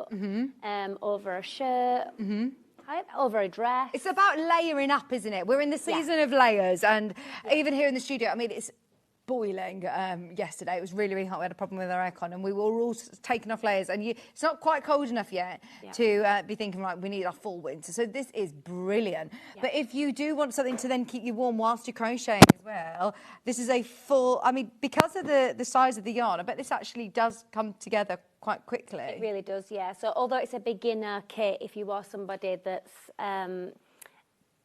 coat, over a shirt, over a dress. It's about layering up, isn't it? We're in the season of layers, and even here in the studio, I mean, it's boiling yesterday. It was really, really hot. We had a problem with our aircon, and we were all taking off layers. And it's not quite cold enough yet to be thinking, right, we need our full winter. So this is brilliant. Yeah. But if you do want something to then keep you warm whilst you're crocheting as well, this is a full, I mean, because of the size of the yarn, I bet this actually does come together quite quickly. It really does, yeah. So although it's a beginner kit, if you are somebody that's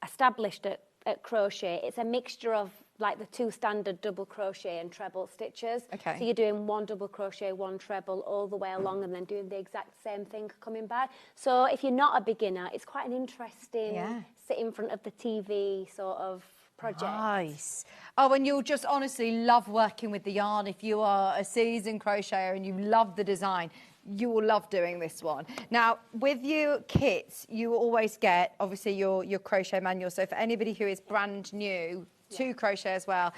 established at crochet, it's a mixture of like the 2 standard double crochet and treble stitches. Okay. So you're doing 1 double crochet, 1 treble all the way along, and then doing the exact same thing coming back. So if you're not a beginner, it's quite an interesting sit in front of the TV sort of project. Nice. Oh, and you'll just honestly love working with the yarn. If you are a seasoned crocheter and you love the design, you will love doing this one. Now, with your kits, you always get, obviously, your crochet manual. So for anybody who is brand new to crochet as well,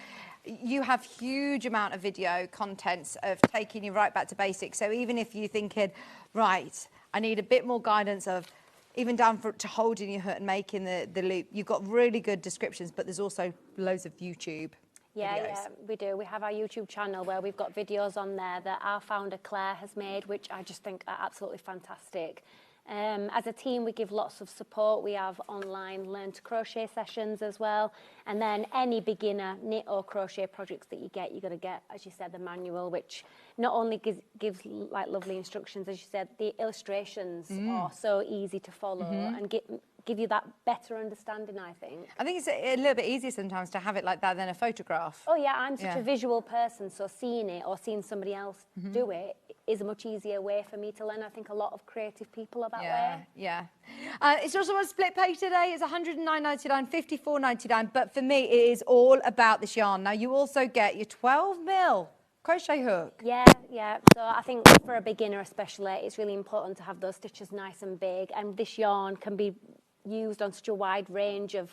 you have huge amount of video contents of taking you right back to basics. So even if you're thinking, right, I need a bit more guidance of even down to holding your hook and making the loop, you've got really good descriptions, but there's also loads of YouTube videos. Yeah, we do. We have our YouTube channel where we've got videos on there that our founder Claire has made, which I just think are absolutely fantastic. As a team, we give lots of support. We have online learn to crochet sessions as well. And then any beginner knit or crochet projects that you get, you're going to get, as you said, the manual, which not only gives like lovely instructions, as you said, the illustrations are so easy to follow and give you that better understanding, I think. I think it's a little bit easier sometimes to have it like that than a photograph. Oh yeah, I'm such a visual person, so seeing it or seeing somebody else do it is a much easier way for me to learn. I think a lot of creative people are that way. Yeah. It's also on a split pay today. It's $109.99, $54.99, but for me, it is all about this yarn. Now, you also get your 12mm crochet hook. Yeah. So I think for a beginner especially, it's really important to have those stitches nice and big, and this yarn can be used on such a wide range of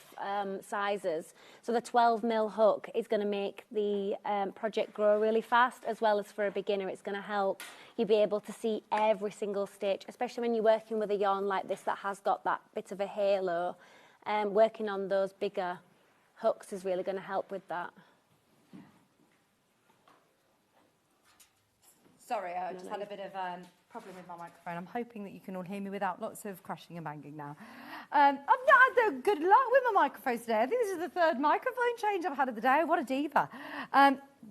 sizes. So the 12mm hook is going to make the project grow really fast, as well as for a beginner it's going to help you be able to see every single stitch, especially when you're working with a yarn like this that has got that bit of a halo. Working on those bigger hooks is really going to help with that. Sorry, I just had a bit of problem with my microphone. I'm hoping that you can all hear me without lots of crashing and banging now. I've not had the good luck with my microphone today. I think this is the 3rd microphone change I've had of the day. What a diva.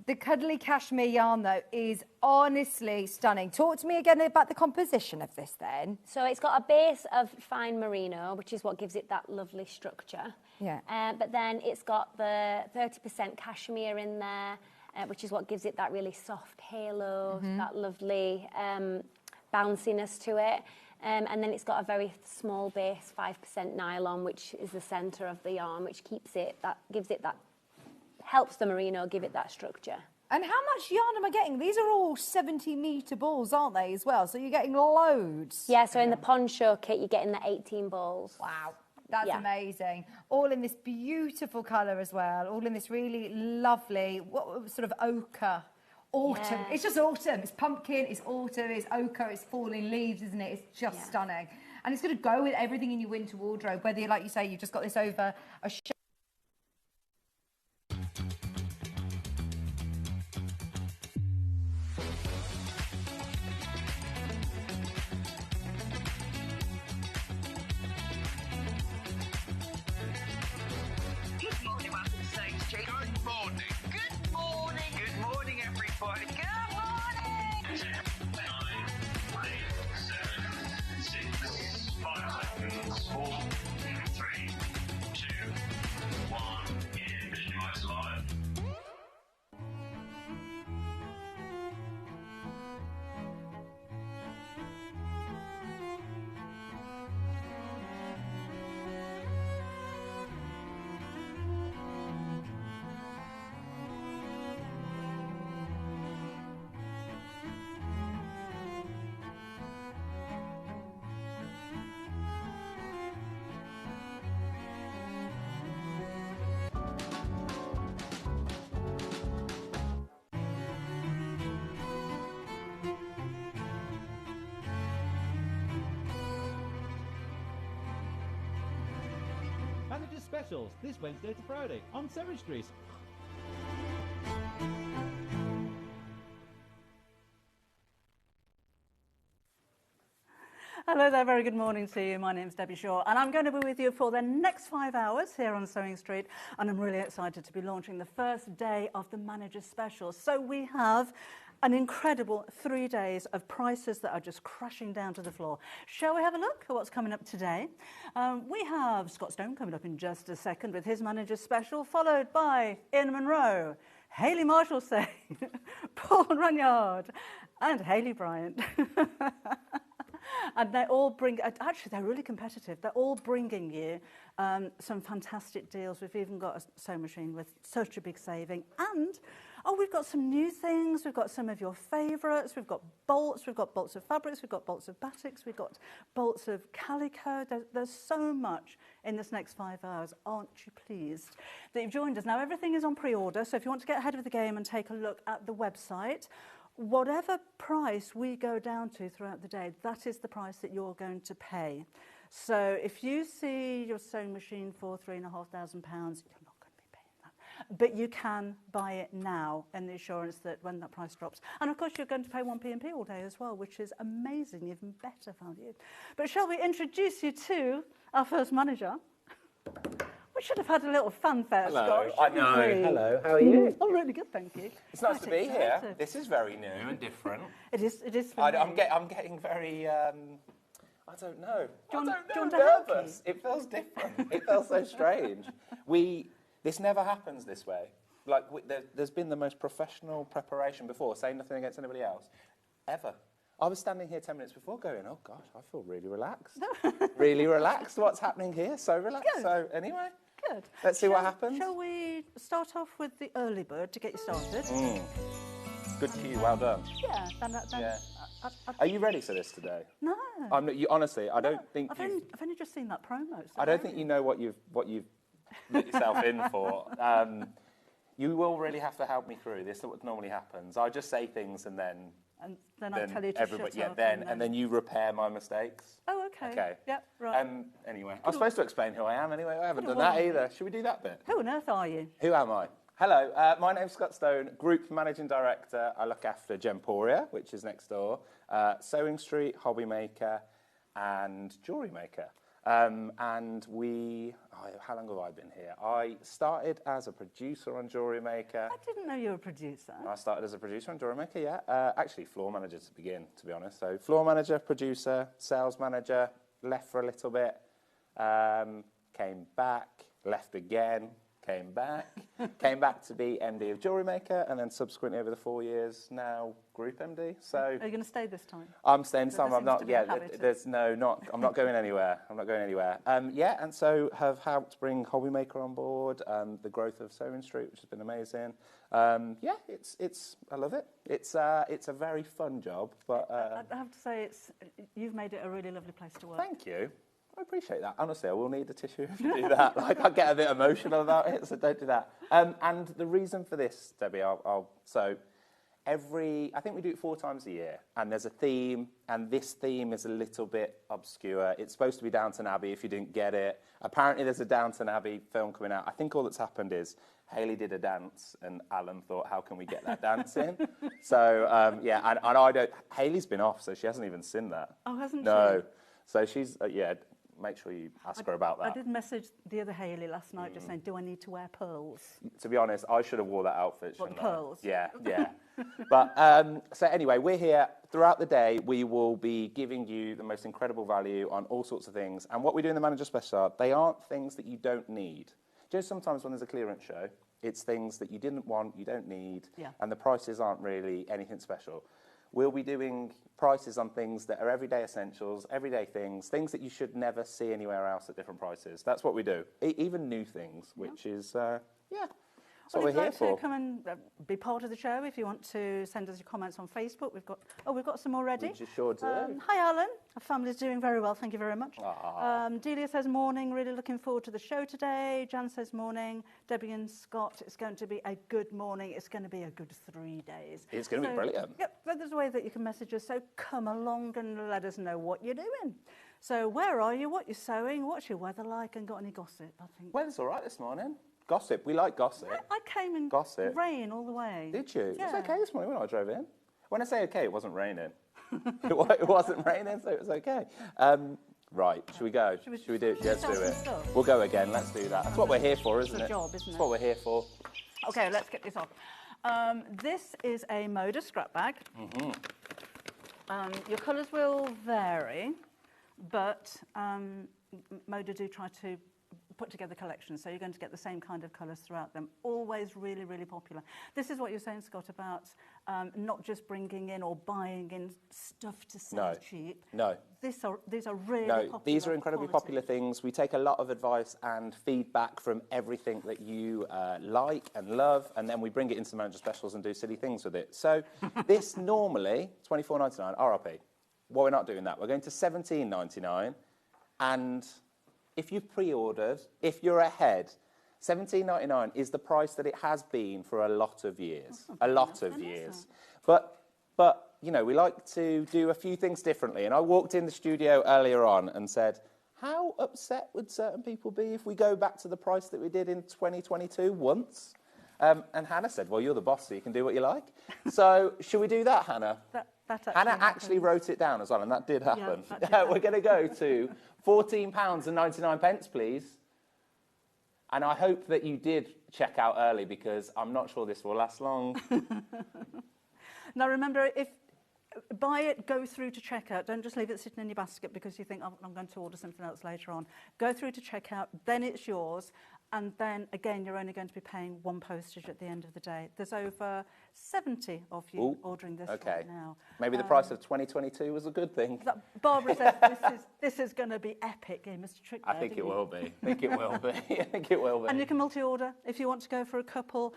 The cuddly cashmere yarn, though, is honestly stunning. Talk to me again about the composition of this, then. So it's got a base of fine merino, which is what gives it that lovely structure. Yeah. But then it's got the 30% cashmere in there, which is what gives it that really soft halo, that lovely bounciness to it. And then it's got a very small base, 5% nylon, which is the centre of the yarn, which helps the merino give it that structure. And how much yarn am I getting? These are all 70-metre balls, aren't they, as well? So you're getting loads. Yeah, so in the poncho kit, you're getting the 18 balls. Wow. That's amazing. All in this beautiful colour as well. All in this really lovely, sort of ochre, autumn. Yeah. It's just autumn. It's pumpkin, it's autumn, it's ochre, it's falling leaves, isn't it? It's just stunning. And it's going to go with everything in your winter wardrobe, whether, like you say, you've just got this over a shirt. Manager's Specials this Wednesday to Friday on Sewing Street. Hello there, very good morning to you. My name's Debbie Shaw and I'm going to be with you for the next 5 hours here on Sewing Street, and I'm really excited to be launching the first day of the Manager's Special. So we have an incredible 3 days of prices that are just crashing down to the floor. Shall we have a look at what's coming up today? We have Scott Stone coming up in just a second with his Manager's Special, followed by Ian Monroe, Hayley Marshall-Say, Paul Runyard and Hayley Bryant. And they all bring, actually they're really competitive, they're all bringing you some fantastic deals. We've even got a sewing machine with such a big saving, and we've got some new things, we've got some of your favourites, we've got bolts of fabrics, we've got bolts of batiks, we've got bolts of calico. There's so much in this next 5 hours. Aren't you pleased that you've joined us? Now everything is on pre-order, so if you want to get ahead of the game and take a look at the website, whatever price we go down to throughout the day, that is the price that you're going to pay. So if you see your sewing machine for £3,500, you're not going to be paying that. But you can buy it now in the assurance that when that price drops. And of course, you're going to pay 1p&p all day as well, which is amazing, even better value. But shall we introduce you to our first manager? We should have had a little fanfare, Hello, Scott. I know. Hello, how are you? I'm really good, thank you. It's nice to be here. Excited. This is very new and different. It is for I'm me. getting very, I don't know. Do you I want don't a know, help nervous. It feels different. It feels so strange. This never happens this way. Like, there's been the most professional preparation before, saying nothing against anybody else, ever. I was standing here 10 minutes before going, oh gosh, I feel really relaxed. Really relaxed. What's happening here? So relaxed. Good. So anyway. Good. Let's see what happens. Shall we start off with the early bird to get you started? Good cue, well done. Yeah. Yeah. Are you ready for this today? No. Honestly, I don't think I've only just seen that promo. So I don't think you know what you've let yourself in for. You will really have to help me through. This is what normally happens. I just say things and then I tell you to everybody, shut up. and then you repair my mistakes. Oh, okay. Okay. Yep, right. Anyway, I'm supposed to explain who I am anyway. I haven't done that either. Should we do that bit? Who on earth are you? Who am I? Hello, my name's Scott Stone, Group Managing Director. I look after Gemporia, which is next door, Sewing Street, Hobby Maker, and Jewellery Maker. And how long have I been here? I started as a producer on Jewellery Maker. I didn't know you were a producer. I started as a producer on Jewellery Maker, yeah. Actually, floor manager to begin, to be honest. So floor manager, producer, sales manager, left for a little bit, came back, left again, came back to be MD of Jewellery Maker, and then subsequently over the 4 years now Group MD. So are you going to stay this time? I'm staying this time. There I'm not. seems to be Yeah, a habit. there's no. Not. I'm not going anywhere. I'm not going anywhere. Yeah, and so have helped bring Hobby Maker on board. The growth of Sewing Street, which has been amazing. Yeah, it's. I love it. It's a very fun job. But I have to say, you've made it a really lovely place to work. Thank you. I appreciate that. Honestly, I will need a tissue if you do that. Like, I get a bit emotional about it, so don't do that. And the reason for this, Debbie, I think we do it 4 times a year, and there's a theme, and this theme is a little bit obscure. It's supposed to be Downton Abbey, if you didn't get it. Apparently there's a Downton Abbey film coming out. I think all that's happened is Hayley did a dance, and Alan thought, how can we get that dance in? So, yeah, and I don't... Hayley's been off, so she hasn't even seen that. Oh, hasn't she? No. So she's, yeah... Make sure you ask her about that. I did message the other Hayley last night just saying, do I need to wear pearls? To be honest, I should have wore that outfit. What, the pearls? Yeah, yeah. But, so anyway, we're here. Throughout the day, we will be giving you the most incredible value on all sorts of things. And what we do in the Manager Special, they aren't things that you don't need. Just sometimes when there's a clearance show, it's things that you didn't want, you don't need, and the prices aren't really anything special. We'll be doing prices on things that are everyday essentials, everyday things that you should never see anywhere else at different prices. That's what we do. Even new things, which is, yeah, that's what we're here for. If you'd like to come and be part of the show, if you want to send us your comments on Facebook, we've got some already. We just sure do. Hi, Alan. I family's doing very well, thank you very much. Delia says morning, really looking forward to the show today. Jan says morning. Debbie and Scott, it's going to be a good morning. It's going to be a good 3 days. It's going to be brilliant. Yep, but there's a way that you can message us, so come along and let us know what you're doing. So where are you, what you're sewing, what's your weather like, and got any gossip, I think. Weather's all right this morning. Gossip, we like gossip. I came in Gossip. rain all the way. Did you? Yeah. It was okay this morning when I drove in. When I say okay, it wasn't raining. It wasn't raining, so it was okay. Right, should we go? Should we do it? Let's do it. We'll go again, let's do that. That's what we're here for, isn't it? It's a job, isn't it? That's what we're here for. Okay, let's get this off. This is a Moda scrap bag. Your colours will vary, but Moda do try to put together collections, so you're going to get the same kind of colours throughout them. Always really, really popular. This is what you're saying, Scott, about not just bringing in or buying in stuff to sell cheap. No. These are really popular. These are incredibly quality. popular things. We take a lot of advice and feedback from everything that you like and love, and then we bring it into the manager specials and do silly things with it. So this normally, $24.99 RRP. Well, we're not doing that. We're going to $17.99, and if you've pre-ordered, if you're ahead, $17.99 is the price that it has been for a lot of years. A lot of years. But you know, we like to do a few things differently. And I walked in the studio earlier on and said, how upset would certain people be if we go back to the price that we did in 2022 once? And Hannah said, well, you're the boss, so you can do what you like. So should we do that, Hannah? Hannah actually wrote it down as well, and that did happen. Yeah, we're going to go to £14.99, please. And I hope that you did check out early, because I'm not sure this will last long. Now, remember, if buy it, go through to checkout. Don't just leave it sitting in your basket because you think, oh, I'm going to order something else later on. Go through to checkout, then it's yours. And then, again, you're only going to be paying one postage at the end of the day. There's over 70 of you ordering this right now. Maybe the price of 2022 was a good thing. Barbara says this is going to be epic. Yeah, Mr. Trick there, I think it will be. I think it will be. I think it will be. And you can multi-order. If you want to go for a couple,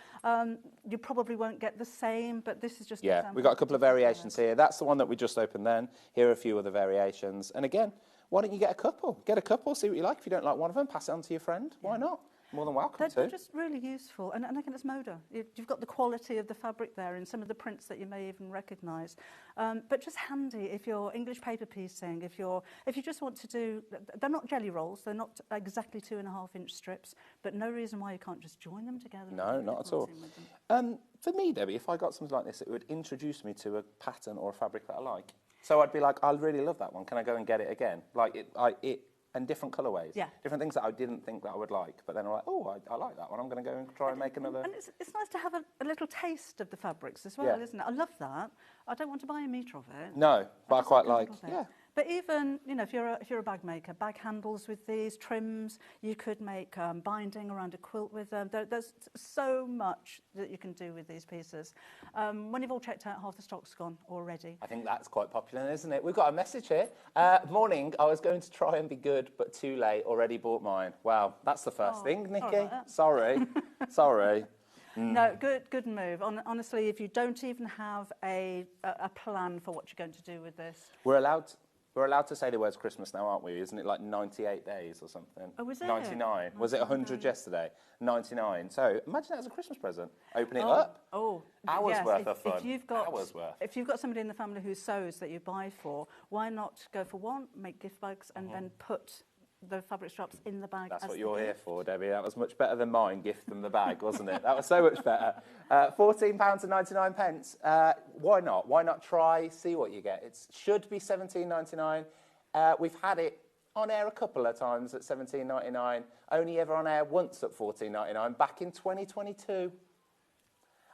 you probably won't get the same, but this is just an example. We've got a couple of variations here. That's the one that we just opened then. Here are a few other variations. And again, why don't you get a couple? Get a couple, see what you like. If you don't like one of them, pass it on to your friend. Why not? More than welcome to. They're just really useful. And again, it's Moda. You've got the quality of the fabric there and some of the prints that you may even recognise. But just handy if you're English paper piecing, if you just want to do, they're not jelly rolls, they're not exactly 2.5-inch strips, but no reason why you can't just join them together. No, not at all. For me, Debbie, if I got something like this, it would introduce me to a pattern or a fabric that I like. So I'd be like, I really love that one. Can I go and get it again? Like and different colourways. Yeah. Different things that I didn't think that I would like. But then I'm like, oh, I like that one. I'm going to go and try and make another. And it's nice to have a little taste of the fabrics as well, isn't it? I love that. I don't want to buy a metre of it. No, but I quite like, But even, you know, if you're a bag maker, bag handles with these, trims, you could make binding around a quilt with them. There's so much that you can do with these pieces. When you've all checked out, half the stock's gone already. I think that's quite popular, isn't it? We've got a message here. Morning, I was going to try and be good, but too late, already bought mine. Wow, that's the first thing, Nikki. Sorry. Sorry. No, good move. Honestly, if you don't even have a plan for what you're going to do with this. We're allowed to say the words Christmas now, aren't we? Isn't it like 98 days or something? Oh, was it? 99. Was it 100 yesterday? 99. So imagine that as a Christmas present. Open it up. Oh, hours worth of fun. Hours worth. If you've got somebody in the family who sews that you buy for, why not go for one, make gift bags, and then put the fabric straps in the bag. That's what you're here for, Debbie. That was much better than mine, gift them the bag, wasn't it? That was so much better. £14.99. Why not? Why not try, see what you get? It should be $17.99. We've had it on air a couple of times at $17.99. Only ever on air once at $14.99 back in 2022.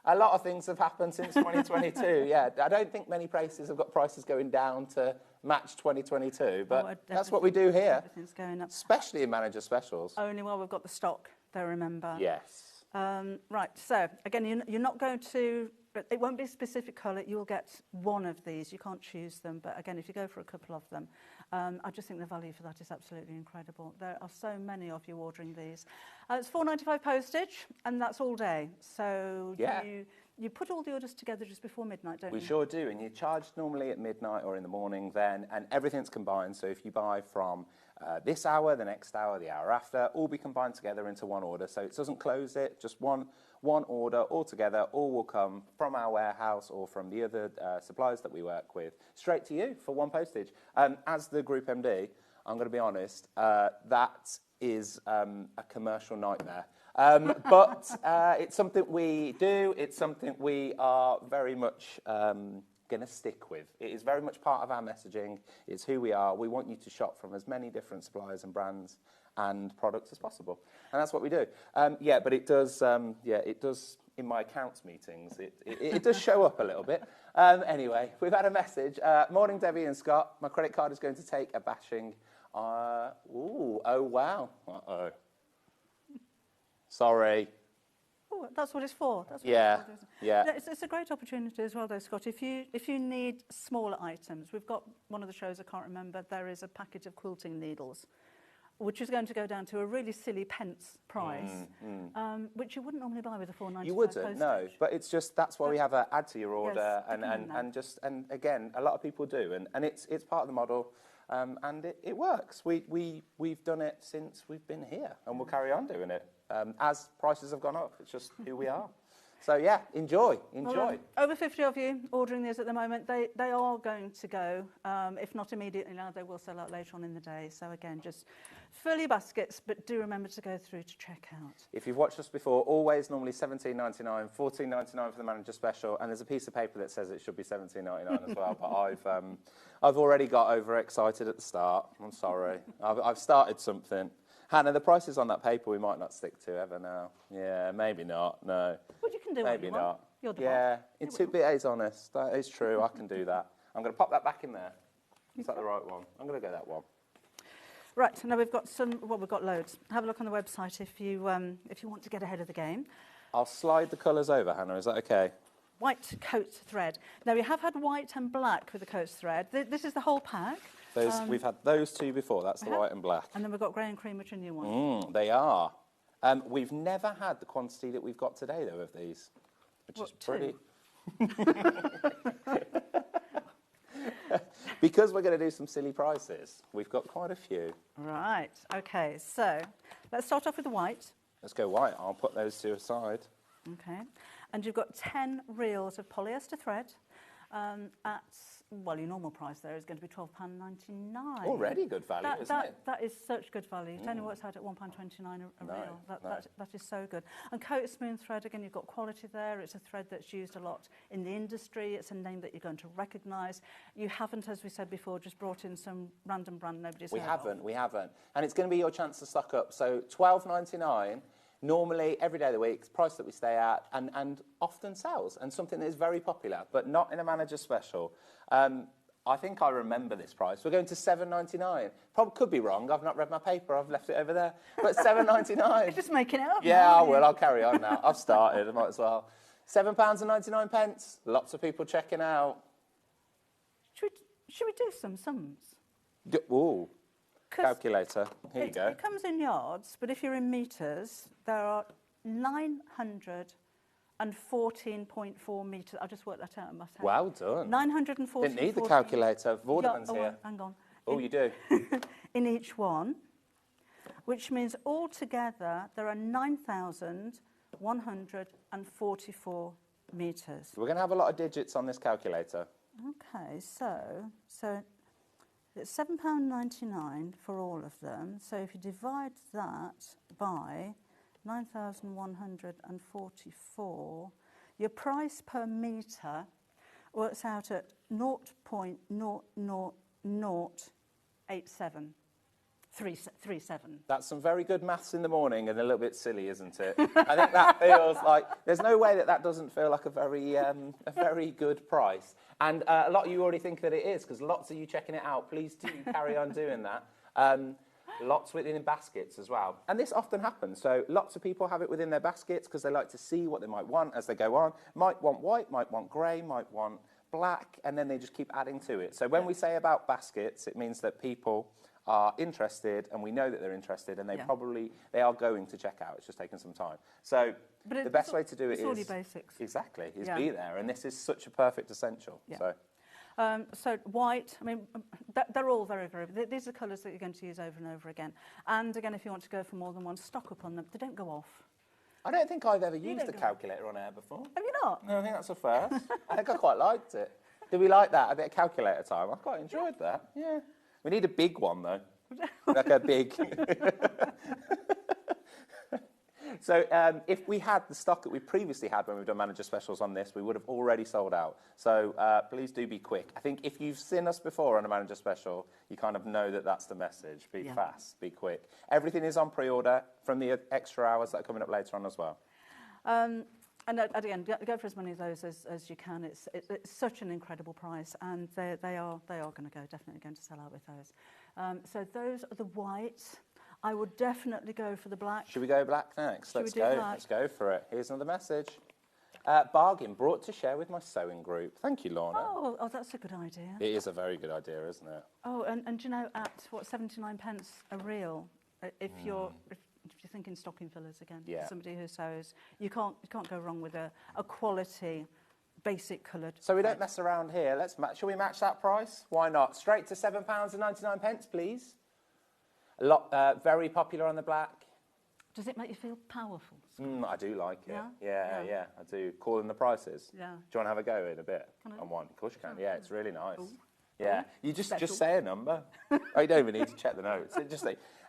A lot of things have happened since 2022, yeah. I don't think many places have got prices going down to match 2022, but that's what we do here, going up. Especially in manager specials. Only while we've got the stock, though, remember. Yes. Right, so, again, you're not going to, it won't be a specific colour, you'll get one of these, you can't choose them, but again, if you go for a couple of them, I just think the value for that is absolutely incredible. There are so many of you ordering these. It's $4.95 postage, and that's all day. So you put all the orders together just before midnight, don't you? We sure do, and you charge normally at midnight or in the morning then, and everything's combined. So if you buy from this hour, the next hour, the hour after, all be combined together into one order. So it doesn't close it, just one order all together. All will come from our warehouse or from the other suppliers that we work with, straight to you for one postage. As the Group MD, I'm going to be honest, that is a commercial nightmare. But it's something we do. It's something we are very much going to stick with. It is very much part of our messaging. It's who we are. We want you to shop from as many different suppliers and brands and products as possible, and that's what we do. Yeah, but it does. It does. In my accounts meetings, it does show up a little bit. Anyway, we've had a message. Morning, Debbie and Scott. My credit card is going to take a bashing. Oh wow. Uh-oh. Sorry. Oh, that's what it's for. That's what Yeah, it's for. yeah. No, it's a great opportunity as well, though, Scott. If you need smaller items, we've got one of the shows, I can't remember, there is a packet of quilting needles, which is going to go down to a really silly pence price, which you wouldn't normally buy with a $4.95 You wouldn't, no. postage. But it's just, that's why we have a add to your order, Yes, and again, a lot of people do, and it's part of the model, and it works. We've done it since we've been here, and we'll carry on doing it. As prices have gone up, it's just who we are. So yeah, enjoy. Well, over 50 of you ordering these at the moment. They are going to go. If not immediately now, they will sell out later on in the day. So again, just fill your baskets, but do remember to go through to check out. If you've watched us before, always normally $17.99, $14.99 for the manager special, and there's a piece of paper that says it should be $17.99 as well. But I've already got overexcited at the start. I'm sorry. I've started something. Hannah, the prices on that paper we might not stick to ever now. Yeah, maybe not. No. But you can do maybe what you not. want. You're the Yeah, boss. in 2 BA's honest. That is true. I can do that. I'm going to pop that back in there. Is that the right one? I'm going to go that one. Right, now we've got we've got loads. Have a look on the website if you want to get ahead of the game. I'll slide the colours over, Hannah. Is that okay? White coat thread. Now we have had white and black with the coat thread. This is the whole pack. We've had those two before. That's the white and black. And then we've got grey and cream, which are new ones. They are. We've never had the quantity that we've got today, though, of these, which is pretty. Because we're going to do some silly prices, we've got quite a few. Right, okay, so let's start off with the white. Let's go white. I'll put those two aside. Okay, and you've got 10 reels of polyester thread at, well, your normal price there is going to be £12.99. Already good value, isn't it? That is such good value. Don't know what's out at £1.29 a reel. That is so good. And coat smooth thread, again, you've got quality there. It's a thread that's used a lot in the industry. It's a name that you're going to recognise. You haven't, as we said before, just brought in some random brand nobody's heard of. We haven't. And it's going to be your chance to stock up. So £12.99. Normally, every day of the week, it's the price that we stay at and often sells, and something that is very popular, but not in a manager special. I think I remember this price. We're going to $7.99. Probably could be wrong. I've not read my paper. I've left it over there. But $7.99. You're just making it up. Yeah, I will. I'll carry on now. I've started. I might as well. £7.99. Lots of people checking out. Should we do some sums? Ooh. Calculator. Here you go. It comes in yards, but if you're in metres, there are 914.4 metres. I just worked that out in my head. Well done. 914. Didn't need the calculator. Vorderman's here. Hang on. Oh, you do? In each one, which means altogether there are 9,144 metres. We're going to have a lot of digits on this calculator. Okay, so it's £7.99 for all of them. So if you divide that by 9,144, your price per metre works out at 0.00087. That's some very good maths in the morning and a little bit silly, isn't it? I think that feels like, there's no way that doesn't feel like a very good price. And a lot of you already think that it is, because lots of you checking it out. Please do carry on doing that. Lots within baskets as well. And this often happens. So lots of people have it within their baskets because they like to see what they might want as they go on. Might want white, might want grey, might want black, and then they just keep adding to it. So when we say about baskets, it means that people are interested, and we know that they're interested, and they are going to check out. It's just taking some time. So the best way to do it is all your basics. Exactly, is be there, and this is such a perfect essential. Yeah. So white, I mean, they're all very, very, these are colours that you're going to use over and over again. And again, if you want to go for more than one, stock up on them. They don't go off. I don't think I've ever used a calculator on air before. Have you not? No, I think that's a first. I think I quite liked it. Did we like that? A bit of calculator time? I quite enjoyed that. Yeah. We need a big one, though. Like a big... So if we had the stock that we previously had when we've done manager specials on this, we would have already sold out. So please do be quick. I think if you've seen us before on a manager special, you kind of know that that's the message. Be fast, be quick. Everything is on pre-order from the extra hours that are coming up later on as well. And again, go for as many of those as you can. It's such an incredible price, and they are going to go, definitely going to sell out with those. So those are the whites. I would definitely go for the black. Should we go black next? Let's go. Black? Let's go for it. Here's another message. Bargain brought to share with my sewing group. Thank you, Lorna. Oh, that's a good idea. It is a very good idea, isn't it? Oh, and do you know, at what, 79 pence a reel, if you're thinking stocking fillers again, for somebody who sews, you can't go wrong with a quality basic coloured. So we don't mess around here. Shall we match that price? Why not? Straight to £7.99, please. A lot, very popular on the black. Does it make you feel powerful? I do like it. Yeah? Yeah, I do. Calling the prices. Yeah. Do you want to have a go in a bit? On one? Of course you can. Yeah, it's really nice. Ooh. Yeah, you just say a number. Oh, you don't even need to check the notes.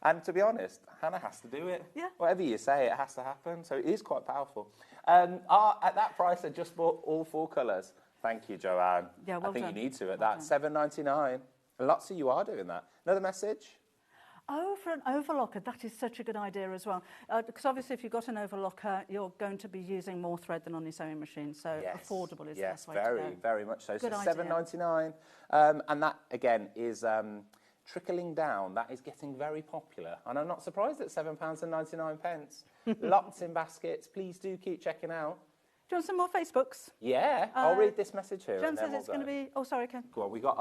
And to be honest, Hannah has to do it. Yeah. Whatever you say, it has to happen. So it is quite powerful. At that price, I just bought all 4 colours. Thank you, Joanne. Yeah, well I think done. you need to at that. $7.99. Lots of you are doing that. Another message? Oh, for an overlocker, that is such a good idea as well. Because obviously if you've got an overlocker, you're going to be using more thread than on your sewing machine. So affordable is the best way to go. Yes, very much so. Good So idea. $7.99. And that, again, is trickling down. That is getting very popular. And I'm not surprised at £7.99. Lots in baskets. Please do keep checking out. Do you want some more Facebooks? Yeah, I'll read this message here. Jen and then says it's we'll going to go. be... Oh, sorry, Ken. Go on, we got.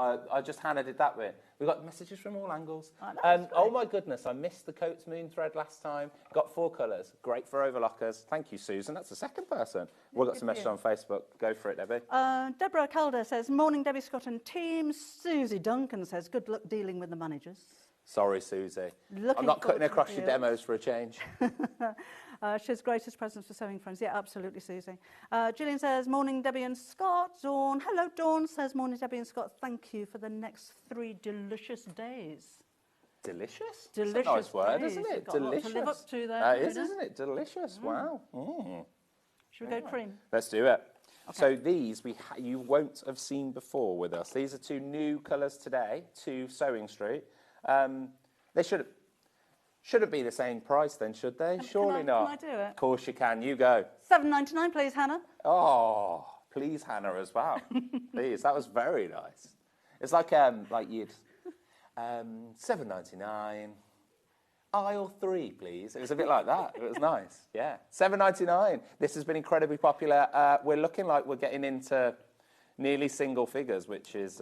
Hannah did that bit. We got messages from all angles. Oh, my goodness, I missed the Coats Moon thread last time. Got 4 colours. Great for overlockers. Thank you, Susan. That's the second person. We've got some messages on Facebook. Go for it, Debbie. Deborah Calder says, morning, Debbie Scott and team. Susie Duncan says, good luck dealing with the managers. Sorry, Susie. Looking I'm not cutting forward to across the your deal. demos for a change. She has greatest presents for sewing friends. Yeah, absolutely, Susie. Gillian says, morning, Debbie and Scott. Dawn, hello, Dawn, says, morning, Debbie and Scott. Thank you for the next 3 delicious days. Delicious? Delicious That's a nice word, days. isn't it? You've got a lot Delicious. to live up to there, That is, you know? isn't it? Delicious. Wow. Mm. Should we go cream? Let's do it. Okay. So these you won't have seen before with us. These are 2 new colours today to Sewing Street. They shouldn't be the same price then, should they? Surely not. Can I do it? Of course you can. You go. $7.99, please, Hannah. Oh, please, Hannah, as well. Please, that was very nice. It's like you'd $7.99. Aisle 3, please. It was a bit like that. It was nice. Yeah, $7.99. This has been incredibly popular. We're looking like we're getting into nearly single figures, which is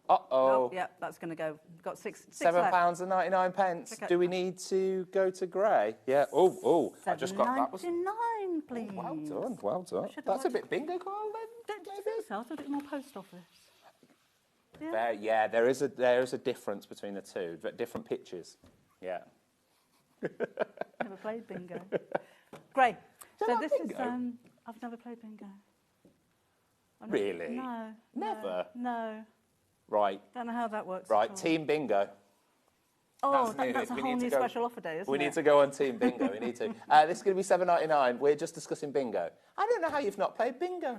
Oh, yeah, that's going to go. We've got six £7.99. Do we need to go to grey? Yeah. Oh, I just got that. $7.99, please. Oh, well done. That's a bit bingo call then. Do you think so? I thought it was more post office. Yeah, there is a difference between the two, but different pitches. Yeah. Never played bingo. Great. So this bingo? is. I've never played bingo. Really? No. Never? No. Right. Don't know how that works. Right. at all. Team bingo. Oh, That's that's a We whole need to new go- special offer day, isn't it? We need to go on Team Bingo. We need to. This is going to be $7.99. We're just discussing bingo. I don't know how you've not played bingo.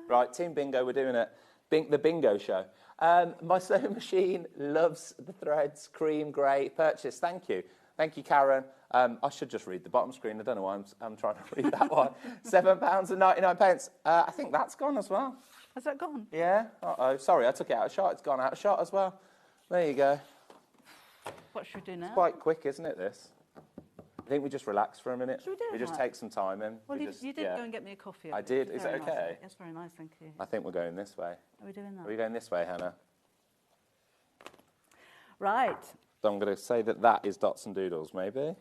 Right, Team Bingo. We're doing it. The bingo show. My sewing machine loves the threads. Cream, grey. Purchase. Thank you. Thank you, Karen. I should just read the bottom screen. I don't know why I'm trying to read that one. £7.99. I think that's gone as well. Has that gone? Yeah. Uh-oh. Sorry, I took it out of shot. It's gone out of shot as well. There you go. What should we do now? Quite quick, isn't it, this? think we just relax for a minute. Should we do just that? take some time in. Well, We you, just- you did yeah. go and get me a coffee. I which did. was Is very it nice. okay? That's very nice, thank you. I think we're going this way. Are we doing that? Are we going this way, Hannah? Right. So I'm going to say that is dots and doodles, maybe.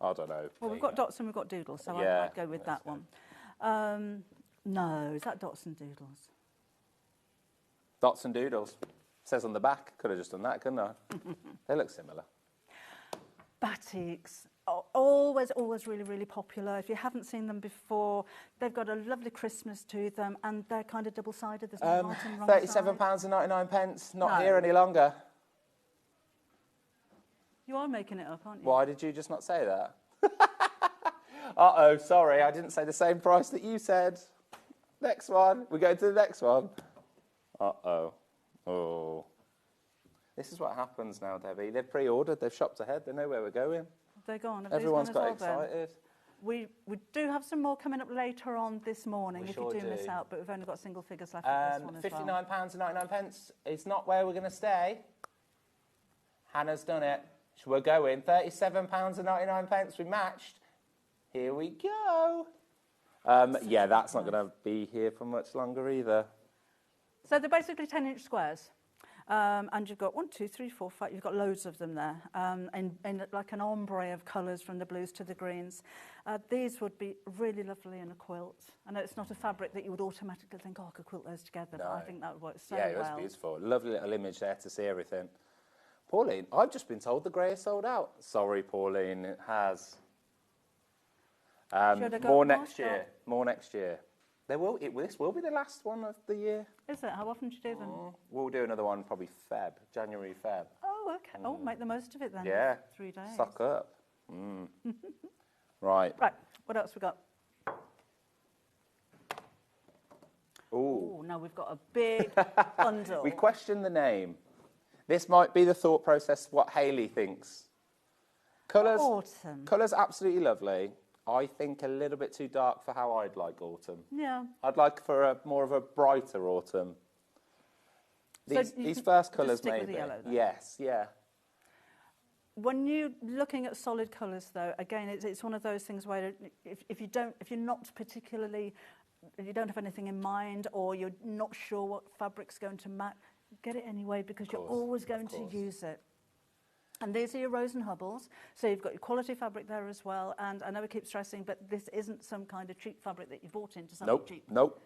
I don't know. Well, we've got dots and we've got doodles, so Yeah, I'd go with let's that one. No, is that dots and doodles? Dots and doodles. Says on the back. Could have just done that, couldn't I? They look similar. Batiks are always really, really popular. If you haven't seen them before, they've got a lovely Christmas to them, and they're kind of double-sided. There's no right and wrong side. £37.99. Not No. here any longer. You are making it up, aren't you? Why did you just not say that? Uh-oh, sorry, I didn't say the same price that you said. Next one. We go to the next one. Uh-oh. Oh. This is what happens now, Debbie. They've pre-ordered, they've shopped ahead, they know where we're going. They're gone. Have Everyone's these got gone as well, then? excited. We do have some more coming up later on this morning We if sure you do miss do. out, but we've only got single figures left of this one as well. £59.99. It's not where we're going to stay. Hannah's done it. So we're going. £37.99. We matched. Here we go. Yeah, that's not going to be here for much longer either. So they're basically 10-inch squares. And you've got 1, 2, 3, 4, 5. You've got loads of them there, in like an ombre of colours from the blues to the greens. These would be really lovely in a quilt. I know it's not a fabric that you would automatically think, oh, I could quilt those together, but I think that would work so Yeah, well. it was beautiful. Lovely little image there to see everything. Pauline, I've just been told the grey is sold out. Sorry, Pauline, it has. Should I go More more next year. More next year. This will be the last one of the year. Is it? How often do you do them? We'll do another one probably January, Feb. Oh, okay. Oh, make the most of it then. Yeah. 3 days. Suck up. Right. Right, what else we got? Ooh. Oh, now we've got a big bundle. We question the name. This might be the thought process, what Hayley thinks. Colours, Autumn. Colours absolutely lovely. I think a little bit too dark for how I'd like autumn. Yeah. I'd like for more of a brighter autumn. These first colours, stick with maybe. the yellow then? Yes, yeah. When you're looking at solid colours, though, again, it's one of those things where if you're not particularly, if you don't have anything in mind, or you're not sure what fabric's going to match, get it anyway, because you're always going to use it. And these are your Rose and Hubbles, so you've got your quality fabric there as well. And I know we keep stressing, but this isn't some kind of cheap fabric that you bought into something cheap. Nope.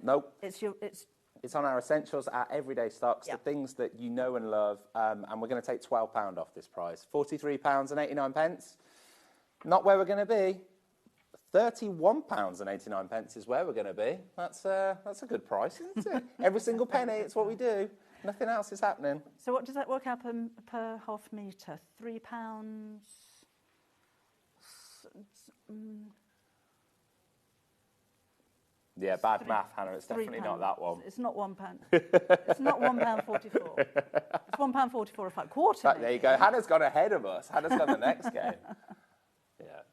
It's on our essentials, our everyday stocks, the things that you know and love, and we're going to take £12 off this price. £43.89. Not where we're going to be. £31.89 is where we're going to be. That's a good price, isn't it? Every single penny, it's what we do. Nothing else is happening. So what does that work out per half metre? £3. Yeah, bad math, Hannah. It's definitely not that one. It's not £1. It's not £1.44. It's £1.44 a quarter. There you go. Hannah's gone ahead of us. Hannah's got the next game. Yeah.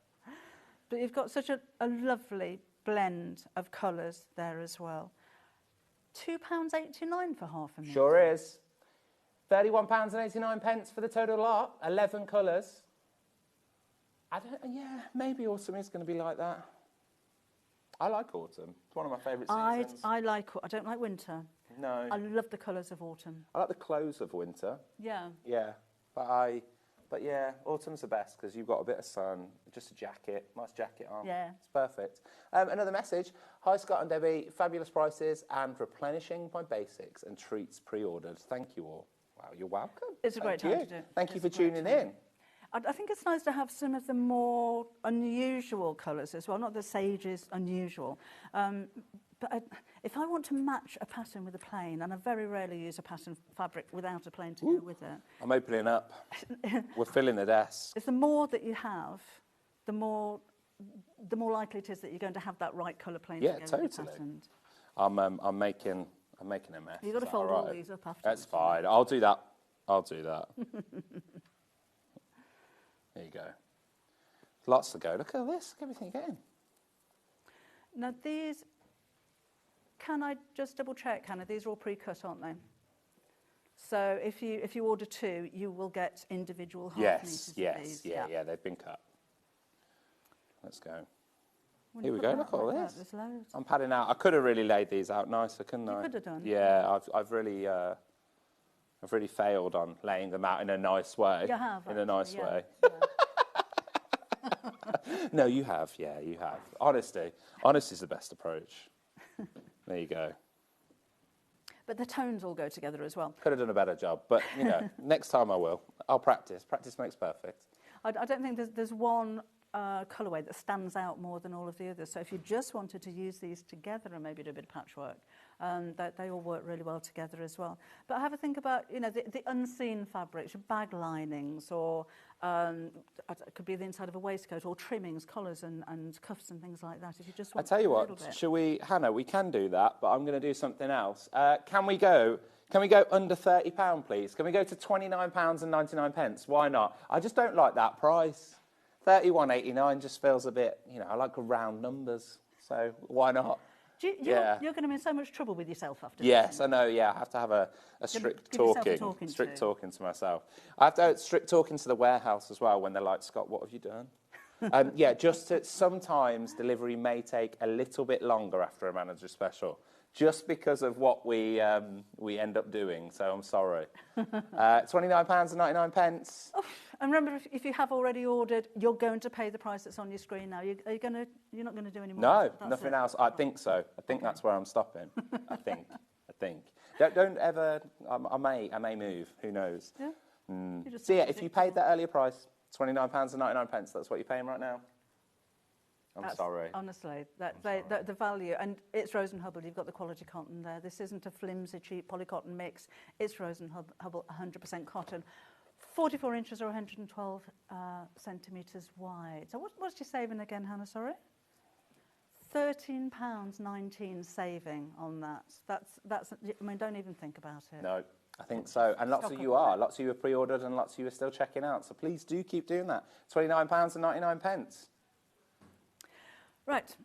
But you've got such a lovely blend of colours there as well. £2.89 for half a metre. Sure is. £31.89 for the total lot. 11 colours. Maybe autumn is going to be like that. I like autumn. It's one of my favourite seasons. I don't like winter. No. I love the colours of autumn. I like the close of winter. Yeah. Yeah. But yeah, autumn's the best because you've got a bit of sun, just a jacket, nice jacket on. Yeah. It's perfect. Another message. Hi, Scott and Debbie. Fabulous prices and replenishing my basics and treats pre-ordered. Thank you all. Wow, you're welcome. It's a great time to do it. Thank you for tuning in. I think it's nice to have some of the more unusual colours as well, not the sage is unusual. But if I want to match a pattern with a plain, and I very rarely use a pattern fabric without a plain to go with it. I'm opening up. We're filling the desk. It's the more that you have, the more likely it is that you're going to have that right colour plain to go with the pattern. I'm making a mess. You've got to fold all these up after. That's fine. I'll do that. There you go. Lots to go. Look at this. Look at everything you're getting. Now these, can I just double check, Hannah? These are all pre-cut, aren't they? So if you order 2, you will get individual half meters of these. Yeah, they've been cut. Let's go. When Here you we put go. them Look out at all like that, this. there's loads. I'm padding out. I could have really laid these out nicer, couldn't I? You could have done. Yeah, I've really failed on laying them out in a nice way. You have, in a nice actually, way. yeah. No, you have. Yeah, you have. Honesty is the best approach. There you go. But the tones all go together as well. Could have done a better job, but you know, next time I will. I'll practice. Practice makes perfect. I don't think there's one colourway that stands out more than all of the others. So if you just wanted to use these together and maybe do a bit of patchwork, they all work really well together as well. But have a think about, you know, the unseen fabrics, your bag linings, or it could be the inside of a waistcoat, or trimmings, collars and cuffs and things like that. If you just want I tell you a what, little bit. shall we, Hannah? We can do that, but I'm going to do something else. Can we go under £30, please? Can we go to £29.99? Why not? I just don't like that price. £31.89 just feels a bit, you know, I like round numbers, so why not? You're going to be in so much trouble with yourself after Yes, this. I know, yeah, I have to have a strict give yourself a talking talking to. talking to myself. I have to have strict talking to the warehouse as well when they're like, Scott, what have you done? Yeah, just to, sometimes delivery may take a little bit longer after a manager special, just because of what we end up doing, so I'm sorry. £29.99. Oh, and remember, if you have already ordered, you're going to pay the price that's on your screen now. You're not going to do any more? No, That's nothing it. else. I think so. I think that's where I'm stopping. I think. Don't ever. I may move. Who knows? Yeah. Mm. You just So yeah, have to if you think paid that earlier price, £29.99, that's what you're paying right now. I'm That's- sorry. Honestly, the value, and it's Rose and Hubble. You've got the quality cotton there. This isn't a flimsy, cheap polycotton mix. It's Rose and Hubble, 100% cotton. 44 inches or 112 centimetres wide. So what's your saving again, Hannah, sorry? £13.19 saving on that. That's. I mean, don't even think about it. No, I think so. And lots Stock of up you on are. it. Lots of you are pre-ordered and lots of you are still checking out. So please do keep doing that. £29.99. Right.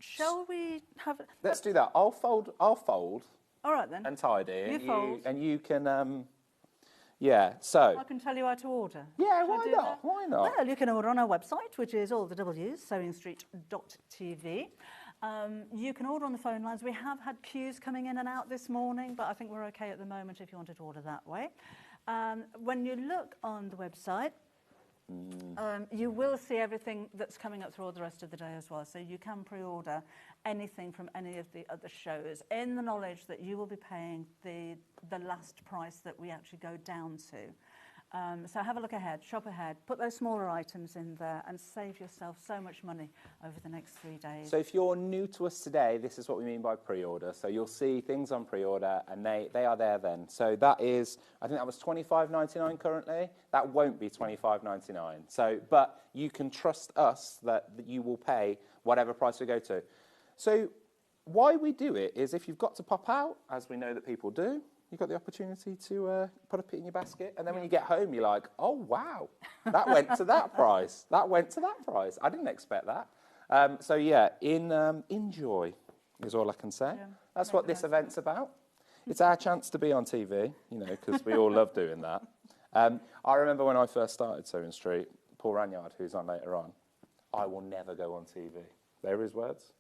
Shall we have... Let's do that. I'll fold All right, then. and tidy. You fold. And you can... yeah, so... I can tell you how to order. Yeah, Shall I why do not? that? Why not? Well, you can order on our website, which is all the W's, sewingstreet.tv. You can order on the phone lines. We have had queues coming in and out this morning, but I think we're okay at the moment if you wanted to order that way. When you look on the website, you will see everything that's coming up through all the rest of the day as well. So you can pre-order anything from any of the other shows in the knowledge that you will be paying the last price that we actually go down to. So have a look ahead, shop ahead, put those smaller items in there and save yourself so much money over the next 3 days. So if you're new to us today, this is what we mean by pre-order. So you'll see things on pre-order and they are there then. So that is, I think that was $25.99 currently. That won't be $25.99. So, but you can trust us that you will pay whatever price we go to. So why we do it is if you've got to pop out, as we know that people do, you've got the opportunity to put a pit in your basket, and then when you get home, you're like, oh, wow, that went to that price. That went to that price. I didn't expect that. So, yeah, enjoy is all I can say. Yeah, That's make what the this most of event's about. It's our chance to be on TV, you know, because we all love doing that. I remember when I first started Sewing Street, Paul Ranyard, who's on later on, I will never go on TV. They're his words.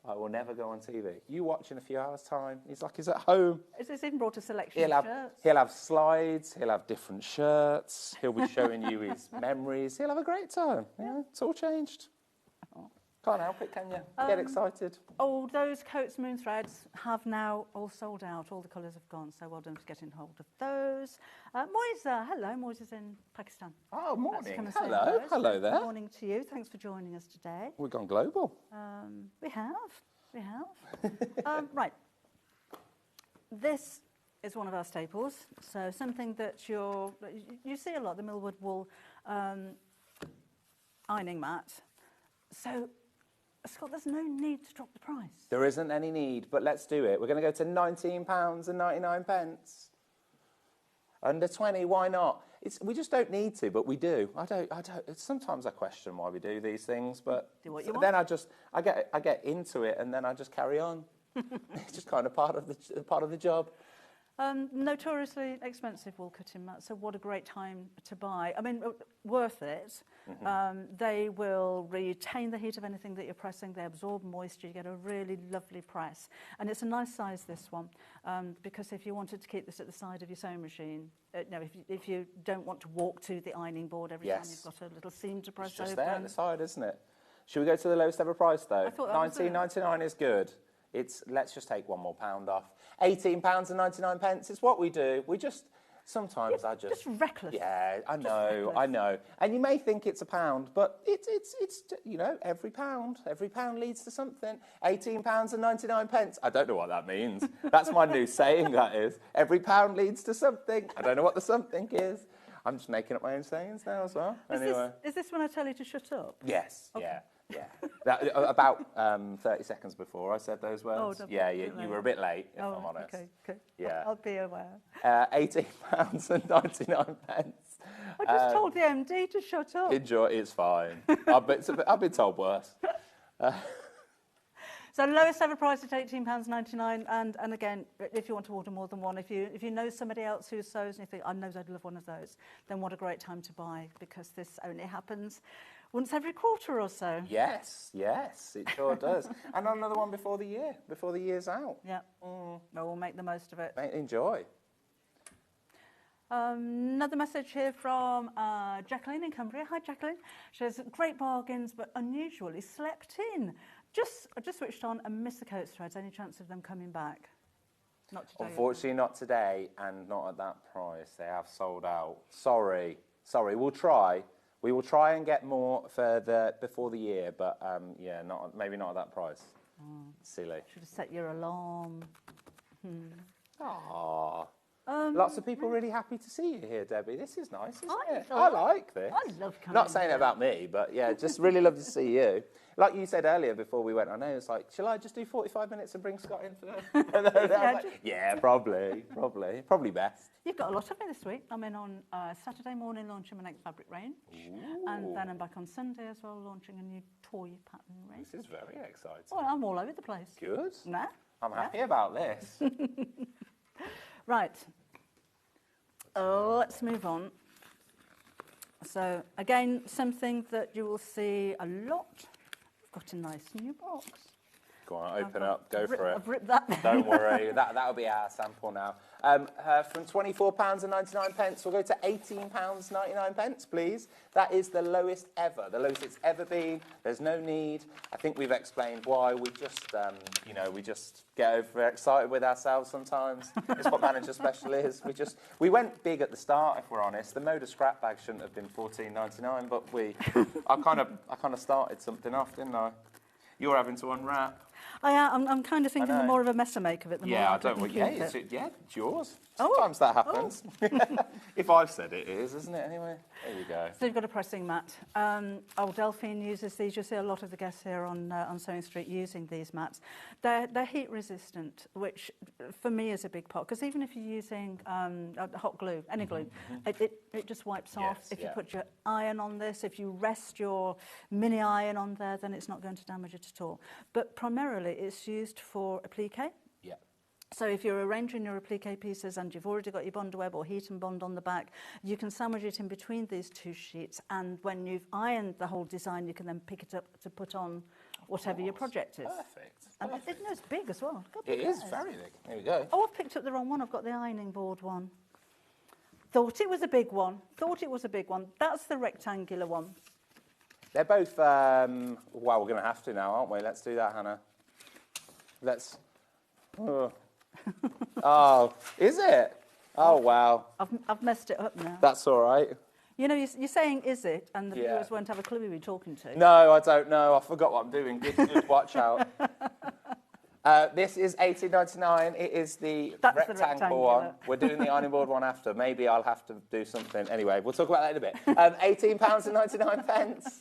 I will never go on TV. You watch in a few hours' time. He's like, he's at home. It's even brought a selection of shirts. He'll have slides. He'll have different shirts. He'll be showing you his memories. He'll have a great time. Yeah, it's all changed. Can't help it, can you? Get excited. Oh, those coats, moon threads have now all sold out. All the colours have gone, so well done for getting hold of those. Moisa, hello. Moisa's in Pakistan. Oh, That's to come morning. and say Hello. Hello So there. Good morning to you. Thanks for joining us today. We've gone global. We have. Right. This is one of our staples. So something that you see a lot, the Millwood wool ironing mat. So, Scott, there's no need to drop the price. There isn't any need, but let's do it. We're going to go to £19.99. Under 20, why not? We just don't need to, but we do. I don't. Sometimes I question why we do these things, but Do what you want. then I get into it, and then I just carry on. It's just kind of part of the job. Notoriously expensive wool cutting mats, so what a great time to buy. I mean, worth it. They will retain the heat of anything that you're pressing. They absorb moisture. You get a really lovely press. And it's a nice size, this one, because if you wanted to keep this at the side of your sewing machine, no, if you don't want to walk to the ironing board every time you've got a little seam to press It's just open. there at the side, isn't it? Should we go to the lowest ever price, though? I thought that was it. £19.99 is good. Let's just take £1 more off. £18.99. It's what we do. We just... Sometimes I just reckless. Yeah, I know, reckless. I know. And you may think it's £1, but it's you know, every pound leads to something. £18.99. I don't know what that means. That's my new saying. That is, every pound leads to something. I don't know what the something is. I'm just making up my own sayings now as well. Is this when I tell you to shut up? Yes. Okay. Yeah. That, about 30 seconds before I said those words. Oh, you were a bit late, if I'm honest. Okay. Yeah. I'll be aware. £18.99. I just told the MD to shut up. Enjoy. It's fine. I've been told worse. So lowest ever price at £18.99, and again, if you want to order more than one, if you know somebody else who sews and you think, I know I'd love one of those, then what a great time to buy, because this only happens once every quarter or so. Yes, it sure does. And another one before the year's out. Yeah. Well, we'll make the most of it. Enjoy. Another message here from Jacqueline in Cumbria. Hi, Jacqueline. She says, great bargains, but unusually slept in. I just switched on and missed the coat threads. Any chance of them coming back? Not today. Unfortunately, not today, and not at that price. They have sold out. Sorry. We'll try. We will try and get more further before the year, but yeah, maybe not at that price. Silly. Should have set your alarm. Aww. Lots of people really happy to see you here, Debbie. This is nice, isn't it? love- I like this. I love coming Not saying it here. about me, but yeah, just really love to see you. Like you said earlier before we went, I know it's like, shall I just do 45 minutes and bring Scott in for that? Yeah, probably best. You've got a lot of me this week. I'm in on Saturday morning launching my next fabric range. And then I'm back on Sunday as well launching a new toy pattern range. This is very exciting. Well, I'm all over the place. Good. Nah? I'm happy about this. Right. Let's move on. So, again, something that you will see a lot. We've got a nice new box. Go on, open up, go for it. I've ripped that there. Don't worry, that'll be our sample now. From £24.99, we'll go to £18.99, please. That is the lowest ever, the lowest it's ever been. There's no need. I think we've explained why. We just, we just get overexcited with ourselves sometimes. It's what Manager Special is. We went big at the start, if we're honest. The Moda scrap bag shouldn't have been £14.99, but I kind of started something off, didn't I? You're having to unwrap. I'm kind of thinking more of a mess I make of it. The more Yeah, I I don't. can Well, keep yeah, it. it's yours. Sometimes that happens. If I've said it is, isn't it? Anyway, there you go. So you've got a pressing mat. Old Delphine uses these. You'll see a lot of the guests here on Sewing Street using these mats. They're heat resistant, which for me is a big part. Because even if you're using hot glue, any glue, it just wipes off. If you put your iron on this, if you rest your mini iron on there, then it's not going to damage it at all. But primarily, it's used for applique. Yeah. So if you're arranging your applique pieces and you've already got your bond web or heat and bond on the back, you can sandwich it in between these two sheets, and when you've ironed the whole design, you can then pick it up to put on whatever your project is. Perfect. And it's big as well. God, It is very big. There we go. Oh, I've picked up the wrong one. I've got the ironing board one. Thought it was a big one. That's the rectangular one. They're both. Well, we're going to have to now, aren't we? Let's do that, Hannah. Let's. Oh, is it? Oh, wow. I've messed it up now. That's all right. You know, you're saying, is it? And the viewers won't have a clue who you're talking to. No, I don't know. I forgot what I'm doing. Good watch out. This is £18.99. It is the rectangle one. We're doing the ironing board one after. Maybe I'll have to do something. Anyway, we'll talk about that in a bit. £18.99.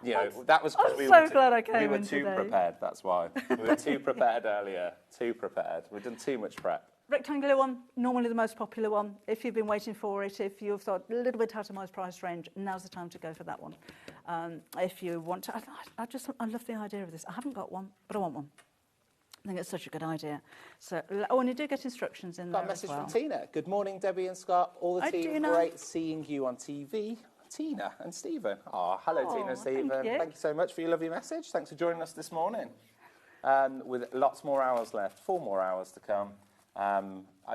You know, that was because glad I came we were in too today. prepared. That's why. We were too prepared earlier. Too prepared. We've done too much prep. Rectangular one, normally the most popular one. If you've been waiting for it, if you've thought a little bit out of my price range, now's the time to go for that one. If you want to, I love the idea of this. I haven't got one, but I want one. I think it's such a good idea. So, and you do get instructions in Got there a message as well. from Tina. Good morning, Debbie and Scott. All the Hi, team, Tina. great seeing you on TV. Tina and Stephen. Oh, hello, Tina and Stephen. Thank you. So much for your lovely message. Thanks for joining us this morning. With lots more hours left, 4 more hours to come.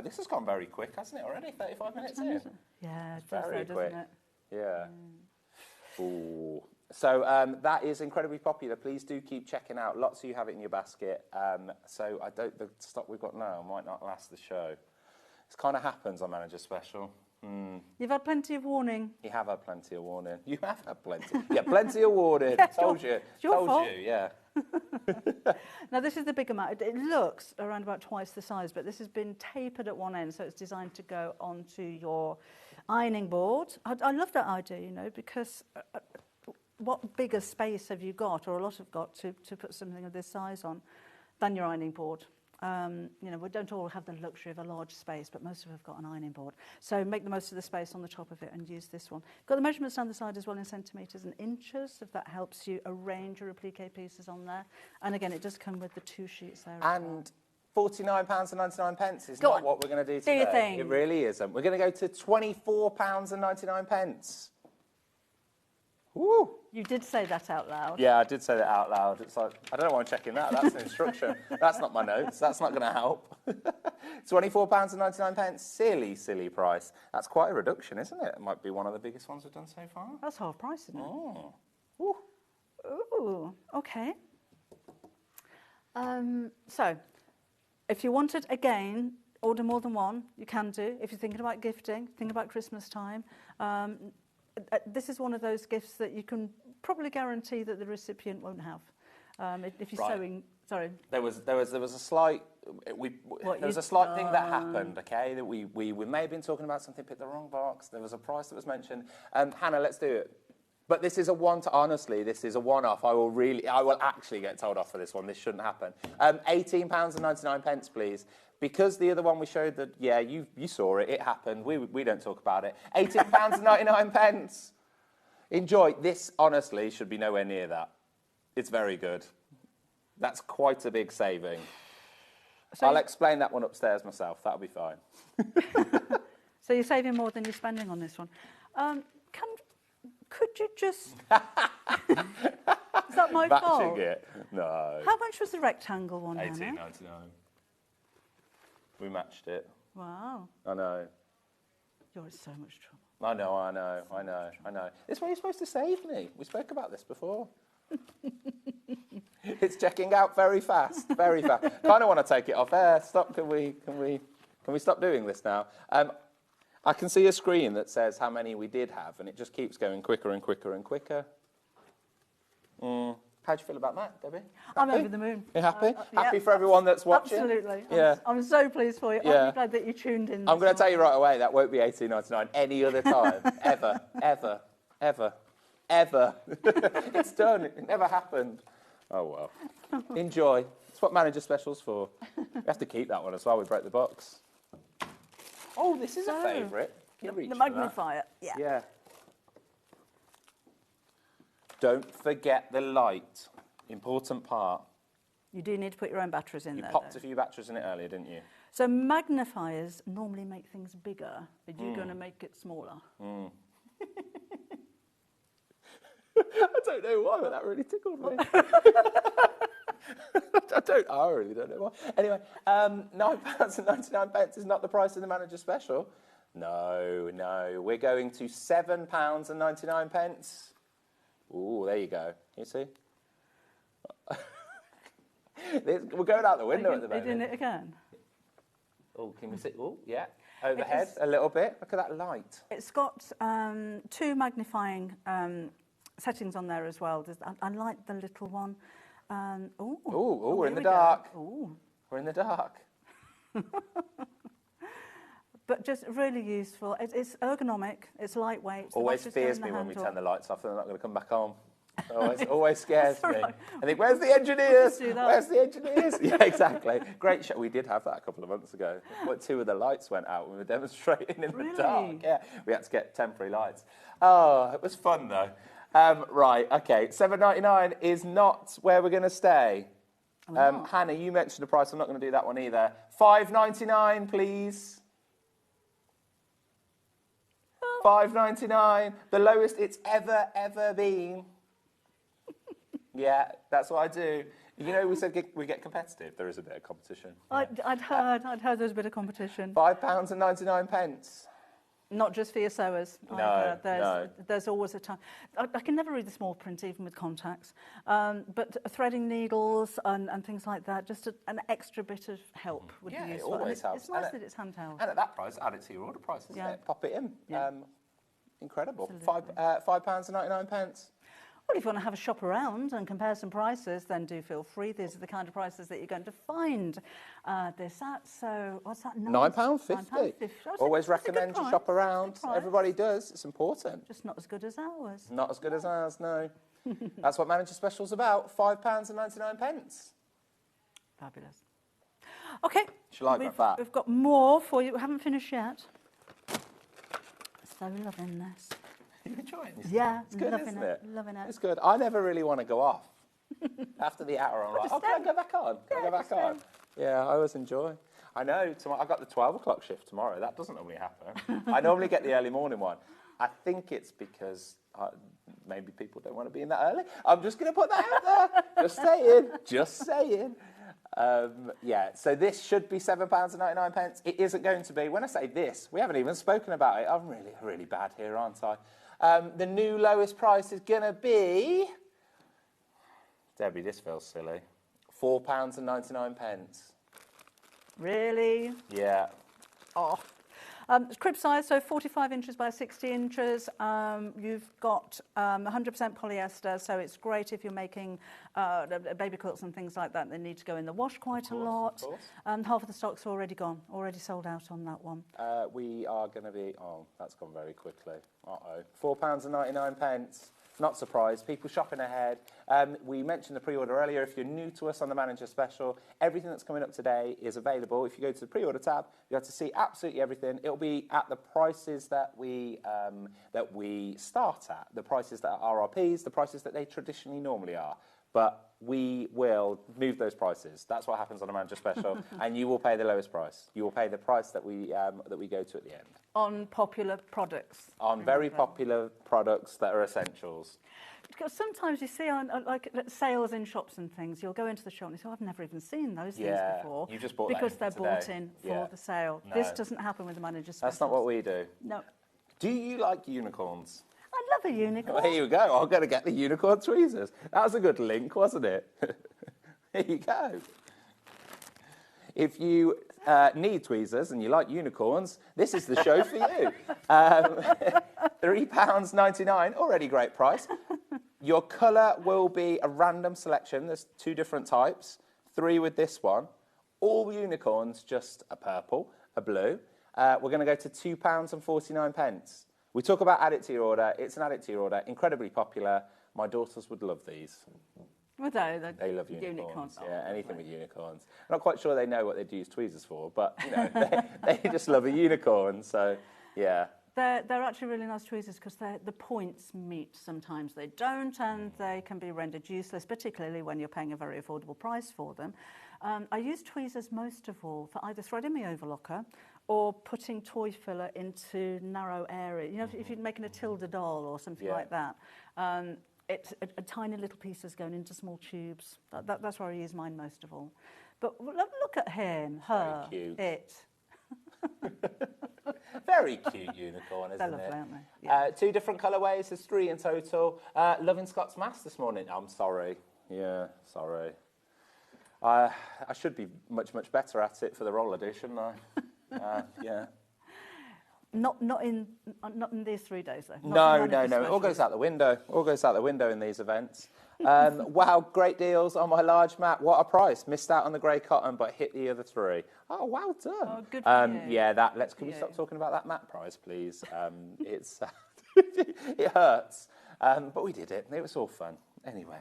This has gone very quick, hasn't it, already? 35 minutes in. Yeah, it Very does, though, quick. doesn't it? Yeah. Ooh. So that is incredibly popular. Please do keep checking out. Lots of you have it in your basket. So the stock we've got now might not last the show. This kind of happens on Manager Special. You've had plenty of warning. You have had plenty of warning. You have had plenty. Yeah, plenty of warning. Yeah, Told you. it's your Told fault. you, yeah. Now, this is the big amount. It looks around about twice the size, but this has been tapered at one end, so it's designed to go onto your ironing board. I love that idea, you know, because what bigger space have you got, or a lot have got, to put something of this size on than your ironing board? You know, we don't all have the luxury of a large space, but most of us have got an ironing board. So make the most of the space on the top of it and use this one. Got the measurements down the side as well in centimetres and inches, if that helps you arrange your applique pieces on there. And again, it does come with the 2 sheets there as well. And £49.99 is Go not on. what we're going to do Do today. your thing. It really isn't. We're going to go to £24.99. Woo! You did say that out loud. Yeah, I did say that out loud. It's like, I don't know why I'm checking that. That's an instruction. That's not my notes. That's not going to help. £24.99. Silly, silly price. That's quite a reduction, isn't it? It might be one of the biggest ones we've done so far. That's half price, isn't it? Oh. Woo. Ooh, okay. So, if you wanted, again, order more than one, you can do. If you're thinking about gifting, think about Christmas time. This is one of those gifts that you can probably guarantee that the recipient won't have. If you're Right. sewing, sorry. There was a slight there was a slight thing that happened. Okay, that we may have been talking about something, picked the wrong box. There was a price that was mentioned. Hannah, let's do it. But this is a honestly, this is a one-off. I will actually get told off for this one. This shouldn't happen. £18.99, please. Because the other one we showed that, yeah, you saw it. It happened. We don't talk about it. £18.99. Enjoy. This, honestly, should be nowhere near that. It's very good. That's quite a big saving. So I'll explain that one upstairs myself. That'll be fine. So you're saving more than you're spending on this one. Could you just... Is that my fault? Matching it? No. How much was the rectangle one, Hannah? £18.99. We matched it. Wow. I know. You're in so much trouble. I know. This is why you're supposed to save me. We spoke about this before. It's checking out very fast, very fast. Kind of want to take it off air. Stop. Can we stop doing this now? I can see a screen that says how many we did have, and it just keeps going quicker and quicker and quicker. How do you feel about that, Debbie? I'm Happy? over the moon. You happy? Yeah, Happy for everyone that's watching? Absolutely. Yeah. I'm so pleased for you. Yeah. I'm glad that you tuned in. I'm going to tell you right away, that won't be £18.99 any other time. Ever. It's done. It never happened. Oh, well. Enjoy. That's what Manager Special's for. We have to keep that one as well. We broke the box. Oh, this is a favourite. Can you reach The for that? magnifier. Yeah. Yeah. Don't forget the light. Important part. You do need to put your own batteries in You there. popped though. a few batteries in it earlier, didn't you? So magnifiers normally make things bigger, but you're going to make it smaller. I don't know why, but that really tickled me. I really don't know why. Anyway, £9.99 is not the price of the Manager Special. No, we're going to £7.99. Ooh, there you go. You see? We're going out the window at the Are you doing moment. it again? Oh, can we see? Oh, yeah. Overhead a little bit. Look at that light. It's got 2 magnifying settings on there as well. I like the little one. We're in the here we go. dark. Ooh. We're in the dark. But just really useful. It's ergonomic. It's lightweight. The Always batteries go in fears the me when we handle. turn the lights off. They're not going to come back on. Always scares That's me. all right. I think, where's the engineers? do that. Where's the engineers? Yeah, exactly. Great show. We did have that a couple of months ago. 2 of the lights went out when we were demonstrating in the dark. Really? Yeah, we had to get temporary lights. Oh, it was fun though. Right, okay. £7.99 is not where we're going to stay. Hannah, you mentioned a price. I'm not going to do that one either. $5.99, please. $5.99, the lowest it's ever been. Yeah, that's what I do. You know, we said we get competitive. There is a bit of competition. I'd heard there was a bit of competition. £5.99. Not just for your sewers. No, There's always a time. I can never read the small print, even with contacts. But threading needles and things like that, just an extra bit of help would be useful. It always helps. It's nice that it's handheld. And at that price, add it to your order price, isn't it? Pop it in. Yeah. Incredible. Absolutely. £5.99. Well, if you want to have a shop around and compare some prices, then do feel free. These are the kind of prices that you're going to find this at. So, what's that? £9.50. Always recommend you shop around. Everybody does. It's important. Just not as good as ours. Not as good as ours, no. That's what Manager Special's about. £5.99. Fabulous. Okay. Shall I grab that? We've got more for you. We haven't finished yet. So loving this. Are you enjoying this? Yeah, it's good, loving isn't it? Loving it. It's good. I never really want to go off. After the hour, I'm like, can I go back on? Can I go back on? Yeah, I always enjoy. I know. I've got the 12 o'clock shift tomorrow. That doesn't normally happen. I normally get the early morning one. I think it's because maybe people don't want to be in that early. I'm just going to put that out there. Just saying. Yeah, so this should be £7.99. It isn't going to be. When I say this, we haven't even spoken about it. I'm really, really bad here, aren't I? The new lowest price is going to be... Debbie, this feels silly. £4.99. Really? Yeah. Oh. Crib size, so 45 inches by 60 inches. You've got 100% polyester, so it's great if you're making baby quilts and things like that. They need to go in the wash quite a lot. Half of the stock's already gone, already sold out on that one. We are going to be... Oh, that's gone very quickly. Uh-oh. £4.99. Not surprised. People shopping ahead. We mentioned the pre-order earlier. If you're new to us on the Manager Special, everything that's coming up today is available. If you go to the pre-order tab, you have to see absolutely everything. It'll be at the prices that we start at, the prices that are RRPs, the prices that they traditionally normally are. But we will move those prices. That's what happens on a Manager Special, and you will pay the lowest price. You will pay the price that we go to at the end. On popular products. On very popular products that are essentials. Because sometimes you see on like sales in shops and things, you'll go into the shop and you say, I've never even seen those things before. You just bought because that they're bought in for the sale. No. This doesn't happen with the Manager Special. That's not what we do. No. Do you like unicorns? I love a unicorn. Well, here you go. I'm going to get the unicorn tweezers. That was a good link, wasn't it? Here you go. If you need tweezers and you like unicorns, this is the show for you. £3.99, already great price. Your colour will be a random selection. There's 2 different types, 3 with this one. All unicorns, just a purple, a blue. We're going to go to £2.49. We talk about add it to your order. It's an add it to your order. Incredibly popular. My daughters would love these. Well, they love unicorns. Oh, yeah, anything with unicorns. I'm not quite sure they know what they'd use tweezers for, but you know, they just love a unicorn. So, yeah. They're actually really nice tweezers because the points meet. Sometimes they don't, and they can be rendered useless, particularly when you're paying a very affordable price for them. I use tweezers most of all for either threading my overlocker or putting toy filler into narrow areas. You know, if you're making a Tilda doll or something like that, it's a tiny little pieces going into small tubes. That's where I use mine most of all. But look at him, her, very cute. it. Very cute unicorn, isn't They're lovely, it? aren't they? Yeah. 2 different colourways. There's 3 in total. Loving Scott's Mask this morning. I'm sorry. Yeah, sorry. I should be much better at it for the roller, shouldn't I? Yeah. Not in these 3 days, though. No. It all goes out the window. All goes out the window in these events. Wow, great deals on my large mat. What a price. Missed out on the grey cotton, but hit the other 3. Oh, well done. Oh, good for you. Yeah, can we stop talking about that mat price, please? It's it hurts. But we did it. It was all fun. Anyway.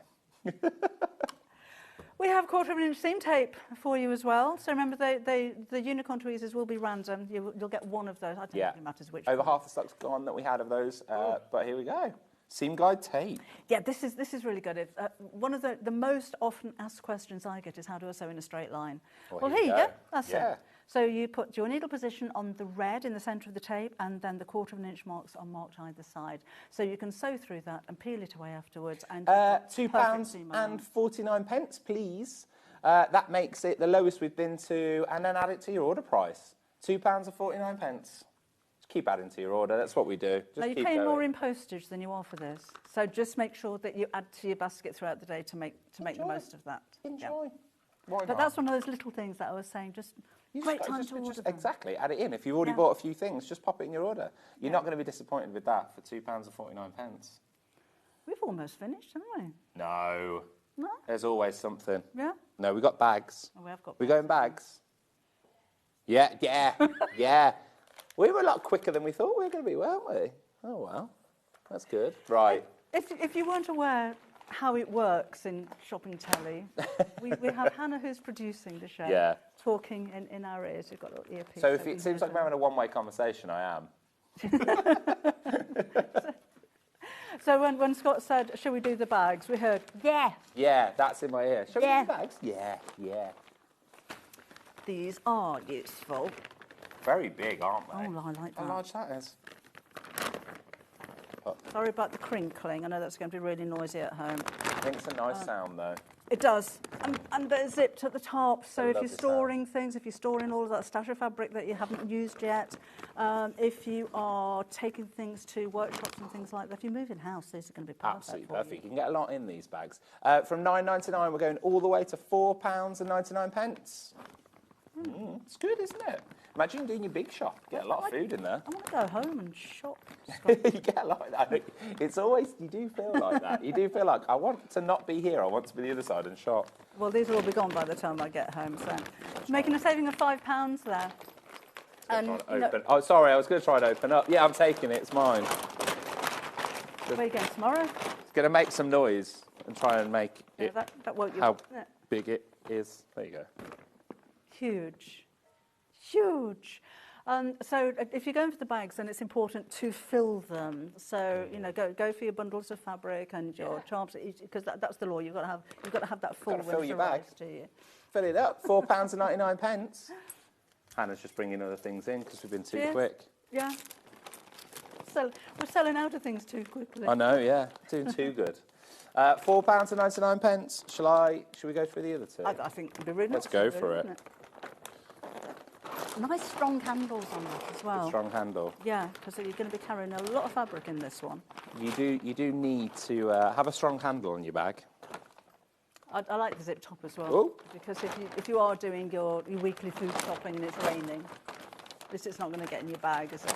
We have 1/4 inch seam tape for you as well. So remember, the unicorn tweezers will be random. You'll get one of those. I don't think it matters which. Over one. half the stock's gone that we had of those. But here we go. Seam guide tape. Yeah, this is really good. One of the most often asked questions I get is, how do I sew in a straight line? Well, here you go. That's it. So you put your needle position on the red in the centre of the tape, and then the 1/4 inch marks are marked either side. So you can sew through that and peel it away afterwards. And £2.49, please. That makes it the lowest we've been to, and then add it to your order price. £2.49. Just keep adding to your order. That's what we do. Just now, you're paying more in postage than you are for this. So just make sure that you add to your basket throughout the day to make the most of that. Enjoy. Yeah. Why not? But that's one of those little things that I was saying. Just great time to order them. Exactly. Add it in. If you've already bought a few things, just pop it in your order. You're not going to be disappointed with that for £2.49. We've almost finished, haven't we? No. No? There's always something. Yeah? No, we got bags. Oh, we have got We go in bags. Yeah. Yeah. We were a lot quicker than we thought we were going to be, weren't we? Oh, well. That's good. Right. If you weren't aware how it works in shopping telly, we have Hannah, who's producing the show, talking in our ears. We've got a little earpiece. So if it seems like we're having a one-way conversation, I am. So when Scott said, shall we do the bags, we heard, yeah. Yeah, that's in my ear. Shall we do the bags? Yeah. These are useful. Very big, aren't they? Oh, I like that. How large that is. Sorry about the crinkling. I know that's going to be really noisy at home. I think it's a nice sound, though. It does. And they're zipped at the top, so if you're lovely storing things, if you're storing all of that stash of fabric that you haven't used yet, if you are taking things to workshops and things like that, if you're moving house, these are going to be perfect. Absolutely perfect. You can get a lot in these bags. From £9.99, we're going all the way to £4.99. It's good, isn't it? Imagine doing your big shop. Get a lot of food in there. I want to go home and shop. You get a lot of that. It's always, you do feel like that. You do feel like, I want to not be here. I want to be the other side and shop. Well, these will all be gone by the time I get home, so. Making a saving of £5 there. And Oh, sorry, I was going to try and open up. Yeah, I'm taking it. It's mine. Where are you going tomorrow? It's going to make some noise and try and make it that won't how big it is. There you go. Huge. So if you're going for the bags, then it's important to fill them. So go for your bundles of fabric and your charms, because that's the law. You've got to have that full. You've got to fill your bag. Fill it up. £4.99. Hannah's just bringing other things in because we've been too quick. Yeah. So we're selling out of things too quickly. I know. Yeah, doing too good. £4.99. Shall we go through the other two? I think it'd be really Let's nice go to do, for it. isn't it? Nice strong handles on that as well. Good strong handle. Yeah, because you're going to be carrying a lot of fabric in this one. You do need to have a strong handle on your bag. I like the zip top as well. Ooh. Because if you are doing your weekly food shopping and it's raining, this is not going to get in your bag, is it?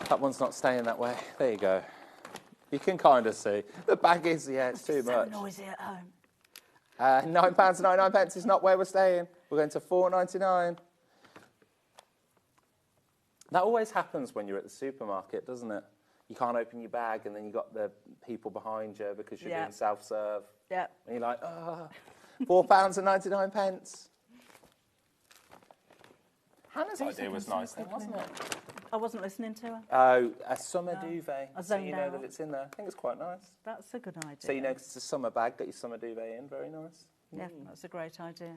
That one's not staying that way. There you go. You can kind of see. The bag is, it's too much. So noisy at home. £9.99 is not where we're staying. We're going to £4.99. That always happens when you're at the supermarket, doesn't it? You can't open your bag and then you've got the people behind you because you're doing self-serve. Yeah. And you're like, £4.99. Hannah's idea was nice then, wasn't it? I wasn't listening to her. Oh, a summer duvet. So you know out. that it's in there. I think it's quite nice. That's a good idea. So you know 'cause it's a summer bag, get your summer duvet in. Very nice. Yeah, that's a great idea.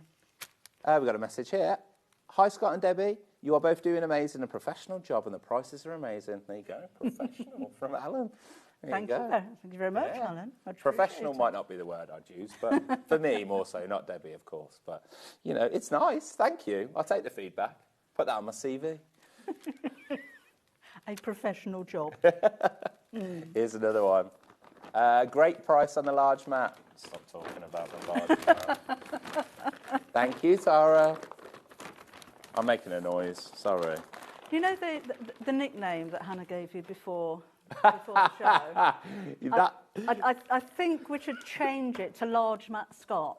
We've got a message here. Hi, Scott and Debbie. You are both doing amazing, a professional job, and the prices are amazing. There you go. Professional from Alan. Thank you. Thank you very much, Alan. Professional might not be the word I'd use, but for me, more so, not Debbie, of course. But, it's nice. Thank you. I'll take the feedback. Put that on my CV. A professional job. Here's another one. Great price on the large mat. Stop talking about the large mat. Thank you, Tara. I'm making a noise. Sorry. You know the nickname that Hannah gave you before the show? I think we should change it to Large Matt Scott.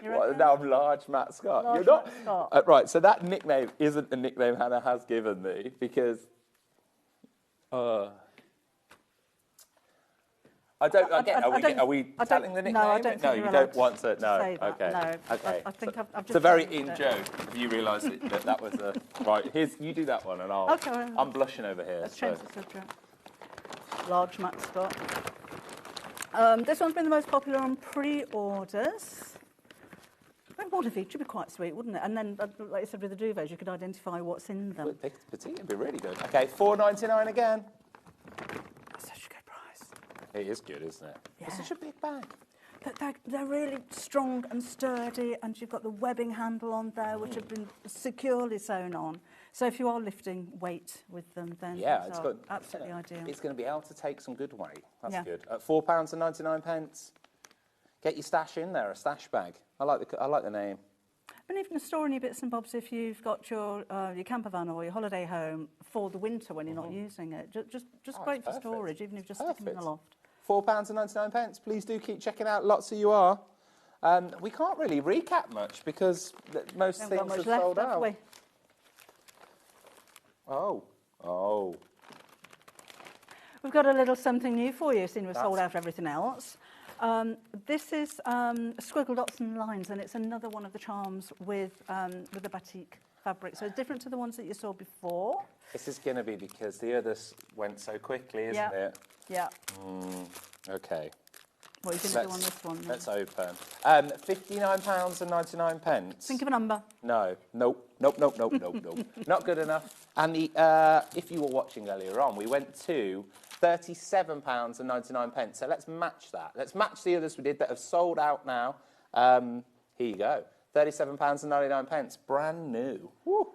Now I'm Large Matt Scott. Large You're not Matt Scott. Right. So that nickname isn't the nickname Hannah has given me because I don't. Are we telling the nickname? No, I don't. No, you don't want to. No. Say that. Okay. No. Okay. I think I've just. It's a very changed in it. joke. If you realise that was a right. You do that one, and I'll. Okay. I'm blushing over here. Let's change the subject. large mat stock. This one's been the most popular on pre-orders. I think one of each would be quite sweet, wouldn't it? And then, like you said, with the duvets, you could identify what's in them. Petite would be really good. Okay, $4.99 again. That's such a good price. It is good, isn't it? Yeah. It's such a big bag. But they're really strong and sturdy, and you've got the webbing handle on there, which have been securely sewn on. So if you are lifting weight with them, then It's got absolutely ideal. It's going to be able to take some good weight. That's Yeah. good. At £4.99. Get your stash in there, a stash bag. I like the name. And even storing your bits and bobs if you've got your camper van or your holiday home for the winter when you're not using it. Just great for perfect. storage, even if you just stick them in the loft. £4.99. Please do keep checking out. Lots of you are. We can't really recap much because most Haven't things got much have left, sold have out. we? Oh. We've got a little something new for you, seeing we've sold That's- out everything else. This is squiggle dots and lines, and it's another one of the charms with the batik fabric. So it's different to the ones that you saw before. This is going to be because the others went so quickly, isn't Yeah. it? Yeah. Okay. What are you going to do on this one? Then? Let's open. £59.99. Think of a number. No. Nope. Not good enough. And if you were watching earlier on, we went to £37.99. So let's match that. Let's match the others we did that have sold out now. Here you go. £37.99. Brand new. Woo.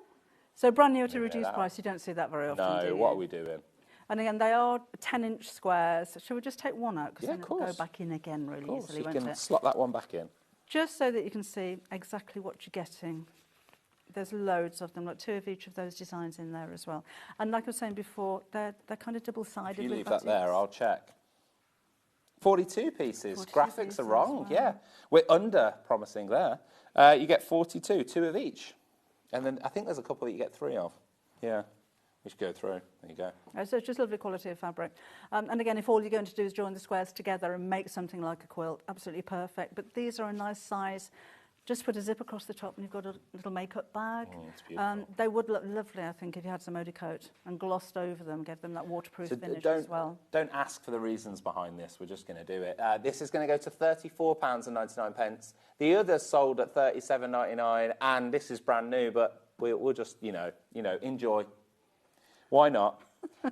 So brand new at a Maybe reduced that. price. You don't see that very often, do No, you? what are we doing? And again, they are 10-inch squares. Shall we just take one out? Because Yeah, then of it'll go course. back in again really Of course, easily, you won't can it? slot that one back in. Just so that you can see exactly what you're getting. There's loads of them, like 2 of each of those designs in there as well. And like I was saying before, they're kind of double-sided. If you with leave that batiks. there, I'll check. 42 pieces. 42 Graphics pieces, are wrong, wow. yeah. We're under promising there. You get 42, 2 of each. And then I think there's a couple that you get 3 of. Yeah, we should go through. There you go. So it's just lovely quality of fabric. And again, if all you're going to do is join the squares together and make something like a quilt, absolutely perfect. But these are a nice size. Just put a zip across the top and you've got a little makeup bag. It's beautiful. They would look lovely, I think, if you had some Moda coat and glossed over them, gave them that waterproof So finish don't, as well. don't ask for the reasons behind this. We're just going to do it. This is going to go to £34.99. The others sold at £37.99, and this is brand new, but we'll just, enjoy. Why not?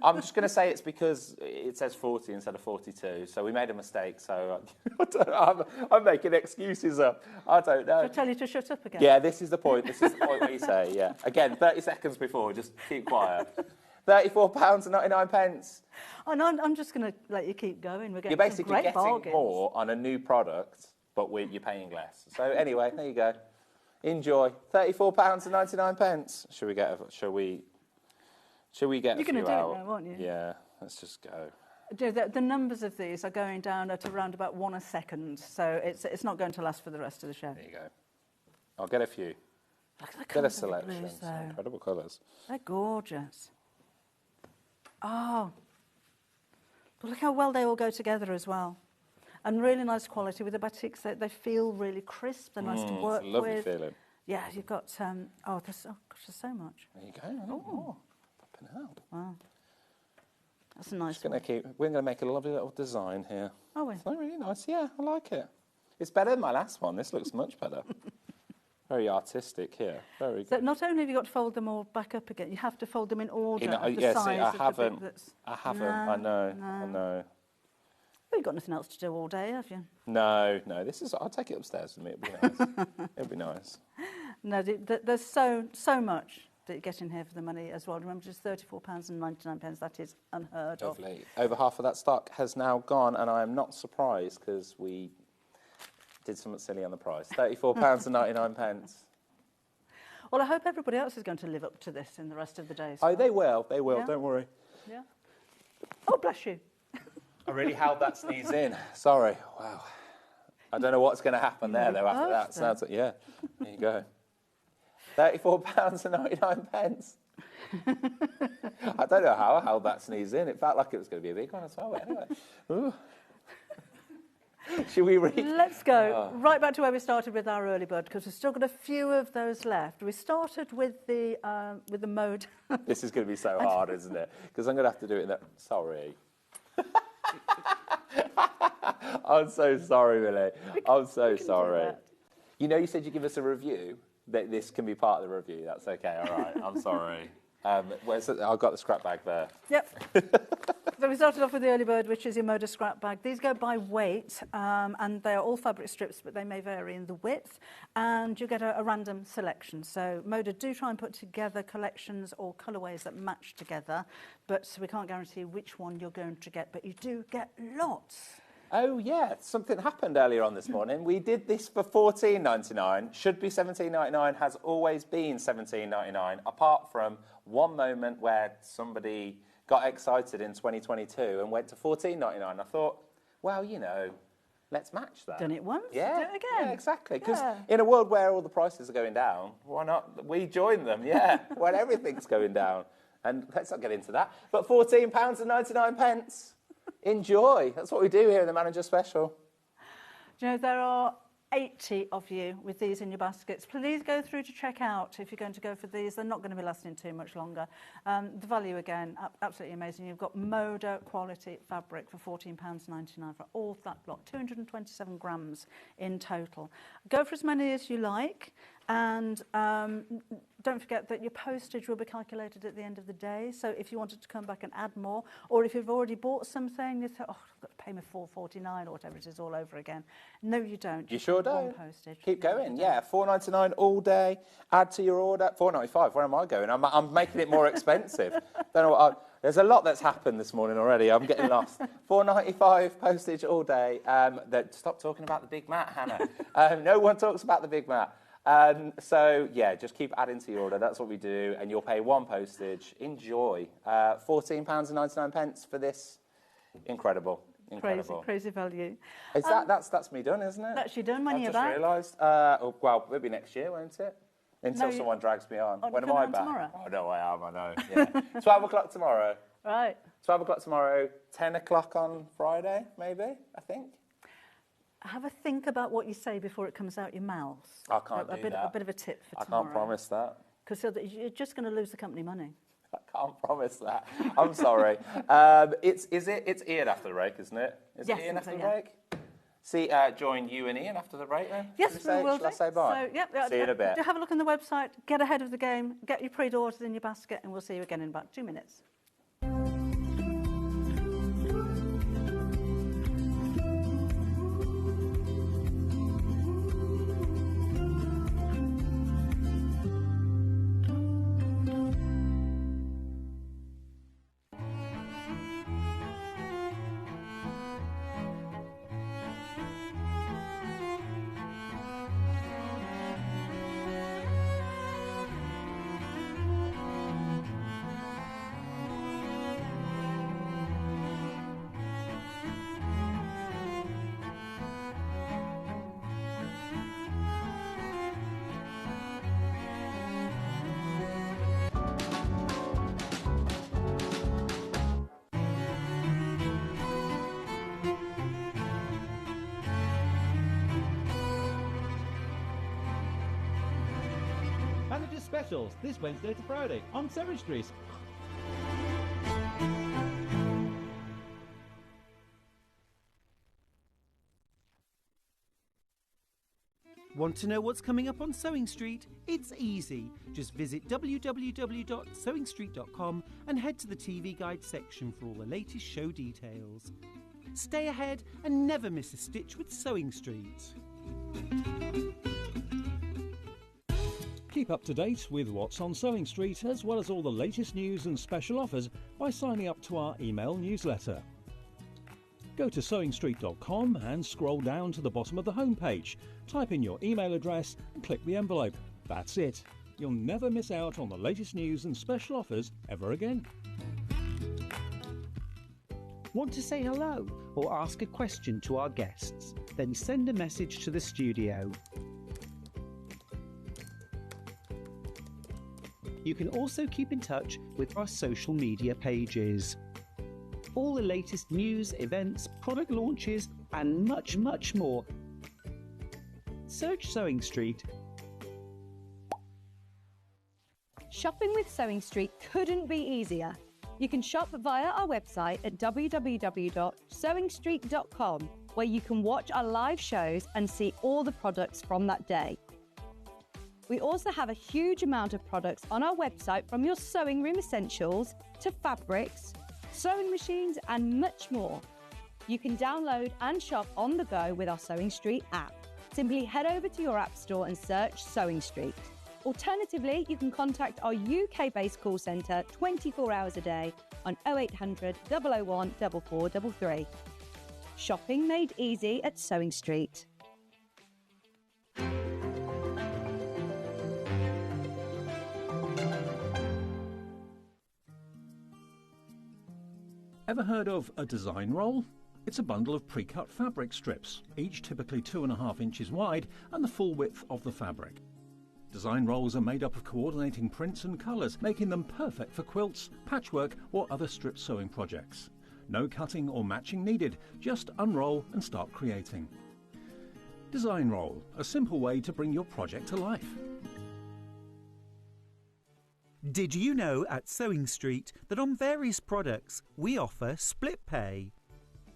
I'm just going to say it's because it says 40 instead of 42, so we made a mistake. So I'm making excuses up. I don't know. Shall I tell you to shut up again? Yeah, this is the point. This is the point where you say, yeah. Again, 30 seconds before, just keep quiet. £34.99. Oh, no, I'm just going to let you keep going. We're getting You're some basically great getting bargains. more on a new product, but you're paying less. So anyway, there you go. Enjoy. £34.99. Shall we get a few You're going to do it out? now, aren't you? Yeah, let's just go. The numbers of these are going down at around about 1 a second, so it's not going to last for the rest of the show. There you go. I'll get a few. Look at the Get a colours of the selection. blues, Some though. incredible colours. They're gorgeous. Oh, but look how well they all go together as well. And really nice quality with the batiks. They feel really crisp. They're nice to work It's a lovely with. feeling. Yeah, you've got, there's so much. There you go. Oh, popping out. Wow. That's a nice Just gonna one. we're going to make a lovely little design here. Are we? It's really nice. Yeah, I like it. It's better than my last one. This looks much better. Very artistic here. Very So good. not only have you got to fold them all back up again, you have to fold them in order of the yeah, size see, of the bit that's... I haven't. No, I know. no. I know. Well, you've got nothing else to do all day, have you? No. This is. I'll take it upstairs with me. It'll be nice. It'll be nice. No, there's so much that you get in here for the money as well. Remember, just £34.99. That is unheard of. Lovely. Over half of that stock has now gone, and I am not surprised because we did something silly on the price. £34.99. Well, I hope everybody else is going to live up to this in the rest of the days. Oh, they will. They will. Yeah. Don't worry. Yeah. Oh, bless you. I really held that sneeze in. Sorry. Wow. I don't know what's going to happen there, though, after that. Sounds like, yeah. There you go. £34.99. I don't know how I held that sneeze in. It felt like it was going to be a big one as well. But anyway. Ooh. Should we read? Let's go right back to where we started with our early bird, because we've still got a few of those left. We started with the Moda. This is going to be so hard, isn't it? Because I'm going to have to do it in that... Sorry. I'm so sorry, Millie. I'm so do sorry. that. You know, you said you'd give us a review. That this can be part of the review. That's okay. All right. I'm sorry. I've got the scrap bag there. Yep. So we started off with the early bird, which is your Moda scrap bag. These go by weight, and they are all fabric strips, but they may vary in the width, and you get a random selection. So Moda do try and put together collections or colourways that match together, but we can't guarantee which one you're going to get, but you do get lots. Oh, yeah. Something happened earlier on this morning. We did this for $14.99. Should be $17.99. Has always been $17.99, apart from one moment where somebody got excited in 2022 and went to $14.99. I thought, well, you know, let's match that. Done it once, Yeah, do it again. Yeah, exactly. Because Yeah. in a world where all the prices are going down, why not? We join them, yeah, when everything's going down. And let's not get into that. But £14.99. Enjoy. That's what we do here in the Manager Special. Do you know, there are 80 of you with these in your baskets. Please go through to check out if you're going to go for these. They're not going to be lasting too much longer. The value, again, absolutely amazing. You've got Moda quality fabric for £14.99 for all of that block, 227 grams in total. Go for as many as you like, and don't forget that your postage will be calculated at the end of the day. So if you wanted to come back and add more, or if you've already bought something, you think, oh, I've got to pay me $4.49 or whatever it is all over again. No, you don't. You sure One don't. postage. Keep No, going. you Yeah, $4.99 all day. Add to your order. $4.95. Where am I going? I'm making it more expensive. Don't know what. There's a lot that's happened this morning already. I'm getting lost. $4.95 postage all day. Stop talking about the Big Mat, Hannah. No one talks about the Big Mat. So, yeah, just keep adding to your order. That's what we do. And you'll pay one postage. Enjoy. £14.99 for this. Incredible. Incredible. Crazy value. Is that's me done, isn't it? That's you done when I've you're just back. realised. Well, maybe next year, won't it? Until No, someone drags me on. Oh, When am you're I coming back? on tomorrow? Oh, no, I am, I know. Yeah. 12 o'clock tomorrow. Right. 12 o'clock tomorrow, 10 o'clock on Friday, maybe, I think. Have a think about what you say before it comes out your mouth. I can't do A that. bit of a tip for I tomorrow. can't promise that. Because you're just going to lose the company money. I can't promise that. I'm sorry. It's Ian after the break, isn't it? Is Yes, it Ian I think after so, the yeah. break? See, join you and Ian after the break then? Yes, Should we will Shall I say bye? So, yep, See you in a bit. Have a look on the website, get ahead of the game, get your pre-orders in your basket, and we'll see you again in about 2 minutes. Manager Specials this Wednesday to Friday on Surrey Street. Want to know what's coming up on Sewing Street? It's easy. Just visit www.sewingstreet.com and head to the TV Guide section for all the latest show details. Stay ahead and never miss a stitch with Sewing Street. Keep up to date with what's on Sewing Street, as well as all the latest news and special offers by signing up to our email newsletter. Go to sewingstreet.com and scroll down to the bottom of the homepage. Type in your email address and click the envelope. That's it. You'll never miss out on the latest news and special offers ever again. Want to say hello or ask a question to our guests? Then send a message to the studio. You can also keep in touch with our social media pages. All the latest news, events, product launches, and much, much more. Search Sewing Street. Shopping with Sewing Street couldn't be easier. You can shop via our website at www.sewingstreet.com, where you can watch our live shows and see all the products from that day. We also have a huge amount of products on our website, from your sewing room essentials to fabrics, sewing machines and much more. You can download and shop on the go with our Sewing Street app. Simply head over to your app store and search Sewing Street. Alternatively, you can contact our UK-based call centre 24 hours a day on 0800 001 4433. Shopping made easy at Sewing Street. Ever heard of a design roll? It's a bundle of pre-cut fabric strips, each typically 2.5 inches wide and the full width of the fabric. Design rolls are made up of coordinating prints and colours, making them perfect for quilts, patchwork or other strip sewing projects. No cutting or matching needed, just unroll and start creating. Design roll, a simple way to bring your project to life. Did you know at Sewing Street that on various products we offer split pay?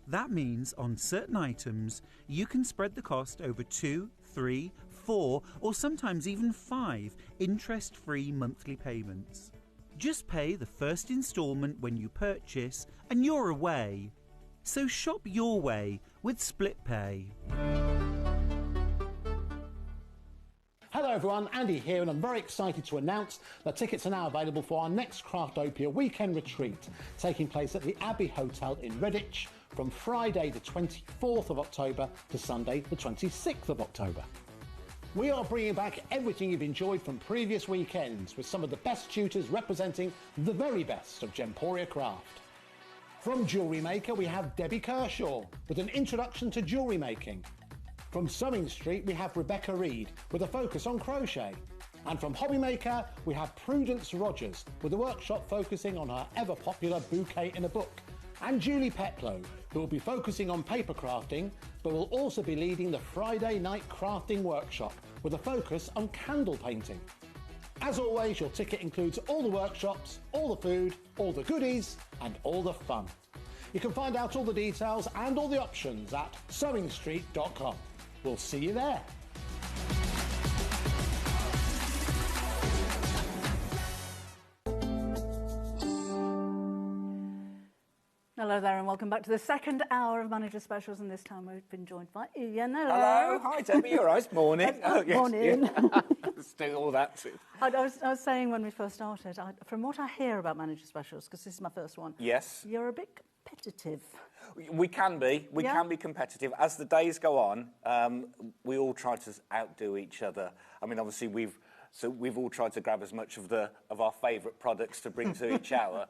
That means on certain items you can spread the cost over 2, 3, 4 or sometimes even 5 interest-free monthly payments. Just pay the first instalment when you purchase and you're away. So shop your way with split pay. Hello everyone, Andy here, and I'm very excited to announce that tickets are now available for our next Craftopia weekend retreat, taking place at the Abbey Hotel in Redditch from Friday the 24th of October to Sunday the 26th of October. We are bringing back everything you've enjoyed from previous weekends, with some of the best tutors representing the very best of Gemporia craft. From Jewellery Maker we have Debbie Kershaw with an introduction to jewellery making. From Sewing Street we have Rebecca Reed with a focus on crochet. And from Hobby Maker we have Prudence Rogers with a workshop focusing on her ever popular bouquet in a book. And Julie Petlow, who will be focusing on paper crafting, but will also be leading the Friday night crafting workshop with a focus on candle painting. As always, your ticket includes all the workshops, all the food, all the goodies, and all the fun. You can find out all the details and all the options at sewingstreet.com. We'll see you there. Hello there and welcome back to the second hour of Manager Specials, and this time we've been joined by Ian. Hello. Hi Debbie, you all right? Morning. Oh, yes, Morning. Yeah. Let's do all that too. I was saying when we first started, from what I hear about Manager Specials, because this is my first one, Yes. you're a bit competitive. We can be. We Yeah. can be competitive. As the days go on, we all try to outdo each other. I mean, obviously we've all tried to grab as much of our favourite products to bring to each hour.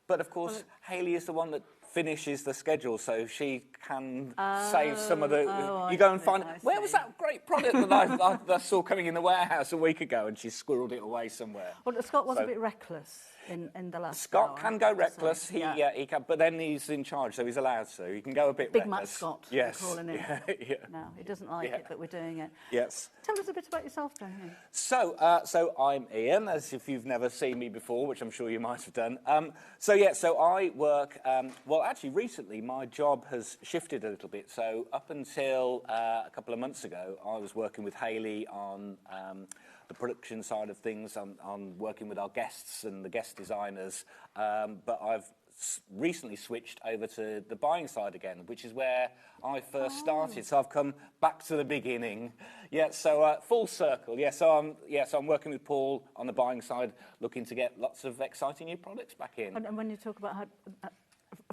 But of course, Hayley is the one that finishes the schedule, so she can save some of the... you go and find... Where was that great product that I saw coming in the warehouse a week ago, and she squirreled it away somewhere. Well, Scott was a bit reckless in the last Scott hour, can go reckless, so, he can, but then he's in charge, so he's allowed to. He can go a bit Big reckless. Matt Scott, yes. we're calling him. Yeah. No, he doesn't like it that we're doing it. Yes. Tell us a bit about yourself, Ian. So I'm Ian, as if you've never seen me before, which I'm sure you might have done. So I work, well, actually recently my job has shifted a little bit. So up until a couple of months ago, I was working with Hayley on the production side of things, on working with our guests and the guest designers, but I've recently switched over to the buying side again, which is where I first started. So I've come back to the beginning. Yeah, so full circle. Yeah, so I'm working with Paul on the buying side, looking to get lots of exciting new products back in. And when you talk about how,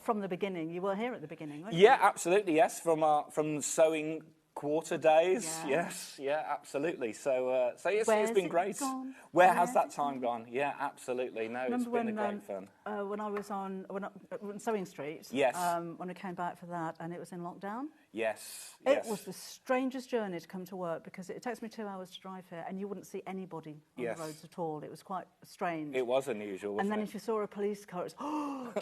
from the beginning, you were here at the beginning, weren't you? Yeah, absolutely. Yes, from sewing quarter days. Yes, yeah, absolutely. So it's been great. Where has that time gone? Yeah, absolutely. No, it's been a great fun. When I was on Sewing Street, yes, when I came back for that, and it was in lockdown. Yes, it was the strangest journey to come to work, because it takes me 2 hours to drive here, and you wouldn't see anybody on the roads at all. It was quite strange. It was unusual. And then if you saw a police car, it's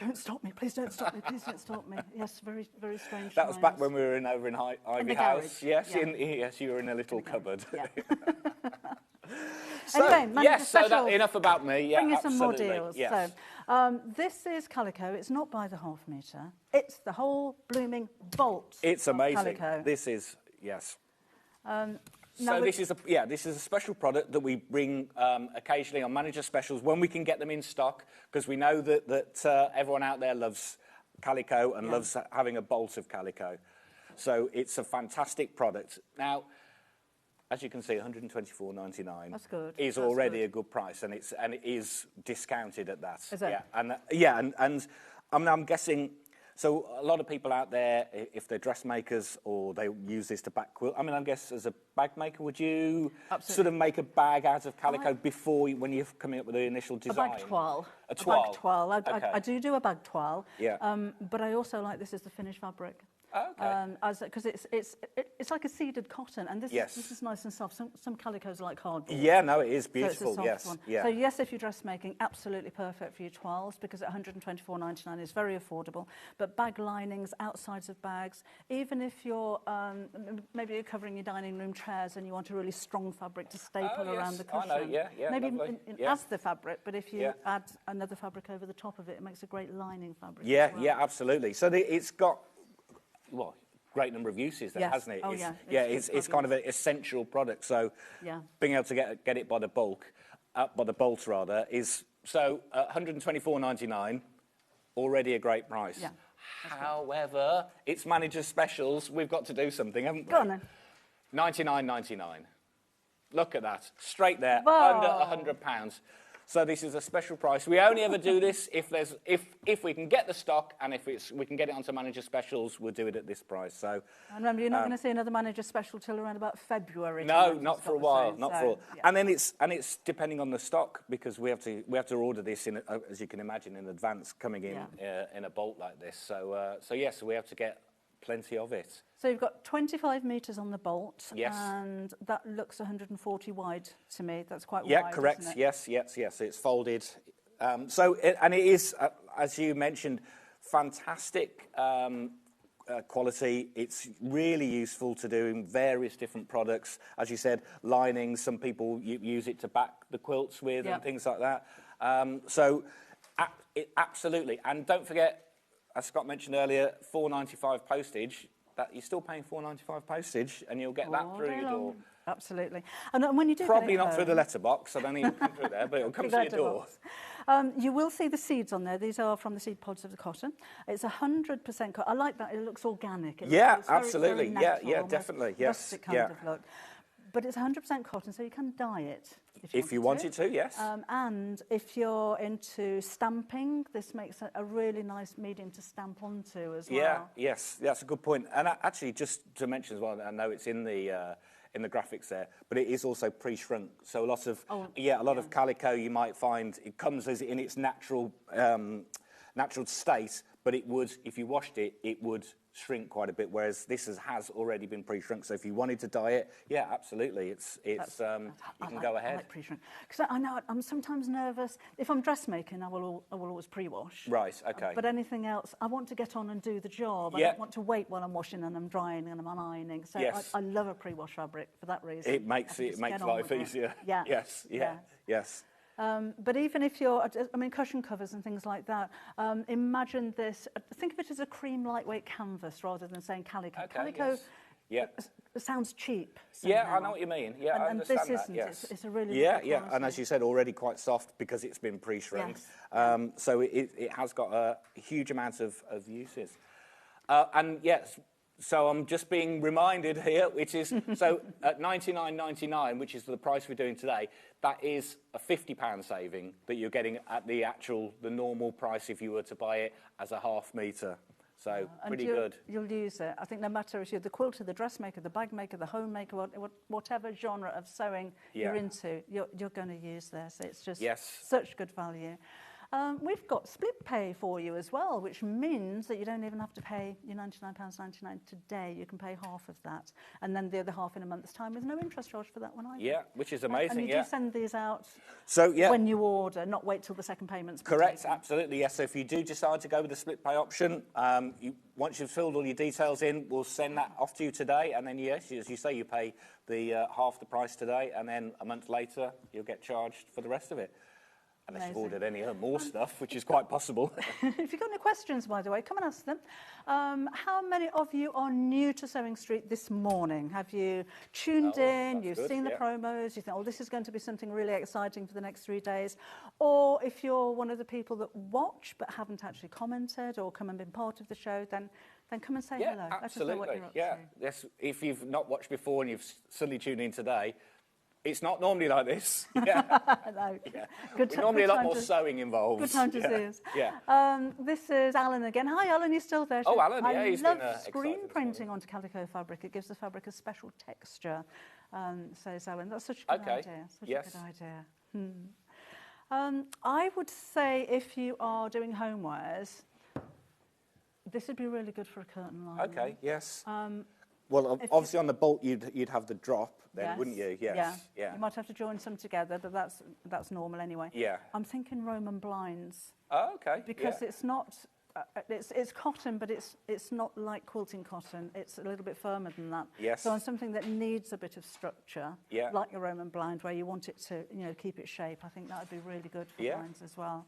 don't stop me, please don't stop me, please don't stop me. Yes, very, very strange. That was back when we were over in Ivy House. Yes, yeah. Yes, you were in a little cupboard. Yeah. So, anyway, yes, so enough about me. Yeah, bring you absolutely. some more deals. Yes. This is Calico. It's not by the half metre. It's the whole blooming bolt. It's of amazing. Calico. This is, yes. Now So this is a special product that we bring occasionally on manager specials when we can get them in stock, because we know that everyone out there loves Calico and loves having a bolt of Calico. So it's a fantastic product. Now, as you can see, $124.99 That's good. is That's already good. a good price, and it is discounted at that. Is it? Yeah, and I'm guessing. So a lot of people out there, if they're dressmakers or they use this to back quilt, I mean, I guess as a bag maker, would you sort of make a bag out of Calico when you're coming up with the initial design? A bag toile. A toile. A bag toile. Okay. I do a bag toile. Yeah. But I also like this as the finished fabric. Oh, okay. Because it's like a seeded cotton, and this is nice and soft. Some calicos are like cardboard. Yeah, no, it is So beautiful. it's a soft Yes, one. yeah. So yes, if you're dressmaking, absolutely perfect for your toiles, because at $124.99 is very affordable. But bag linings, outsides of bags, even if you're maybe you're covering your dining room chairs and you want a really strong fabric to staple around the cushion. I know, yeah, maybe lovely. as the fabric, but if you Yeah. add another fabric over the top of it, it makes a great lining fabric. Yeah, as well. yeah, absolutely. So it's got, well, great number of uses there, Yes. hasn't it? Oh, It's, yeah. it's kind of an essential product. So Yeah. being able to get it by the bulk, by the bolt rather, is so $124.99, already a great price. Yeah. However, it's manager specials. We've got to do something, haven't we? Go on then. $99.99. Look at that, straight there, Whoa. under £100. So this is a special price. We only ever do this if we can get the stock, and if we can get it onto manager specials, we'll do it at this price. So And remember, you're not going to see another manager special till around about February. no, time, not it's for a got to while, say. not So, for. yeah. And then it's depending on the stock, because we have to order this in, as you can imagine, in advance, coming in a bolt like this. So yes, we have to get plenty of it. So you've got 25 metres on the bolt, Yes. and that looks 140 wide to me. That's quite Yeah, wide, correct. isn't it? Yes. It's folded. And it is, as you mentioned, fantastic quality. It's really useful to do in various different products. As you said, linings. Some people use it to back the quilts with and things like that. Absolutely. And don't forget, as Scott mentioned earlier, $4.95 postage. That you're still paying $4.95 postage, and you'll get that All through day your door. long. Absolutely. And when you do Probably get it not through the home- letterbox. I don't think it'll come through there, but it'll come through your door. You will see the seeds on there. These are from the seed pods of the cotton. It's 100% cotton. I like that. It looks organic. It's very, absolutely. very natural, Yeah, almost definitely. Yes. rustic kind of look. But it's 100% cotton, so you can dye it If you wanted to, yes. And if you're into stamping, this makes a really nice medium to stamp onto as well. Yeah, yes, that's a good point. And actually, just to mention as well, I know it's in the graphics there, but it is also pre-shrunk. So a lot of Calico you might find it comes as in its natural state, but it would, if you washed it, it would shrink quite a bit. Whereas this has already been pre-shrunk. So if you wanted to dye it, yeah, absolutely, you can go ahead. I like pre-shrink because I know I'm sometimes nervous. If I'm dressmaking, I will always pre-wash. Right. Okay. But anything else, I want to get on and do the job. I Yeah. don't want to wait while I'm washing and I'm drying and I'm ironing. So Yes. I love a pre-wash fabric for that reason. It makes I can just get on life with it. easier. Yeah. Yes. Yeah. Yes. But even if you're, cushion covers and things like that, imagine this, think of it as a cream lightweight canvas rather than saying Calico. Okay, Calico yes. Yeah. sounds cheap. Yeah, somehow. I know what you mean. Yeah, I and understand this that. isn't. Yes. It's a really yeah, lovely yeah, quality. and as you said, already quite soft because it's been pre-shrunk. Yes. So it has got a huge amount of uses. And yes, so I'm just being reminded here, which is so at $99.99, which is the price we're doing today. That is a £50 saving that you're getting at the normal price if you were to buy it as a half metre. So pretty good. You'll use it. I think no matter if you're the quilter, the dressmaker, the bag maker, the homemaker, whatever genre of sewing you're into, you're going to use this. It's just such good value. We've got split pay for you as well, which means that you don't even have to pay your £99.99 today. You can pay half of that, and then the other half in a month's time with no interest charge for that one either. Yeah, which is amazing. And you do send these out when you order, not wait till the second payment's been Correct, taken. absolutely, yes. So if you do decide to go with the split pay option, once you've filled all your details in, we'll send that off to you today, and then, yes, as you say, you pay the half the price today, and then a month later, you'll get charged for the rest of it. Unless you've ordered any more stuff, which is quite possible. If you've got any questions, by the way, come and ask them. How many of you are new to Sewing Street this morning? Have you tuned in, you've seen the promos, you think, oh, this is going to be something really exciting for the next 3 days? Or if you're one of the people that watch but haven't actually commented or come and been part of the show, then come and say hello. Absolutely. Let us know what you're up to. Yes. If you've not watched before and you've suddenly tuned in today, it's not normally like this. Yeah. No. Yeah. Good normally a lot more sewing involved. Good time to see us. Yeah. This is Alan again. Hi, Alan, you still there? Oh, Alan, yeah, I he's love been screen printing onto Calico fabric. It gives the fabric a special texture, says Alan. That's such a good idea. Such a good idea. I would say if you are doing homewares, this would be really good for a curtain line. Okay, yes. Well, obviously on the bolt you'd have the drop then, wouldn't you? Yes. Yeah. You might have to join some together, but that's normal anyway. Yeah. I'm thinking Roman blinds. Oh, okay. Because it's not, it's cotton, but it's not like quilting cotton. It's a little bit firmer than that. Yes. So on something that needs a bit of structure, like a Roman blind, where you want it to, keep its shape, I think that would be really good for blinds as well.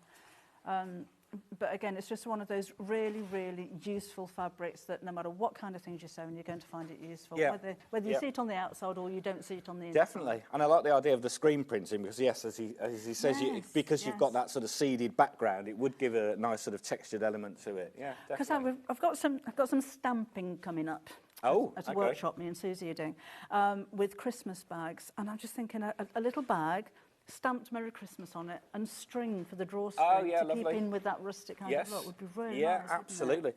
But again, it's just one of those really, really useful fabrics that no matter what kind of things you're sewing, you're going to find it useful. Yeah. Whether you see it on the outside or you don't see it on the inside. Definitely. And I like the idea of the screen printing because, yes, as he says, because you've got that sort of seeded background, it would give a nice sort of textured element to it. Yeah, definitely. Because I've got some stamping coming up. At a workshop me and Susie are doing with Christmas bags. And I'm just thinking a little bag stamped Merry Christmas on it and string for the drawstring to keep in with that rustic kind of look would be really nice. Yeah, absolutely.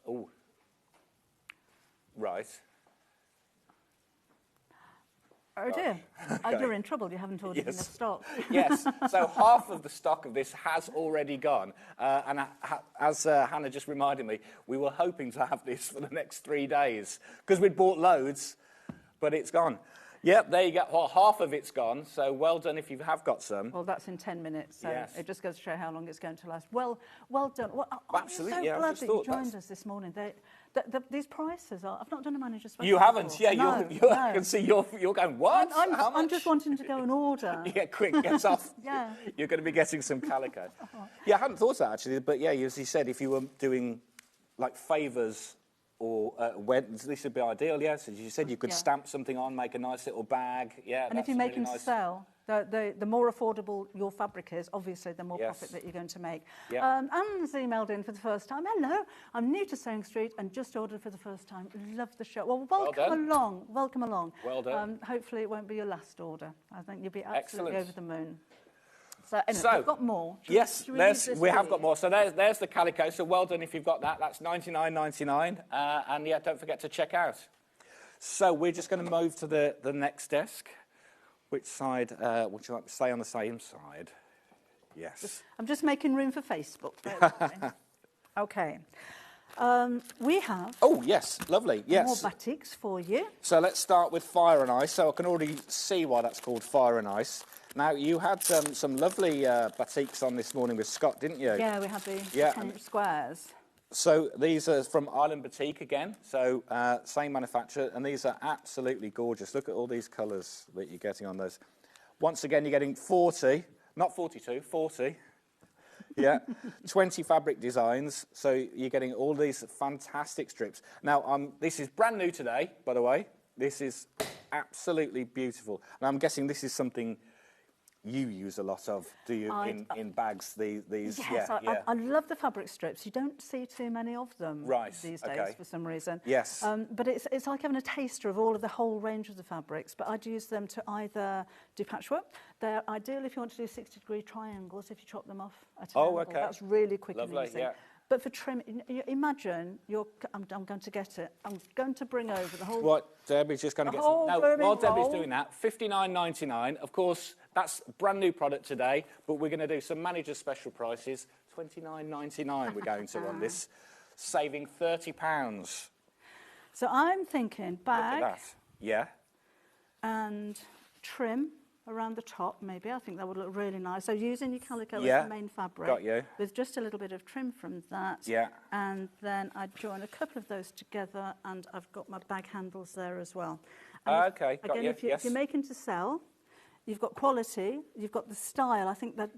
Oh, right. Oh dear, you're in trouble. You haven't ordered enough stock. Yes, so half of the stock of this has already gone. And as Hannah just reminded me, we were hoping to have this for the next 3 days because we'd bought loads, but it's gone. Yep, there you go. Well, half of it's gone, so well done if you have got some. Well, that's in 10 minutes, so it just goes to show how long it's going to last. Well done. Well, absolutely, I'm so glad that you joined us this morning. These prices are... I've not done a manager special. You haven't? Before. Yeah, no. I can see you're going, what? How much? I'm just wanting to go and order. Yeah, quick, get off. Yeah. You're going to be getting some Calico. Yeah, I hadn't thought of that, actually, but yeah, as he said, if you were doing, like, favours or this would be ideal, yes. As you said, you could stamp something on, make a nice little bag. Yeah, and if you make them sell, the more affordable your fabric is, obviously, the more profit that you're going to make. Yeah. Anne's emailed in for the first time. Hello, I'm new to Sewing Street and just ordered for the first time. Love the show. Well, welcome along. Welcome along. Well done. Hopefully, it won't be your last order. I think you'll be absolutely over the moon. So, anyway, we've got more. Yes, we have got more. So there's the Calico. So well done if you've got that. That's $99.99. And yeah, don't forget to check out. So we're just going to move to the next desk. Which side would you like to stay on the same side? Yes. I'm just making room for Facebook. Okay. We have... Oh, yes, lovely, yes. More batiks for you. So let's start with Fire and Ice. So I can already see why that's called Fire and Ice. Now, you had some lovely batiks on this morning with Scott, didn't you? Yeah, we had the 10-inch squares. So these are from Island Batik again, so same manufacturer, and these are absolutely gorgeous. Look at all these colours that you're getting on those. Once again, you're getting 40, not 42, 40. Yeah, 20 fabric designs, so you're getting all these fantastic strips. Now, this is brand new today, by the way. This is absolutely beautiful. And I'm guessing this is something you use a lot of, do you, in bags, these? Yes, I love the fabric strips. You don't see too many of them these days for some reason. Yes. But it's like having a taster of all of the whole range of the fabrics, but I'd use them to either do patchwork. They're ideal if you want to do 60-degree triangles, if you chop them off at an angle. That's really quick and easy. Yeah. But for trim, imagine I'm going to get it. I'm going to bring over the whole... Right, Debbie's just going to get some... No, while Debbie's doing that, $59.99. Of course, that's a brand new product today, but we're going to do some manager special prices. $29.99 we're going to on this, saving £30. So I'm thinking bag... Look at that. Yeah. And trim around the top, maybe. I think that would look really nice. So using your Calico as the main fabric. Got you. With just a little bit of trim from that. Yeah. And then I'd join a couple of those together, and I've got my bag handles there as well. And Okay, got again, you. if you're making to sell, You've got quality, you've got the style. I think that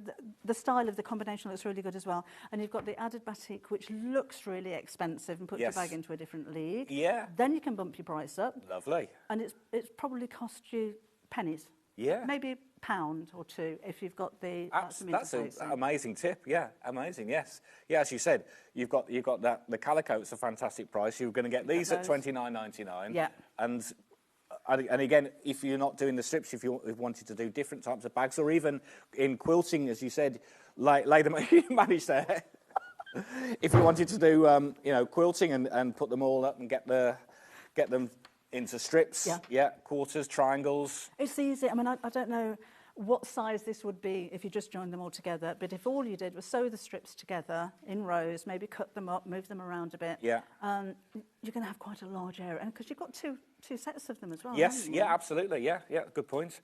the style of the combination looks really good as well. And you've got the added batik, which looks really expensive and puts your bag into a different league. Yeah. Then you can bump your price up. Lovely. And it's probably cost you pennies. Yeah. Maybe £1 or £2 if you've got the... That's an amazing tip. Yeah, amazing, yes. Yeah, as you said, you've got the Calico, it's a fantastic price. You're going to get these at $29.99. Yeah. And again, if you're not doing the strips, if you wanted to do different types of bags, or even in quilting, as you said, lay them, you managed there. If you wanted to do, quilting and put them all up and get them into strips, quarters, triangles. It's easy. I mean, I don't know what size this would be if you just joined them all together, but if all you did was sew the strips together in rows, maybe cut them up, move them around a bit, you're going to have quite a large area, and because you've got two sets of them as well. Yes, yeah, absolutely, yeah, good point.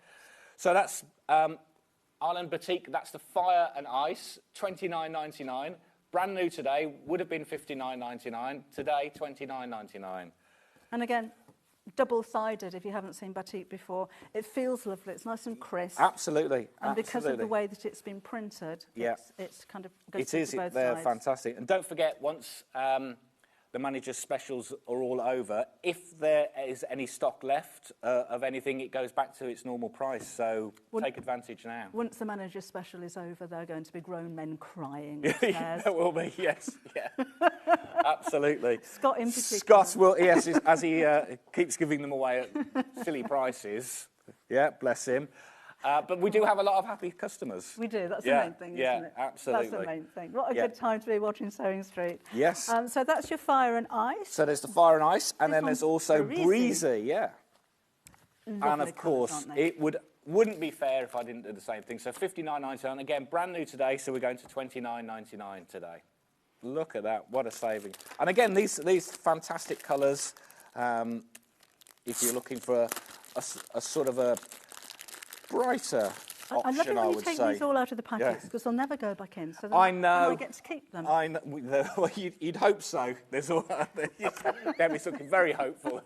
So that's Island Batik. That's the Fire and Ice, $29.99. Brand new today, would have been $59.99. Today, $29.99. And again, double-sided if you haven't seen batik before. It feels lovely. It's nice and crisp. Absolutely. And because of the way that it's been printed, it's kind of goes to both sides. They're fantastic. And don't forget, once the manager's specials are all over, if there is any stock left of anything, it goes back to its normal price. So take advantage now. Once the manager's special is over, there are going to be grown men crying. There will be, yes. Yeah. Absolutely. Scott in particular. Scott will, yes, as he keeps giving them away at silly prices. Yeah, bless him. But we do have a lot of happy customers. We do. That's the main thing, isn't it? Absolutely. That's the main thing. What a good time to be watching Sewing Street. Yes. So that's your Fire and Ice. So there's the Fire and Ice, and then there's also Breezy, yeah. Lovely and of course, colours, it wouldn't be fair if I didn't do the same thing. So $59.99, again, brand new today, so we're going to $29.99 today. Look at that, what a saving. And again, these fantastic colours, if you're looking for a sort of a brighter option, I love it when you take these all out of the packets, because they'll never go back in. So I know. I get to keep them. I know. Well, you'd hope so. There's all. Debbie's looking very hopeful.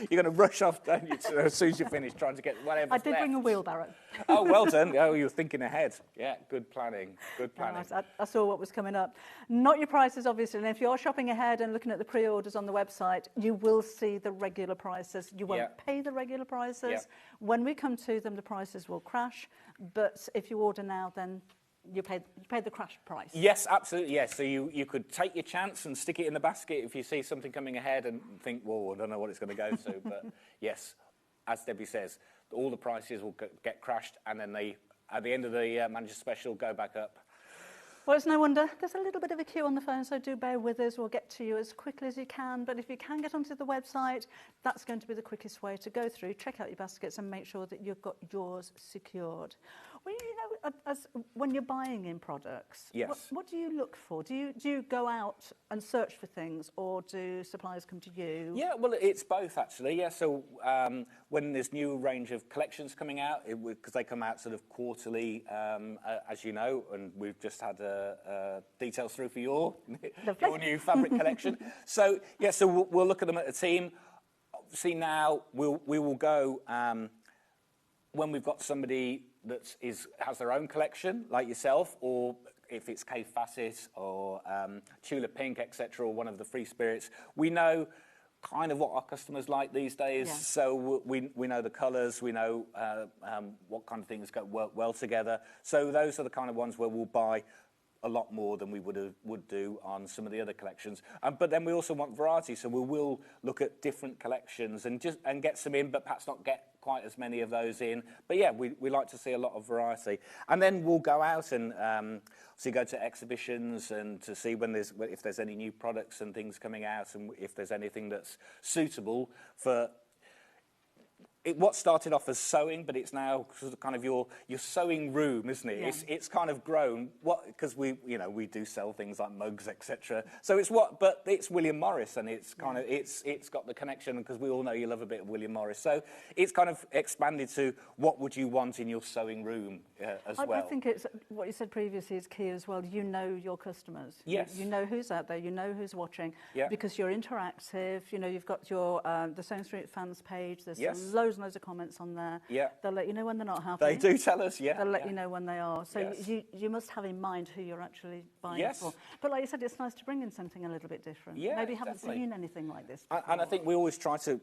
You're going to rush off, don't you, as soon as you finish trying to get whatever. I did bring a wheelbarrow. Oh, well done. Oh, you were thinking ahead. Yeah, good planning. Good planning. I saw what was coming up. Not your prices, obviously. And if you're shopping ahead and looking at the pre-orders on the website, you will see the regular prices. You won't pay the regular prices. Yeah. When we come to them, the prices will crash. But if you order now, then you pay the crash price. Yes, absolutely, yes. So you could take your chance and stick it in the basket if you see something coming ahead and think, whoa, I don't know what it's going to go to. But yes, as Debbie says, all the prices will get crashed, and then at the end of the manager special, go back up. Well, it's no wonder. There's a little bit of a queue on the phone, so do bear with us. We'll get to you as quickly as you can. But if you can get onto the website, that's going to be the quickest way to go through. Check out your baskets and make sure that you've got yours secured. Well, you know, when you're buying in products, what do you look for? Do you go out and search for things, or do suppliers come to you? Yeah, well, it's both, actually. Yeah, so when there's new range of collections coming out, because they come out sort of quarterly, as you know, and we've just had details through for your new fabric collection. So, yeah, so we'll look at them at a team. See, now we will go when we've got somebody that has their own collection, like yourself, or if it's Cave Facet or Tulip Pink, etc., or one of the Free Spirits, we know kind of what our customers like these days. Yeah. So we know the colours, we know what kind of things work well together. So those are the kind of ones where we'll buy a lot more than we would do on some of the other collections. But then we also want variety, so we will look at different collections and get some in, but perhaps not get quite as many of those in. But yeah, we like to see a lot of variety. And then we'll go out and go to exhibitions and to see if there's any new products and things coming out, and if there's anything that's suitable for what started off as sewing, but it's now sort of kind of your sewing room, isn't it? Yeah. It's kind of grown because we do sell things like mugs, etc. So but it's William Morris, and it's kind of it's got the connection, because we all know you love a bit of William Morris. So it's kind of expanded to what would you want in your sewing room as well. I think it's what you said previously is key as well. You know your customers. Yes. You know who's out there. You know who's watching. Yeah. Because you're interactive. You know, you've got your the Sewing Street fans page. There's yes. loads loads and loads of comments on there. Yeah. They'll let you know when they're not happy. They do tell us, yeah. They'll let you know when they are. So Yes. you must have in mind who you're actually buying Yes. for. But like you said, it's nice to bring in something a little bit different. Yeah, Maybe you haven't definitely. seen anything like this And before. I think we always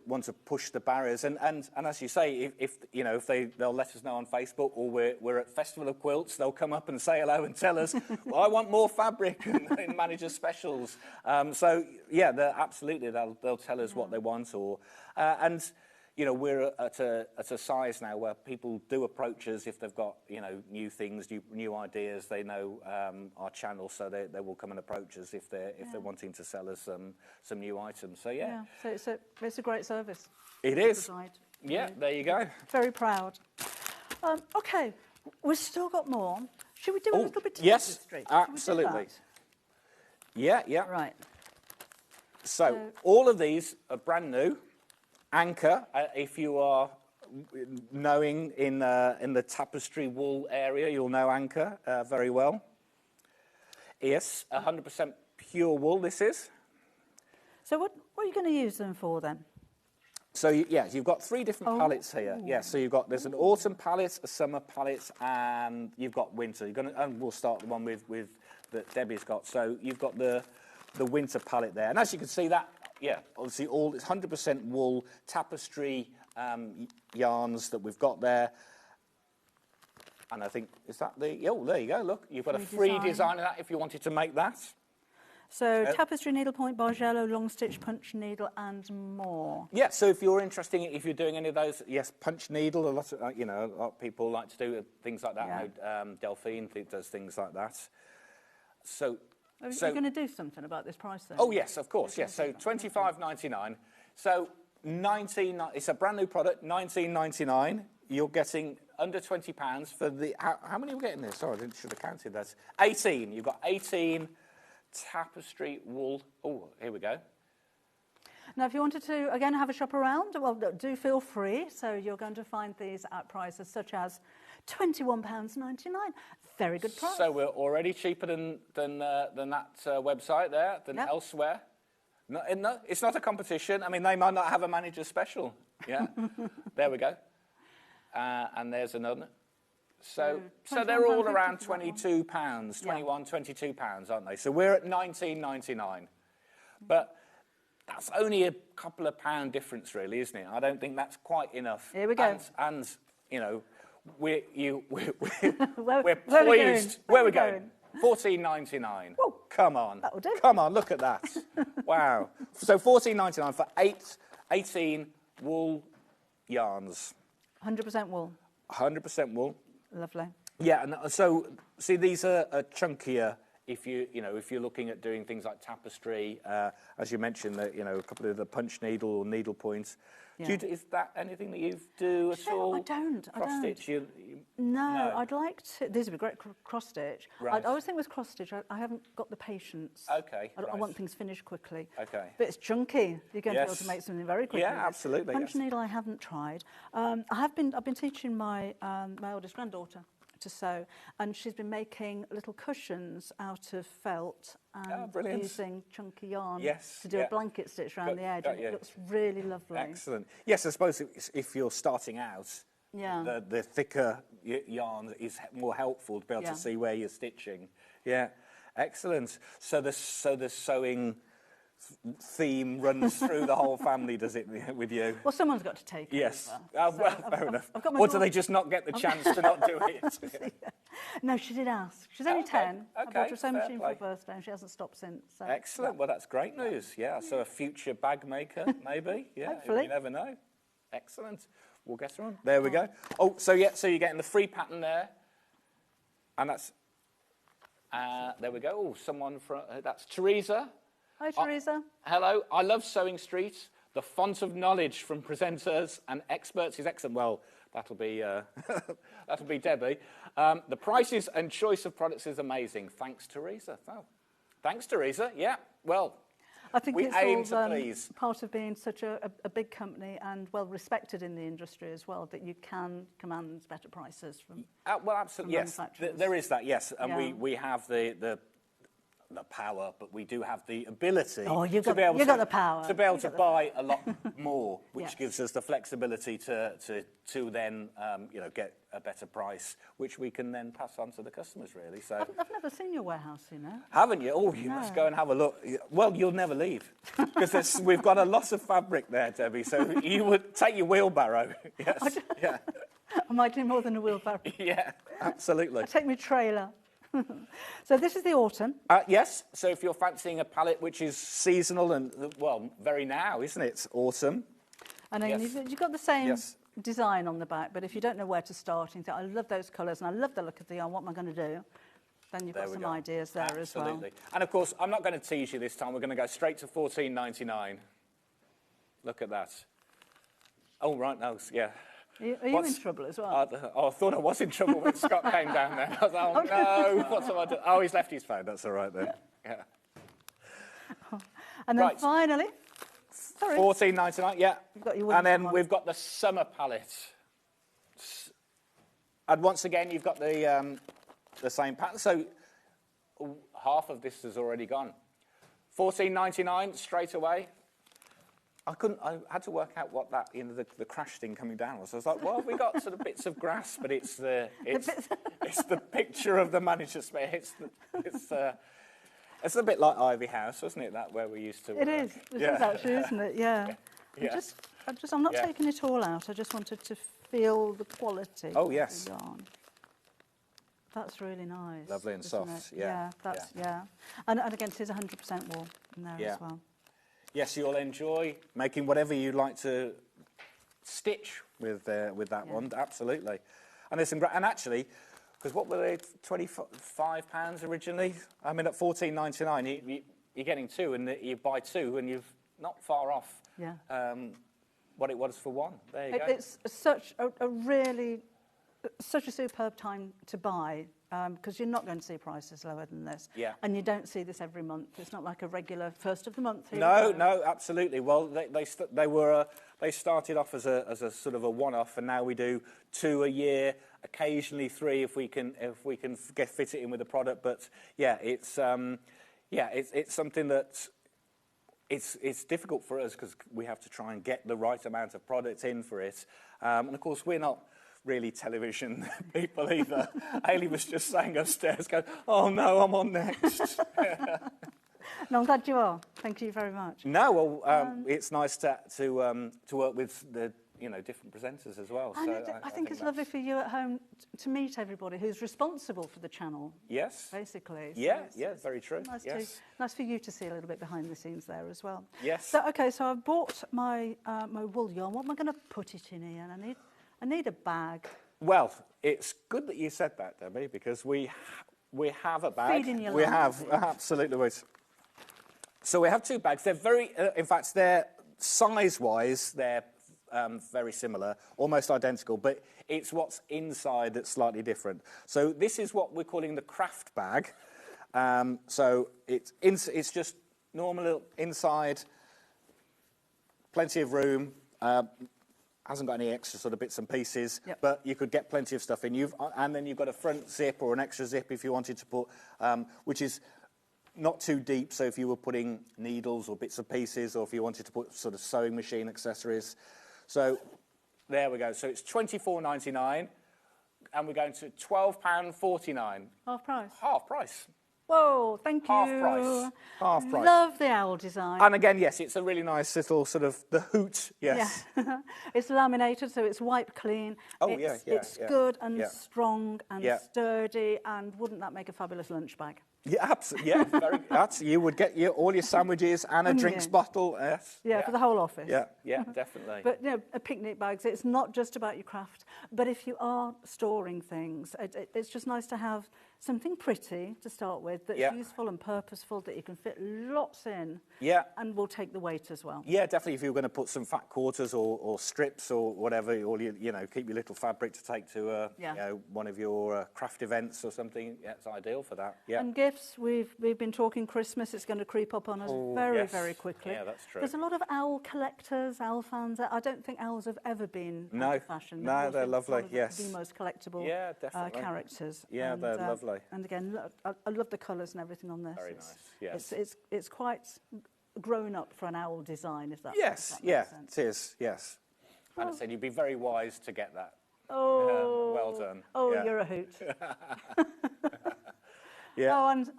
want to push the barriers, and as you say, if they'll let us know on Facebook, or we're at Festival of Quilts, they'll come up and say hello and tell us, well, I want more fabric in manager specials. So yeah, they'll tell us what they want, or and you know, we're at a size now where people do approach us if they've got, you know, new things, new ideas. They know our channel, so they will come and approach us if they're wanting to sell us some new items. So yeah. So it's a great service. It is. Provide. Yeah, there you go. Very proud. Okay, we've still got more. Should we do a little bit of yes, Tapestry? absolutely. Yeah. Right. So all of these are brand new. Anchor, if you are knowing in the tapestry wool area, you'll know Anchor very well. Yes, 100% pure wool this is. So what are you going to use them for then? So you've got 3 different palettes here. Yeah, so there's an autumn palette, a summer palette, and you've got winter. And we'll start the one with that Debbie's got. So you've got the winter palette there, and as you can see that. Yeah, obviously it's 100% wool tapestry yarns that we've got there. And I think, is that there you go, look. You've got a free design of that if you wanted to make that. So tapestry, needlepoint, bargello, long stitch, punch needle, and more. Yeah, so if you're interested, if you're doing any of those, yes, punch needle, a lot of people like to do things like that. Yeah. Delphine does things like that. So... Are you going to do something about this price then? Oh yes, of course, yes. So $25.99. So it's a brand new product, $19.99. You're getting under £20 for the. How many are we getting there? Sorry, I should have counted that. 18. You've got 18 tapestry wool. Oh, here we go. Now, if you wanted to again have a shop around, well, do feel free. So you're going to find these at prices such as £21.99. Very good price. So we're already cheaper than that website there, than elsewhere. No, it's not a competition. I mean, they might not have a manager special. Yeah, there we go. And there's another. So they're all around £22, £22, aren't they? So we're at £19.99. But that's only a couple of pound difference, really, isn't it? I don't think that's quite enough. Here we go. And you know, we're Where poised. Where are we going? going? $14.99. Whoa. Come on. That'll do. Come on, look at that. Wow. So $14.99 for 18 wool yarns. 100% wool. 100% wool. Lovely. Yeah, and so see, these are chunkier. If you're looking at doing things like tapestry, as you mentioned, that a couple of the punch needle or needle points. Yeah. Is that anything that you do at all? I don't. Cross stitch? No, I'd like to. These would be great cross stitch. Right. I always think with cross stitch, I haven't got the patience. Okay. I want things finished quickly. Okay. But it's chunky. You're going to be able to make something very quickly. Yeah, absolutely. Punch needle, I haven't tried. I've been teaching my oldest granddaughter to sew, and she's been making little cushions out of felt and using chunky yarn to do a blanket stitch around the edge. It looks really lovely. Excellent. Yes, I suppose if you're starting out, the thicker yarn is more helpful to be able to see where you're stitching. Yeah, excellent. So the sewing theme runs through the whole family, does it, with you? Well, someone's got to take it. Yes. Well, fair enough. Or do they just not get the chance to not do it? No, she did ask. She's only 10. I bought her a sewing machine for her play. birthday, and she hasn't stopped since. So. Excellent. Well, that's great news. Yeah. So a future bag maker, maybe. Yeah. Hopefully. You never know. Excellent. We'll get her on. There we go. Oh, so you're getting the free pattern there, and that's. There we go. Oh, someone from that's Teresa. Hi, Teresa. Hello. I love Sewing Street. The font of knowledge from presenters and experts is excellent. Well, that'll be Debbie. The prices and choice of products is amazing. Thanks, Teresa. Oh, thanks, Teresa. Yeah. Well, I think we it's aim to please. Part of being such a big company and well respected in the industry as well, that you can command better prices from. Well, absolutely. Yes, there is that. Yes, and we have the power, but we do have the ability you've to got the power. to be able to buy a lot more, which Yes. gives us the flexibility to then get a better price, which we can then pass on to the customers, really. So I've never seen your warehouse, you know. haven't you? Oh, you must go and have a look. Well, you'll never leave because we've got a lot of fabric there, Debbie. So you would take your wheelbarrow. Yes. Yeah. I might do more than a wheelbarrow. Yeah. Absolutely. I'll take my trailer. So this is the autumn. Yes. So if you're fancying a palette which is seasonal and well, very now, isn't it? It's autumn. And then Yes. you've got the same Yes. design on the back, but if you don't know where to start and think, I love those colours and I love the look of the yarn, what am I going to do? Then you've There got we some go. ideas there as well. Absolutely. And of course, I'm not going to tease you this time. We're going to go straight to $14.99. Look at that. Oh, right, no, yeah. Are you in trouble as well? I thought I was in trouble when Scott came down there. I was like, oh, no, what's I do? Oh, he's left his phone. That's all right then. Yeah. And then Right. finally, sorry. $14.99, yeah. You've got your And wooden then one. we've got the summer palette. And once again, you've got the same pattern. So half of this has already gone. $14.99 straight away. I had to work out what that, the crash thing coming down was. I was like, well, we got sort of bits of grass, but it's the picture of the manager's space. It's a bit like Ivy House, wasn't it? That where we used to work. It is. It is actually, isn't it? Yeah. Yeah. I'm not Yeah. taking it all out. I just wanted to feel the quality Oh, of yes. the yarn. That's really nice. Lovely and isn't soft, it? yeah, Yeah. And again, it is 100% wool in there Yeah. as well. Yes, you'll enjoy making whatever you'd like to stitch with that one. Absolutely. And there's some great, and actually, because what were they, £25 originally? I mean, at $14.99, you're getting two, and you buy two, and you're not far off. Yeah. What it was for one. There you go. It's such a superb time to buy because you're not going to see prices lower than this. Yeah. And you don't see this every month. It's not like a regular first of the month. No, absolutely. Well, they started off as a sort of a one-off, and now we do 2 a year, occasionally 3 if we can fit it in with the product. But yeah, it's something that it's difficult for us because we have to try and get the right amount of product in for it, and of course we're not really television people either. Hayley was just saying upstairs, going, "Oh no, I'm on next." No, I'm glad you are. Thank you very much. No, well, it's nice to work with the different presenters as well. And So I think it's lovely for you at home to meet everybody who's responsible for the channel. Yes. Basically. So Yeah, very true. Nice for you to see a little bit behind the scenes there as well. Yes. So I've bought my wool yarn. What am I going to put it in, Ian? I need a bag. Well, it's good that you said that, Debbie, because we have a bag. Feeding your We line, have, is it? absolutely. So we have 2 bags. They're very, in fact, they're size-wise, they're very similar, almost identical, but it's what's inside that's slightly different. So this is what we're calling the craft bag. So it's just normal inside, plenty of room. Hasn't got any extra sort of bits and pieces, Yep. but you could get plenty of stuff in. And then you've got a front zip or an extra zip if you wanted to put, which is not too deep. So if you were putting needles or bits and pieces, or if you wanted to put sort of sewing machine accessories. So there we go. So it's $24.99, and we're going to £12.49. Half price. Half price. Whoa, thank you. Half price. Half price. Love the owl design. And again, yes, it's a really nice little sort of the hoot. Yes. Yeah. It's laminated, so it's wipe clean. Oh, It's yeah. good and Yeah. strong and Yeah. sturdy, and wouldn't that make a fabulous lunch bag? Yeah, absolutely. Yeah, you would get all your sandwiches and a Wouldn't drinks you? bottle. Yes. Yeah, for the whole office. Yeah, definitely. But a picnic bags, it's not just about your craft. But if you are storing things, it's just nice to have something pretty to start with that's useful and purposeful, that you can fit lots in. Yeah. And will take the weight as well. Yeah, definitely. If you were going to put some fat quarters or strips or whatever, or keep your little fabric to take to one of your craft events or something, it's ideal for that. Yeah. And gifts, we've been talking Christmas. It's going to creep up on us very, very quickly. Yeah, that's true. There's a lot of owl collectors, owl fans. I don't think owls have ever been out of fashion. No, they're lovely. One of Yes. the most collectible Yeah, definitely. characters. Yeah, And, they're lovely. lovely. And again, look, I love the colours and everything on this. Very nice, yes. It's quite grown up for an owl design, if that Yes, if that yeah, makes sense. it is, yes. And I said you'd be very wise to get that. Oh, well done. Oh, Yeah. you're a hoot. Yeah. Oh, and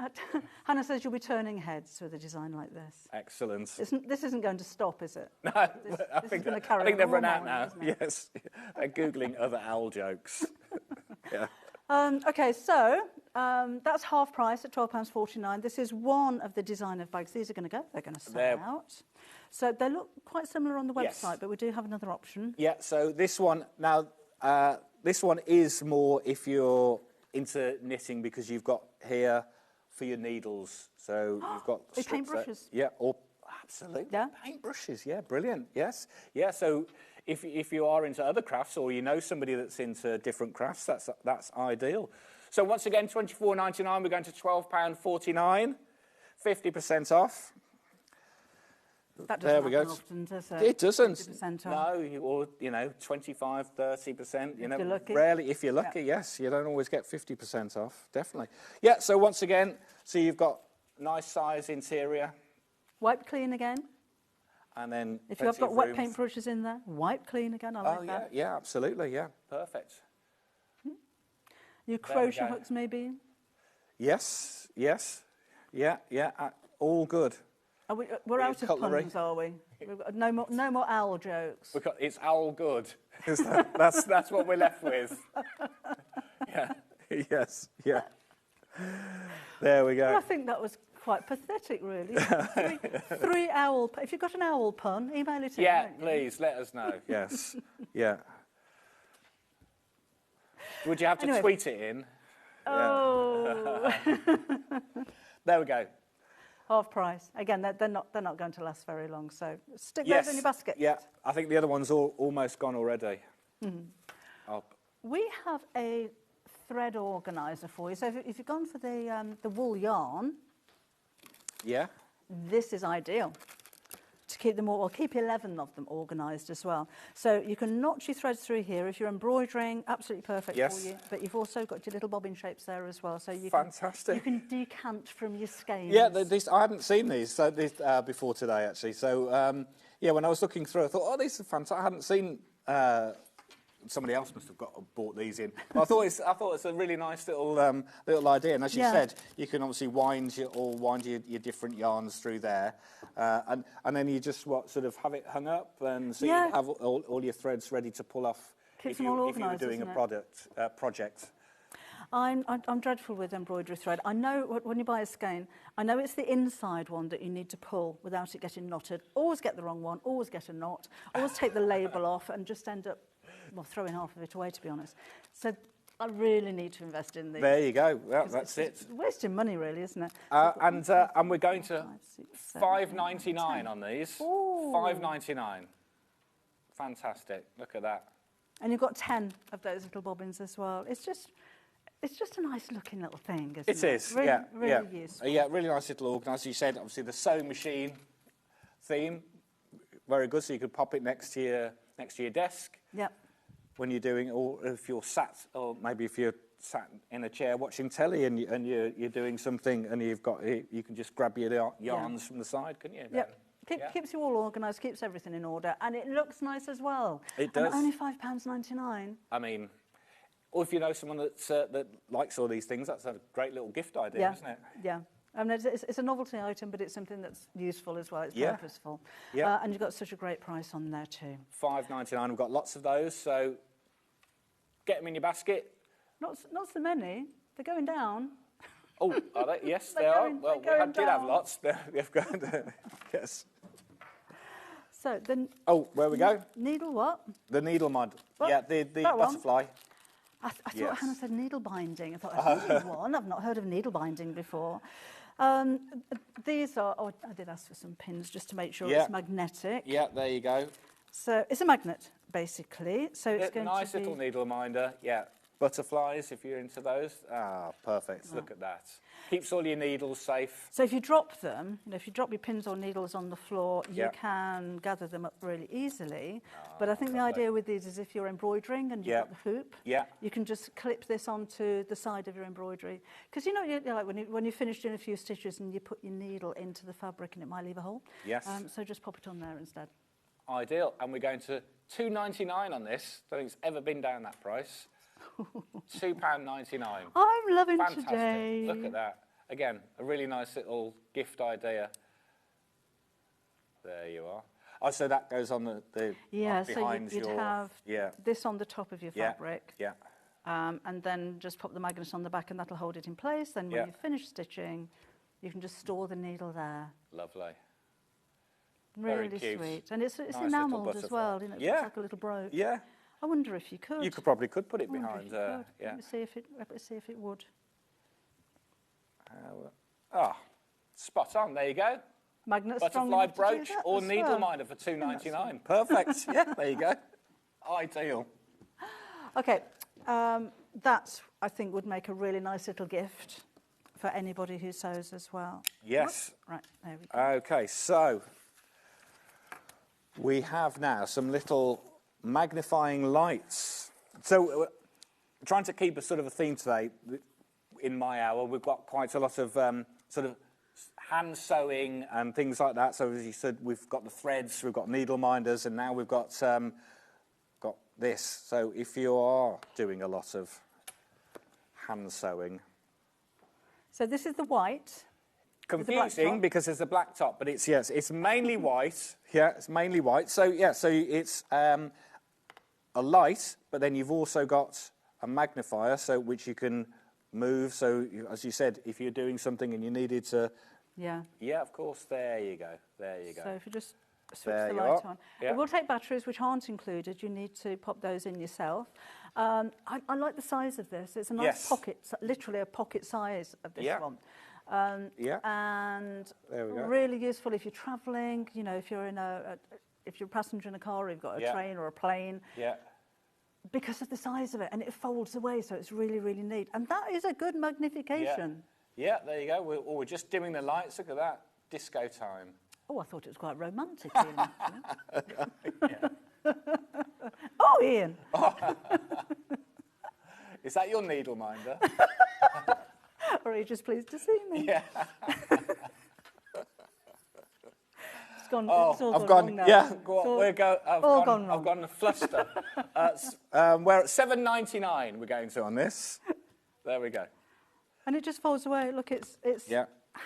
Hannah says you'll be turning heads with a design like this. Excellent. This isn't going to stop, is it? No, I think think they've run out now. Yes, they're Googling other owl jokes. Yeah. Okay, so that's half price at £12.49. This is one of the designer bags. These are going to go. They're going to sell out. So they look quite similar on the website, but we do have another option. Yeah, so this one, now, this one is more if you're into knitting because you've got here for your needles. So you've got paintbrushes. Yeah, or absolutely. Yeah. Paintbrushes, yeah, brilliant, yes. Yeah, so if you are into other crafts or you know somebody that's into different crafts, that's ideal. So once again, £24.99, we're going to £12.49, 50% off. That There doesn't we go. happen often, does it? It doesn't. 50% off. No, or 25, 30%. If you're lucky. Rarely, if you're lucky, yes, you don't always get 50% off. Definitely. Yeah. So once again, so you've got nice size interior, Wipe clean again. and then If you have plenty got of wet room. paintbrushes in there, wipe clean again. I like Oh that. yeah, absolutely, yeah, perfect. Your There we crochet go. hooks, maybe. Yes, yeah, all good. We're Your out of cutlery. puns, are we? We've got no more owl jokes. It's owl good. That's what we're left with. Yeah. Yes. Yeah. There we Well, go. I think that was quite pathetic, really. three owl. If you've got an owl pun, email it in. Yeah, won't you? please let us know. Yes. Yeah. Would you have to Anyway. tweet it in? Oh, There we go. half price. Again, they're not going to last very long. So stick those in your basket. Yeah. I think the other one's almost gone already. We have a thread organizer for you. So if you've gone for the wool yarn, Yeah. this is ideal to keep them all. Well, keep 11 of them organised as well. So you can notch your threads through here. If you're embroidering, absolutely perfect Yes. for you. But you've also got your little bobbin shapes there as well. So you Fantastic. Can, you can decant from your skeins. Yeah, I hadn't seen these before today, actually. So, yeah, when I was looking through, I thought, oh, these are fantastic. I hadn't seen... somebody else must have bought these in. But I thought it's a really nice little idea. And as you said, you can obviously wind your different yarns through there, and then you just sort of have it hung up, and so you have all your threads ready to pull off. Keeps if them all you were organised, doing isn't a project. I'm dreadful with embroidery thread. I know when you buy a skein, I know it's the inside one that you need to pull without it getting knotted. Always get the wrong one, always get a knot, always take the label off and just end up, well, throwing half of it away, to be honest. So I really need to invest in these. There you go. Well, that's it. It's wasting money, really, isn't it? And we're going to $5.99 on these. Ooh. $5.99. Fantastic. Look at that. And you've got 10 of those little bobbins as well. It's just a nice looking little thing, isn't it? It is, really, yeah. Really useful. Yeah, really nice little organiser. You said, obviously, the sewing machine theme, very good. So you could pop it next to your desk. Yep. When you're doing, or if you're sat, or maybe if you're sat in a chair watching telly and you're doing something, and you can just grab your yarns from the side, couldn't you? Yep. Keeps you all organised, keeps everything in order, and it looks nice as well. It does. And only £5.99. I mean, or if you know someone that likes all these things, that's a great little gift idea, isn't it? Yeah. I mean, it's a novelty item, but it's something that's useful as well. It's purposeful. Yeah. And you've got such a great price on there too. $5.99. We've got lots of those, so get them in your basket. Not so many. They're going down. Oh, are they? Yes, they They're are. going- Well, they're we going did have down. lots. They've gone. Yes. So then. Oh, where we go? Needle what? The needle mod. What? Yeah, the That one? butterfly. I thought Yes. Hannah said needle binding. I thought I've heard of one. I've not heard of needle binding before. These are. Oh, I did ask for some pins just to make sure it's magnetic. Yeah, there you go. So it's a magnet basically. So it's going Nice to be. little needle minder. Yeah. butterflies, if you're into those. Ah, perfect. Look at that. Keeps all your needles safe. So if you drop them, if you drop your pins or needles on the floor, you Yeah. can gather them up really easily. But I think the idea with these is if you're embroidering and you've got the hoop, you can just clip this onto the side of your embroidery. Because like when you finish doing a few stitches and you put your needle into the fabric and it might leave a hole. Yes. So just pop it on there instead. Ideal. And we're going to £2.99 on this. Don't think it's ever been down that price. £2.99. I'm loving Fantastic. today. Look at that. Again, a really nice little gift idea. There you are. Oh, so that goes on the behind so you'd your... have this on the top of your fabric. Yeah. And then just pop the magnet on the back and that'll hold it in place. Then when you finish stitching, you can just store the needle there. Lovely. Really Very cute. Sweet. And it's Nice enamelled little as well. It looks like a little brooch. Yeah. I wonder if you could. You probably could put it I wonder behind. if you could. Yeah. Let me see if it would. Spot on. There you go. Magnet Butterfly brooch or needle minder for £2.99. Perfect. Yeah, there you go. Ideal. Okay, that I think would make a really nice little gift for anybody who sews as well. Yes. Right, there we go. Okay, so we have now some little magnifying lights. So we're trying to keep a sort of a theme today. In my hour, we've got quite a lot of sort of hand sewing and things like that. So as you said, we've got the threads, we've got needle minders, and now we've got this. So if you are doing a lot of hand sewing, so this is the white. confusing because there's a black top, but it's mainly white. Yeah, it's mainly white. So so it's a light, but then you've also got a magnifier, so which you can move. So as you said, if you're doing something and you needed to, yeah, of course. There you go. There you go. So if you just switch the light on, it will take batteries which aren't included. You need to pop those in yourself. I like the size of this. It's a nice pocket, literally a pocket size of this one. And there we go. Really useful if you're travelling. You know, if you're in if you're a passenger in a car, or you've got a train or a plane. Yeah. Because of the size of it, and it folds away, so it's really, really neat. And that is a good magnification. Yeah, there you go. We're just dimming the lights. Look at that. Disco time. Oh, I thought it was quite romantic, Ian, actually. Oh, Ian. Is that your needle minder? Or are you just pleased to see me? Yeah. It's gone, I've gone. now. Yeah, I've gone wrong. I've gone a fluster. We're at £7.99. We're going to on this. There we go. And it just folds away. Look, it's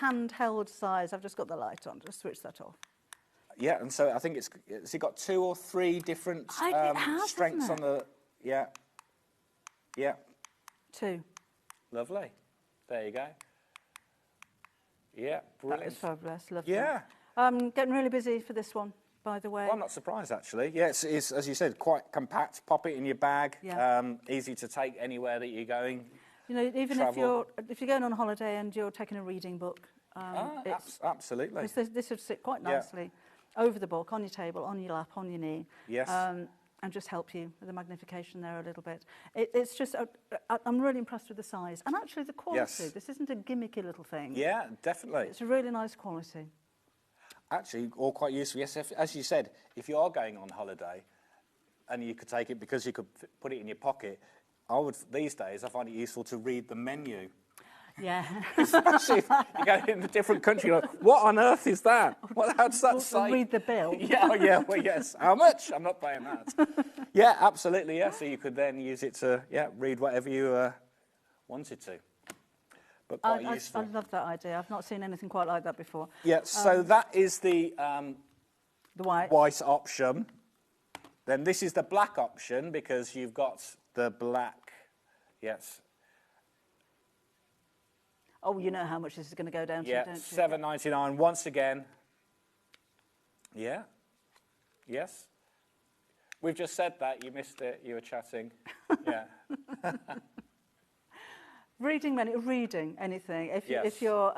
handheld size. I've just got the light on. Just switch that off. Yeah, and so I think it's got 2 or 3 different strengths on the. Yeah. 2. Lovely. There you go. Yeah, brilliant. That is fabulous. Love Yeah. that. I'm getting really busy for this one, by the way. Well, I'm not surprised, actually. Yeah, it's as you said, quite compact. Pop it in your bag. Yeah. Easy to take anywhere that you're going. You know, even Travel. if you're going on holiday and you're taking a reading book, absolutely. This would sit quite nicely over the book, on your table, on your lap, on your knee. Yes. And just help you with the magnification there a little bit. It's just, I'm really impressed with the size. And actually the quality. Yes. This isn't a gimmicky little thing. Yeah, definitely. It's a really nice quality. Actually, all quite useful. Yes, as you said, if you are going on holiday and you could take it because you could put it in your pocket, these days, I find it useful to read the menu. Yeah. Especially if you go in a different country, you're like, what on earth is that? How does that say? Read the bill. Well, yes. How much? I'm not paying that. Yeah, absolutely, yeah. So you could then use it to, read whatever you wanted to. But quite useful. I love that idea. I've not seen anything quite like that before. Yeah, so that is the white option. Then this is the black option because you've got the black, yes. Oh, you know how much this is going to go down to, yeah, don't you? $7.99 once again. Yeah. Yes. We've just said that. You missed it. You were chatting. Yeah. Reading anything. If you're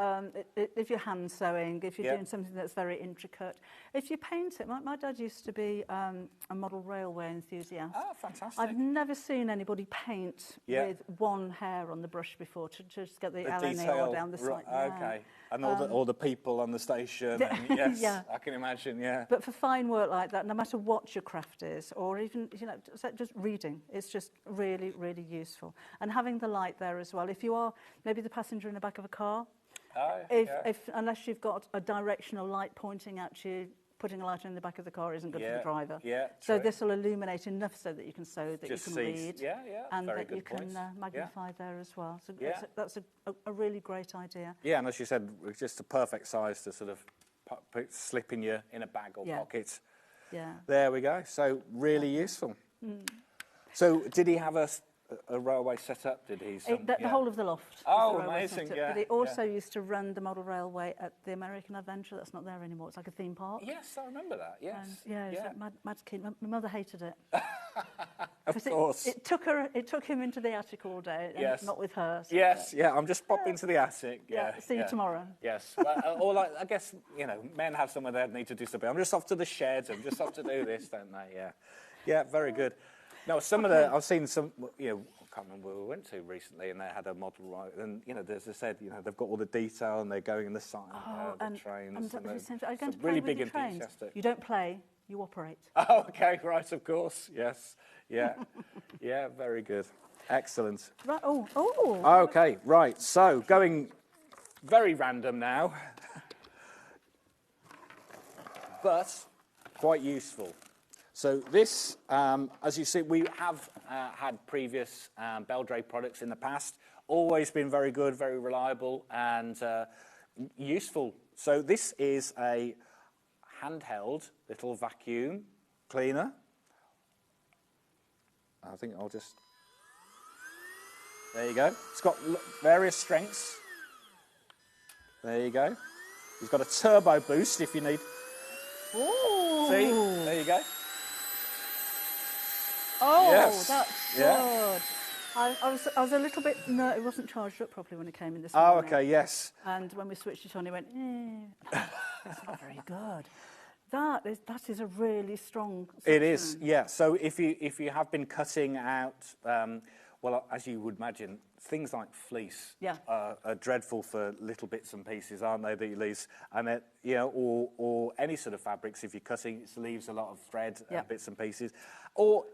hand sewing, if you're doing something that's very intricate, if you paint it. My dad used to be a model railway enthusiast. Oh, fantastic. I've never seen anybody paint with one hair on the brush before to just get the Elna detail down the side. Okay. And all the people on the station. And yes, I can imagine, yeah. But for fine work like that, no matter what your craft is, or even, just reading, it's just really, really useful. And having the light there as well. If you are maybe the passenger in the back of a car, unless you've got a directional light pointing at you, putting a light in the back of the car isn't good for the driver. Yeah, so this will illuminate enough so that you can sew, that just you can read, and very that good you can magnify there as well. So that's a really great idea. Yeah, and as you said, it's just a perfect size to sort of slip in a bag or pocket. Yeah. There we go. So really useful. So did he have a railway set up? Did he? The whole of the loft. Oh, amazing! Yeah. But he also used to run the model railway at the American Adventure. That's not there anymore. It's like a theme park. Yes, I remember that. Yes. It's like mad kid. My mother hated it. Of course. It took him into the attic all day. And not with her. So yes. Yeah. I'm just popping to the attic. Yeah. See you tomorrow. Yes. Or I guess men have somewhere they need to do something. I'm just off to the sheds. I'm just off to do this, don't they? Yeah. Yeah. Very good. Now, I've seen some, I can't remember where we went to recently, and they had a model, right, and, as I said, they've got all the detail, and they're going in the sign, the trains. Are you going to play really with big the trains? enthusiastic. You don't play, you operate. Oh, okay, right, of course, yes, yeah, yeah, very good, excellent. Right, Okay, right, so going very random now, but quite useful. So this, as you see, we have had previous Beldray products in the past. Always been very good, very reliable, and useful. So this is a handheld little vacuum cleaner. I think I'll just... There you go. It's got various strengths. There you go. It's got a turbo boost if you need... Ooh. See? There you go. Oh, yes. That's good. I was a little bit it wasn't charged up properly when it came in this morning. morning. Oh, okay, yes. And when we switched it on, it went, that's not very good. That is a really strong section. It is, yeah. So if you have been cutting out, well, as you would imagine, things like fleece are dreadful for little bits and pieces, aren't they, that you lose? And or any sort of fabrics, if you're cutting, it leaves a lot of thread and bits and pieces. Or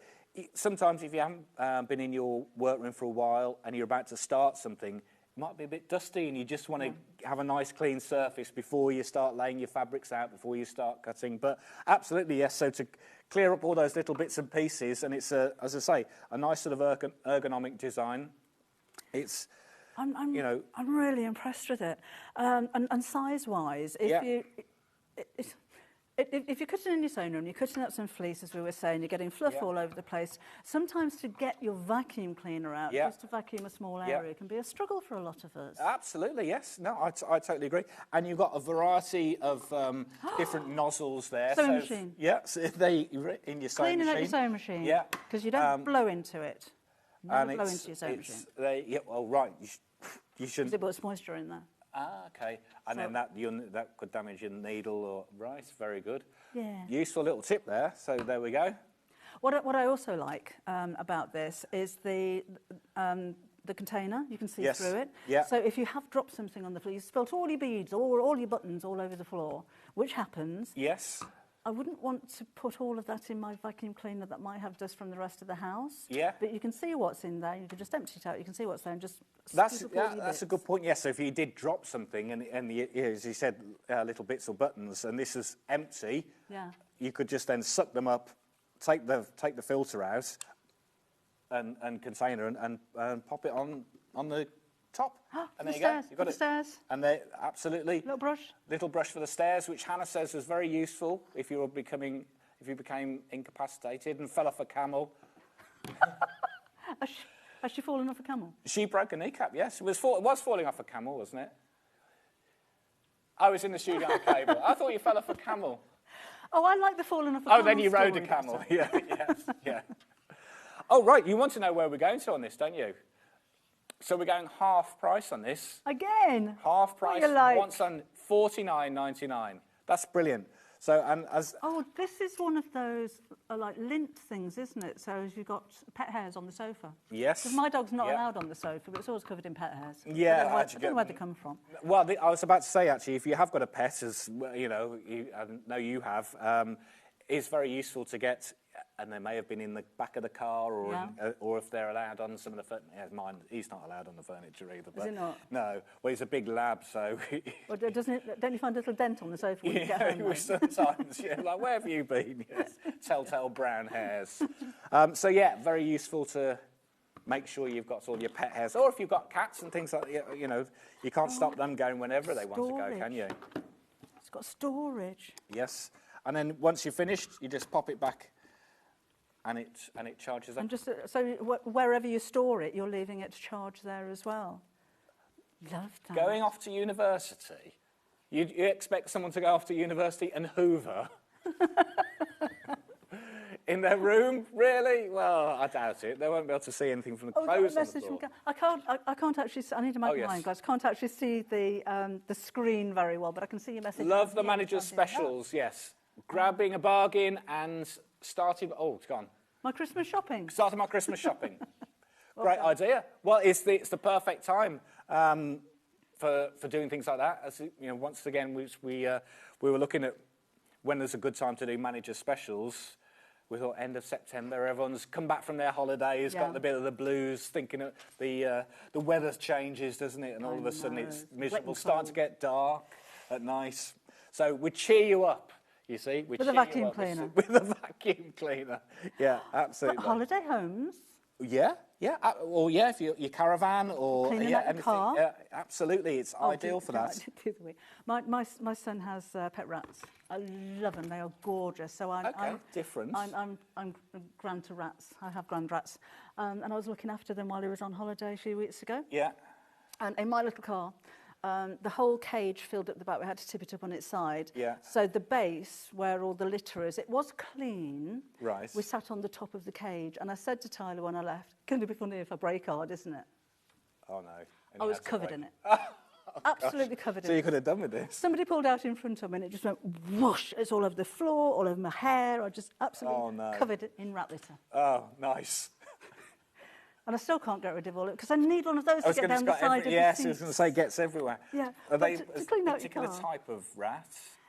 sometimes if you haven't been in your workroom for a while and you're about to start something, it might be a bit dusty and you just want to have a nice clean surface before you start laying your fabrics out, before you start cutting. But absolutely, yes, so to clear up all those little bits and pieces, and it's, as I say, a nice sort of ergonomic design. It's, I'm really impressed with it. And size-wise, if you're cutting in your sewing room, you're cutting up some fleece, as we were saying, you're getting fluff all over the place. Sometimes to get your vacuum cleaner out, just to vacuum a small area, can be a struggle for a lot of us. Absolutely, yes. No, I totally agree. And you've got a variety of different nozzles there. Sewing machine. Yeah, so in your sewing machine. Cleaning out your sewing machine. Yeah. Because you don't blow into it. Never blow into your sewing machine. Right. You shouldn't. Because it puts moisture in there. Ah, okay. And then that could damage your needle or rice. Very good. Yeah. Useful little tip there. So there we go. What I also like about this is the container. You can see through it. Yeah. So if you have dropped something on the floor, you spilt all your beads or all your buttons all over the floor, which happens. Yes. I wouldn't want to put all of that in my vacuum cleaner that might have dust from the rest of the house. Yeah. But you can see what's in there. You can just empty it out. You can see what's there and just... That's a good point, yes. So if you did drop something and as you said, little bits or buttons, and this is empty, you could just then suck them up, take the filter out and container and pop it on the top. And there you go. You've got it. Stairs. And they absolutely little brush for the stairs, which Hannah says is very useful if you became incapacitated and fell off a camel. Has she fallen off a camel? She broke a kneecap. Yes, it was falling off a camel, wasn't it? I was in the studio on a cable. I thought you fell off a camel. Oh, I like the falling off a camel. Oh, then you rode a camel. Yeah. Oh, right. You want to know where we're going to on this, don't you? So we're going half price on this. Again. Half price. What you like? Once on $49.99. That's brilliant. So, and as Oh, this is one of those like lint things, isn't it? So as you've got pet hairs on the sofa. yes, Because my dog's not Yeah. allowed on the sofa, but it's always covered in pet hairs. Yeah, I actually, don't know where they come from. well, I was about to say actually, if you have got a pet, as well, you know, I know you have, it's very useful to get. And they may have been in the back of the car, or or if they're allowed on some of the furniture. Yeah, mine, he's not allowed on the furniture either. But Is he not? No. Well, he's a big lab, so. Well, don't you find a little dent on the sofa when you get home? Then? Sometimes, yeah, like, where have you been? Yes. Telltale brown hairs. So, yeah, very useful to make sure you've got all your pet hairs. Or if you've got cats and things like that, you know, you can't stop them going whenever they want to go, can you? It's got storage. Yes. And then once you're finished, you just pop it back. And it charges up. And just so wherever you store it, you're leaving it to charge there as well. Love that. Going off to university, you expect someone to go off to university and hoover in their room? Really? Well, I doubt it. They won't be able to see anything from the clothes on the floor. I can't actually. I need to make yes. mine, guys. I can't actually see the screen very well, but I can see your message. Love the manager's specials. Yes, grabbing a bargain and starting. Oh, it's gone. My Christmas shopping. Starting my Christmas shopping. Great idea. Well, it's the perfect time for doing things like that. As you know, once again, we were looking at when there's a good time to do manager specials. We thought end of September, everyone's come back from their holidays, got the bit of the blues, thinking of the weather changes, doesn't it? And all of a sudden it's miserable, starting to get dark at night. So we cheer you up. You see, with a vacuum cleaner. With a vacuum cleaner, yeah, absolutely. But holiday homes. Yeah, or yeah, if your caravan or Cleaning out your car. Yeah, absolutely, it's ideal for that. My son has pet rats. I love them. They are gorgeous. So I'm different. I'm grand to rats. I have grand rats, and I was looking after them while he was on holiday a few weeks ago. Yeah. And in my little car. The whole cage filled up the back. We had to tip it up on its side. Yeah. So the base, where all the litter is, it was clean. Right. We sat on the top of the cage, and I said to Tyler when I left, "Going to be funny if I break hard, isn't it?" Oh no. I was covered in it. Absolutely covered in it. So you could have done with this. Somebody pulled out in front of me, and it just went whoosh. It's all over the floor, all over my hair. I just absolutely covered in rat litter. Oh, nice. And I still can't get rid of all of it because I need one of those to get down the side of the yes, seat. I was going to say gets everywhere. Yeah. Are they to a clean out particular your car. type of rat?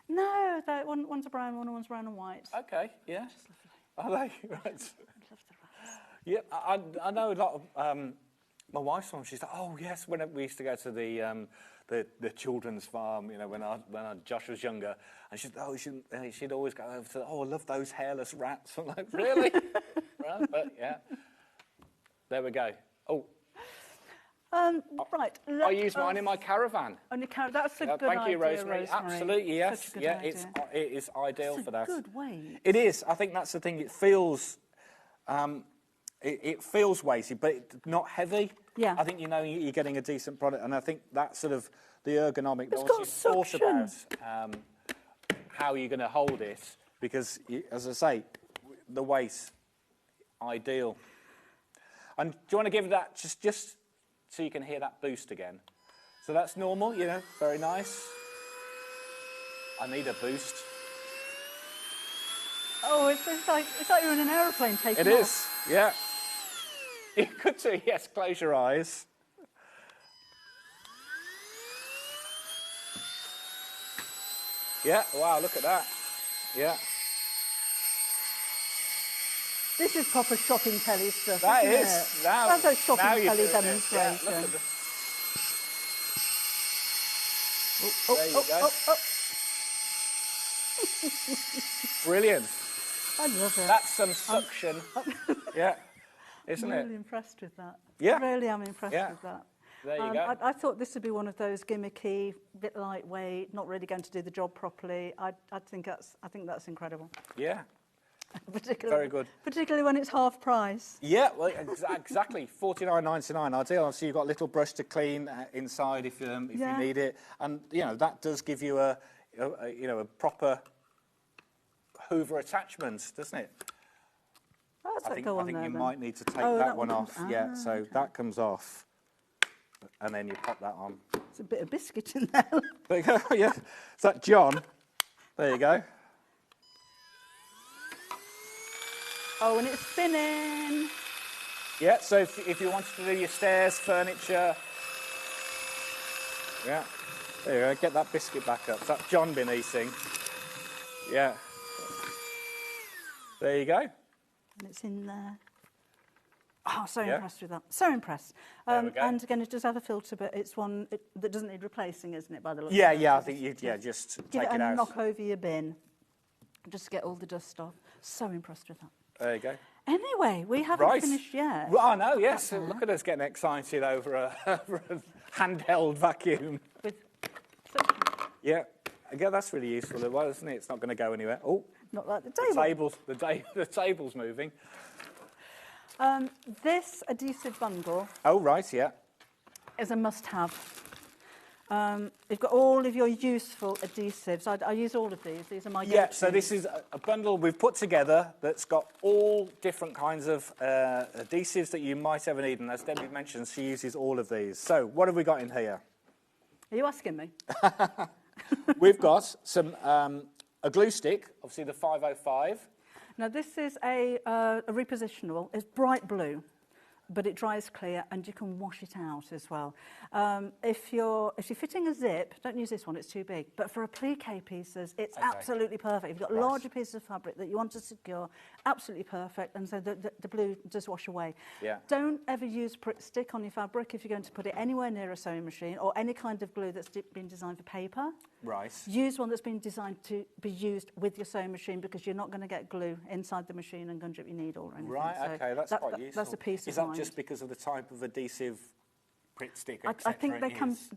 No, one's a brown one, one's brown and white. Okay, yeah. Just lovely. Are they? Right. I love the rats. Yeah, I know a lot of my wife's one. She's like, oh yes, when we used to go to the children's farm, you know, when Josh was younger, and she'd always go over to, I love those hairless rats. I'm like, really? Right, but yeah, there we go. Oh. Right. I use mine in my caravan. On your caravan. That's a good Thank idea, you, Rosemary. Rosemary. Absolutely, yes. Such a good Yeah, idea. it is ideal That's for that. a good weight. It is. I think that's the thing. It feels, it feels weighty, but not heavy. Yeah. I think you're getting a decent product, and I think that's sort of the ergonomic. It's once got you've thought suction. about how you're going to hold it, because as I say, the weight, ideal. And do you want to give that just so you can hear that boost again? So that's normal, you know, very nice. I need a boost. Oh, it's like you're in an aeroplane taking off. It is, yeah. You could do, yes, close your eyes. Yeah, wow, look at that. Yeah. This is proper shopping telly stuff. That isn't is. it? Now, That's a shopping now you're telly doing it. demonstration. Yeah, look at this. Oh, There you go. Brilliant. I love it. That's some suction. Yeah, isn't I'm really it? impressed with that. Yeah. I really am impressed Yeah. with that. There you go. I thought this would be one of those gimmicky, bit lightweight, not really going to do the job properly. I think that's incredible. Yeah. Particularly, Very good. Particularly when it's half price. Yeah, well, exactly. $49.99 ideal. So you've got a little brush to clean inside if you need it, and you know that does give you a proper Hoover attachment, doesn't it? Oh, I think go on you there, then. might need to take Oh, that one comes- off. Yeah, so okay. that comes off. and then you pop that on. There's a bit of biscuit in there. There you go, yeah. Is that John? There you go. Oh, and it's spinning. Yeah, so if you wanted to do your stairs, furniture, yeah, there you go, get that biscuit back up. That's John been eating. Yeah. There you go. And it's in there. Oh, so Yeah. impressed with that. So impressed. There we go. And again, it does have a filter, but it's one that doesn't need replacing, isn't it, by the look Yeah, of it? yeah, I think just Give take it it a out. knock over your bin, just to get all the dust off. So impressed with that. There you go. Anyway, we haven't Right. finished yet. Well, I know, yes. Look at us getting excited over a handheld vacuum. With Yeah. Again, that's really useful as well, isn't it? It's not going to go anywhere. Oh, not like the the table. the table's moving. This adhesive bundle Oh, right, yeah. is a must-have. You've got all of your useful adhesives. I use all of these. These are my Yeah, go-tos. so this is a bundle we've put together that's got all different kinds of adhesives that you might ever need. And as Debbie mentioned, she uses all of these. So what have we got in here? Are you asking me? We've got some a glue stick, obviously the 505. Now, this is a repositionable. It's bright blue, but it dries clear, and you can wash it out as well. If you're fitting a zip, don't use this one, it's too big. But for applique pieces, it's absolutely perfect. If you've got larger pieces of fabric that you want to secure, absolutely perfect. And so the blue does wash away. Yeah. Don't ever use Pritt stick on your fabric if you're going to put it anywhere near a sewing machine or any kind of glue that's been designed for paper. Right. Use one that's been designed to be used with your sewing machine, because you're not going to get glue inside the machine and gunge up your needle or anything. Right, So okay, that's quite useful. That's a piece Is of that mind. just because of the type of adhesive Pritt stick, I etc. think it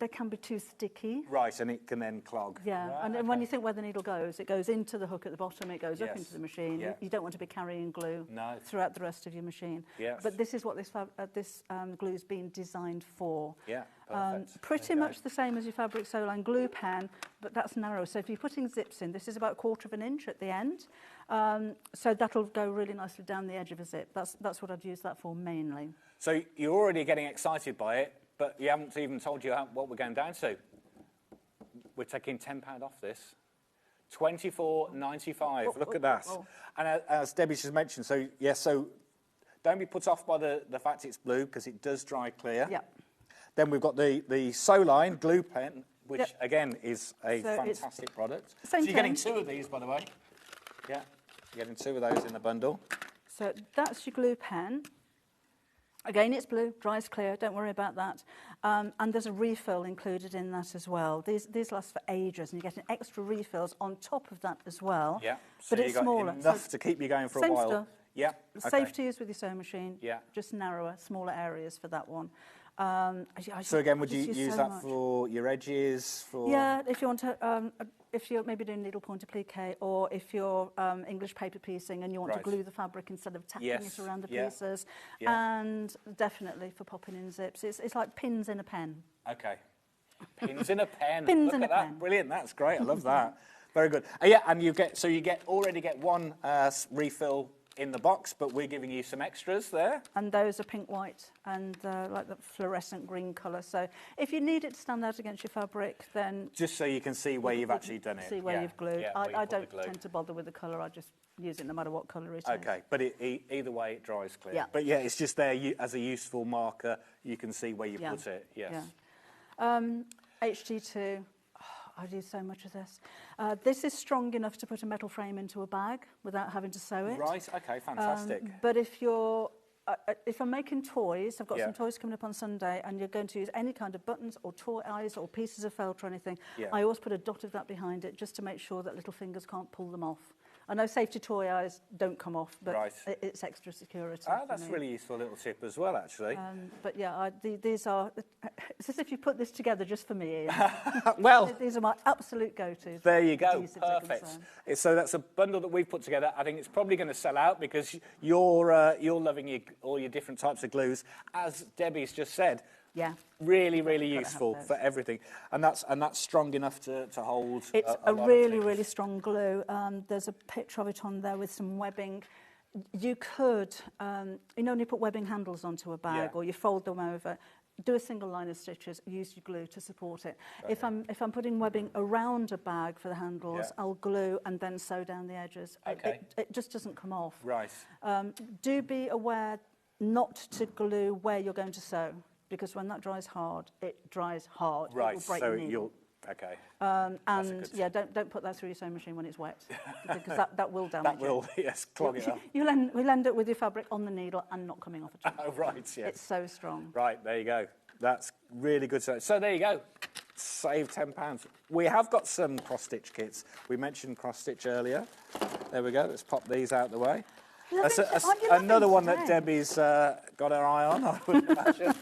they can be too sticky. Right, and it can then clog. Yeah, Right, and when you think where the needle goes, it goes into the hook at the bottom, it goes up Yes. into the machine. Yeah. You don't want to be carrying glue No. throughout the rest of your machine. Yes. But this is what this glue's been designed for. Yeah, perfect. Pretty There you go. much the same as your fabric sew line glue pen, but that's narrow. So if you're putting zips in, this is about 1/4 of an inch at the end. So that'll go really nicely down the edge of a zip. That's what I'd use that for mainly. So you're already getting excited by it, but you haven't even told you what we're going down to. We're taking £10 off this. $24.95. Look at that. And as Debbie just mentioned, so don't be put off by the fact it's blue, because it does dry clear. Yeah. Then we've got the Sew Line glue pen, which Yep. again is a So it's fantastic product. So same you're getting thing. 2 of these, by the way. Yeah, you're getting 2 of those in the bundle. So that's your glue pen. Again, it's blue, dries clear, don't worry about that. And there's a refill included in that as well. These last for ages, and you're getting extra refills on top of that as well. Yeah, so but you've it's got smaller. enough to keep you going for a same while. stuff. Yeah, Safe to use with your sewing machine. Yeah. Just narrower, smaller areas for that one. So again, would I you just use so that much. for your edges? For Yeah, if you want to, if you're maybe doing needlepoint applique, or if you're English paper piecing and you want Right. to glue the fabric instead of tacking Yes, it around the yeah, pieces, yeah. and definitely for popping in zips. It's like pins in a pen. Okay. Pins in a pen. Pins Look in at a that. pen. Brilliant. That's great. I love that. Very good. Yeah, and you already get one refill in the box, but we're giving you some extras there. And those are pink, white, and like the fluorescent green colour. So if you need it to stand out against your fabric, then Just so you can see where you've actually done it. see where Yeah, you've glued. yeah, where you I put the don't glue. tend to bother with the colour. I just use it no matter what colour it is. Okay, but either way, it dries clear. Yeah. But yeah, it's just there as a useful marker. You can see where you Yeah. put it. Yes. Yeah. HG2. I do so much of this. This is strong enough to put a metal frame into a bag without having to sew it. Right. Okay. Fantastic. But if I'm making toys, I've got Yeah. some toys coming up on Sunday, and you're going to use any kind of buttons or toy eyes or pieces of felt or anything, Yeah. I always put a dot of that behind it just to make sure that little fingers can't pull them off. I know safety toy eyes don't come off, but Right. it's extra security. Oh, for that's me. really useful little tip as well, actually. But yeah, these are. It's as if you put this together just for me, Ian. Well, These are my absolute go-tos. there you go. adhesives are Perfect. concerned. So that's a bundle that we've put together. I think it's probably going to sell out because you're loving all your different types of glues, as Debbie's just said. Yeah. Really, really Gotta have useful those. for everything, and that's strong enough to hold. It's a a lot of really, things. really strong glue. There's a picture of it on there with some webbing. You could, when you put webbing handles onto a bag Yeah. or you fold them over, do a single line of stitches, use your glue to support it. If I'm putting webbing around a bag for the handles, I'll glue and then sew down the edges. Okay. It just doesn't come off. Right. Do be aware not to glue where you're going to sew, because when that dries hard, it dries hard. Right, It will break so the needle. okay. And yeah, don't put that through your sewing machine when it's wet, because that will damage That will, yes, clog it up. We'll end up with your fabric on the needle and not coming off at all. Oh, right, yes. It's so strong. Right, there you go. That's really good. So there you go. Save £10. We have got some cross-stitch kits. We mentioned cross-stitch earlier. There we go. Let's pop these out the way. That's another one that Debbie's got her eye on, I would imagine.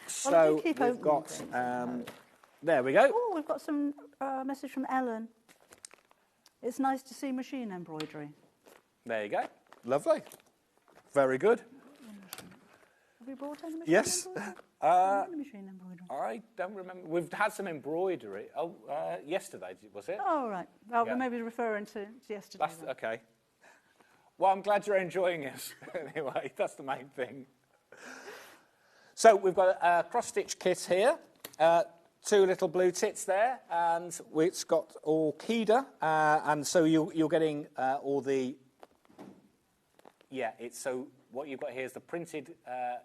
So we've got... there we go. Oh, we've got some message from Ellen. It's nice to see machine embroidery. There you go. Lovely. Very good. Have we brought any machine embroidery? Machine embroidery? I don't remember. We've had some embroidery. Oh, yesterday, was it? Oh, right. Well, we're maybe referring to yesterday. That's, okay. Well, I'm glad you're enjoying it. Anyway, that's the main thing. So we've got a cross-stitch kit here. 2 little blue tits there, and it's got all Kida, and so you're getting all the... Yeah, so what you've got here is the printed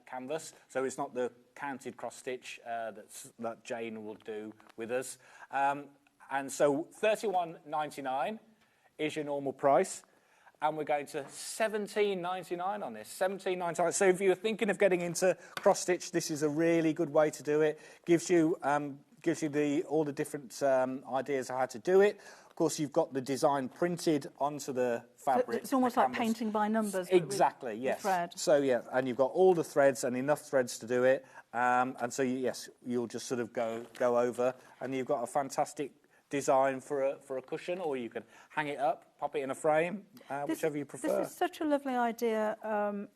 canvas, so it's not the counted cross-stitch that Jane will do with us. And so £31.99 is your normal price, and we're going to £17.99 on this. £17.99. So if you're thinking of getting into cross-stitch, this is a really good way to do it. Gives you all the different ideas of how to do it. Of course, you've got the design printed onto the fabric. So it's almost like painting by numbers. Exactly, with yes. Thread. So, yeah, and you've got all the threads and enough threads to do it. And so, yes, you'll just sort of go over, and you've got a fantastic design for a cushion, or you can hang it up, pop it in a frame, whichever you prefer. This is such a lovely idea.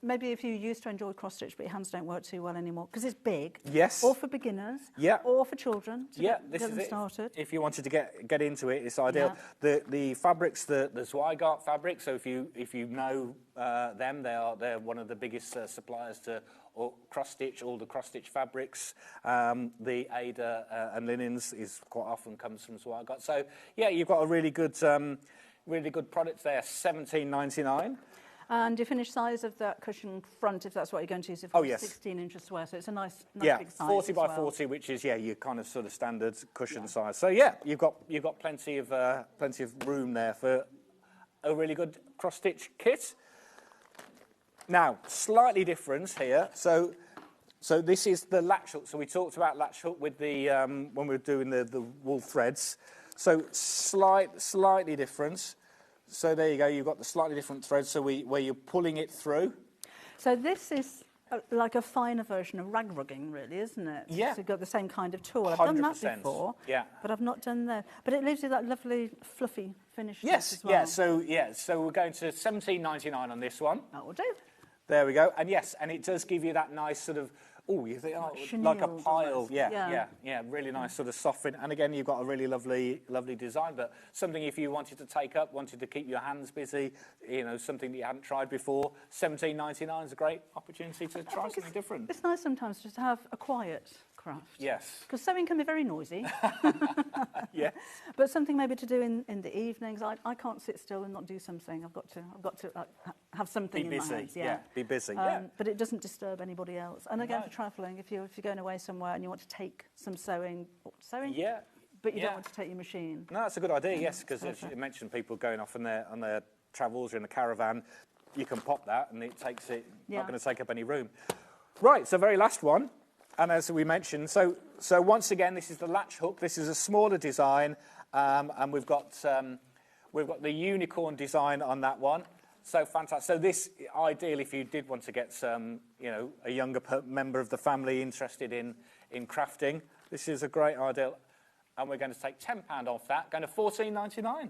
Maybe if you used to enjoy cross-stitch, but your hands don't work too well anymore, because it's big. Yes. Or for beginners. Yeah. Or for children to get this them is it. started. If you wanted to get into it, it's ideal. Yeah. The fabrics, the Zweigart fabric. So if you know them, they're one of the biggest suppliers to cross-stitch, all the cross-stitch fabrics. The Ada and linens is quite often comes from Zweigart. So yeah, you've got a really good product there. £17.99. And your finished size of that cushion front, if that's what you're going to use, is 16 inches square. So it's a nice big size. 40 by 40, which is your kind of sort of standard cushion size. So yeah, you've got plenty of room there for a really good cross-stitch kit. Now, slightly different here. So this is the latch hook. So we talked about latch hook with the when we were doing the wool threads. So slightly different. So there you go. You've got the slightly different threads. So where you're pulling it through. So this is like a finer version of rag rugging, really, isn't it? Yeah. So you've got the same kind of tool. I've 100%. done that before. Yeah. But I've not done that. But it leaves you that lovely fluffy finish. Yes. As well. So we're going to £17.99 on this one. That will do. There we go. And yes, and it does give you that nice sort of, you think, like a pile. Almost. Yeah, really nice sort of soft fin. And again, you've got a really lovely design, but something if you wanted to take up, wanted to keep your hands busy, something that you hadn't tried before, £17.99 is a great opportunity to try something different. It's nice sometimes just to have a quiet craft. Yes. Because sewing can be very noisy. Yeah. But something maybe to do in the evenings. I can't sit still and not do something. I've got to have something in my hands. Yeah, be busy. But it doesn't disturb anybody else. And again, for travelling, if you're going away somewhere and you want to take some sewing, yeah, but you don't want to take your machine. No, that's a good idea. Yes, because as you mentioned, people going off on their travels or in a caravan, you can pop that and it takes it. Not going to take up any room. Right. So very last one. And as we mentioned, so once again, this is the latch hook. This is a smaller design, and we've got the unicorn design on that one. So fantastic. So this, ideally, if you did want to get some, a younger member of the family interested in crafting, this is a great idea. And we're going to take £10 off that, going to £14.99.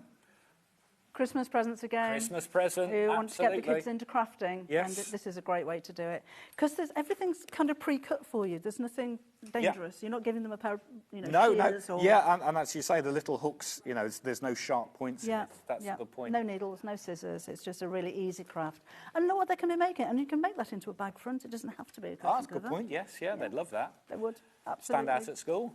Christmas presents again. Christmas present, who want to get the kids into crafting. Yes. And this is a great way to do it. Because everything's kind of pre-cut for you. There's nothing dangerous. You're not giving them a pair of, No, shears or... yeah, and as you say, the little hooks, there's no sharp points in Yeah, it. That's yeah. the point. No needles, no scissors. It's just a really easy craft. And look what they can be making. And you can make that into a bag front. It doesn't have to be a custom That's a good cover. point, yes, yeah, they'd love that. They would, absolutely. Stand out at school.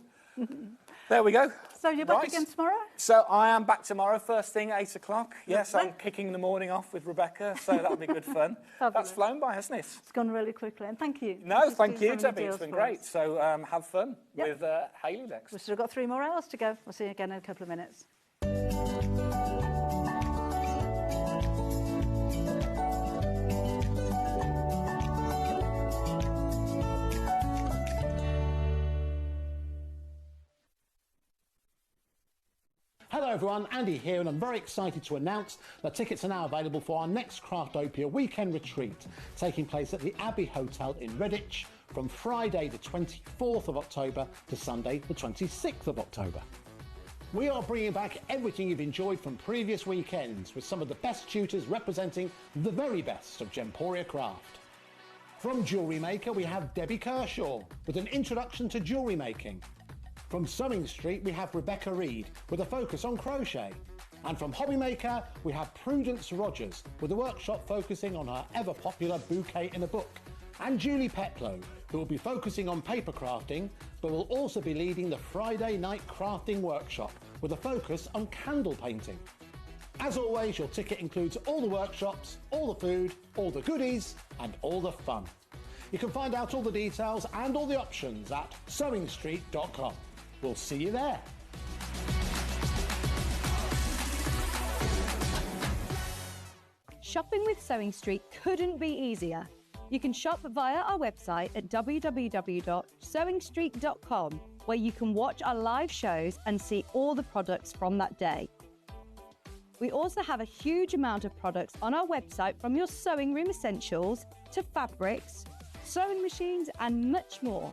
There we go. So you're back Right. again tomorrow? So I am back tomorrow, first thing, 8 o'clock. Yes, Lovely. I'm kicking the morning off with Rebecca, so that'll be good fun. Fabulous. That's flown by, hasn't it? It's gone really quickly. And thank you. No, thank for you, doing so many Debbie. It's deals been for great. us. So have fun Yep. with Hayley next. We've still got 3 more hours to go. We'll see you again in a couple of minutes. Hello everyone, Andy here, and I'm very excited to announce that tickets are now available for our next Craftopia weekend retreat, taking place at the Abbey Hotel in Redditch from Friday the 24th of October to Sunday the 26th of October. We are bringing back everything you've enjoyed from previous weekends with some of the best tutors representing the very best of Gemporia craft. From Jewellery Maker we have Debbie Kershaw with an introduction to jewellery making. From Sewing Street, we have Rebecca Reed with a focus on crochet. And from Hobby Maker, we have Prudence Rogers with a workshop focusing on her ever-popular bouquet in a book. And Julie Petlow, who will be focusing on paper crafting, but will also be leading the Friday night crafting workshop with a focus on candle painting. As always, your ticket includes all the workshops, all the food, all the goodies, and all the fun. You can find out all the details and all the options at sewingstreet.com. We'll see you there. Shopping with Sewing Street couldn't be easier. You can shop via our website at www.sewingstreet.com, where you can watch our live shows and see all the products from that day. We also have a huge amount of products on our website, from your sewing room essentials to fabrics, sewing machines and much more.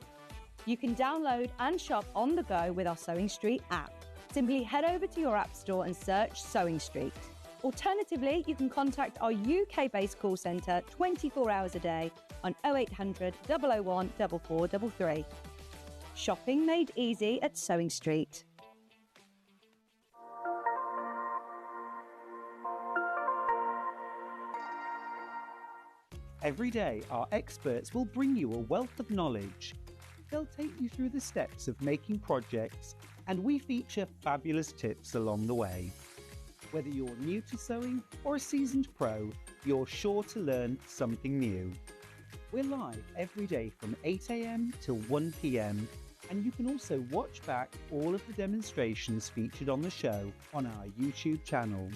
You can download and shop on the go with our Sewing Street app. Simply head over to your app store and search Sewing Street. Alternatively, you can contact our UK-based call centre 24 hours a day on 0800 001 4433. Shopping made easy at Sewing Street. Every day, our experts will bring you a wealth of knowledge. They'll take you through the steps of making projects, and we feature fabulous tips along the way. Whether you're new to sewing or a seasoned pro, you're sure to learn something new. We're live every day from 8 AM till 1 PM, and you can also watch back all of the demonstrations featured on the show on our YouTube channel.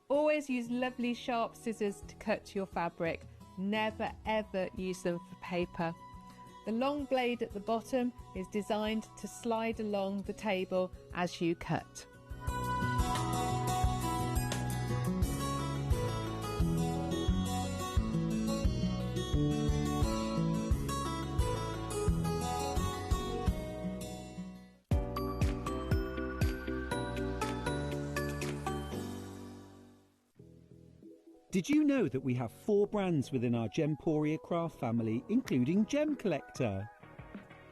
Always use lovely sharp scissors to cut your fabric. Never ever use them for paper. The long blade at the bottom is designed to slide along the table as you cut. Did you know that we have 4 brands within our Gemporia craft family, including Gem Collector?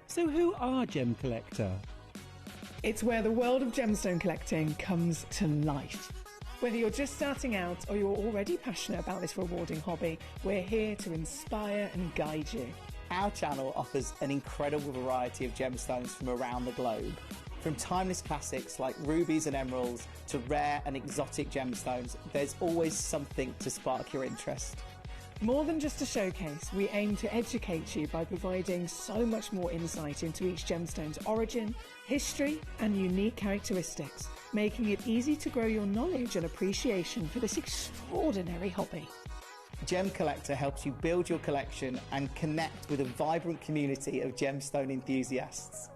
So who are Gem Collector? It's where the world of gemstone collecting comes to life. Whether you're just starting out or you're already passionate about this rewarding hobby, we're here to inspire and guide you. Our channel offers an incredible variety of gemstones from around the globe. From timeless classics like rubies and emeralds to rare and exotic gemstones, there's always something to spark your interest. More than just a showcase, we aim to educate you by providing so much more insight into each gemstone's origin, history, and unique characteristics, making it easy to grow your knowledge and appreciation for this extraordinary hobby. Gem Collector helps you build your collection and connect with a vibrant community of gemstone enthusiasts.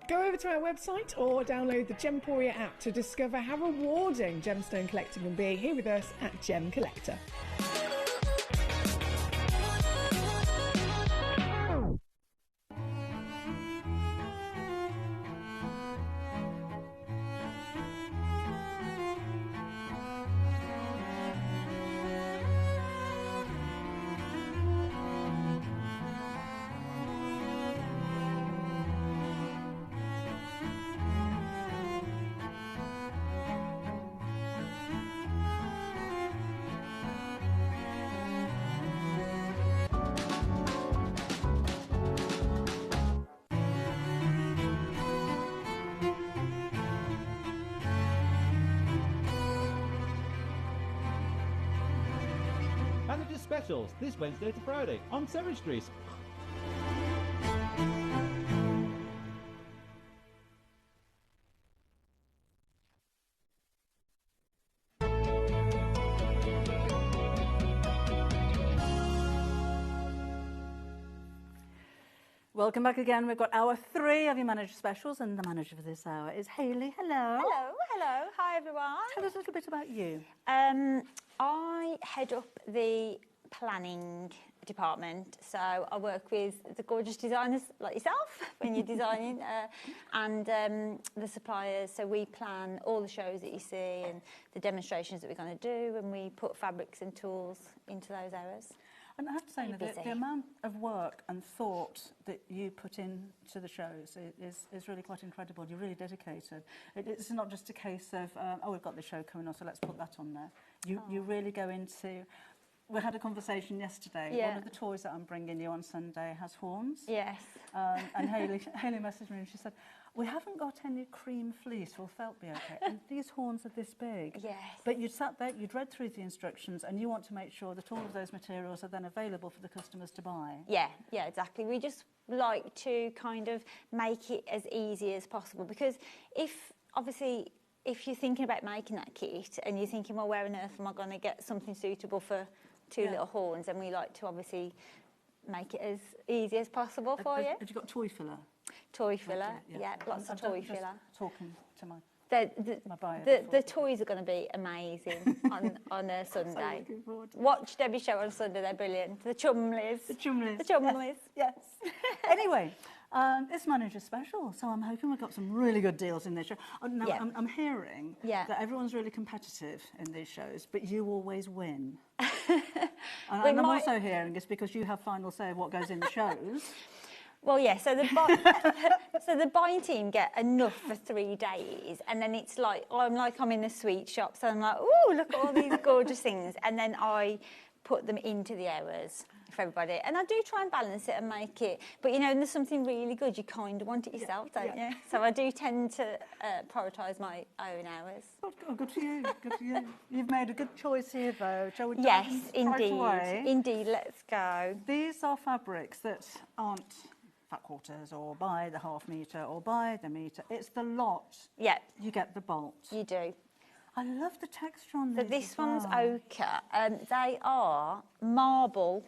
Go over to our website or download the Gemporia app to discover how rewarding gemstone collecting can be here with us at Gem Collector. Specials this Wednesday to Friday on Surrey Street. Welcome back again. We've got hour 3 of your manager specials, and the manager for this hour is Hayley. Hello. Hello, hello. Hi, everyone. Tell us a little bit about you. I head up the planning department, so I work with the gorgeous designers like yourself when you're designing, and the suppliers. So we plan all the shows that you see and the demonstrations that we're going to do, and we put fabrics and tools into those areas. And I have to say that the amount of work and thought that you put into the shows is really quite incredible. You're really dedicated. It's not just a case of, oh, we've got the show coming on, so let's put that on there. You really go into... We had a conversation yesterday. Yeah. One of the toys that I'm bringing you on Sunday has horns. Yes. And Hayley messaged me and she said, we haven't got any cream fleece, will felt be okay? And these horns are this big. Yes. But you sat there, you'd read through the instructions, and you want to make sure that all of those materials are then available for the customers to buy. Yeah, exactly. We just like to kind of make it as easy as possible, because if you're thinking about making that kit and you're thinking, well, where on earth am I going to get something suitable for two little horns, and we like to obviously make it as easy as possible for you. Have you got toy filler? Toy filler, yeah, lots of toy filler. Talking to my buyer. The toys are going to be amazing on a Sunday. So looking forward to Watch Debbie's show on Sunday, they're brilliant. The Chumleys. The Chumleys. The Chumleys. Yes. Anyway, it's manager special, so I'm hoping we've got some really good deals in this show. Now, Yeah. I'm hearing that everyone's really competitive in these shows, but you always win. And I'm also hearing it's because you have final say of what goes in the shows. Well, yeah, so the so the buying team get enough for 3 days, and then it's like, I'm in the sweet shop, so I'm like, oh, look at all these gorgeous things, and then I put them into the hours for everybody. And I do try and balance it and make it, but you know, when there's something really good, you kind of want it yourself, don't you? So I do tend to prioritise my own hours. Oh, good for you, good for you. You've made a good choice here, though. Shall we Yes, right away? Indeed, let's go. These are fabrics that aren't fat quarters or by the half metre or by the metre. It's the lot. Yeah. You get the bolt. You do. I love the texture on So these. this one's ochre. They are marble.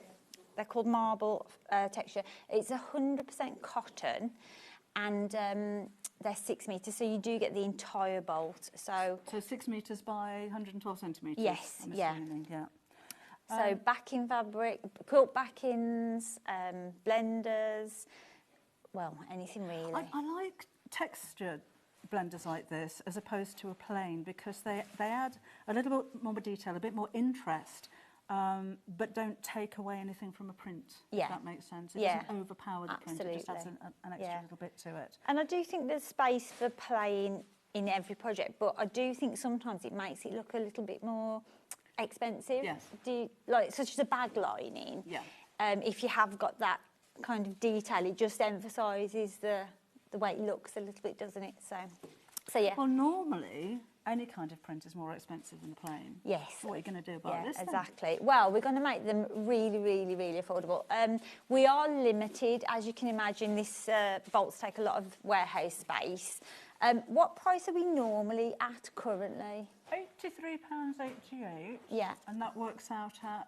They're called marble texture. It's 100% cotton, and they're 6 metres, so you do get the entire bolt. So 6 metres by 112 centimetres. Yes, I'm yeah. assuming, yeah. So backing fabric, quilt backings, blenders, well, anything really. I like textured blenders like this as opposed to a plain, because they add a little bit more detail, a bit more interest, but don't take away anything from a print, if that makes sense. It doesn't overpower the print, it just adds an extra little bit to it. And I do think there's space for playing in every project, but I do think sometimes it makes it look a little bit more expensive. Yes. Such as a bag lining. Yeah. If you have got that kind of detail, it just emphasises the way it looks a little bit, doesn't it? So yeah. Well, normally any kind of print is more expensive than the plain. Yes. What are you going to do about this? Exactly. Well, we're going to make them really, really, really affordable. We are limited, as you can imagine. These bolts take a lot of warehouse space. What price are we normally at currently? £83.88. Yeah. And that works out at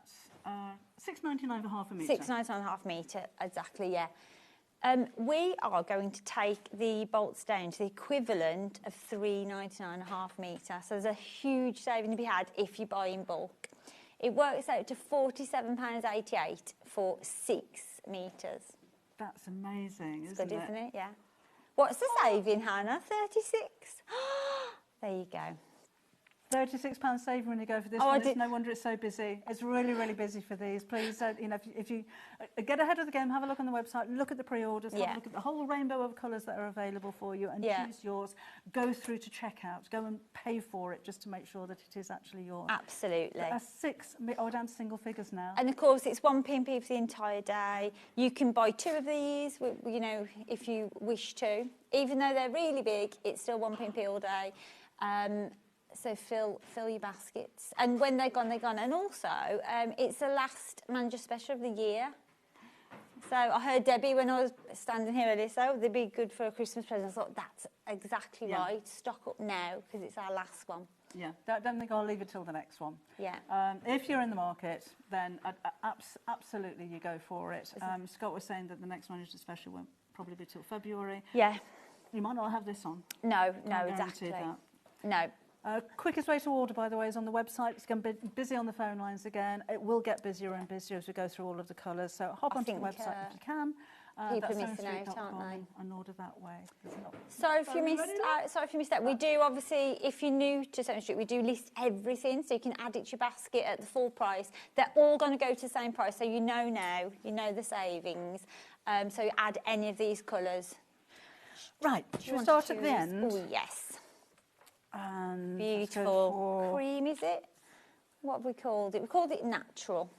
£6.99 for half a metre. £6.99 and a half metre, exactly, yeah. We are going to take the bolts down to the equivalent of £3.99 and a half metre. So there's a huge saving to be had if you buy in bulk. It works out to £47.88 for 6 metres. That's amazing, It's good, isn't it? Yeah. What's the saving, Hannah? 36? There you go. £36 saving when you go for this one. It's no wonder it's so busy. It's really, really busy for these. Please, if you get ahead of the game, have a look on the website, look at the pre-orders, have a look at the whole rainbow of colours that are available for you, and choose yours. Go through to checkout. Go and pay for it just to make sure that it is actually yours. Absolutely. We're down to single figures now. And of course, it's £1p for the entire day. You can buy 2 of these, you know, if you wish to. Even though they're really big, it's still £1p all day. So fill your baskets. And when they're gone, they're gone. And also, it's the last manager special of the year. So I heard Debbie when I was standing here earlier, so they'd be good for a Christmas present. I thought, that's exactly right. Stock up now, because it's our last one. Yeah, don't think I'll leave it till the next one. Yeah. If you're in the market, then absolutely you go for it. Scott was saying that the next manager special won't probably be till February. Yeah. You might not have this on. No, Can't exactly. guarantee that. No. Quickest way to order, by the way, is on the website. It's going to be busy on the phone lines again. It will get busier and busier as we go through all of the colours. So hop onto the website if you can. People are missing out, aren't they? And order that way. Sorry if you missed that. We do, obviously, if you're new to Sewing Street, we do list everything, so you can add it to your basket at the full price. They're all going to go to the same price, so you know now, you know the savings. So you add any of these colours. Right, should we start at the end? Oh, yes. Beautiful. Beautiful. Cream, is it? What have we called it? We called it natural.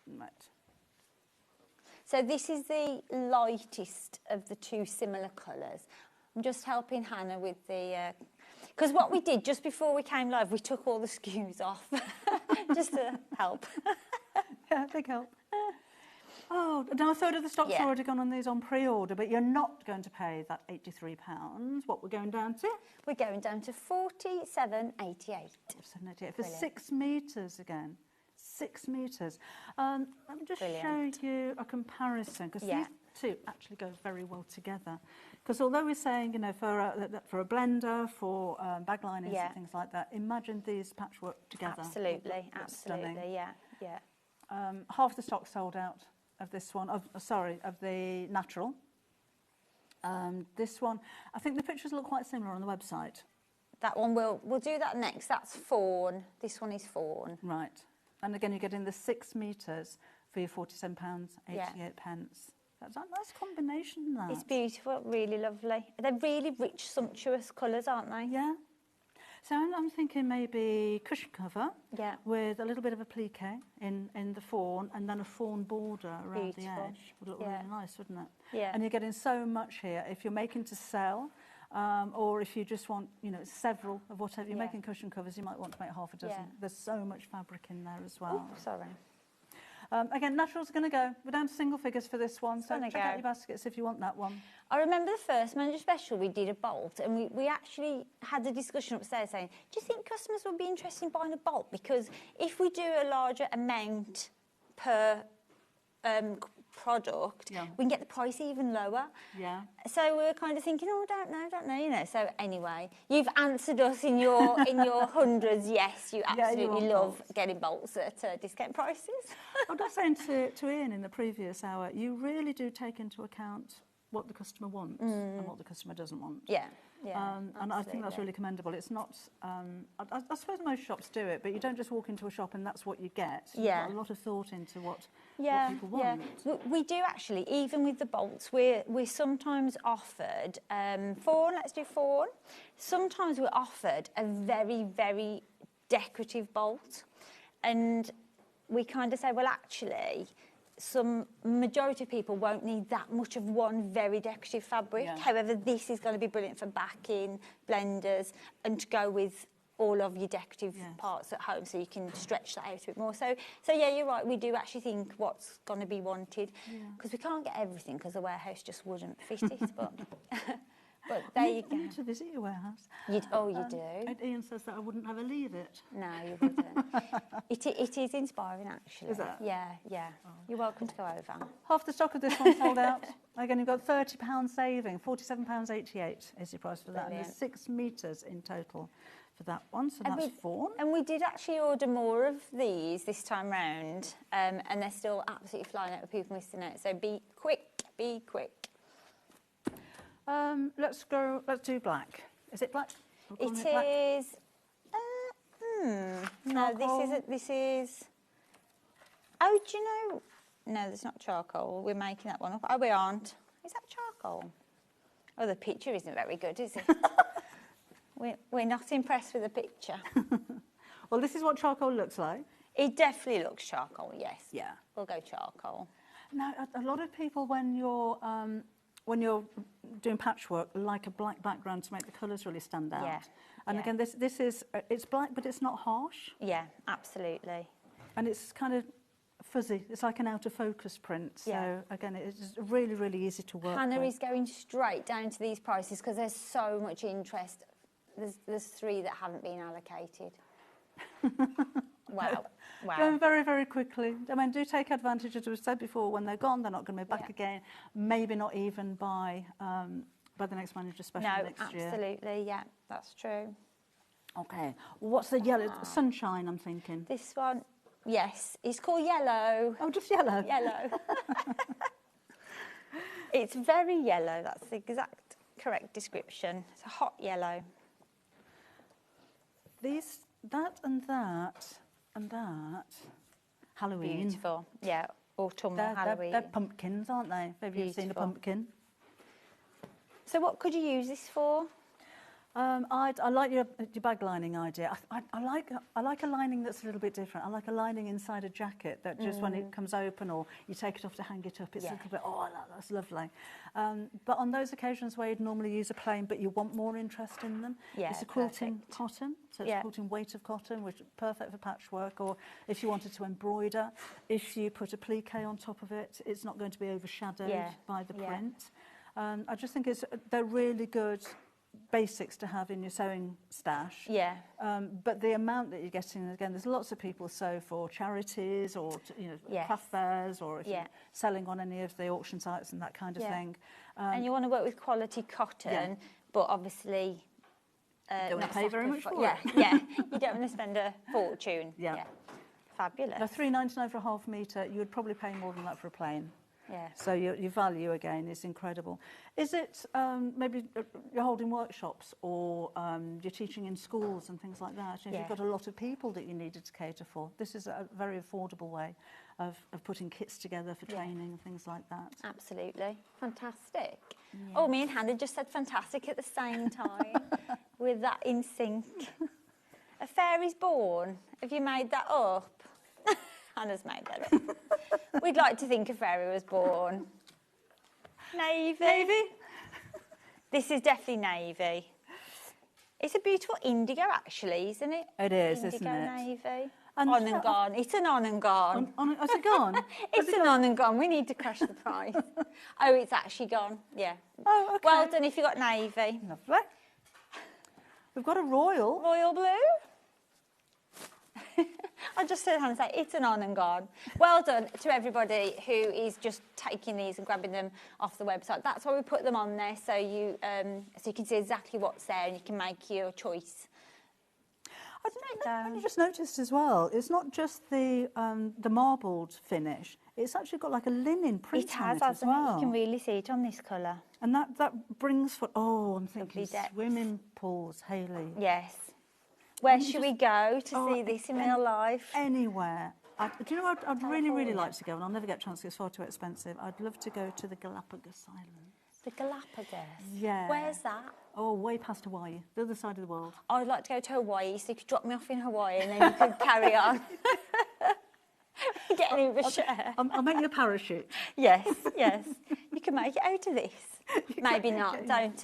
Right. So this is the lightest of the two similar colours. I'm just helping Hannah with the... Because what we did just before we came live, we took all the SKUs off, just to help. Yeah, big help. Oh, now a third of the stock's already gone on these on pre-order, but you're not going to pay that £83. What we're going down to? We're going down to £47.88. For 6 metres again. 6 metres. Let me just show you a comparison, because these two actually go very well together. Because although we're saying, you know, for a blender, for bag linings and things like that, imagine these patchwork together. Absolutely, absolutely, yeah. Half the stock sold out of this one, of the natural. This one, I think the pictures look quite similar on the website. That one, we'll do that next. That's fawn. This one is fawn. Right. And again, you're getting the 6 metres for your £47.88. That's a nice combination, that. It's beautiful, really lovely. They're really rich, sumptuous colours, aren't they? Yeah. So I'm thinking maybe cushion cover with a little bit of a plique in the fawn, and then a fawn border around the edge. Would look really nice, wouldn't it? Yeah. And you're getting so much here. If you're making to sell, or if you just want, you know, several of whatever you're making cushion covers, you might want to make half a dozen. Yeah. There's so much fabric in there as well. Oh, sorry. Again, natural's going to go. We're down to single figures for this one, so check out your baskets if you want that one. I remember the first manager special, we did a bolt, and we actually had a discussion upstairs saying, do you think customers would be interested in buying a bolt? Because if we do a larger amount per product, we can get the price even lower. Yeah. So we were kind of thinking, oh, don't know, you know. So anyway, you've answered us in your hundreds. Yes, you absolutely love getting bolts at discount prices. I was saying to Ian in the previous hour, you really do take into account what the customer wants and what the customer doesn't want. Yeah. And I think that's really commendable. It's not, I suppose most shops do it, but you don't just walk into a shop and that's what you get. You've got a lot of thought into what people want. Yeah. We do actually, even with the bolts, we're sometimes offered, fawn, let's do fawn. Sometimes we're offered a very, very decorative bolt. And we kind of say, well, actually, majority of people won't need that much of one very decorative fabric. However, this is going to be brilliant for backing, blenders, and to go with all of your decorative parts at home, so you can stretch that out a bit more. So yeah, you're right. We do actually think what's going to be wanted, because we can't get everything because the warehouse just wouldn't fit it. But there you go. I need to visit your warehouse. You do. And Ian says that I wouldn't ever leave it. No, you wouldn't. It is inspiring, actually. Is it? Yeah. Oh. You're welcome to go over. Half the stock of this one sold out. Again, you've got £30 saving, £47.88 is your price for that. Brilliant. And there's 6 metres in total for that one, so that's fawn. And we did actually order more of these this time round, and they're still absolutely flying out with people missing out. So be quick. Let's do black. Is it black? It is. No, this is. Oh, do you know? No, there's not charcoal. We're making that one up. Oh, we aren't. Is that charcoal? Oh, the picture isn't very good, is it? We're not impressed with the picture. Well, this is what charcoal looks like. It definitely looks charcoal, yes. Yeah. We'll go charcoal. Now, a lot of people, when you're doing patchwork, like a black background to make the colours really stand out. Yeah. And again, this is, it's black, but it's not harsh. Yeah, absolutely. And it's kind of fuzzy. It's like an out of focus print. So Yeah. again, it's really, really easy to work Hannah with. is going straight down to these prices because there's so much interest. There's 3 that haven't been allocated. Wow. Wow. Going very, very quickly. I mean, do take advantage, as we said before, when they're gone, they're not going to be back again. Maybe not even by the next manager special next year. No, absolutely, yeah, that's true. Okay. What's the yellow? Sunshine, I'm thinking. This one, yes, it's called yellow. Oh, just yellow? Yellow. It's very yellow, that's the exact correct description. It's a hot yellow. That and that and that. Halloween. Beautiful, yeah, autumnal Halloween. They're pumpkins, aren't they? Have you seen a pumpkin? So what could you use this for? I like your bag lining idea. I like a lining that's a little bit different. I like a lining inside a jacket that just when it comes open or you take it off to hang it up, it's a little bit, that's lovely. But on those occasions where you'd normally use a plain but you want more interest in them, it's a quilting cotton. So it's a quilting weight of cotton, which is perfect for patchwork. Or if you wanted to embroider, if you put a plique on top of it, it's not going to be overshadowed by the print. I just think they're really good basics to have in your sewing stash. Yeah. But the amount that you're getting, again, there's lots of people sew for charities or craft fairs, or if you're selling on any of the auction sites and that kind of thing. And you want to work with quality cotton, but obviously don't want to pay very much for it. Yeah, you don't want to spend a fortune. Yeah. Fabulous. Now, £3.99 for a half metre, you would probably pay more than that for a plain. Yeah. So your value, again, is incredible. Is it maybe you're holding workshops or you're teaching in schools and things like that? If you've got a lot of people that you needed to cater for, this is a very affordable way of putting kits together for training and things like that. Absolutely. Fantastic. Yeah. Oh, me and Hannah just said fantastic at the same time with that in sync. A fairy's born. Have you made that up? Hannah's made that up. We'd like to think a fairy was born. Navy. Navy? This is definitely navy. It's a beautiful indigo, actually, isn't it? It is, indigo, isn't it? Navy. And on and gone. It's an on and gone. Is it gone? It's an on and gone. We need to crush the price. Oh, it's actually gone. Yeah. Oh, okay. Well done if you got navy. Lovely. We've got a royal. Royal blue. I just heard Hannah say it's an on and gone. Well done to everybody who is just taking these and grabbing them off the website. That's why we put them on there, so you can see exactly what's there and you can make your choice. I just noticed as well, it's not just the marbled finish. It's actually got like a linen print on it as well. You can really see it on this colour. And that brings for I'm thinking swimming pools, Hayley. Yes. Where should we go to see this in real life? Anywhere. Do you know what I'd really, really like to go, and I'll never get a chance because it's far too expensive. I'd love to go to the Galapagos Islands. The Galapagos? Yeah. Where's that? Oh, way past Hawaii, the other side of the world. I'd like to go to Hawaii, so you could drop me off in Hawaii and then you could carry on. Get an Uber share. I'll make you a parachute. Yes, yes. You can make it out of this. Maybe not. Don't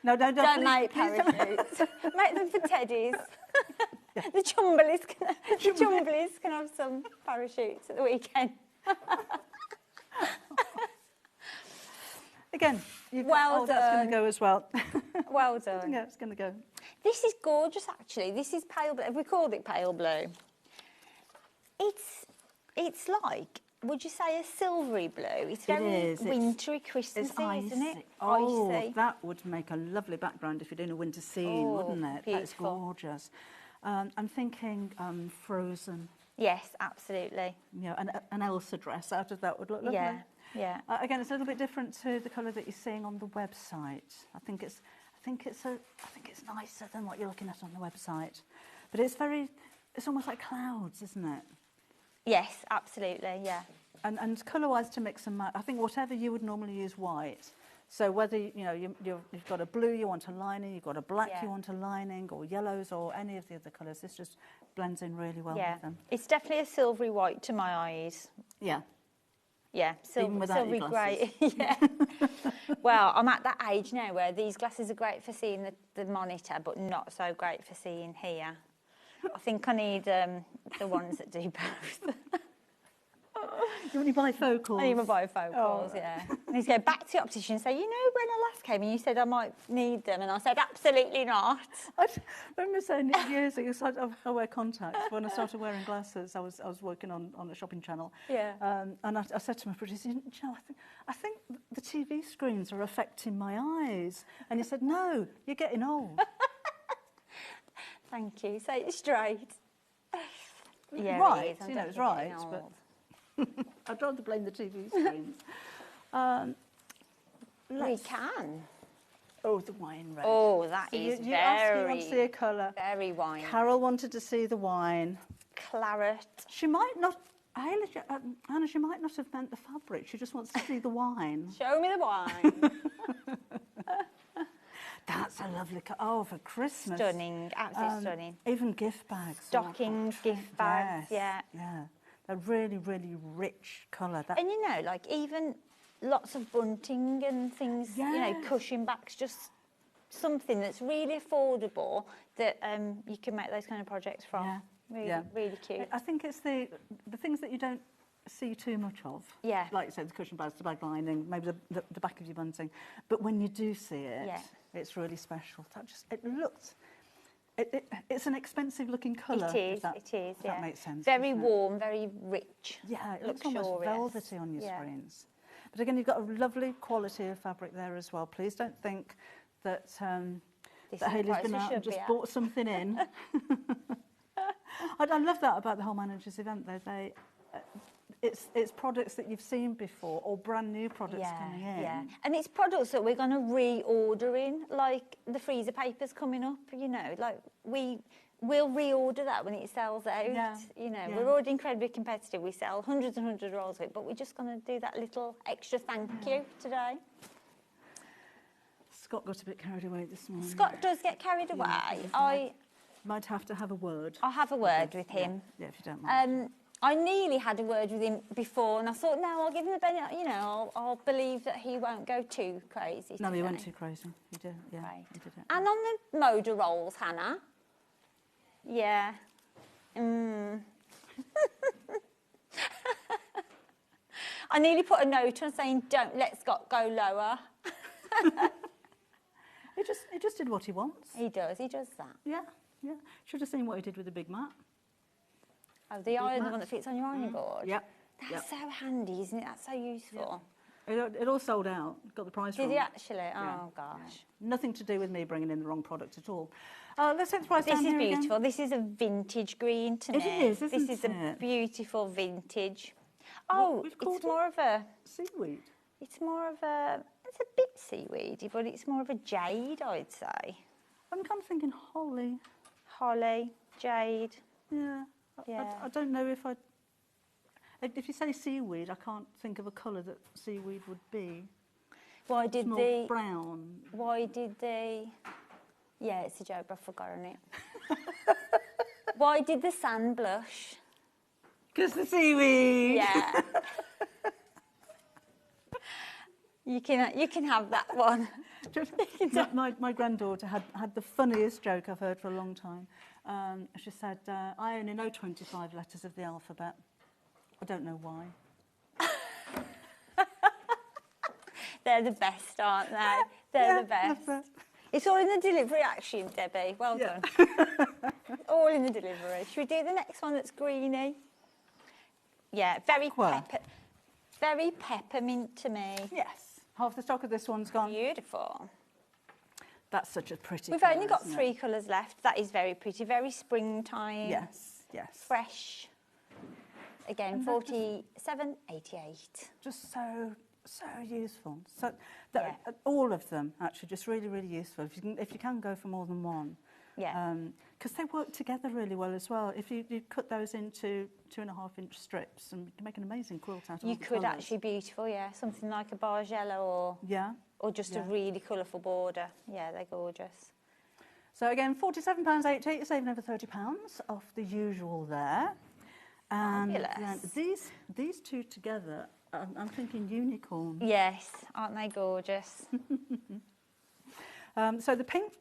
don't make parachutes. Make them for teddies. The Chumblies can have some parachutes at the weekend. Again, well done. That's going to go as well. Well done. Yeah, it's going to go. This is gorgeous, actually. This is pale blue. Have we called it pale blue? It's like, would you say, a silvery blue? It's very wintry, Christmassy, isn't it? Oh, icy. That would make a lovely background if you're doing a winter scene, wouldn't it? Beautiful. That's gorgeous. I'm thinking Frozen. Yes, absolutely. You know, an Elsa dress out of that would look lovely. Yeah, yeah. Again, it's a little bit different to the colour that you're seeing on the website. I think it's nicer than what you're looking at on the website. But it's almost like clouds, isn't it? Yes, absolutely, yeah. And colour-wise to mix and match, I think whatever you would normally use white. So whether you've got a blue, you want a lining, you've got a black, you want a lining, or yellows, or any of the other colours, this just blends in really well with them. It's definitely a silvery white to my eyes. Yeah. Yeah, silvery grey. Yeah. Well, I'm at that age now where these glasses are great for seeing the monitor, but not so great for seeing here. I think I need the ones that do both. You want your bifocals? I need my bifocals, yeah. I need to go back to the optician and say, you know, when I last came and you said I might need them, and I said, absolutely not. I remember saying years ago, I wear contacts. When I started wearing glasses, I was working on a shopping channel. Yeah. And I said to my producer, you know, I think the TV screens are affecting my eyes. And he said, no, you're getting old. Thank you. Say it straight. Yeah, right, it is. you know, it's right, but I'd rather blame the TV screens. We can. Oh, the wine red. Oh, that So is you asked me very, to see a colour. very wine. Carol wanted to see the wine. Claret. She might not, Anna, she might not have meant the fabric. She just wants to see the wine. Show me the wine. That's a lovely colour. Oh, for Christmas. Stunning, absolutely stunning. Even gift bags. Stockings, gift bags, yes, yeah. A really, really rich colour. And you know, like even lots of bunting and things, you know, cushion backs, just something that's really affordable that you can make those kind of projects from. Yeah. Really cute. I think it's the things that you don't see too much of. Yeah. Like you said, the cushion bags, the bag lining, maybe the back of your bunting. But when you do see it, it's really special. It looks... It's an expensive looking colour. It is, if that makes sense. Very warm, very rich. Yeah, it looks almost velvety on your screens. But again, you've got a lovely quality of fabric there as well. Please don't think that Hayley's been out and just bought something in. I love that about the whole managers event though. It's products that you've seen before or brand new products coming in. Yeah, and it's products that we're going to reorder in, like the freezer paper's coming up, you know, like we'll reorder that when it sells out. Yeah. You know, we're already incredibly competitive. We sell hundreds and hundreds of rolls of it, but we're just going to do that little extra thank you today. Scott got a bit carried away this morning. Scott does get carried away. I might have to have a word. I'll have a word with him. Yeah, if you don't mind. I nearly had a word with him before, and I thought, no, I'll give him the benefit. You know, I'll believe that he won't go too crazy. No, today. he went too crazy. He did. Yeah, he did it. And on the Moda rolls, Hannah. Yeah. I nearly put a note on saying, "Don't let Scott go lower." He just did what he wants. He does that. Yeah. Should have seen what he did with the big mat. Oh, the iron, the one that fits on your ironing board? Yeah. That's so handy, isn't it? That's so useful. Yeah. It all sold out. Got the price wrong. Did he actually? Oh, gosh. Yeah. Nothing to do with me bringing in the wrong product at all. Let's take the price down This is here beautiful. again. This is a vintage green to me. It is, isn't This is it? a beautiful vintage. Oh, it's more of a... Seaweed. It's more of a... It's a bit seaweedy, but it's more of a jade, I'd say. I'm kind of thinking holly. Holly, jade. Yeah. I don't know if you say seaweed, I can't think of a colour that seaweed would be. Why did it's more brown? Why did they? Yeah, it's a joke. I've forgotten it. Why did the sand blush? Because the seaweed. Yeah. You can have that one. my granddaughter had the funniest joke I've heard for a long time. She said, I only know 25 letters of the alphabet. I don't know why. They're the best, aren't they? They're the best. It's all in the delivery action, Debbie. Well done. All in the delivery. Should we do the next one that's greeny? Yeah, very peppermint to me. Yes. Half the stock of this one's gone. Beautiful. That's such a pretty We've colour, only got isn't 3 it? colours left. That is very pretty, very springtime. Yes. Fresh. Again, 47.88. Just so useful. So all of them actually just really, really useful. If you can go for more than one. Yeah. Because they work together really well as well. If you cut those into 2.5-inch strips, and you can make an amazing quilt out of You all the could colours. actually beautiful, yeah. Something like a bargella or just a really colourful border. Yeah, they're gorgeous. So again, £47.80, you're saving over £30 off the usual there. And Fabulous. these two together I'm thinking unicorn. Yes, aren't they gorgeous? So the pink,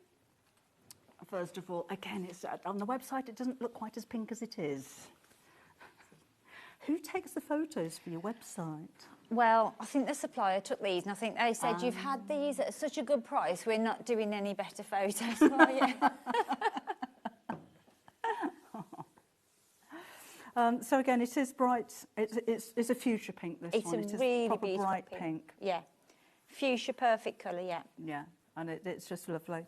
first of all, again, it's on the website, it doesn't look quite as pink as it is. Who takes the photos for your website? Well, I think the supplier took these, and I think they said, you've had these at such a good price, we're not doing any better photos for you. So again, it is bright. It's a fuchsia pink, this one. It's a is really proper beautiful bright pink. Yeah. Fuchsia, perfect colour, yeah. Yeah, and it's just lovely.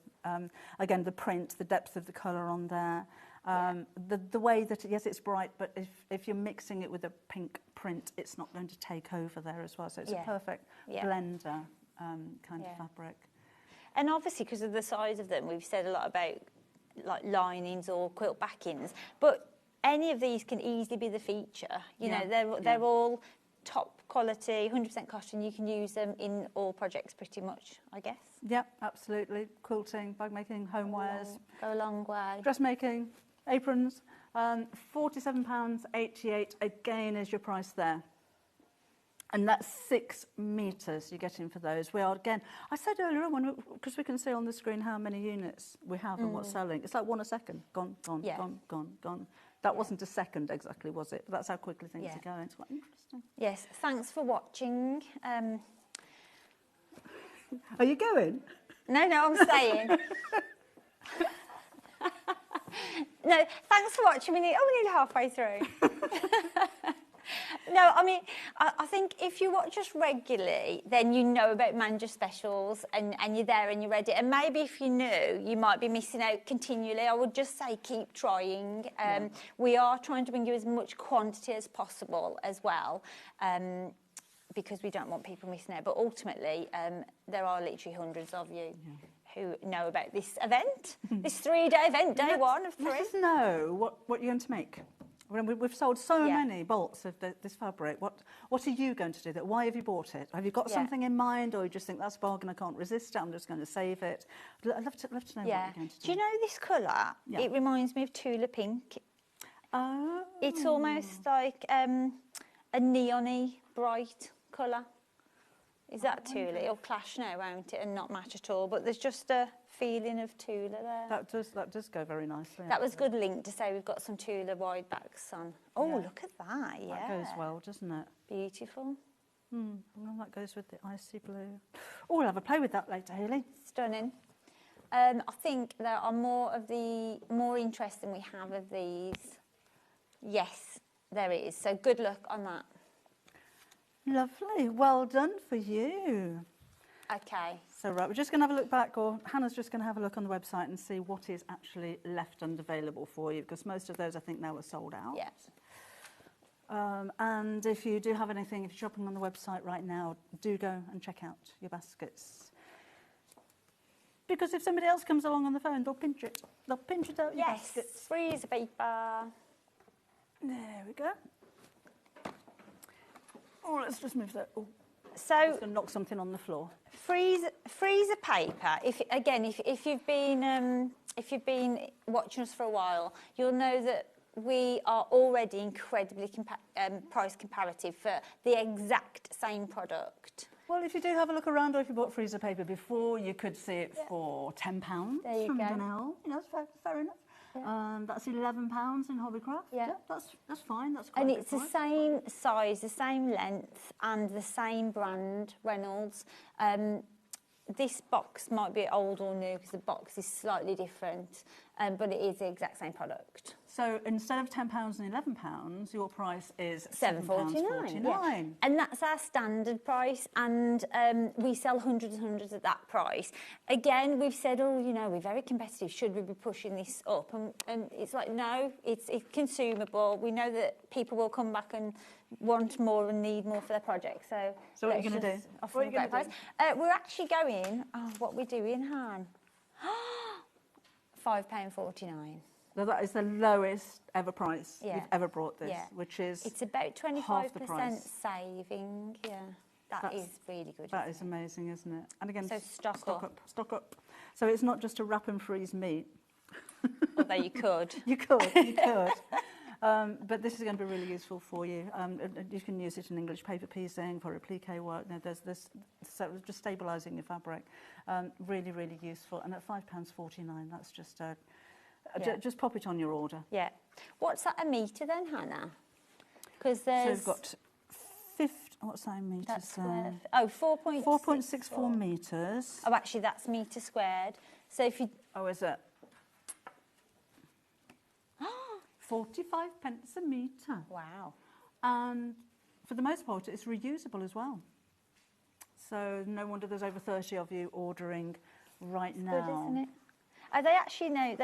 Again, the print, the depth of the colour on there. The way that, yes, it's bright, but if you're mixing it with a pink print, it's not going to take over there as well. So it's a perfect blender kind of fabric. And obviously, because of the size of them, we've said a lot about like linings or quilt backings, but any of these can easily be the feature. You know, they're all top quality, 100% cotton. You can use them in all projects pretty much, I guess. Yeah, absolutely. Quilting, bag making, homewares. Go a long way. Dressmaking, aprons. £47.88 again is your price there. And that's 6 metres you're getting for those. We are, again, I said earlier on, because we can see on the screen how many units we have and what's selling. It's like 1 a second. Gone, gone, gone, gone, gone. That wasn't a second exactly, was it? But that's how quickly things are going. It's quite interesting. Yes, thanks for watching. Are you going? No, I'm staying. No, thanks for watching. We're nearly halfway through. No, I mean, I think if you watch us regularly, then you know about Manager Specials and you're there and you're ready. And maybe if you're new, you might be missing out continually. I would just say keep trying. We are trying to bring you as much quantity as possible as well, because we don't want people missing out. But ultimately, there are literally hundreds of you who know about this event, this 3-day event, day one of 3. Let us know what you're going to make. We've sold so many bolts of this fabric. What are you going to do? Why have you bought it? Have you got something in mind, or you just think that's a bargain, I can't resist it, I'm just going to save it? I'd love to know what you're going to do. Do you know this colour? It reminds me of Tula Pink. Oh. It's almost like a neon-y bright colour. Is that Tula? It'll clash now, won't it, and not match at all. But there's just a feeling of Tula there. That does go very nicely. That was good link to say we've got some Tula wide backs on. Oh, look at that, That goes well, doesn't it? Beautiful. Well, that goes with the icy blue. Oh, we'll have a play with that later, Hayley. Stunning. I think there are more interest than we have of these. Yes, there is. So good luck on that. Lovely. Well done for you. Okay. So, right, we're just going to have a look back, or Hannah's just going to have a look on the website and see what is actually left and available for you, because most of those, I think, now are sold out. Yeah. And if you do have anything, if you're shopping on the website right now, do go and check out your baskets. Because if somebody else comes along on the phone, they'll pinch it. They'll pinch it out your baskets. Freezer paper. There we go. Oh, let's just move that. Oh. So I'm just going to knock something on the floor. Freezer paper. If you've been watching us for a while, you'll know that we are already incredibly price comparative for the exact same product. Well, if you do have a look around, or if you bought freezer paper before, you could see it for £10 there you from go. Dunelm. You know, that's fair enough. Yeah. That's £11 in Hobbycraft. Yeah, that's fine. That's quite. And it's the same size, the same length, and the same brand, Reynolds. This box might be old or new because the box is slightly different, but it is the exact same product. So instead of £10 and £11, your price is £7.49. Yeah. And that's our standard price, and we sell hundreds and hundreds at that price. Again, we've said, we're very competitive. Should we be pushing this up? And it's like, no, it's consumable. We know that people will come back and want more and need more for their project. So what are you going to do? What are you going to do? We're actually going. Oh, what we're doing, Han? £5.49. So that is the lowest ever price you've ever brought this, which is it's about 25% saving. Yeah, that is really good. That is amazing, isn't it? And again, so stock up. So it's not just a wrap and freeze meat. Although you could. You could. But this is going to be really useful for you. You can use it in English paper piecing, for applique work. There's this, so just stabilising your fabric. Really, really useful. And at £5.49, that's just just pop it on your order. Yeah. What's that a metre then, Hannah? Because there's... So we've got 50, what's that in metres? That's 4.64 metres. Oh, actually, that's metre squared. So if you... Oh, is it? 45 pence a metre. Wow. And for the most part, it's reusable as well. So no wonder there's over 30 of you ordering right now. Good, isn't it? They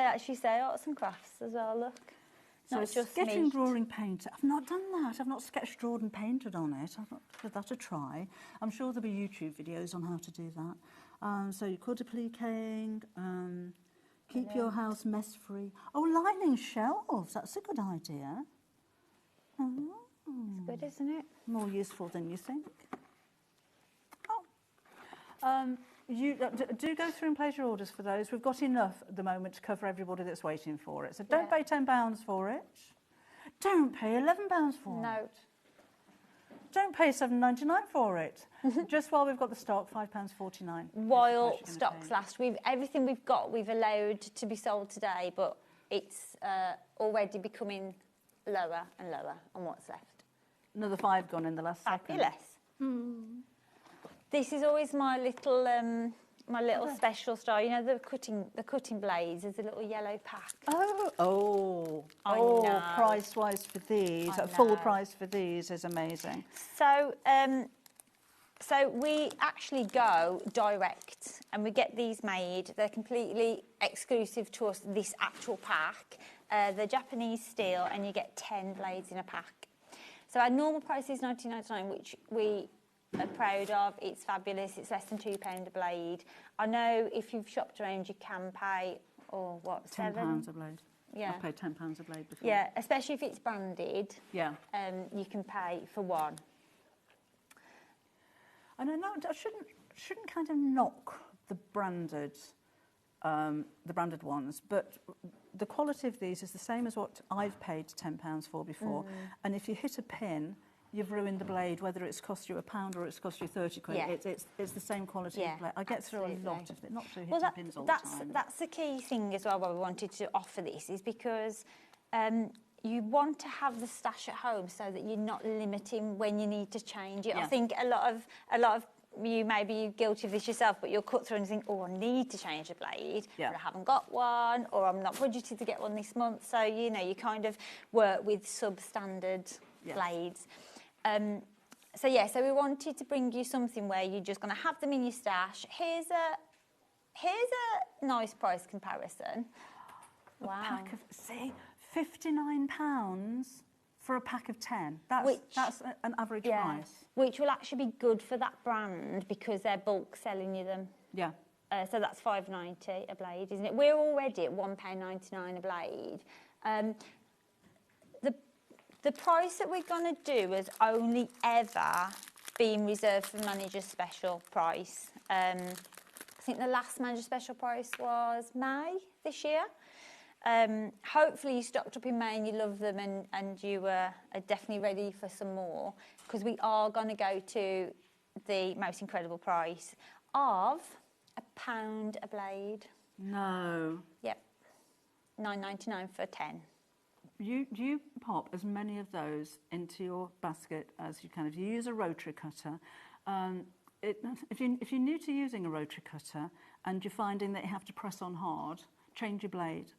actually say arts and crafts as well, look. So Not just sketching, meat. drawing, painting. I've not done that. I've not sketched, drawn and painted on it. I've not give that a try. I'm sure there'll be YouTube videos on how to do that. So you could appliquing, keep your house mess-free. Oh, lining shelves. That's a good idea. Oh. It's good, isn't it? More useful than you think. Oh. You do go through and place your orders for those. We've got enough at the moment to cover everybody that's waiting for it. So don't pay £10 for it. Don't pay £11 for it. Don't pay $7.99 for it. Just while we've got the stock, £5.49. While stocks last, everything we've got, we've allowed to be sold today, but it's already becoming lower and lower on what's left. Another 5 gone in the last second. Fabulous. This is always my little special style. You know the cutting blades. There's a little yellow pack. Oh! I know. Price-wise for these, full price for these is amazing. So, so we actually go direct and we get these made. They're completely exclusive to us. This actual pack, they're Japanese steel, and you get 10 blades in a pack. So our normal price is £19.99, which we are proud of. It's fabulous. It's less than £2 a blade. I know if you've shopped around, you can pay, £10 a blade. Yeah. I've paid £10 a blade before. Yeah, especially if it's branded. Yeah. You can pay for one. And I shouldn't kind of knock the branded ones, but the quality of these is the same as what I've paid £10 for before. And if you hit a pin, you've ruined the blade, whether it's cost you £1 or it's cost you 30 quid. Yeah. It's the same quality of blade. I get through a lot of it, not through hitting pins all the time. That's the key thing as well why we wanted to offer this, is because you want to have the stash at home so that you're not limiting when you need to change it. Yeah. I think a lot of you, maybe you're guilty of this yourself, but you'll cut through and think, oh, I need to change a blade, but I haven't got one, or I'm not budgeted to get one this month. So, you know, you kind of work with substandard blades. So we wanted to bring you something where you're just going to have them in your stash. Here's a nice price comparison. Wow. Pack of, see, £59 for a pack of 10. That's an average price. Which will actually be good for that brand because they're bulk selling you them. Yeah. So that's £5.90 a blade, isn't it? We're already at £1.99 a blade. The price that we're going to do has only ever been reserved for manager's special price. I think the last manager's special price was May this year. Hopefully you stocked up in May and you love them and you are definitely ready for some more, because we are going to go to the most incredible price of £1 a blade. No. Yep. £9.99 for 10. You pop as many of those into your basket as you can. If you use a rotary cutter, if you're new to using a rotary cutter and you're finding that you have to press on hard, change your blade.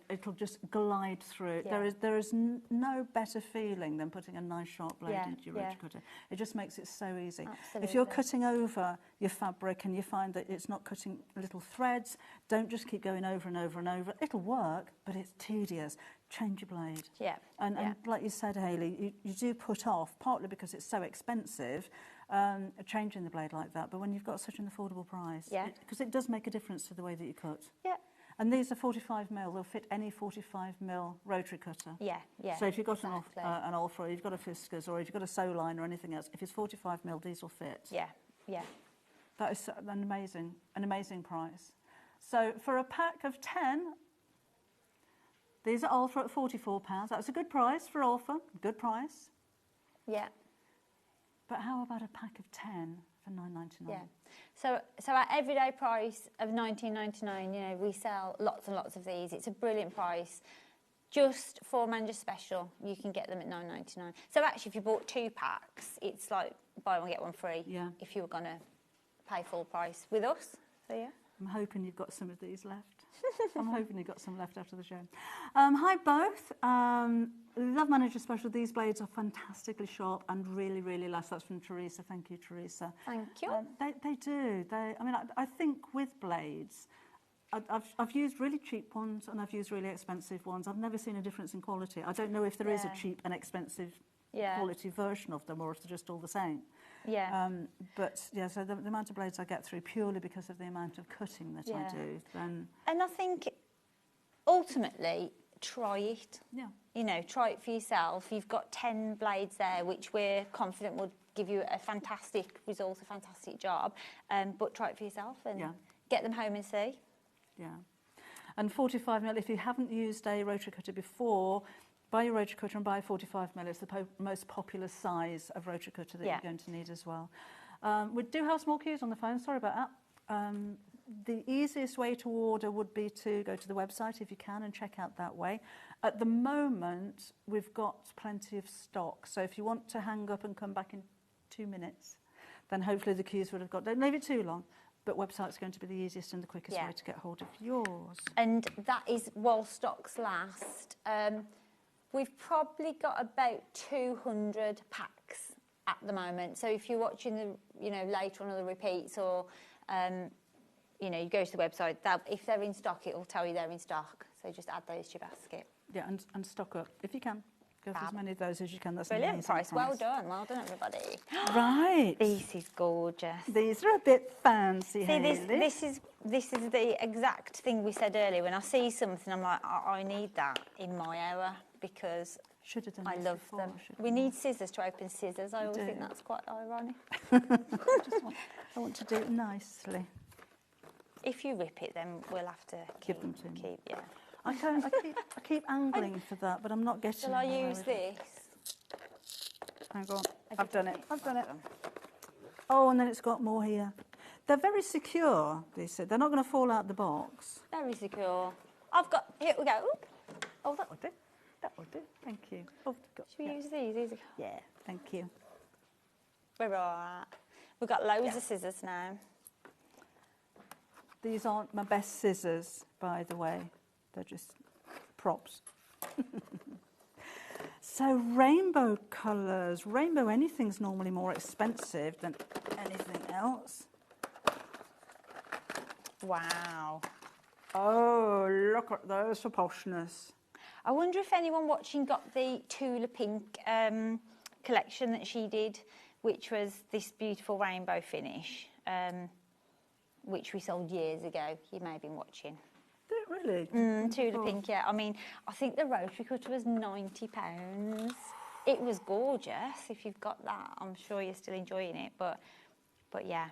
It'll just glide through. Yeah. There is no better feeling than putting a nice sharp blade into your rotary cutter. It just makes it so easy. Absolutely. If you're cutting over your fabric and you find that it's not cutting little threads, don't just keep going over and over and over. It'll work, but it's tedious. Change your blade. Yeah. And like you said, Hayley, you do put off, partly because it's so expensive, changing the blade like that. But when you've got such an affordable price, because it does make a difference to the way that you cut. Yeah. And these are 45mm. They'll fit any 45mm rotary cutter. Yeah, yeah. So if you've got an Ultra, you've got a Fiskars, or if you've got a sew line or anything else, if it's 45mm, these will fit. Yeah, yeah. That is an amazing price. So for a pack of 10, These are Alpha at £44. That's a good price for Alpha. Good price. Yeah. But how about a pack of 10 for £9.99? Yeah. So our everyday price of $19.99, you know, we sell lots and lots of these. It's a brilliant price. Just for Manager Special, you can get them at $9.99. So actually, if you bought 2 packs, it's like buy one, get one free. Yeah. If you were going to pay full price with us. So yeah. I'm hoping you've got some of these left. I'm hoping you've got some left after the show. Hi both. Love Manager Special. These blades are fantastically sharp and really, really last. That's from Teresa. Thank you, Teresa. Thank you. They do. I think with blades, I've used really cheap ones and I've used really expensive ones. I've never seen a difference in quality. I don't know if there is a cheap and expensive quality version of them or if they're just all the same. Yeah. But yeah, so the amount of blades I get through purely because of the amount of cutting that I do. Then and I think ultimately try it. Yeah. You know, try it for yourself. You've got 10 blades there, which we're confident will give you a fantastic result, a fantastic job. But try it for yourself and get them home and see. Yeah. And 45mm, if you haven't used a rotary cutter before, buy your rotary cutter and buy a 45mm. It's the most popular size of rotary cutter that you're going to need as well. We do have small queues on the phone, sorry about that. The easiest way to order would be to go to the website if you can and check out that way. At the moment, we've got plenty of stock. So if you want to hang up and come back in 2 minutes, then hopefully the queues would have got, don't leave it too long. But website's going to be the easiest and the quickest way to get hold of yours. And that is while stocks last. We've probably got about 200 packs at the moment. So if you're watching the, you know, later on the repeats or, you know, you go to the website, if they're in stock, it will tell you they're in stock. So just add those to your basket. Yeah, and stock up if you can. Go for as many of those as you can. That's brilliant amazing price. Well done, everybody. Right. This is gorgeous. These are a bit fancy. See, this is the exact thing we said earlier. When I see something, I'm like, I need that in my hour because I love them. We need scissors to open scissors. I always think that's quite ironic. I want to do it nicely. If you rip it, then we'll have to give them to me. Yeah. I keep angling for that, but I'm not getting. Shall I use this? Hang on. I've done it. Oh, and then it's got more here. They're very secure, they said. They're not going to fall out the box. Very secure. I've got, here we go. Oop. Oh, that will do. That will do. Thank you. Oh, should we use these? Yeah, thank you. We're all right. We've got loads of scissors now. These aren't my best scissors, by the way. They're just props. So rainbow colours. Rainbow anything's normally more expensive than anything else. Wow. Oh, look at those for poshness. I wonder if anyone watching got the Tula Pink collection that she did, which was this beautiful rainbow finish, which we sold years ago. You may have been watching. Did it really? Tula Pink, yeah. I mean, I think the rotary cutter was £90. It was gorgeous. If you've got that, I'm sure you're still enjoying it. But yeah.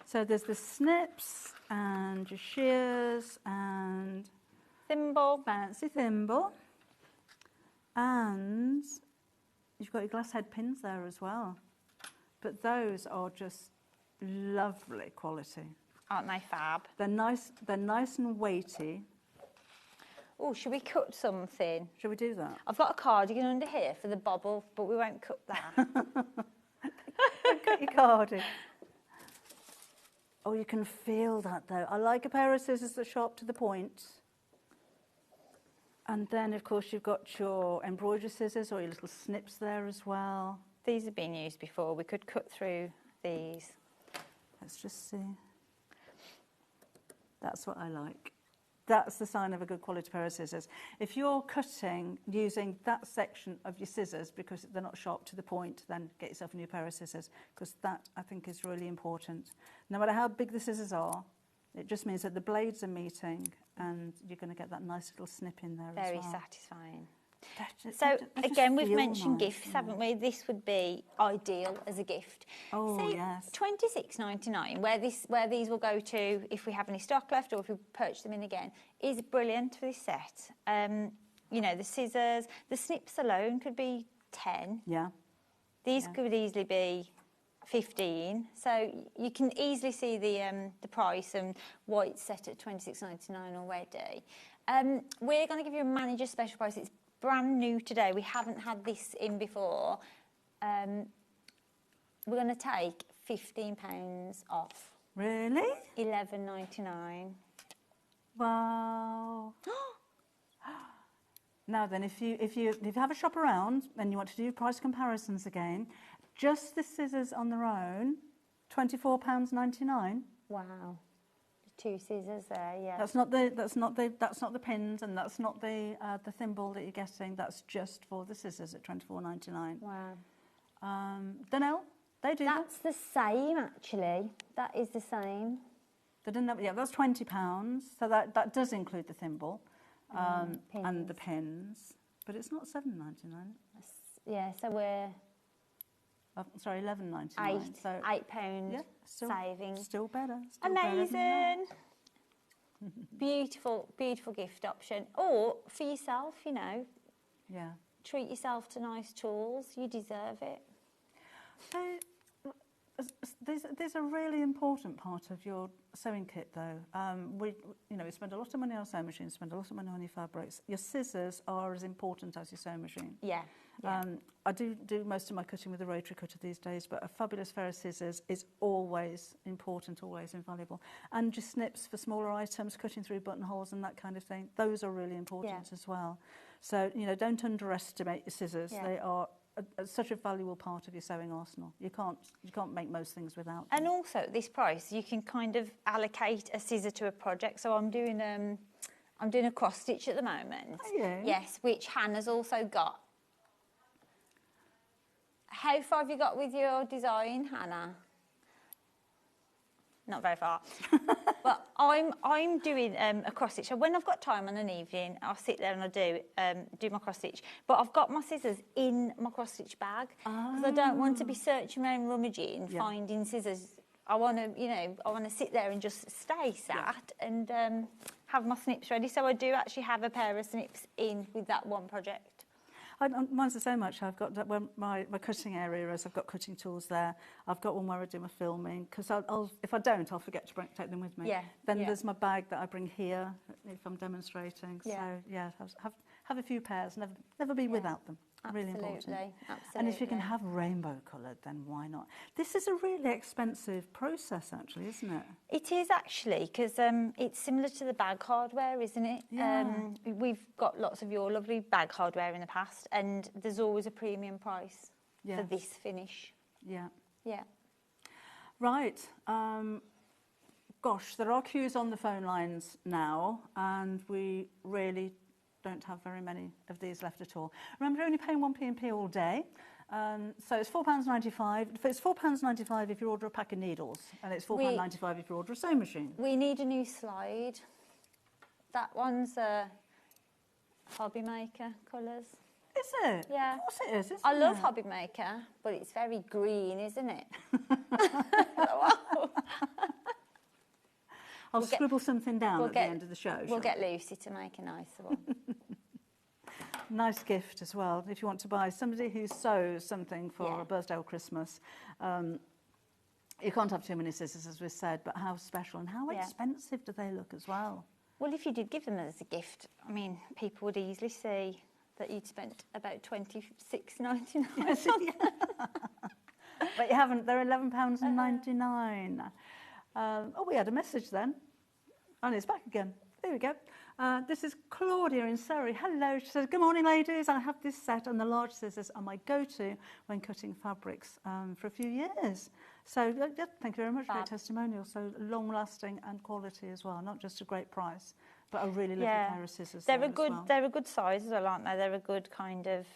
So there's the snips and your shears and thimble, fancy thimble, and you've got your glass head pins there as well. But those are just lovely quality. Aren't they fab? They're nice and weighty. Oh, should we cut something? Should we do that? I've got a cardigan under here for the bobble, but we won't cut that. Cut your cardigan. Oh, you can feel that though. I like a pair of scissors that are sharp to the point. And then, of course, you've got your embroidery scissors or your little snips there as well. These have been used before. We could cut through these. Let's just see. That's what I like. That's the sign of a good quality pair of scissors. If you're cutting using that section of your scissors because they're not sharp to the point, then get yourself a new pair of scissors, because that, I think, is really important. No matter how big the scissors are, it just means that the blades are meeting and you're going to get that nice little snip in there as well. Very satisfying. So they just again, we've feel mentioned nice, gifts, haven't we? This would be ideal as a gift. Oh, so yes. $26.99, where these will go to if we have any stock left or if we purchase them in again, is brilliant for this set. You know, the scissors, the snips alone could be 10. Yeah. These could easily be 15. So you can easily see the price and why it's set at $26.99 already. We're going to give you a manager special price. It's brand new today. We haven't had this in before. We're going to take £15 off. Really? $11.99. Wow. Now then, if you have a shop around and you want to do price comparisons again, just the scissors on their own, £24.99. Wow. 2 scissors there, yeah. That's not the pins, and that's not the thimble that you're getting. That's just for the scissors at £24.99. Wow. Danelle, they do. That's the same, actually. That is the same. They didn't have, yeah, that's £20. So that does include the thimble and the pins, but it's not £7.99. Yeah, so we're sorry, £11.99. So £8 yeah, saving. Still better. Amazing. Beautiful, beautiful gift option. Or for yourself, you know. Yeah. Treat yourself to nice tools. You deserve it. So there's a really important part of your sewing kit, though. We spend a lot of money on sewing machines, spend a lot of money on your fabrics. Your scissors are as important as your sewing machine. Yeah. I do most of my cutting with a rotary cutter these days, but a fabulous pair of scissors is always important, always invaluable. And your snips for smaller items, cutting through buttonholes and that kind of thing, those are really important as well. So, don't underestimate your scissors. Yeah. They are such a valuable part of your sewing arsenal. You can't make most things without them. And also at this price, you can kind of allocate a scissor to a project. So I'm doing a cross stitch at the moment. Are you? Yes, which Hannah's also got. How far have you got with your design, Hannah? Not very far. But I'm doing a cross stitch. So when I've got time on an evening, I'll sit there and I'll do my cross stitch. But I've got my scissors in my cross stitch bag because I don't want to be searching around rummaging, finding scissors. I want to sit there and just stay sat and have my snips ready. So I do actually have a pair of snips in with that one project. Mine's the same actually. I've got my cutting area is I've got cutting tools there. I've got one where I do my filming because if I don't, I'll forget to take them with me. Yeah. Then there's my bag that I bring here if I'm demonstrating. Yeah. So yeah, have a few pairs. Never be without them. Really important. Absolutely. And if you can have rainbow coloured, then why not? This is a really expensive process, actually, isn't it? It is actually, because it's similar to the bag hardware, isn't it? Yeah. We've got lots of your lovely bag hardware in the past, and there's always a premium price for this finish. Yeah. Yeah. Right. Gosh, there are queues on the phone lines now, and we really don't have very many of these left at all. Remember, you're only paying 1p&p all day. So it's £4.95. It's £4.95 if you order a pack of needles, and it's £4.95 if you order a sewing machine. We need a new slide. That one's a Hobby Maker colours. Is it? Yeah. Of course it is, isn't I love it? Hobby Maker, but it's very green, isn't it? I'll scribble something down at the end of the show. We'll get Lucy to make a nicer one. Nice gift as well. If you want to buy somebody who sews something for a birthday or Christmas, you can't have too many scissors, as we said, but how special and how expensive do they look as well? Well, if you did give them as a gift, I mean, people would easily see that you'd spent about $26.99. Yes, but you haven't. They're £11.99. Oh, we had a message then. And it's back again. There we go. This is Claudia in Surrey. Hello. She says, good morning, ladies. I have this set, and the large scissors are my go-to when cutting fabrics for a few years. So thank you very much for your testimonial. So long-lasting and quality as well, not just a great price, but a really lovely pair of scissors. They're a good size as well, aren't they? They're a good kind of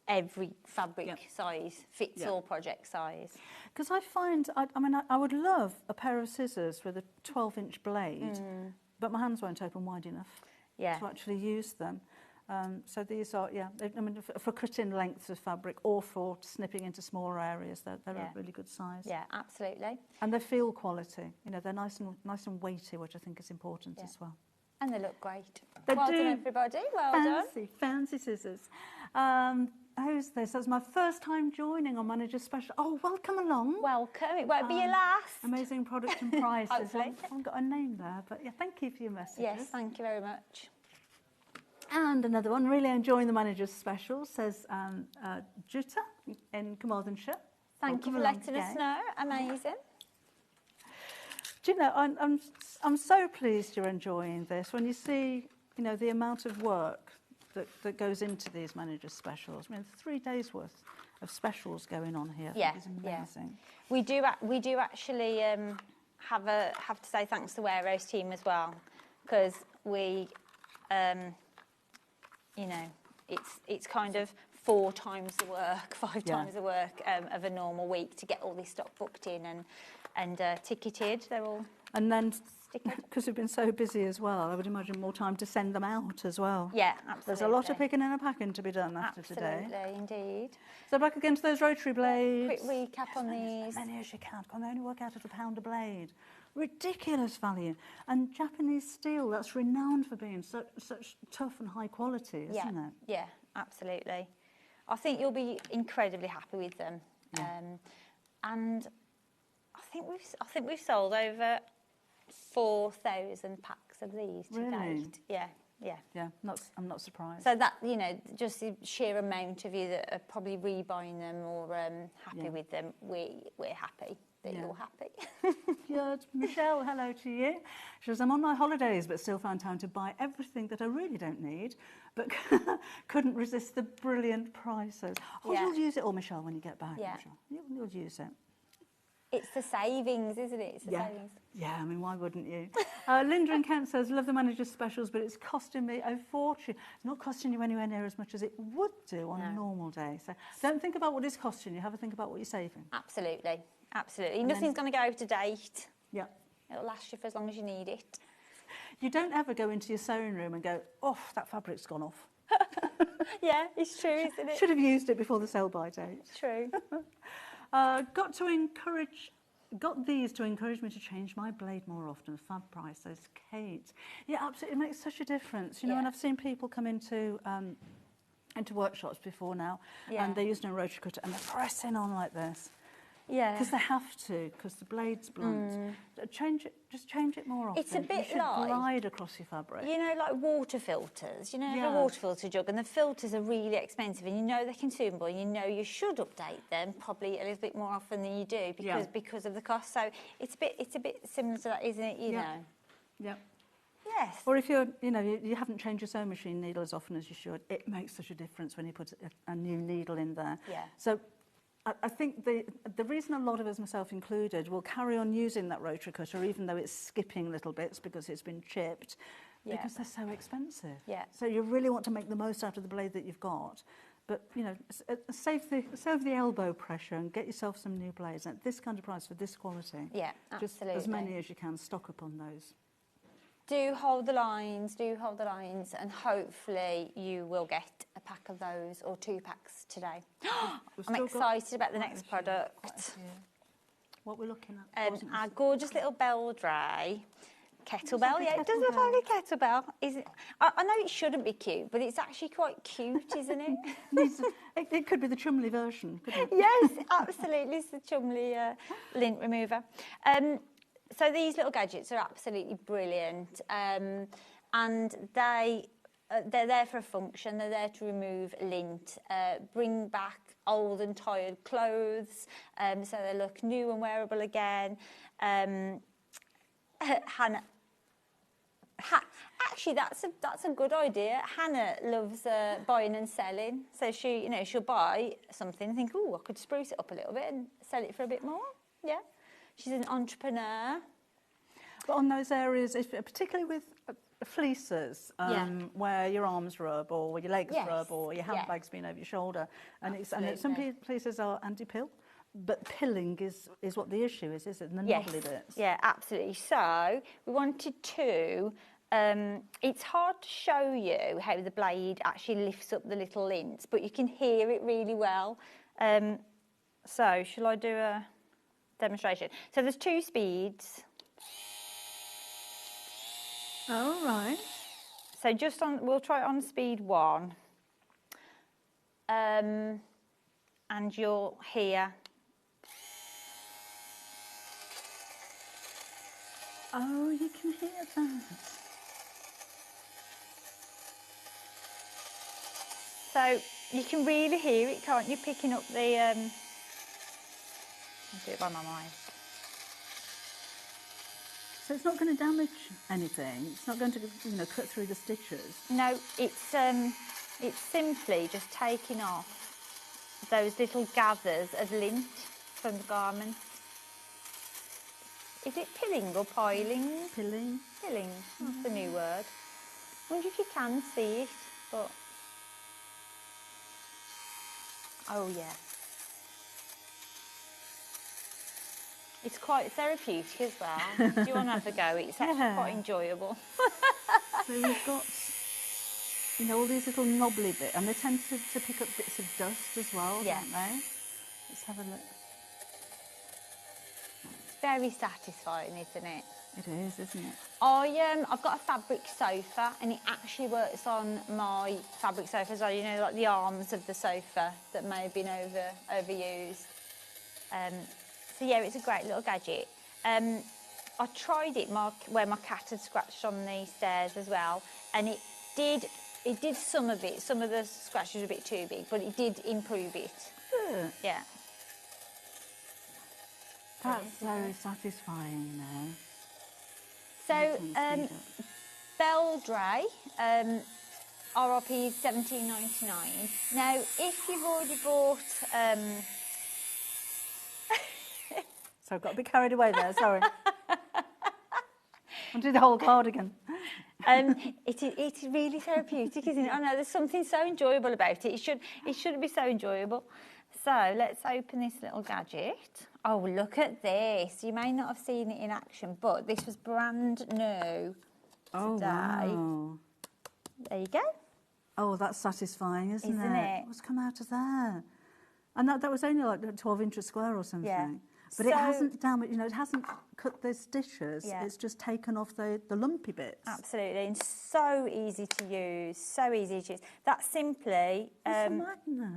every fabric size, fits all project size. Because I find, I would love a pair of scissors with a 12-inch blade, but my hands won't open wide enough to actually use them. So these are, I mean, for cutting lengths of fabric or for snipping into smaller areas, they're a really good size. Yeah, absolutely. And they feel quality. You know, they're nice and weighty, which I think is important as well. And they look great. They well do. done, everybody. Well done. Fancy scissors. Who's this? That's my first time joining on Manager's Special. Oh, welcome along. Welcome. It won't be your last. Amazing product and prices. Hopefully. I haven't got a name there, but yeah, thank you for your messages. Yes, thank you very much. And another one, really enjoying the Manager's Special, says Jutta in Carmarthenshire. Thank you for letting us know. Amazing. Do you know, I'm so pleased you're enjoying this. When you see, you know, the amount of work that goes into these Manager's Specials. I mean, 3 days worth of specials going on here. Yeah, it's amazing. We do actually have to say thanks to the Warehouse team as well, because we, you know, it's kind of 4 times the work, 5 times the work of a normal week to get all this stock booked in and ticketed. They're all and then because we've been so busy as well, I would imagine more time to send them out as well. Yeah, absolutely. There's a lot of picking and packing to be done after today. Absolutely, indeed. So back again to those rotary blades. Quick recap on these. As many as you can. They only work out at £1 a blade. Ridiculous value. And Japanese steel, that's renowned for being such tough and high quality, isn't it? Yeah, absolutely. I think you'll be incredibly happy with them. And I think we've sold over 4,000 packs of these to date. Yeah. I'm not surprised. So that, you know, just the sheer amount of you that are probably rebuying them or happy with them, we're happy that you're happy. Good. Michelle, hello to you. She says, I'm on my holidays but still found time to buy everything that I really don't need, but couldn't resist the brilliant prices. Oh, you'll use it all, Michelle, when you get back, Michelle. You'll use it. It's the savings, isn't it? It's the savings. Yeah, I mean, why wouldn't you? Linda in Kent says, love the Manager's Specials, but it's costing me a fortune. It's not costing you anywhere near as much as it would do on a normal day. So don't think about what it's costing you. Have a think about what you're saving. Absolutely. Absolutely. Nothing's going to go out of date. Yeah. It'll last you for as long as you need it. You don't ever go into your sewing room and go, oh, that fabric's gone off. Yeah, it's true, isn't it? Should have used it before the sell-by date. It's true. Got these to encourage me to change my blade more often. Fab price, says Kate. Yeah, absolutely, it makes such a difference. You know, and I've seen people come into workshops before now, and they're using a rotary cutter and they're pressing on like this. Yeah. Because they have to, because the blade's blunt. Just change it more often. It's a bit you should like glide across your fabric. You know, like water filters. You know, the water filter jug, and the filters are really expensive, and you know they're consumable, and you know you should update them probably a little bit more often than you do because of the cost. So it's a bit similar to that, isn't it? You know. Yeah. Yes. Or if you're, you know, you haven't changed your sewing machine needle as often as you should, it makes such a difference when you put a new needle in there. Yeah. So I think the reason a lot of us, myself included, will carry on using that rotary cutter even though it's skipping little bits because it's been chipped, because they're so expensive. Yeah. So you really want to make the most out of the blade that you've got. But, you know, save the elbow pressure and get yourself some new blades at this kind of price for this quality. Yeah, absolutely. Just as many as you can, stock up on those. Do hold the lines, and hopefully you will get a pack of those or 2 packs today. I'm excited about the next product. What we're looking at? Our gorgeous little Beldray kettlebell. Yeah, it does look like a kettlebell. Is it? I know it shouldn't be cute, but it's actually quite cute, isn't it? It could be the Chumley version, couldn't it? Yes, absolutely. It's the Chumley lint remover. So these little gadgets are absolutely brilliant, and they're there for a function. They're there to remove lint, bring back old and tired clothes, so they look new and wearable again. Hannah, actually, that's a good idea. Hannah loves buying and selling, so she'll buy something and think, oh, I could spruce it up a little bit and sell it for a bit more. Yeah. She's an entrepreneur. But on those areas, particularly with fleeces, where your arms rub or your legs rub or your handbag's been over your shoulder, and some fleeces are anti-pill, but pilling is what the issue is it? And the knobbly bits. Yeah, absolutely. So we wanted to it's hard to show you how the blade actually lifts up the little lint, but you can hear it really well. So shall I do a demonstration? So there's 2 speeds. All right. So we'll try it on speed 1. And you'll hear. Oh, you can hear that. So you can really hear it, can't you? Picking up the. I'll do it by my mind. So it's not going to damage anything. It's not going to, cut through the stitches. No, it's simply just taking off those little gathers of lint from the garment. Is it pilling or piling? Pilling. Pilling, that's the new word. I wonder if you can see it, but... Oh, yeah. It's quite therapeutic as well. Do you want to have a go? It's actually quite enjoyable. So we've got, all these little knobbly bits, and they tend to pick up bits of dust as well, don't they? Let's have a look. It's very satisfying, isn't it? It is, isn't it? I've got a fabric sofa, and it actually works on my fabric sofa as well. Like the arms of the sofa that may have been overused. So yeah, it's a great little gadget. I tried it where my cat had scratched on the stairs as well, and it did some of it. Some of the scratches were a bit too big, but it did improve it. Yeah. That's very satisfying now. So, Beldray, RRP is $17.99. Now, if you've already bought... So I've got a bit carried away there, sorry. I'll do the whole cardigan. It's really therapeutic, isn't it? I know, there's something so enjoyable about it. It should be so enjoyable. So let's open this little gadget. Oh, look at this. You may not have seen it in action, but this was brand new today. Wow. There you go. Oh, that's satisfying, isn't Isn't it? What's come out of there? And that was only like 12 inches square or something. Yeah. But it hasn't damaged, it hasn't cut the stitches. Yeah. It's just taken off the lumpy bits. Absolutely, and so easy to use, so easy to use. That's simply It's a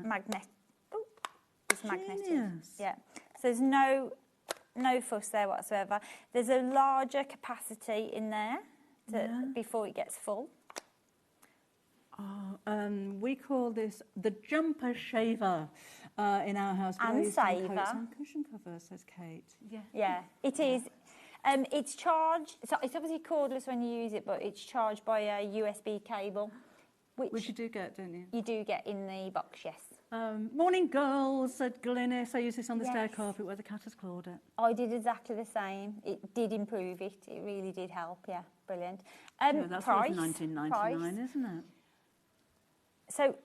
magnet. It's magnetic. Genius. Yeah. So there's no fuss there whatsoever. There's a larger capacity in there before it gets full. We call this the jumper shaver in our house. And saver. And cushion cover, says Kate. Yeah. Yeah, it is. It's charged, so it's obviously cordless when you use it, but it's charged by a USB cable. Which you do get, don't you? You do get in the box, yes. Morning, girls, said Glynis. I use this on the stair carpet where the cat has clawed it. I did exactly the same. It did improve it. It really did help, yeah. Brilliant. That's price, $19.99, isn't it? So,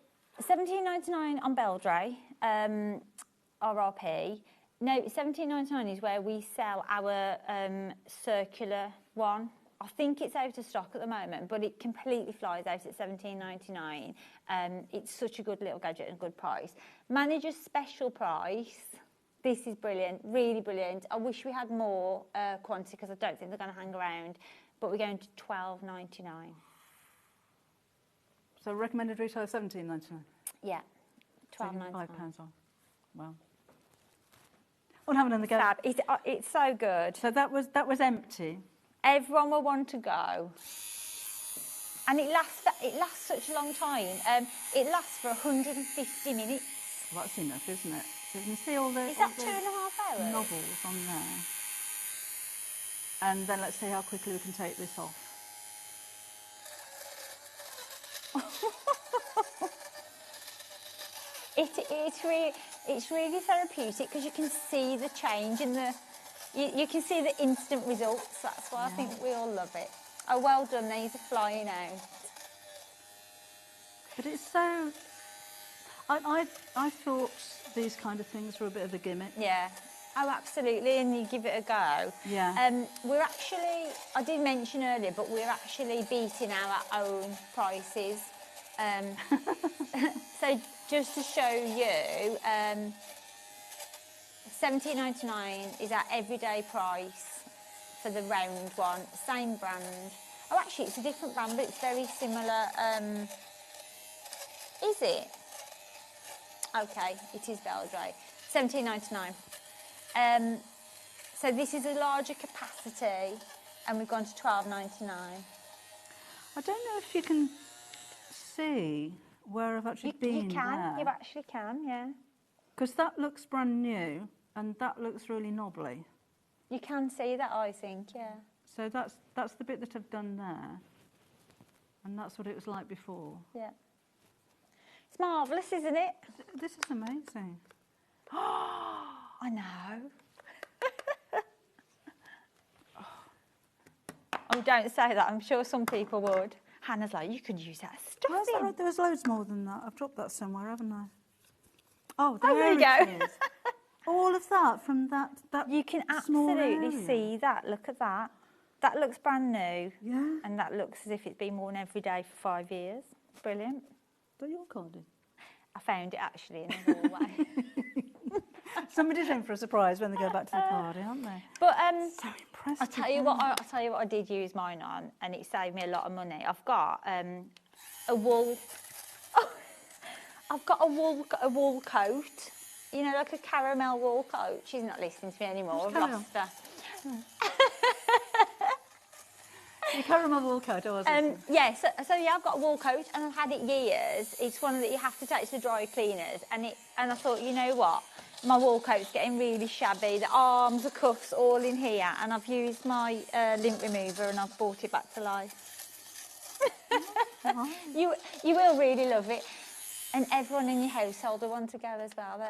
$17.99 on Beldray, RRP. No, $17.99 is where we sell our circular one. I think it's out of stock at the moment, but it completely flies out at $17.99. It's such a good little gadget and a good price. Manager's special price. This is brilliant, really brilliant. I wish we had more quantity because I don't think they're going to hang around, but we're going to $12.99. So recommended retail of $17.99. Yeah, $12.99. £5 off. Wow. I'll have another go. Fab. It's so good. So that was empty. Everyone will want to go, and it lasts such a long time. It lasts for 150 minutes. Well, that's enough, isn't it? So you can see all the Is that 2.5 hours? Novels on there. And then let's see how quickly we can take this off. It's really therapeutic because you can see the change in the. You can see the instant results. That's why I think we all love it. Oh, well done. These are flying out. But it's so. I thought these kind of things were a bit of a gimmick. Yeah, Oh, absolutely, and you give it a go. Yeah. We're actually, I did mention earlier, but we're actually beating our own prices. So just to show you, $17.99 is our everyday price for the round one, same brand. Oh, actually, it's a different brand, but it's very similar. Is it? Okay, it is Belgrade. $17.99. So this is a larger capacity, and we've gone to $12.99. I don't know if you can see where I've actually been. You can, you actually can, yeah. Because that looks brand new, and that looks really knobbly. You can see that, I think, yeah. So that's the bit that I've done there, and that's what it was like before. Yeah. It's marvellous, isn't it? This is amazing. I know. Oh, don't say that. I'm sure some people would. Hannah's like, you could use that stuff. Well, right. There was loads more than that. I've dropped that somewhere, haven't I? Oh, there you go. it is. All of that from that you can absolutely see that. Look at that. That looks brand new. Yeah. And that looks as if it's been worn every day for 5 years. Brilliant. Is that your carding? I found it actually in the hallway. Somebody's in for a surprise when they go back to the carding, aren't they? But so impressive. I'll tell you what I did use mine on, and it saved me a lot of money. I've got a wool. I've got a wool coat. You know, like a caramel wool coat. She's not listening to me anymore. I've lost her. Your caramel wool coat, I wasn't. Yeah, so yeah, I've got a wool coat, and I've had it years. It's one that you have to take to the dry cleaners, and I thought, you know what, my wool coat's getting really shabby. The arms, the cuffs, all in here, and I've used my lint remover, and I've brought it back to life. You will really love it. And everyone in your household will want to go as well.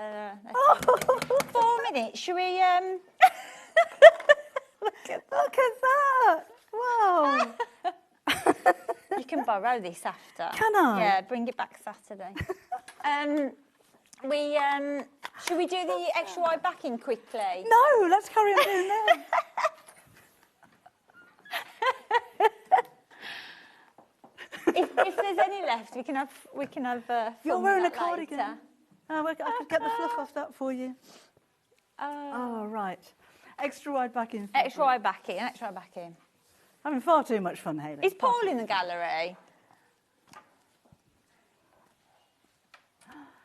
4 minutes, should we... Look at that! Wow! You can borrow this after. Can I? Yeah, bring it back Saturday. Should we do the extra wide backing quickly? No, let's carry on doing that. If there's any left, we can have. You're fun wearing with a that cardigan. later. I could get the fluff off that for you. Oh, right. Extra wide backing. Extra wide backing. Extra wide backing. Having far too much fun, Hayley. Is Paul in the gallery?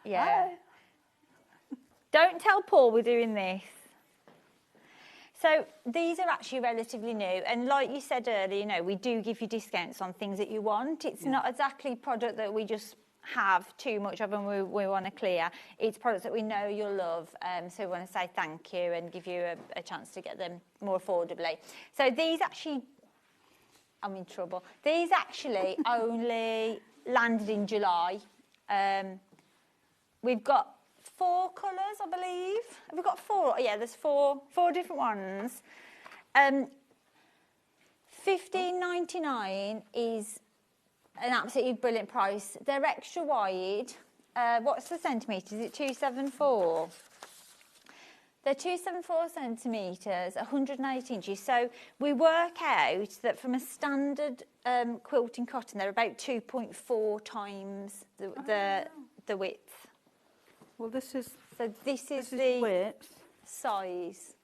Yeah. Don't tell Paul we're doing this. So these are actually relatively new, and like you said earlier, you know, we do give you discounts on things that you want. It's not exactly product that we just have too much of and we want to clear. It's products that we know you'll love, so we want to say thank you and give you a chance to get them more affordably. So these actually, I'm in trouble. These actually only landed in July. We've got 4 colours, I believe. Have we got 4? Yeah, there's 4 different ones. $15.99 is an absolutely brilliant price. They're extra wide. What's the centimetres? Is it 274? They're 274 centimetres, 108 inches. So we work out that from a standard quilting cotton, they're about 2.4 times the width. Well, this is the width. Size.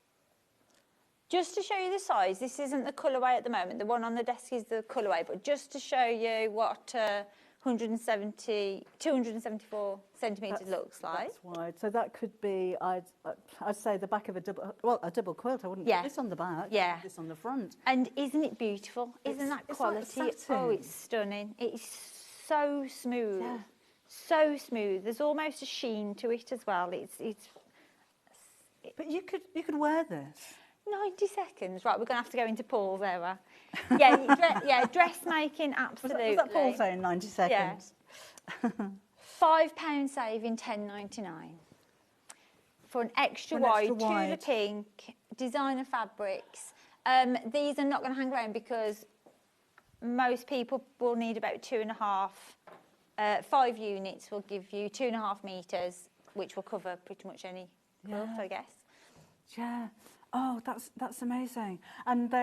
Just to show you the size, this isn't the colourway at the moment. The one on the desk is the colourway, but just to show you what 274 centimetres looks like. That's wide. So that could be, I'd say, the back of a double quilt. I wouldn't put this on the back. Yeah. Put this on the front. And isn't it beautiful? Isn't that quality? Like satin. Oh, it's stunning. It's so smooth. Yeah. So smooth. There's almost a sheen to it as well. But you could wear this. 90 seconds. Right, we're going to have to go into Paul's era. Yeah, dressmaking, absolutely. Was that Paul saying 90 seconds? Yeah. £5 saving, $10.99. For an extra wide, Tudor pink, designer fabrics. These are not going to hang around because most people will need about 2.5. 5 units will give you 2.5 metres, which will cover pretty much any quilt, I guess. Yeah. Oh, that's amazing. And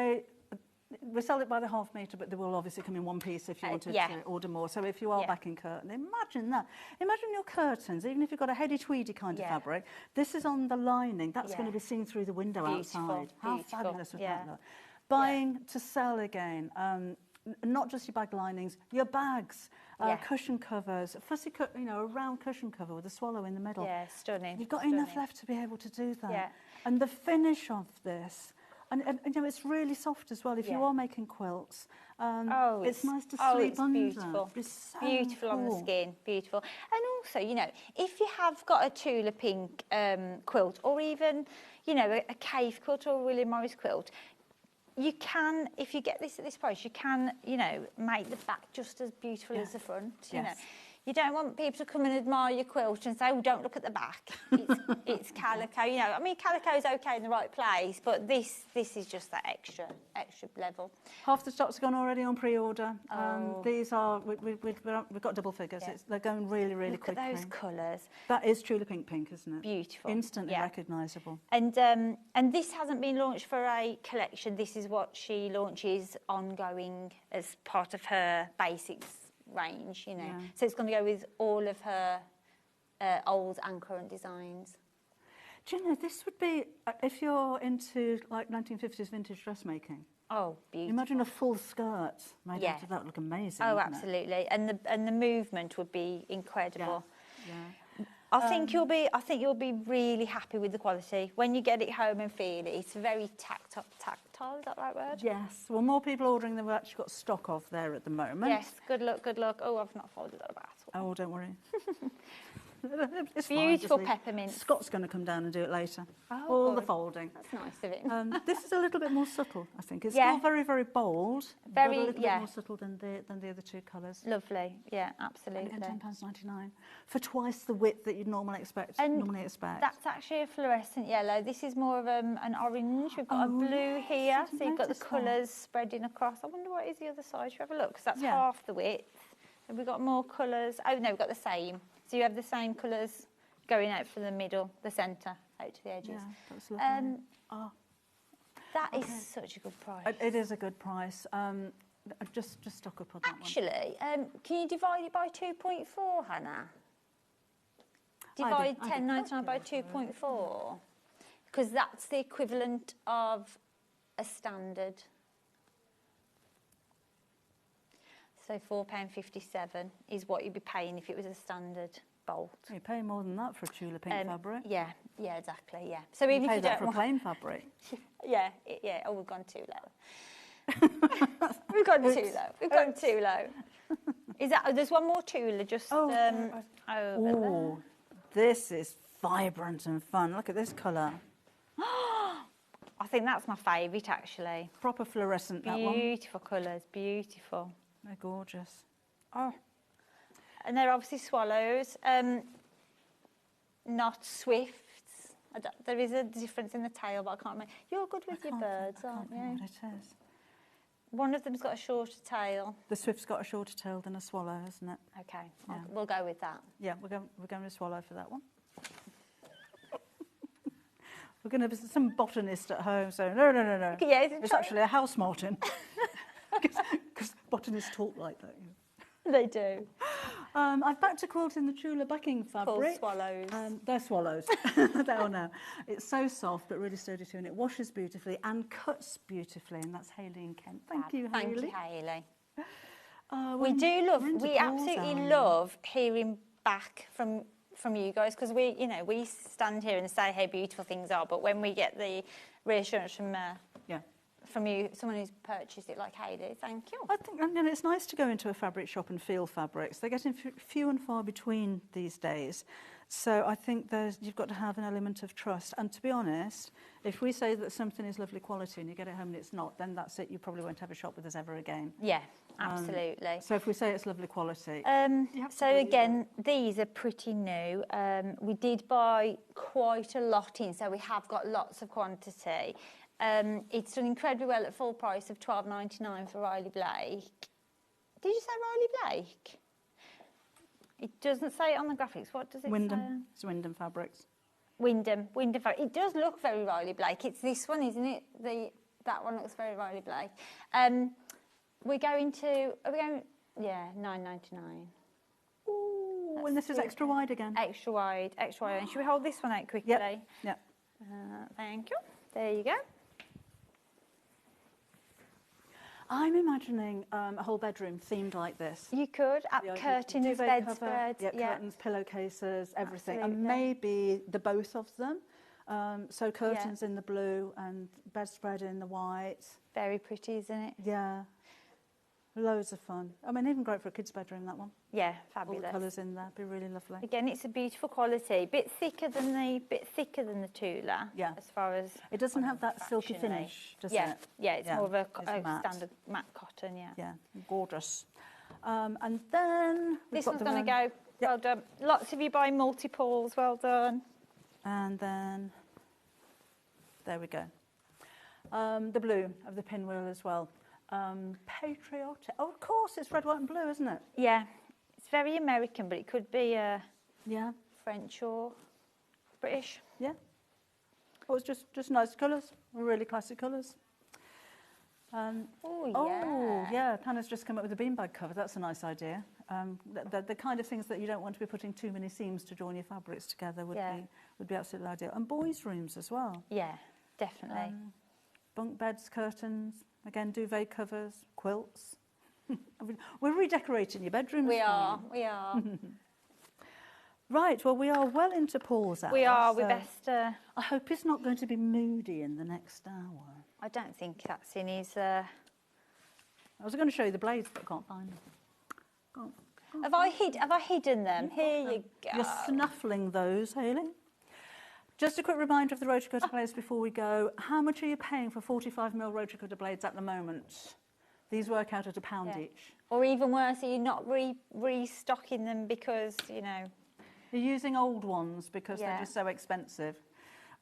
we sell it by the half metre, but they will obviously come in one piece if you wanted to order more. So if you are backing curtain, imagine that. Imagine your curtains, even if you've got a heady tweedy kind of fabric, this is on the lining. That's going to be seen through the window outside. How fabulous would that look? Buying to sell again. Not just your bag linings, your bags, cushion covers, fussy cut, a round cushion cover with a swallow in the middle. Yeah, stunning. You've got enough left to be able to do that. Yeah. And the finish of this, and it's really soft as well. If you are making quilts, it's nice to sleep it's under. Beautiful. It's so beautiful cool. on the skin, beautiful. And also, if you have got a Tula pink quilt, or even, a cave quilt or a William Morris quilt, you can, if you get this at this price, you can, make the back just as beautiful as the front. You know, you don't want people to come and admire your quilt and say, "Oh, don't look at the back. It's Calico." I mean, Calico's okay in the right place, but this is just that extra level. Half the stock's gone already on pre-order. These are we've got double figures. They're going really quickly. Look at those colours. That is Tula pink, isn't it? Beautiful. Instantly recognisable. And this hasn't been launched for a collection. This is what she launches ongoing as part of her basics range, So it's going to go with all of her old and current designs. Do you know, this would be, if you're into like 1950s vintage dressmaking. Oh, beautiful. Imagine a full skirt made out of that. Would look amazing. Oh, absolutely. And the movement would be incredible. Yeah. I think you'll be really happy with the quality when you get it home and feel it. It's very tactile. Is that the right word? Yes. Well, more people ordering than we've actually got stock of there at the moment. Yes. Good luck. Oh, I've not folded that about. Oh, don't worry. It's beautiful fine, peppermint. Scott's going to come down and do it later. Oh, all the folding. That's nice of him. This is a little bit more subtle, I think. It's still very, very bold, but a little bit more subtle than the other two colours. Lovely. Yeah, absolutely. And again, £10.99 for twice the width that you'd normally expect. That's actually a fluorescent yellow. This is more of an orange. We've got a blue here, so you've got the colours spreading across. I wonder what is the other side. Should we have a look? Because that's half the width. Have we got more colours? Oh no, we've got the same. So you have the same colours going out from the middle, the centre, out to the edges. Yeah, that's lovely. That is such a good price. It is a good price. Just stock up on that one. Actually, can you divide it by 2.4, Hannah? Divide £10.99 by 2.4, because that's the equivalent of a standard. So £4.57 is what you'd be paying if it was a standard bolt. You're paying more than that for a Tula pink fabric. Yeah, exactly. Yeah. So even if you that don't for a plain fabric. yeah. Oh, we've gone too low. We've gone too low. Is that? There's one more Tula. Just over this is vibrant and fun. Look at this colour. I think that's my favourite actually. Proper fluorescent. That one. Beautiful colours. Beautiful. They're gorgeous. Oh. And they're obviously swallows, not swifts. There is a difference in the tail, but I can't remember. You're good with your birds, aren't you? I can't remember what it is. One of them's got a shorter tail. The swift's got a shorter tail than a swallow, hasn't it? Okay, we'll go with that. Yeah, we're going with swallow for that one. We're going to have some botanist at home, so no. Yeah, it's actually a house martin. Because botanists talk like that. They do. I've backed a quilt in the Tula backing fabric. Called swallows. They're swallows. They are now. It's so soft but really sturdy too, and it washes beautifully and cuts beautifully. And that's Hayley in Kent. Thank you, Hayley. Thank you, Hayley. We absolutely love hearing back from you guys, because we stand here and say how beautiful things are, but when we get the reassurance from you, someone who's purchased it like Hayley, thank you. I think it's nice to go into a fabric shop and feel fabrics. They're getting few and far between these days. So I think you've got to have an element of trust. And to be honest, if we say that something is lovely quality and you get it home and it's not, then that's it. You probably won't have a shop with us ever again. Yeah, absolutely. So if we say it's lovely quality... so again, these are pretty new. We did buy quite a lot in, so we have got lots of quantity. It's done incredibly well at full price of £12.99 for Riley Blake. Did you say Riley Blake? It doesn't say it on the graphics. What does it say? It's Wyndham Fabrics. Wyndham fabric. It does look very Riley Blake. It's this one, isn't it? That one looks very Riley Blake. We're going to, yeah, $9.99. Ooh, and this is extra wide again. Extra wide. And should we hold this one out quickly? Yep. Thank you. There you go. I'm imagining a whole bedroom themed like this. You could, curtains, bedspreads. Curtains, pillowcases, everything. Absolutely. And maybe the both of them. So curtains in the blue and bedspread in the white. Very pretty, isn't it? Yeah. Loads of fun. I mean, even great for a kid's bedroom, that one. Yeah, fabulous. All the colours in there, be really lovely. Again, it's a beautiful quality. Bit thicker than the Tula. Yeah. As far as it doesn't have that silky finish, does it? Yeah, it's more of a matte. standard matte cotton. Yeah. Yeah, gorgeous. And then this one's going to go. Well done. Lots of you buying multiples. Well done. And then there we go. The blue of the pinwheel as well. Patriotic. Oh, of course, it's red, white and blue, isn't it? Yeah, it's very American, but it could be French or British. Yeah. Oh, it's just nice colours, really classic colours. Oh, yeah. Hannah's just come up with a beanbag cover. That's a nice idea. The kind of things that you don't want to be putting too many seams to join your fabrics together would be absolutely ideal. And boys' rooms as well. Yeah, definitely. Bunk beds, curtains. Again, duvet covers, quilts. We're redecorating your bedrooms. We are. Right, well, we are well into Paul's hour. We are. We best... I hope it's not going to be moody in the next hour. I don't think that's in his... I was going to show you the blades, but I can't find them. Have I hidden them? Here you go. You're snuffling those, Hayley. Just a quick reminder of the rotary cutter blades before we go. How much are you paying for 45mm rotary cutter blades at the moment? These work out at £1 each. Or even worse, are you not restocking them because, you know... You're using old ones because they're just so expensive.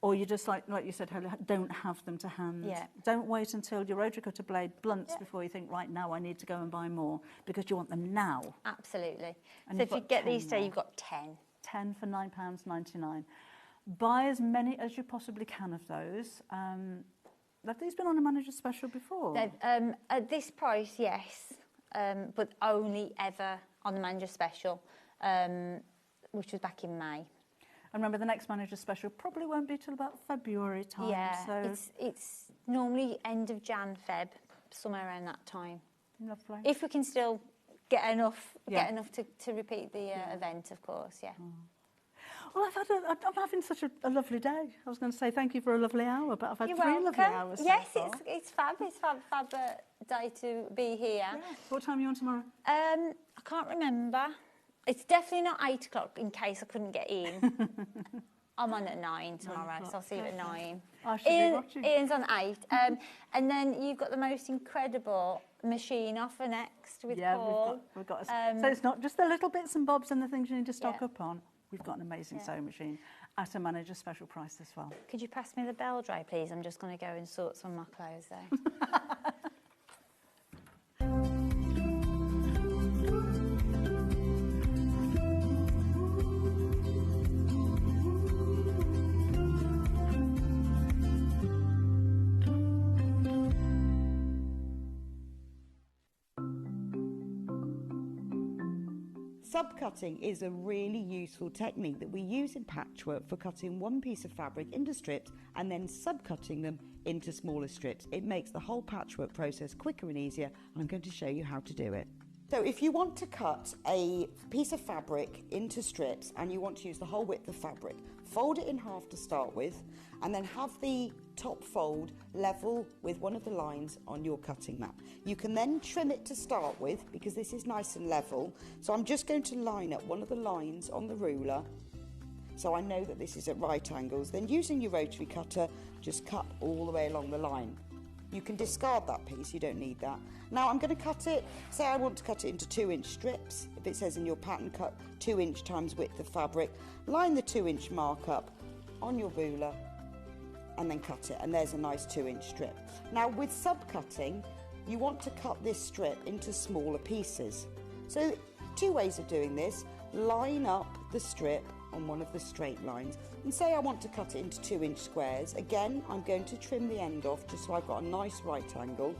Or you just, like you said, don't have them to hand. Yeah. Don't wait until your rotary cutter blade blunts before you think, right, now I need to go and buy more, because you want them now. Absolutely. And so if you get these today, you've got 10. 10 for £9.99. Buy as many as you possibly can of those. Have these been on a manager special before? At this price, yes, but only ever on the manager special, which was back in May. And remember, the next manager special probably won't be till about February time. Yeah, so it's normally end of Jan, Feb, somewhere around that time. Lovely. If we can still get enough to repeat the event, of course, yeah. Well, I'm having such a lovely day. I was going to say thank you for a lovely hour, but I've had You're three welcome. lovely hours. Yes, so far. it's fab. It's fab day to be here. Yeah. What time are you on tomorrow? I can't remember. It's definitely not 8 o'clock in case I couldn't get in. I'm on at 9 tomorrow, so I'll see you at 9. I should be watching. Ian's on 8. And then you've got the most incredible machine offer next with Paul. We've got so it's not just the little bits and bobs and the things you need to stock up on. We've got an amazing sewing machine at a manager special price as well. Could you pass me the bell dry, please? I'm just going to go and sort some of my clothes there. Subcutting is a really useful technique that we use in patchwork for cutting one piece of fabric into strips and then subcutting them into smaller strips. It makes the whole patchwork process quicker and easier, and I'm going to show you how to do it. So if you want to cut a piece of fabric into strips and you want to use the whole width of fabric, fold it in half to start with, and then have the top fold level with one of the lines on your cutting mat. You can then trim it to start with because this is nice and level. So I'm just going to line up one of the lines on the ruler so I know that this is at right angles. Then using your rotary cutter, just cut all the way along the line. You can discard that piece, you don't need that. Now I'm going to cut it, say I want to cut it into 2-inch strips. If it says in your pattern cut 2-inch times width of fabric, line the 2-inch mark up on your ruler and then cut it, and there's a nice 2-inch strip. Now with subcutting, you want to cut this strip into smaller pieces. So 2 ways of doing this: line up the strip on one of the straight lines. And say I want to cut it into 2-inch squares. Again, I'm going to trim the end off just so I've got a nice right angle.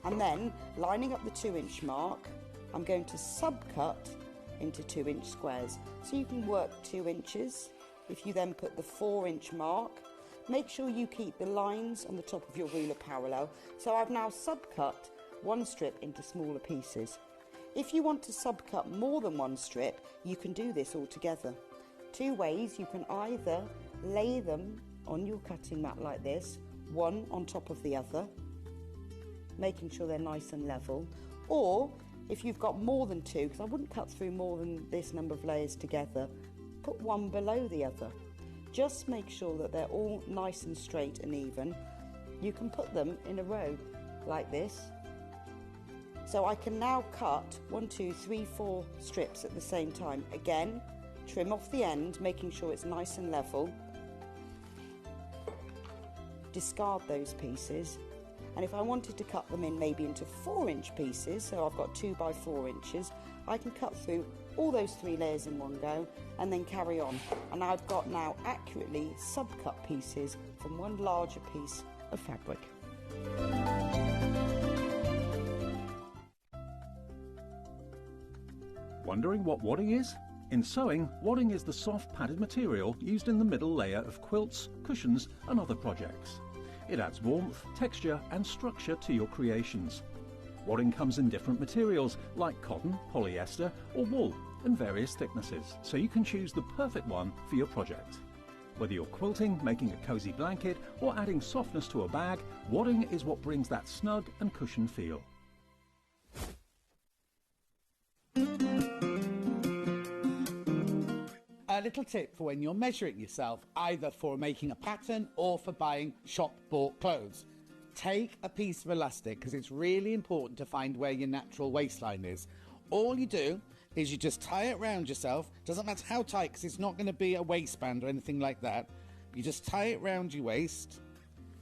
And then, lining up the 2-inch mark, I'm going to subcut into 2-inch squares. So you can work 2 inches. If you then put the 4-inch mark, make sure you keep the lines on the top of your ruler parallel. So I've now subcut one strip into smaller pieces. If you want to subcut more than one strip, you can do this all together. 2 ways: you can either lay them on your cutting mat like this, one on top of the other, making sure they're nice and level, or if you've got more than 2, because I wouldn't cut through more than this number of layers together, put one below the other. Just make sure that they're all nice and straight and even. You can put them in a row like this. So I can now cut 1, 2, 3, 4 strips at the same time. Again, trim off the end, making sure it's nice and level. Discard those pieces. And if I wanted to cut them in maybe into 4-inch pieces, so I've got 2 by 4 inches, I can cut through all those 3 layers in one go and then carry on. And I've got now accurately subcut pieces from one larger piece of fabric. Wondering what wadding is? In sewing, wadding is the soft padded material used in the middle layer of quilts, cushions and other projects. It adds warmth, texture and structure to your creations. Wadding comes in different materials like cotton, polyester or wool and various thicknesses, so you can choose the perfect one for your project. Whether you're quilting, making a cosy blanket or adding softness to a bag, wadding is what brings that snug and cushioned feel. A little tip for when you're measuring yourself, either for making a pattern or for buying shop-bought clothes. Take a piece of elastic, because it's really important to find where your natural waistline is. All you do is you just tie it around yourself. Doesn't matter how tight, because it's not going to be a waistband or anything like that. You just tie it around your waist,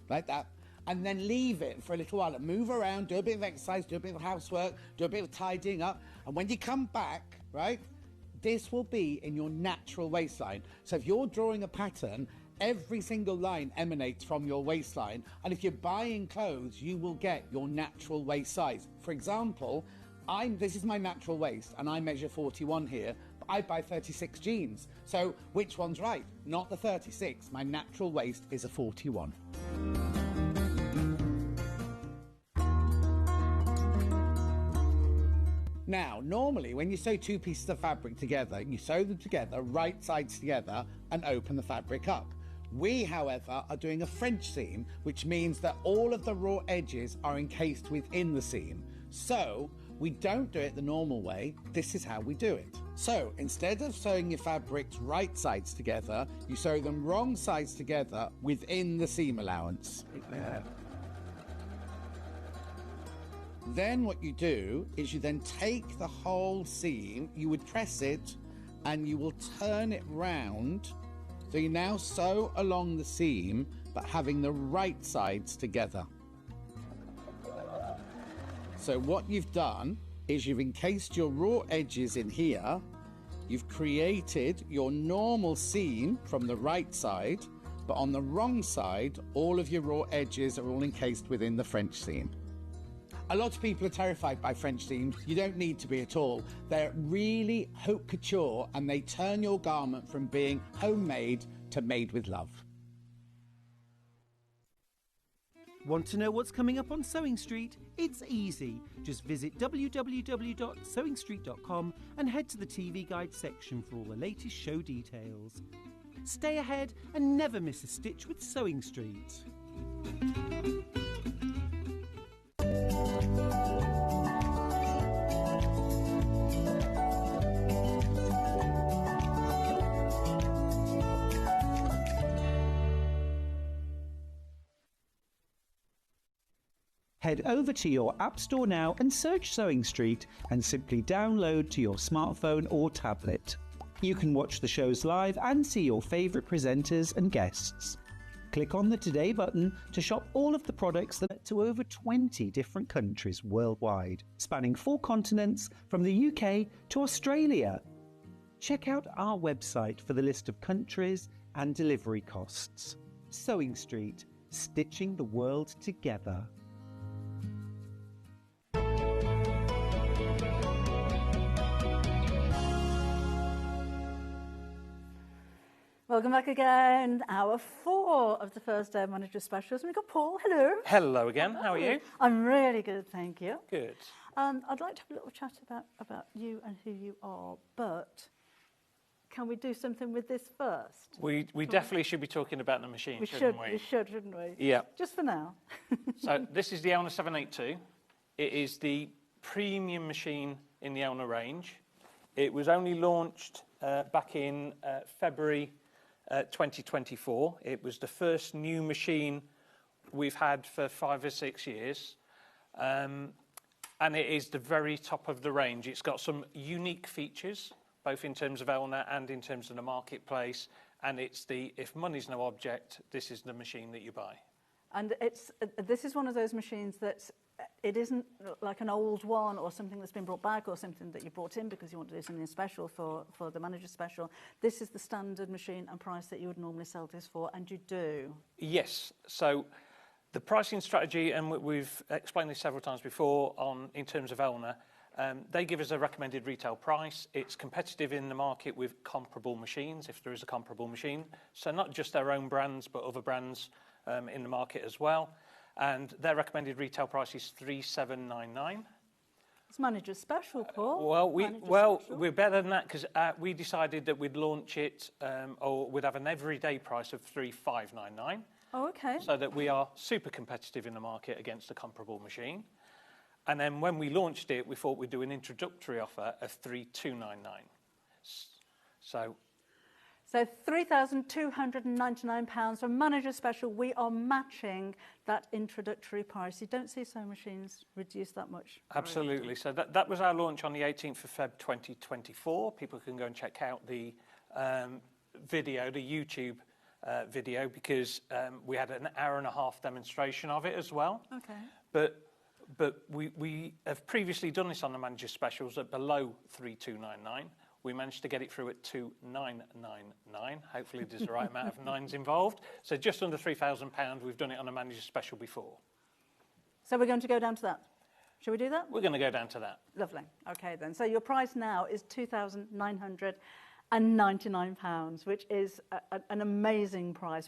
like that, and then leave it for a little while and move around, do a bit of exercise, do a bit of housework, do a bit of tidying up, and when you come back, right, this will be in your natural waistline. So if you're drawing a pattern, every single line emanates from your waistline, and if you're buying clothes, you will get your natural waist size. For example, this is my natural waist, and I measure 41 here, but I buy 36 jeans. So which one's right? Not the 36. My natural waist is a 41. Now, normally when you sew 2 pieces of fabric together, you sew them together, right sides together, and open the fabric up. We, however, are doing a French seam, which means that all of the raw edges are encased within the seam. So, we don't do it the normal way. This is how we do it. So, instead of sewing your fabrics right sides together, you sew them wrong sides together within the seam allowance. Then what you do is you then take the whole seam, you would press it, and you will turn it round. So you now sew along the seam, but having the right sides together. So what you've done is you've encased your raw edges in here, you've created your normal seam from the right side, but on the wrong side, all of your raw edges are all encased within the French seam. A lot of people are terrified by French seams. You don't need to be at all. They're really haute couture, and they turn your garment from being homemade to made with love. Want to know what's coming up on Sewing Street? It's easy. Just visit www.sewingstreet.com and head to the TV Guide section for all the latest show details. Stay ahead and never miss a stitch with Sewing Street. Head over to your App Store now and search Sewing Street and simply download to your smartphone or tablet. You can watch the shows live and see your favourite presenters and guests. Click on the Today button to shop all of the products that are to over 20 different countries worldwide, spanning 4 continents from the UK to Australia. Check out our website for the list of countries and delivery costs. Sewing Street, stitching the world together. Welcome back again. Hour 4 of the first day of Manager Specials. We've got Paul. Hello. Hello again. How are you? I'm really good, thank you. Good. I'd like to have a little chat about you and who you are, but can we do something with this first? We definitely should be talking about the machine, shouldn't we? We should, shouldn't we? Yeah. Just for now. So this is the Elna 782. It is the premium machine in the Elna range. It was only launched back in February 2024. It was the first new machine we've had for 5 or 6 years. And it is the very top of the range. It's got some unique features, both in terms of Elna and in terms of the marketplace. And it's the, if money's no object, this is the machine that you buy. And this is one of those machines that it isn't like an old one or something that's been brought back or something that you brought in because you want to do something special for the Manager Special. This is the standard machine and price that you would normally sell this for, and you do. Yes. So the pricing strategy, and we've explained this several times before in terms of Elna, they give us a recommended retail price. It's competitive in the market with comparable machines, if there is a comparable machine. So not just their own brands, but other brands in the market as well. And their recommended retail price is $3,799. It's Manager Special, Paul. Well, we're better than that because we decided that we'd launch it, or we'd have an everyday price of $3,599. Oh, okay. So that we are super competitive in the market against a comparable machine. And then when we launched it, we thought we'd do an introductory offer of $3,299. So £3,299 for Manager Special. We are matching that introductory price. You don't see sewing machines reduce that much. Absolutely. So that was our launch on the 18th of Feb 2024. People can go and check out the video, the YouTube video, because we had an hour-and-a-half demonstration of it as well. Okay. But we have previously done this on the Manager Specials at below $3,299. We managed to get it through at $2,999. Hopefully there's the right amount of nines involved. So just under £3,000, we've done it on a Manager Special before. So we're going to go down to that. Shall we do that? We're going to go down to that. Lovely. Okay then. So your price now is £2,999, which is an amazing price.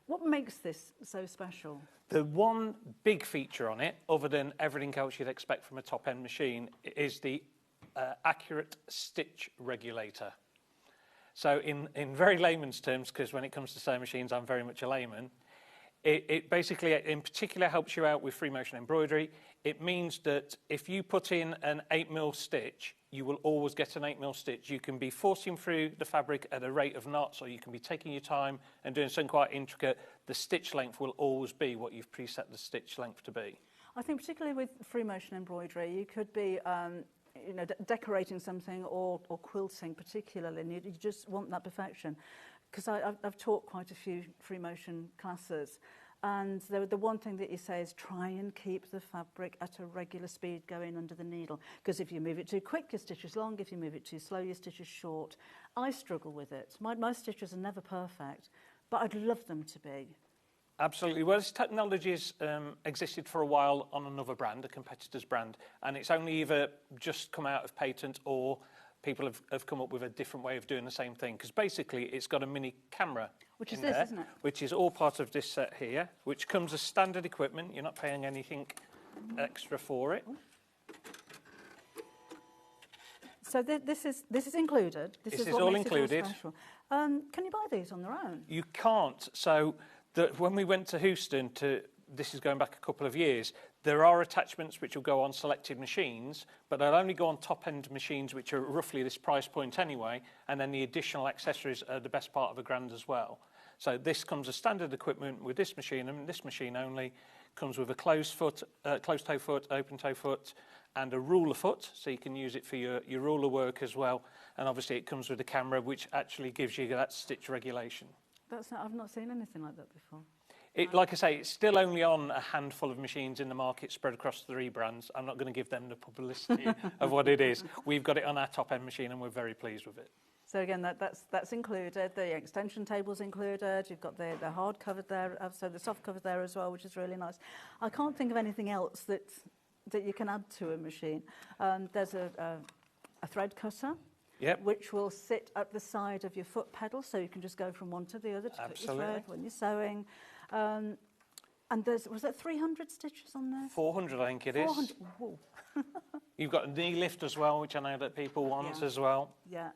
What makes this so special? The one big feature on it, other than everything else you'd expect from a top-end machine, is the accurate stitch regulator. So in very layman's terms, because when it comes to sewing machines, I'm very much a layman, it basically, in particular, helps you out with free motion embroidery. It means that if you put in an 8mm stitch, you will always get an 8mm stitch. You can be forcing through the fabric at a rate of knots, or you can be taking your time and doing something quite intricate. The stitch length will always be what you've preset the stitch length to be. I think particularly with free motion embroidery, you could be decorating something or quilting particularly, and you just want that perfection. Because I've taught quite a few free motion classes, and the one thing that you say is try and keep the fabric at a regular speed going under the needle, because if you move it too quick, your stitch is long. If you move it too slow, your stitch is short. I struggle with it. My stitches are never perfect, but I'd love them to be. Absolutely. Well, this technology has existed for a while on another brand, a competitor's brand, and it's only either just come out of patent or people have come up with a different way of doing the same thing. Because basically, it's got a mini camera which is this, isn't it? Which is all part of this set here, which comes as standard equipment. You're not paying anything extra for it. So this is included. This is all included. Can you buy these on their own? You can't. So when we went to Houston, this is going back a couple of years, there are attachments which will go on selected machines, but they'll only go on top-end machines, which are roughly this price point anyway, and then the additional accessories are the best part of $1,000 as well. So this comes as standard equipment with this machine, and this machine only comes with a closed toe foot, open toe foot, and a ruler foot, so you can use it for your ruler work as well. And obviously it comes with a camera, which actually gives you that stitch regulation. I've not seen anything like that before. Like I say, it's still only on a handful of machines in the market spread across 3 brands. I'm not going to give them the publicity of what it is. We've got it on our top-end machine and we're very pleased with it. So again, that's included. The extension table's included. You've got the hard cover there, so the soft cover there as well, which is really nice. I can't think of anything else that you can add to a machine. There's a thread cutter, which will sit at the side of your foot pedal, so you can just go from one to the other to cut your thread when you're sewing. And was it 300 stitches on there? 400, I think it is. 400. Whoa. You've got a knee lift as well, which I know that people want as well. Yeah.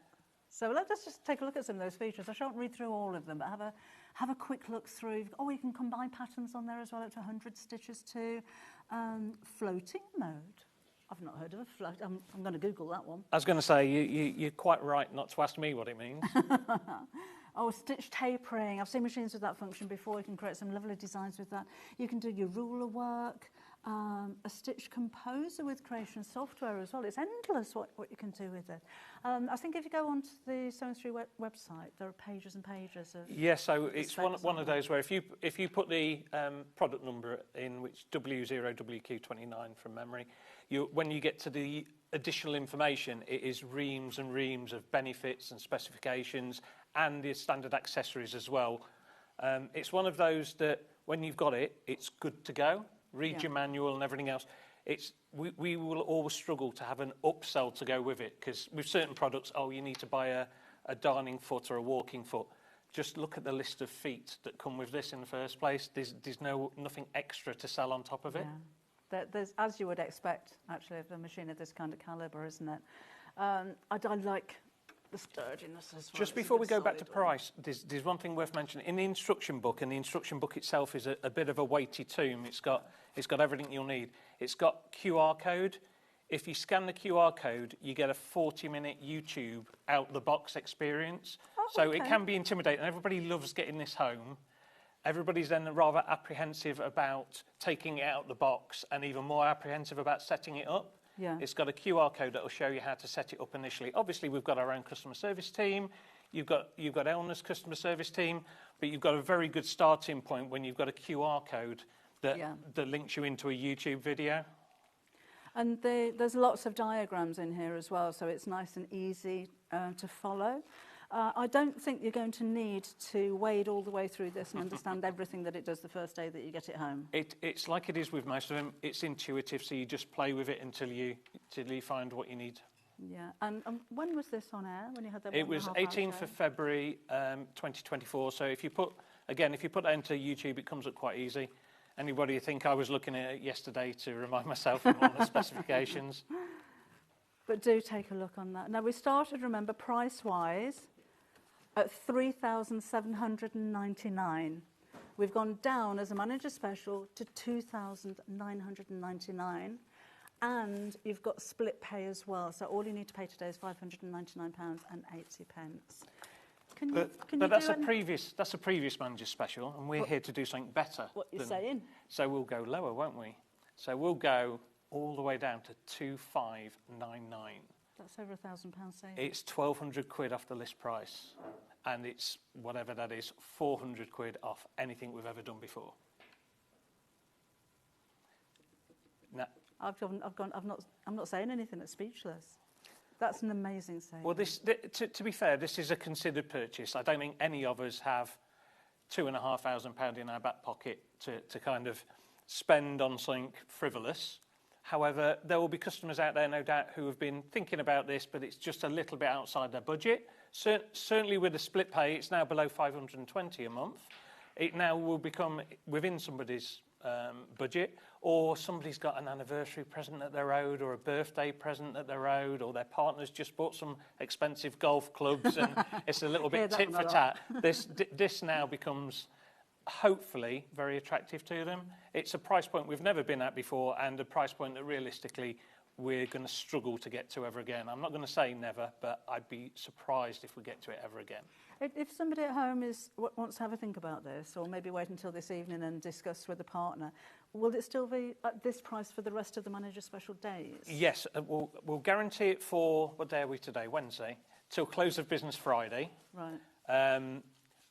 So let's just take a look at some of those features. I shan't read through all of them, but have a quick look through. Oh, you can combine patterns on there as well, up to 100 stitches too. Floating mode. I've not heard of a float. I'm going to Google that one. I was going to say, you're quite right not to ask me what it means. Oh, stitch tapering. I've seen machines with that function before. You can create some lovely designs with that. You can do your ruler work, a stitch composer with creation software as well. It's endless what you can do with it. I think if you go onto the Sewing Street website, there are pages and pages of... Yeah, so it's one of those where if you put the product number in, which W0WQ29 from memory, when you get to the additional information, it is reams and reams of benefits and specifications and the standard accessories as well. It's one of those that when you've got it, it's good to go. Read your manual and everything else. We will always struggle to have an upsell to go with it, because with certain products, you need to buy a darning foot or a walking foot. Just look at the list of feet that come with this in the first place. There's nothing extra to sell on top of it. Yeah. There's, as you would expect, actually, of a machine of this kind of calibre, isn't it? I like the sturdiness as well. Just before we go back to price, there's one thing worth mentioning. In the instruction book, and the instruction book itself is a bit of a weighty tome. It's got everything you'll need. It's got QR code. If you scan the QR code, you get a 40-minute YouTube out-the-box experience. So it can be intimidating. Everybody loves getting this home. Everybody's then rather apprehensive about taking it out the box and even more apprehensive about setting it up. Yeah. It's got a QR code that will show you how to set it up initially. Obviously, we've got our own customer service team. You've got Elna's customer service team, but you've got a very good starting point when you've got a QR code that links you into a YouTube video. And there's lots of diagrams in here as well, so it's nice and easy to follow. I don't think you're going to need to wade all the way through this and understand everything that it does the first day that you get it home. It's like it is with most of them. It's intuitive, so you just play with it until you find what you need. Yeah, and when was this on air? When you had that? It was 18th of February 2024. So if you put that into YouTube, it comes up quite easy. Anybody think I was looking at it yesterday to remind myself of all the specifications? But do take a look on that. Now we started, remember, price-wise, at $3,799. We've gone down as a manager special to $2,999, and you've got split pay as well. So all you need to pay today is £599.80. But that's a previous manager special, and we're here to do something better. What you're saying? So we'll go lower, won't we? So we'll go all the way down to 2,599. That's over £1,000 saving. It's 1,200 quid off the list price, and it's whatever that is, 400 quid off anything we've ever done before. Now, I'm not saying anything. It's speechless. That's an amazing saving. Well, to be fair, this is a considered purchase. I don't think any of us have £2,500 in our back pocket to kind of spend on something frivolous. However, there will be customers out there, no doubt, who have been thinking about this, but it's just a little bit outside their budget. Certainly with the split pay, it's now below $520 a month. It now will become within somebody's budget, or somebody's got an anniversary present that they're owed, or a birthday present that they're owed, or their partner's just bought some expensive golf clubs, and it's a little bit tit for tat. This now becomes, hopefully, very attractive to them. It's a price point we've never been at before, and a price point that realistically we're going to struggle to get to ever again. I'm not going to say never, but I'd be surprised if we get to it ever again. If somebody at home wants to have a think about this, or maybe wait until this evening and discuss with a partner, will it still be at this price for the rest of the manager special days? Yes, we'll guarantee it for, what day are we today? Wednesday, till close of business Friday. Right.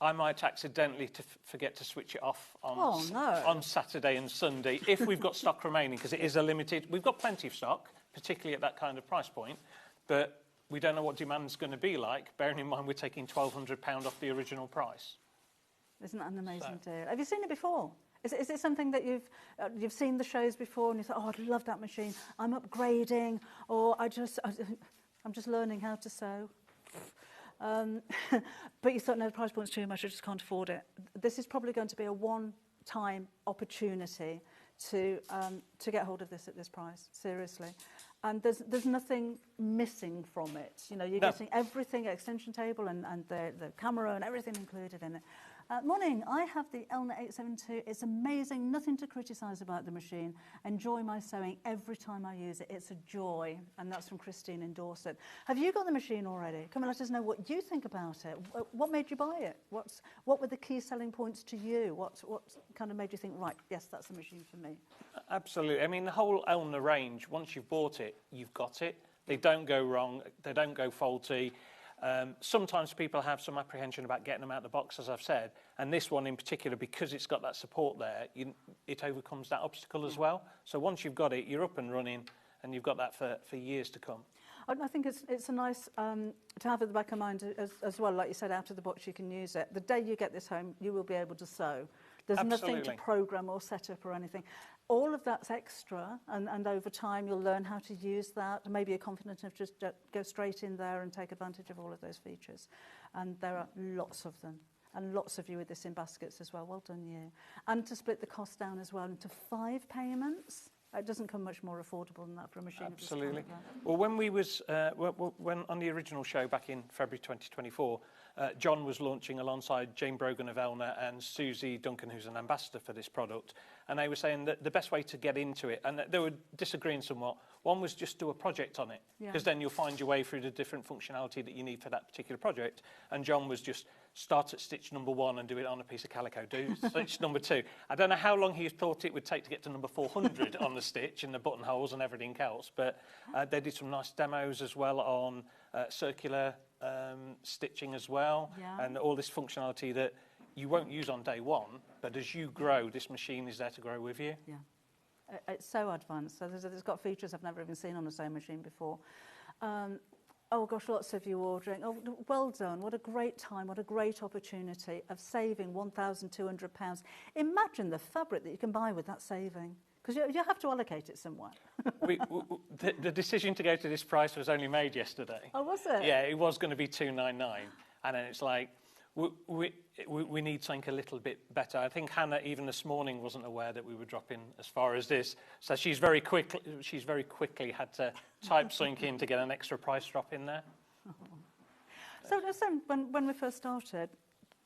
I might accidentally forget to switch it off on Saturday and Sunday if we've got stock remaining, because it is a limited. We've got plenty of stock, particularly at that kind of price point, but we don't know what demand's going to be like, bearing in mind we're taking £1,200 off the original price. Isn't that an amazing deal? Have you seen it before? Is it something that you've seen the shows before and you thought, oh, I'd love that machine, I'm upgrading, or I'm just learning how to sew? But you thought, no, the price point's too much, I just can't afford it. This is probably going to be a one-time opportunity to get hold of this at this price, seriously. And there's nothing missing from it. You know, you're getting everything, extension table and the camera and everything included in it. Morning, I have the Elna 872. It's amazing, nothing to criticise about the machine. Enjoy my sewing every time I use it. It's a joy. And that's from Christine in Dorset. Have you got the machine already? Come and let us know what you think about it. What made you buy it? What were the key selling points to you? What kind of made you think, right, yes, that's the machine for me? Absolutely. I mean, the whole Elna range, once you've bought it, you've got it. They don't go wrong. They don't go faulty. Sometimes people have some apprehension about getting them out of the box, as I've said, and this one in particular, because it's got that support there, it overcomes that obstacle as well. So once you've got it, you're up and running, and you've got that for years to come. I think it's a nice to have at the back of mind as well. Like you said, out of the box you can use it. The day you get this home, you will be able to sew. There's Absolutely. nothing to program or set up or anything. All of that's extra, and over time you'll learn how to use that. Maybe you're confident enough to just go straight in there and take advantage of all of those features. And there are lots of them, and lots of you with this in baskets as well. Well done, you. And to split the cost down as well into 5 payments. It doesn't come much more affordable than that for a machine. Absolutely. Well, when we was when on the original show back in February 2024, John was launching alongside Jane Brogan of Elna and Susie Duncan, who's an ambassador for this product, and they were saying that the best way to get into it, and they were disagreeing somewhat. One was just do a project on it, because then you'll find your way through the different functionality that you need for that particular project. And John was just start at stitch number 1 and do it on a piece of calico. Do stitch number 2. I don't know how long he thought it would take to get to number 400 on the stitch and the buttonholes and everything else, but they did some nice demos as well on circular stitching as well, and all this functionality that you won't use on day 1, but as you grow, this machine is there to grow with you. Yeah, it's so advanced. So it's got features I've never even seen on a sewing machine before. Oh gosh, lots of you ordering. Oh, well done. What a great time. What a great opportunity of saving £1,200. Imagine the fabric that you can buy with that saving. Because you have to allocate it somewhere. The decision to go to this price was only made yesterday. Oh, was it? Yeah, it was going to be $299, and then it's like we need something a little bit better. I think Hannah even this morning wasn't aware that we were dropping as far as this, so she's very quickly had to type something in to get an extra price drop in there. So when we first started,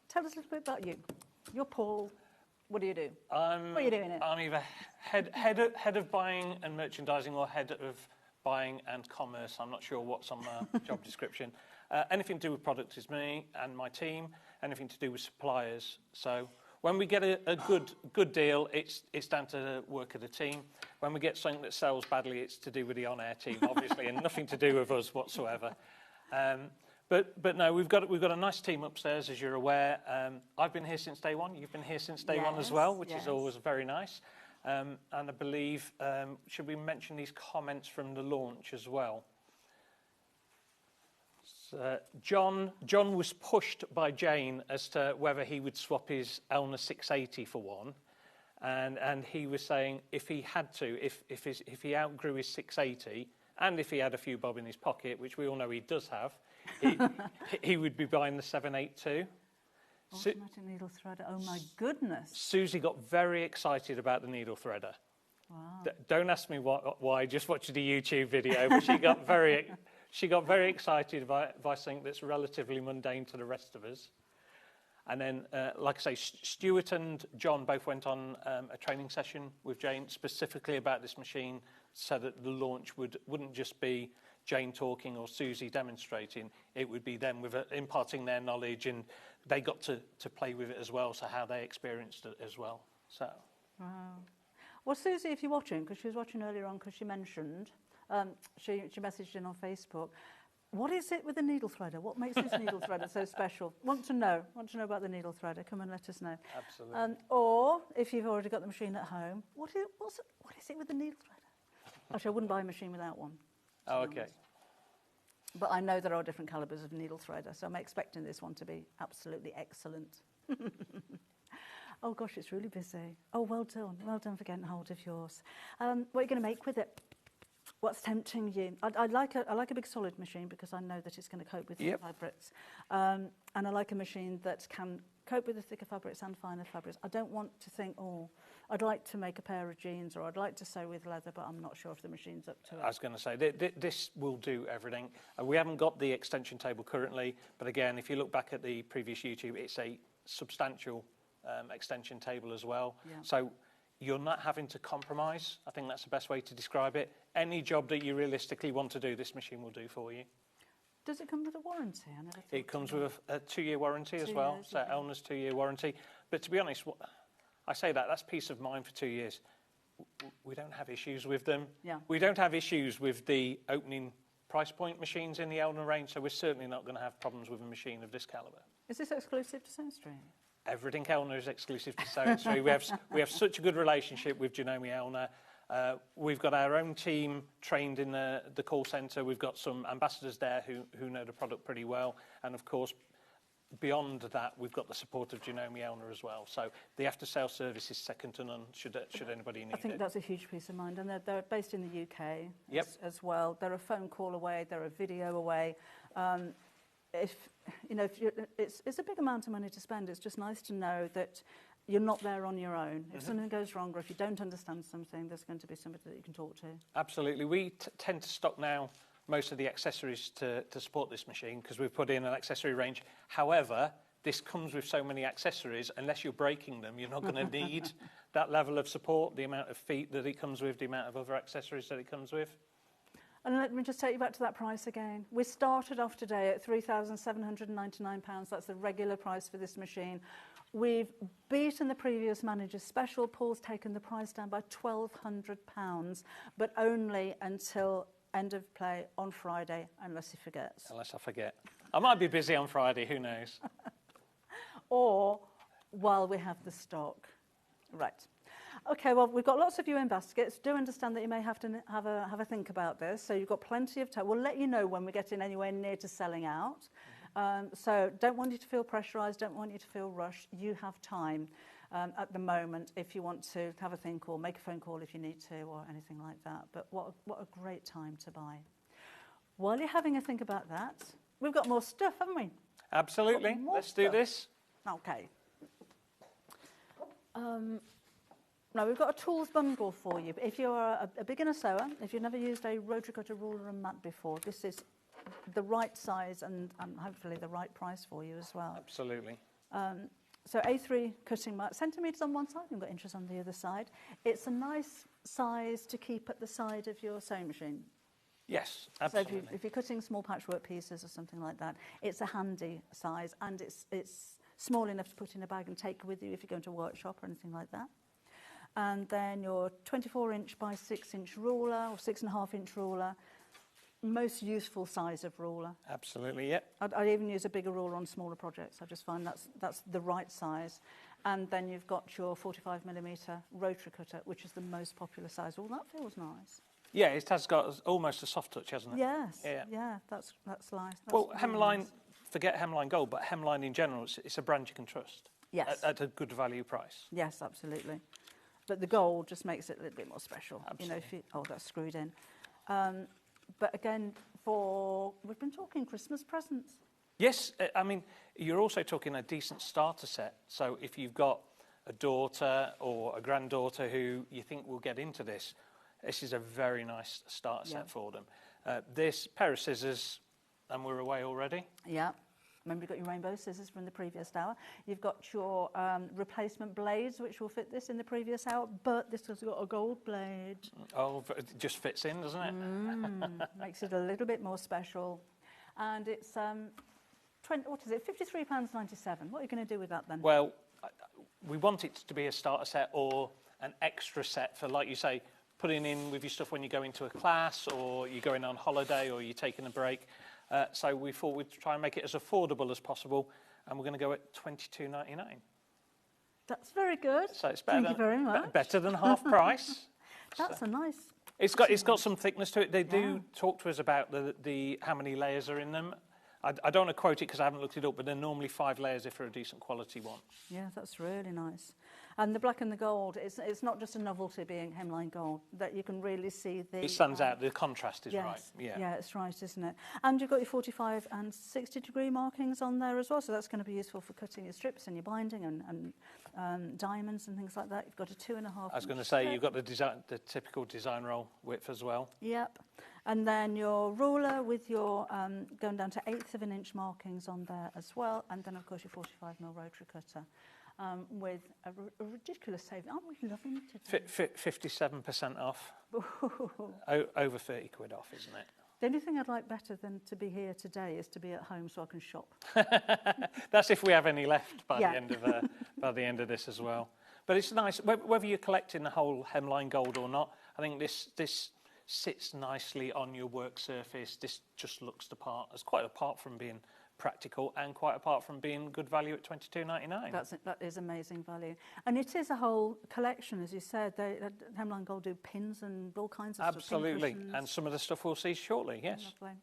tell us a little bit about you. You're Paul. What do you do? What are you doing here? I'm either head of buying and merchandising or head of buying and commerce. I'm not sure what's on my job description. Anything to do with products is me and my team. Anything to do with suppliers. So when we get a good deal, it's down to the work of the team. When we get something that sells badly, it's to do with the on-air team, obviously, and nothing to do with us whatsoever. But no, we've got a nice team upstairs, as you're aware. I've been here since day 1. You've been here since day 1 as well, which is always very nice. And I believe, should we mention these comments from the launch as well? So, John was pushed by Jane as to whether he would swap his Elna 680 for one. And he was saying if he had to, if he outgrew his 680, and if he had a few bob in his pocket, which we all know he does have, he would be buying the 782. Automatic needle threader, oh my goodness. Susie got very excited about the needle threader. Wow. Don't ask me why, just watch the YouTube video, but she got very excited by something that's relatively mundane to the rest of us. And then, like I say, Stuart and John both went on a training session with Jane specifically about this machine, so that the launch wouldn't just be Jane talking or Susie demonstrating. It would be them imparting their knowledge, and they got to play with it as well, so how they experienced it as well. So. Wow. Well, Susie, if you're watching, because she was watching earlier on, because she mentioned, she messaged in on Facebook, what is it with the needle threader? What makes this needle threader so special? Want to know about the needle threader? Come and let us know. Absolutely. Or, if you've already got the machine at home, what is it with the needle threader? Actually, I wouldn't buy a machine without one. Oh, okay. But I know there are different calibers of needle threader, so I'm expecting this one to be absolutely excellent. Oh gosh, it's really busy. Oh, well done. Well done for getting hold of yours. What are you going to make with it? What's tempting you? I like a big solid machine because I know that it's going to cope with thicker fabrics. And I like a machine that can cope with the thicker fabrics and finer fabrics. I don't want to think, oh, I'd like to make a pair of jeans or I'd like to sew with leather, but I'm not sure if the machine's up to it. I was going to say, this will do everything. We haven't got the extension table currently, but again, if you look back at the previous YouTube, it's a substantial extension table as well. Yeah. So you're not having to compromise. I think that's the best way to describe it. Any job that you realistically want to do, this machine will do for you. Does it come with a warranty? It comes with a 2-year warranty as well, so Elna's 2-year warranty. But to be honest, I say that's peace of mind for 2 years. We don't have issues with them. Yeah. We don't have issues with the opening price point machines in the Elna range, so we're certainly not going to have problems with a machine of this calibre. Is this exclusive to Tapestry? Everything Elna is exclusive to Tapestry. we have such a good relationship with Janome Elna. We've got our own team trained in the call centre. We've got some ambassadors there who know the product pretty well. And of course, beyond that, we've got the support of Janome Elna as well. So the after-sale service is second to none should anybody need it. I think that's a huge peace of mind. And they're based in the UK as well. They're a phone call away. They're a video away. It's a big amount of money to spend. It's just nice to know that you're not there on your own. If something goes wrong or if you don't understand something, there's going to be somebody that you can talk to. Absolutely. We tend to stock now most of the accessories to support this machine because we've put in an accessory range. However, this comes with so many accessories, unless you're breaking them, you're not going to need that level of support, the amount of feet that it comes with, the amount of other accessories that it comes with. And let me just take you back to that price again. We started off today at £3,799. That's the regular price for this machine. We've beaten the previous manager's special. Paul's taken the price down by £1,200, but only until end of play on Friday, unless he forgets. Unless I forget. I might be busy on Friday, who knows? Or while we have the stock. Right. Okay, well, we've got lots of you in baskets. Do understand that you may have to have a think about this. So you've got plenty of time. We'll let you know when we're getting anywhere near to selling out. So don't want you to feel pressurised. Don't want you to feel rushed. You have time at the moment if you want to have a think or make a phone call if you need to or anything like that. But what a great time to buy. While you're having a think about that, we've got more stuff, haven't we? Absolutely. Let's do this. Okay. Now, we've got a tools bundle for you. If you're a beginner sewer, if you've never used a rotary cutter, ruler and mat before, this is the right size and hopefully the right price for you as well. Absolutely. So A3 cutting mat, centimetres on one side, you've got inches on the other side. It's a nice size to keep at the side of your sewing machine. Yes, absolutely. So if you're cutting small patchwork pieces or something like that, it's a handy size and it's small enough to put in a bag and take with you if you're going to a workshop or anything like that. And then your 24-inch by 6-inch ruler or 6.5-inch ruler, most useful size of ruler. Absolutely, yep. I even use a bigger ruler on smaller projects. I just find that's the right size. And then you've got your 45mm rotary cutter, which is the most popular size. Oh, that feels nice. Yeah, it has got almost a soft touch, hasn't it? Yes, yeah, that's nice. Well, really Hemline, nice. Forget Hemline Gold, but Hemline in general, it's a brand you can trust. Yes. At a good value price. Yes, absolutely. But the gold just makes it a little bit more special. Absolutely. You know, that's screwed in. But again, we've been talking Christmas presents. Yes, I mean, you're also talking a decent starter set. So if you've got a daughter or a granddaughter who you think will get into this, this is a very nice starter set for them. This pair of scissors, and we're away already. Yeah. Remember, you've got your rainbow scissors from the previous hour. You've got your replacement blades, which will fit this in the previous hour, but this has got a gold blade. Oh, it just fits in, doesn't it? Makes it a little bit more special. And it's, £53.97. What are you going to do with that then? Well, we want it to be a starter set or an extra set for, like you say, putting in with your stuff when you go into a class or you're going on holiday or you're taking a break. So we thought we'd try and make it as affordable as possible, and we're going to go at £22.99. That's very good. So it's better Thank you very much. Better than half price. That's a nice... It's got some thickness to it. They do talk to us about the how many layers are in them. I don't want to quote it because I haven't looked it up, but they're normally 5 layers if they're a decent quality one. Yeah, that's really nice. And the black and the gold, it's not just a novelty being hemline gold, that you can really see the... It stands out, the contrast is yes, right. Yeah, it's right, isn't it? And you've got your 45 and 60 degree markings on there as well, so that's going to be useful for cutting your strips and your binding and diamonds and things like that. You've got a 2.5 I was going to say, you've got the typical design roll width as well. Yep. And then your ruler with your going down to 1/8 of an inch markings on there as well. And then, of course, your 45mm rotary cutter with a ridiculous saving. Aren't we loving it today? 57% off. Over 30 quid off, isn't it? The only thing I'd like better than to be here today is to be at home so I can shop. That's if we have any left by the end of this as well. But it's nice, whether you're collecting the whole hemline gold or not, I think this sits nicely on your work surface. This just looks the part, as quite apart from being practical and quite apart from being good value at $22.99. That is amazing value. And it is a whole collection, as you said. Hemline Gold do pins and all kinds of Absolutely, stuff. and some of the stuff we'll see shortly, yes. Lovely.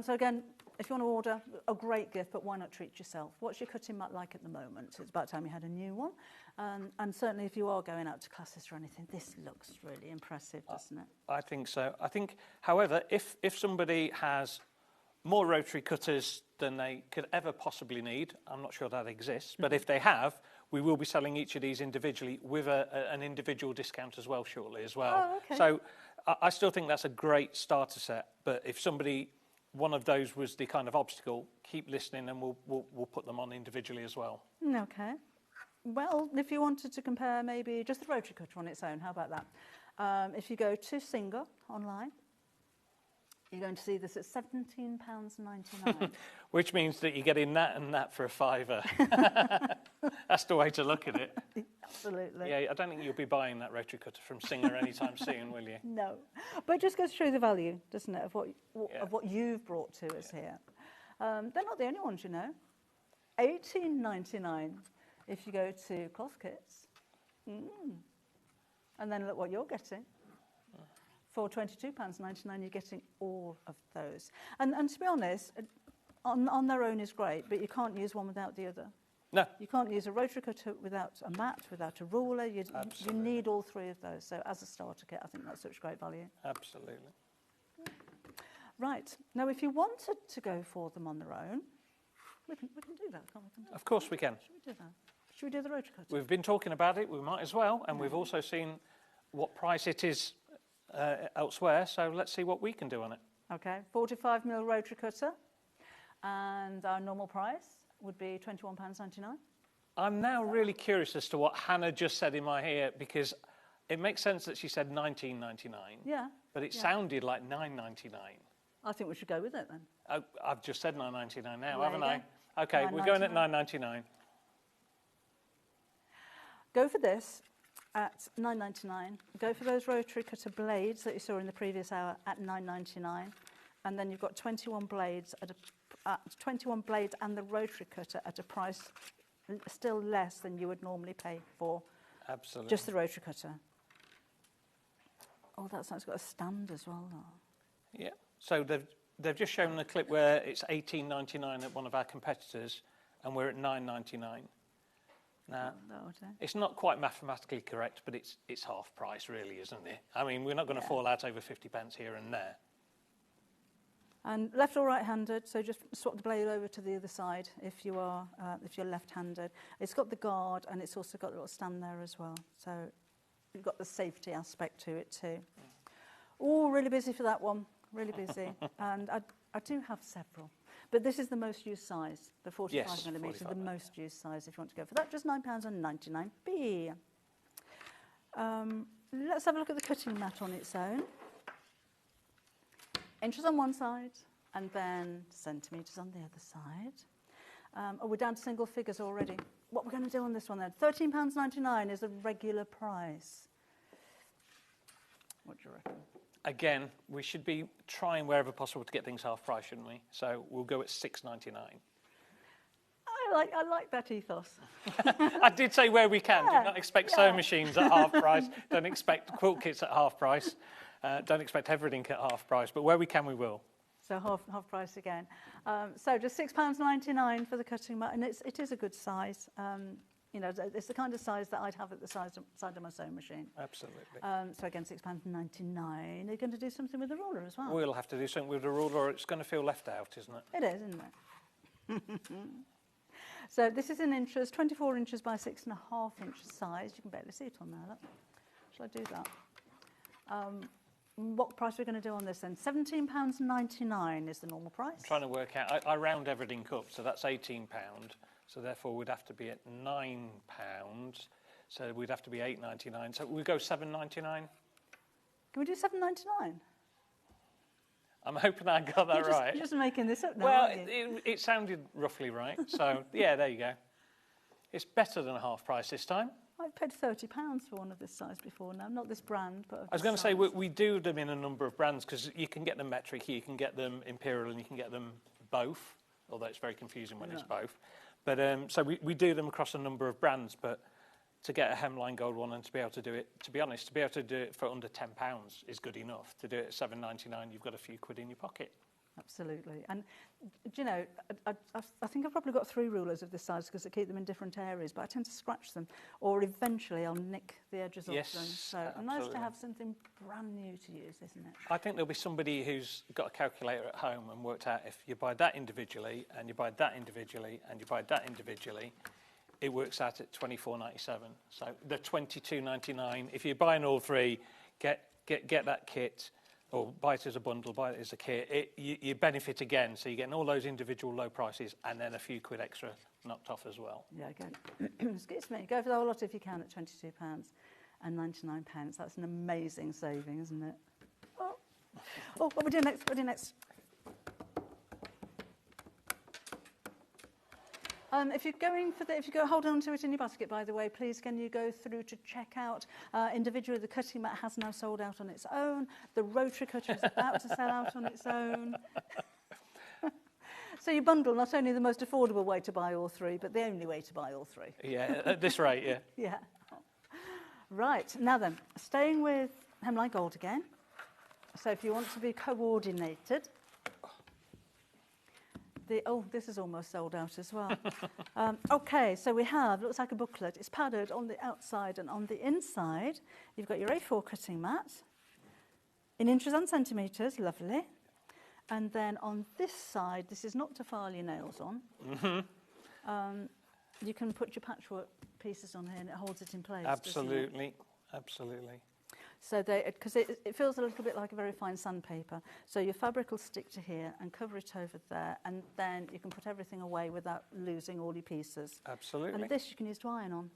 So again, if you want to order, a great gift, but why not treat yourself? What's your cutting mat like at the moment? It's about time you had a new one. And certainly if you are going out to classes or anything, this looks really impressive, doesn't it? I think so. I think, however, if somebody has more rotary cutters than they could ever possibly need, I'm not sure that exists, but if they have, we will be selling each of these individually with an individual discount as well shortly as well. Oh, okay. So I still think that's a great starter set, but if one of those was the kind of obstacle, keep listening and we'll put them on individually as well. Okay. Well, if you wanted to compare maybe just the rotary cutter on its own, how about that? If you go to Singer online, you're going to see this at £17.99. Which means that you're getting that and that for a £5. That's the way to look at it. Absolutely. Yeah, I don't think you'll be buying that rotary cutter from Singer anytime soon, will you? No. But it just goes to show the value, doesn't it, of what you've brought to us here. They're not the only ones, you know. $18.99 if you go to Cloth Kits. And then look what you're getting. For £22.99, you're getting all of those. And to be honest, on their own is great, but you can't use one without the other. No. You can't use a rotary cutter without a mat, without a ruler. You need all three of those. So as a starter kit, I think that's such great value. Absolutely. Right. Now, if you wanted to go for them on their own, we can do that, can't we? Of course we can. Should we do that? Should we do the rotary cutter? We've been talking about it. We might as well. And we've also seen what price it is elsewhere, so let's see what we can do on it. Okay, 45mm rotary cutter, and our normal price would be £21.99. I'm now really curious as to what Hannah just said in my ear, because it makes sense that she said $19.99. Yeah. But it sounded like $9.99. I think we should go with it then. I've just said $9.99 now, There haven't you I? go. Okay, we're going at $9.99. Go for this at $9.99. Go for those rotary cutter blades that you saw in the previous hour at $9.99, and then you've got 21 blades at 21 blades and the rotary cutter at a price still less than you would normally pay for just the rotary cutter. Oh, that's nice. It's got a stand as well. Though. Yeah. So they've just shown a clip where it's $18.99 at one of our competitors, and we're at $9.99. Now, it's not quite mathematically correct, but it's half price, really, isn't it? I mean, we're not going to fall out over 50 pence here and there. And left or right-handed, so just swap the blade over to the other side if you're left-handed. It's got the guard, and it's also got a little stand there as well. So you've got the safety aspect to it too. Oh, really busy for that one. Really busy. And I do have several. But this is the most used size, the 45mm, the most used size if you want to go for that. Just £9.99p. Let's have a look at the cutting mat on its own. Inches on one side and then centimetres on the other side. We're down to single figures already. What we're going to do on this one then? £13.99 is the regular price. What do you reckon? Again, we should be trying wherever possible to get things half price, shouldn't we? So we'll go at $6.99. I like that ethos. I did say where we can. Yeah, Do not expect sewing machines at half price. Don't expect quilt kits at half price. Don't expect everything at half price. But where we can, we will. So half price again. So just £6.99 for the cutting mat, and it is a good size. You know, it's the kind of size that I'd have at the side of my sewing machine. Absolutely. So again, £6.99. Are you going to do something with the ruler as well? We'll have to do something with the ruler, or it's going to feel left out, isn't it? It is, isn't it? So this is in inches, 24 inches by 6.5 inches size. You can barely see it on there. Look. Shall I do that? What price are we going to do on this then? £17.99 is the normal price. I'm trying to work out. I round everything up, so that's £18. So therefore, we'd have to be at £9. So we'd have to be £8.99. So we go £7.99. Can we do £7.99? I'm hoping I got that right. You're just making this up now, well, aren't you? it sounded roughly right. So yeah, there you go. It's better than half price this time. I've paid £30 for one of this size before now. Not this brand, but I was going to say we do them in a number of brands because you can get them metric, you can get them imperial, and you can get them both. Although it's very confusing when it's both. But so we do them across a number of brands. But to get a hemline gold one and to be able to do it, to be honest, to be able to do it for under £10 is good enough. To do it at £7.99, you've got a few quid in your pocket. Absolutely. And, do you know, I think I've probably got 3 rulers of this size because I keep them in different areas, but I tend to scratch them, or eventually I'll nick the edges off them. So nice to have something brand new to use, isn't it? I think there'll be somebody who's got a calculator at home and worked out if you buy that individually, and you buy that individually, and you buy that individually, it works out at $24.97. So the $22.99. If you're buying all 3, get that kit. Or buy it as a bundle, buy it as a kit. You benefit again, so you're getting all those individual low prices and then a few quid extra knocked off as well. Yeah, go. Excuse me. Go for the whole lot if you can at £22.99. That's an amazing saving, isn't it? Oh, what we do next? What do we do next? If you're going for if you go hold on to it in your basket, by the way, please can you go through to check out individually. The cutting mat has now sold out on its own. The rotary cutter is about to sell out on its own. So you bundle not only the most affordable way to buy all 3, but the only way to buy all 3. Yeah, at this rate, yeah. Yeah. Right, now then, staying with hemline gold again. So if you want to be coordinated, this is almost sold out as well. Okay, so we have, looks like a booklet. It's padded on the outside and on the inside. You've got your A4 cutting mat in inches and centimetres, lovely. And then on this side, this is not to file your nails on. Mm-hmm. You can put your patchwork pieces on here and it holds it in place. Absolutely, absolutely. So because it feels a little bit like a very fine sandpaper. So your fabric will stick to here and cover it over there, and then you can put everything away without losing all your pieces. Absolutely. And this you can use to iron on.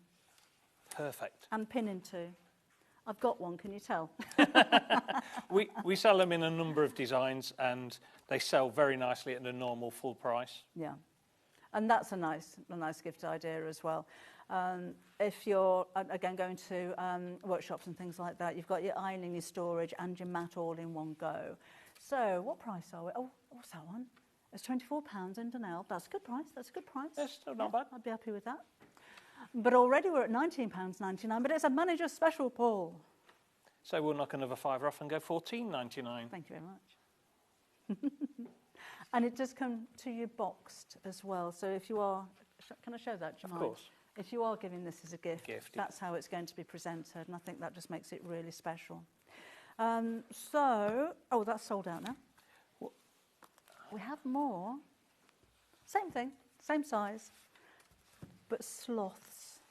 Perfect. And pin into. I've got one, can you tell? we sell them in a number of designs, and they sell very nicely at the normal full price. Yeah. And that's a nice gift idea as well. If you're, again, going to workshops and things like that, you've got your ironing, your storage, and your mat all in one go. So what price are we? Oh, what's that one? It's £24 in Dunelm. That's a good price. That's a good price. That's still not bad. I'd be happy with that. But already we're at £19.99, but it's a manager's special, Paul. So we'll knock another £5 off and go £14.99. Thank you very much. And it does come to you boxed as well. So if you are, can I show that, do you mind? Of course. If you are giving this as a gift, that's yeah. how it's going to be presented, and I think that just makes it really special. Oh, that's sold out now. What? We have more. Same thing, same size, but sloths.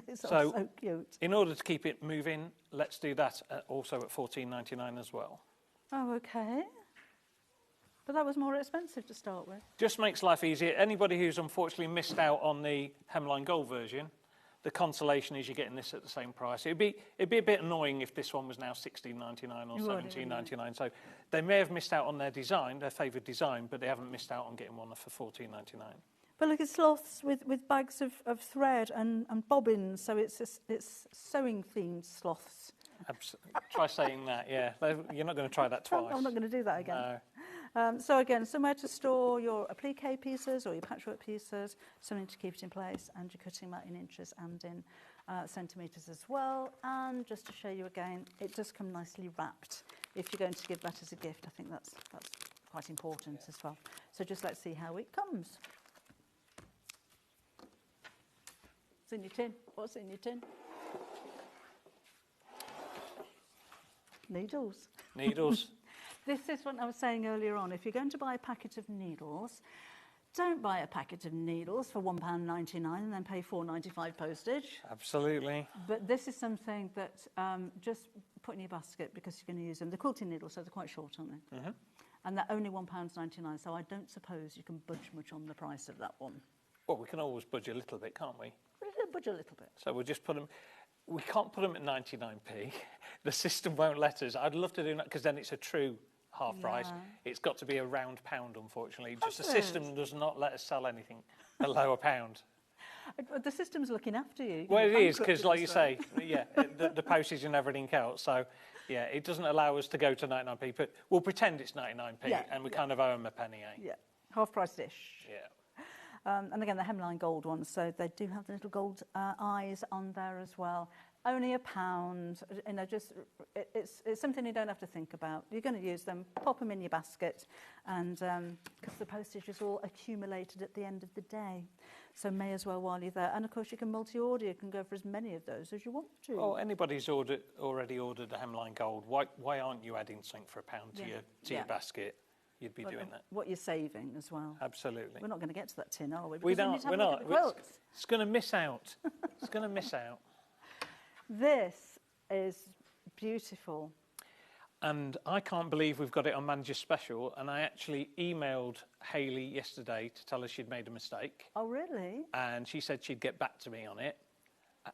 These are so cute. In order to keep it moving, let's do that also at $14.99 as well. Oh, okay. But that was more expensive to start with. Just makes life easier. Anybody who's unfortunately missed out on the hemline gold version, the consolation is you're getting this at the same price. It'd be a bit annoying if this one was now $16.99 or $17.99. So they may have missed out on their design, their favoured design, but they haven't missed out on getting one for $14.99. But look, it's sloths with bags of thread and bobbins, so it's sewing-themed sloths. Absolutely. Try saying that, yeah. You're not going to try that twice. I'm not going to do that again. No. So again, somewhere to store your applique pieces or your patchwork pieces, something to keep it in place, and you're cutting that in inches and in centimetres as well. And just to show you again, it does come nicely wrapped. If you're going to give that as a gift, I think that's quite important as well. So just let's see how it comes. What's in your tin? What's in your tin? Needles. Needles. This is what I was saying earlier on. If you're going to buy a packet of needles, don't buy a packet of needles for £1.99 and then pay £4.95 postage. Absolutely. But this is something that just put in your basket because you're going to use them. They're quilting needles, so they're quite short, aren't they? Mm-hmm. And they're only £1.99, so I don't suppose you can budge much on the price of that one. Well, we can always budge a little bit, can't we? Budge a little bit. So we'll just put them... We can't put them at 99p. The system won't let us. I'd love to do that because then it's a true half price. It's got to be a round pound, unfortunately. Just the system does not let us sell anything below a pound. The system's looking after you. Well, it is, because like you say, yeah, the postage and everything else. So, yeah, it doesn't allow us to go to 99p, but we'll pretend it's 99p and we kind of owe them a penny, eh? Yeah, half price dish. Yeah. And again, the hemline gold ones, so they do have the little gold eyes on there as well. Only £1, you know, just it's something you don't have to think about. You're going to use them, pop them in your basket, and because the postage is all accumulated at the end of the day, so may as well while you're there. And of course, you can multi-order. You can go for as many of those as you want to. Well, anybody's already ordered a hemline gold. Why aren't you adding something for £1 to your basket? You'd be doing that. What you're saving as well. Absolutely. We're not going to get to that tin, are we? We're not. It's going to miss out. It's going to miss out. This is beautiful. And I can't believe we've got it on Manager Special. And I actually emailed Hayley yesterday to tell her she'd made a mistake. Oh, really? And she said she'd get back to me on it.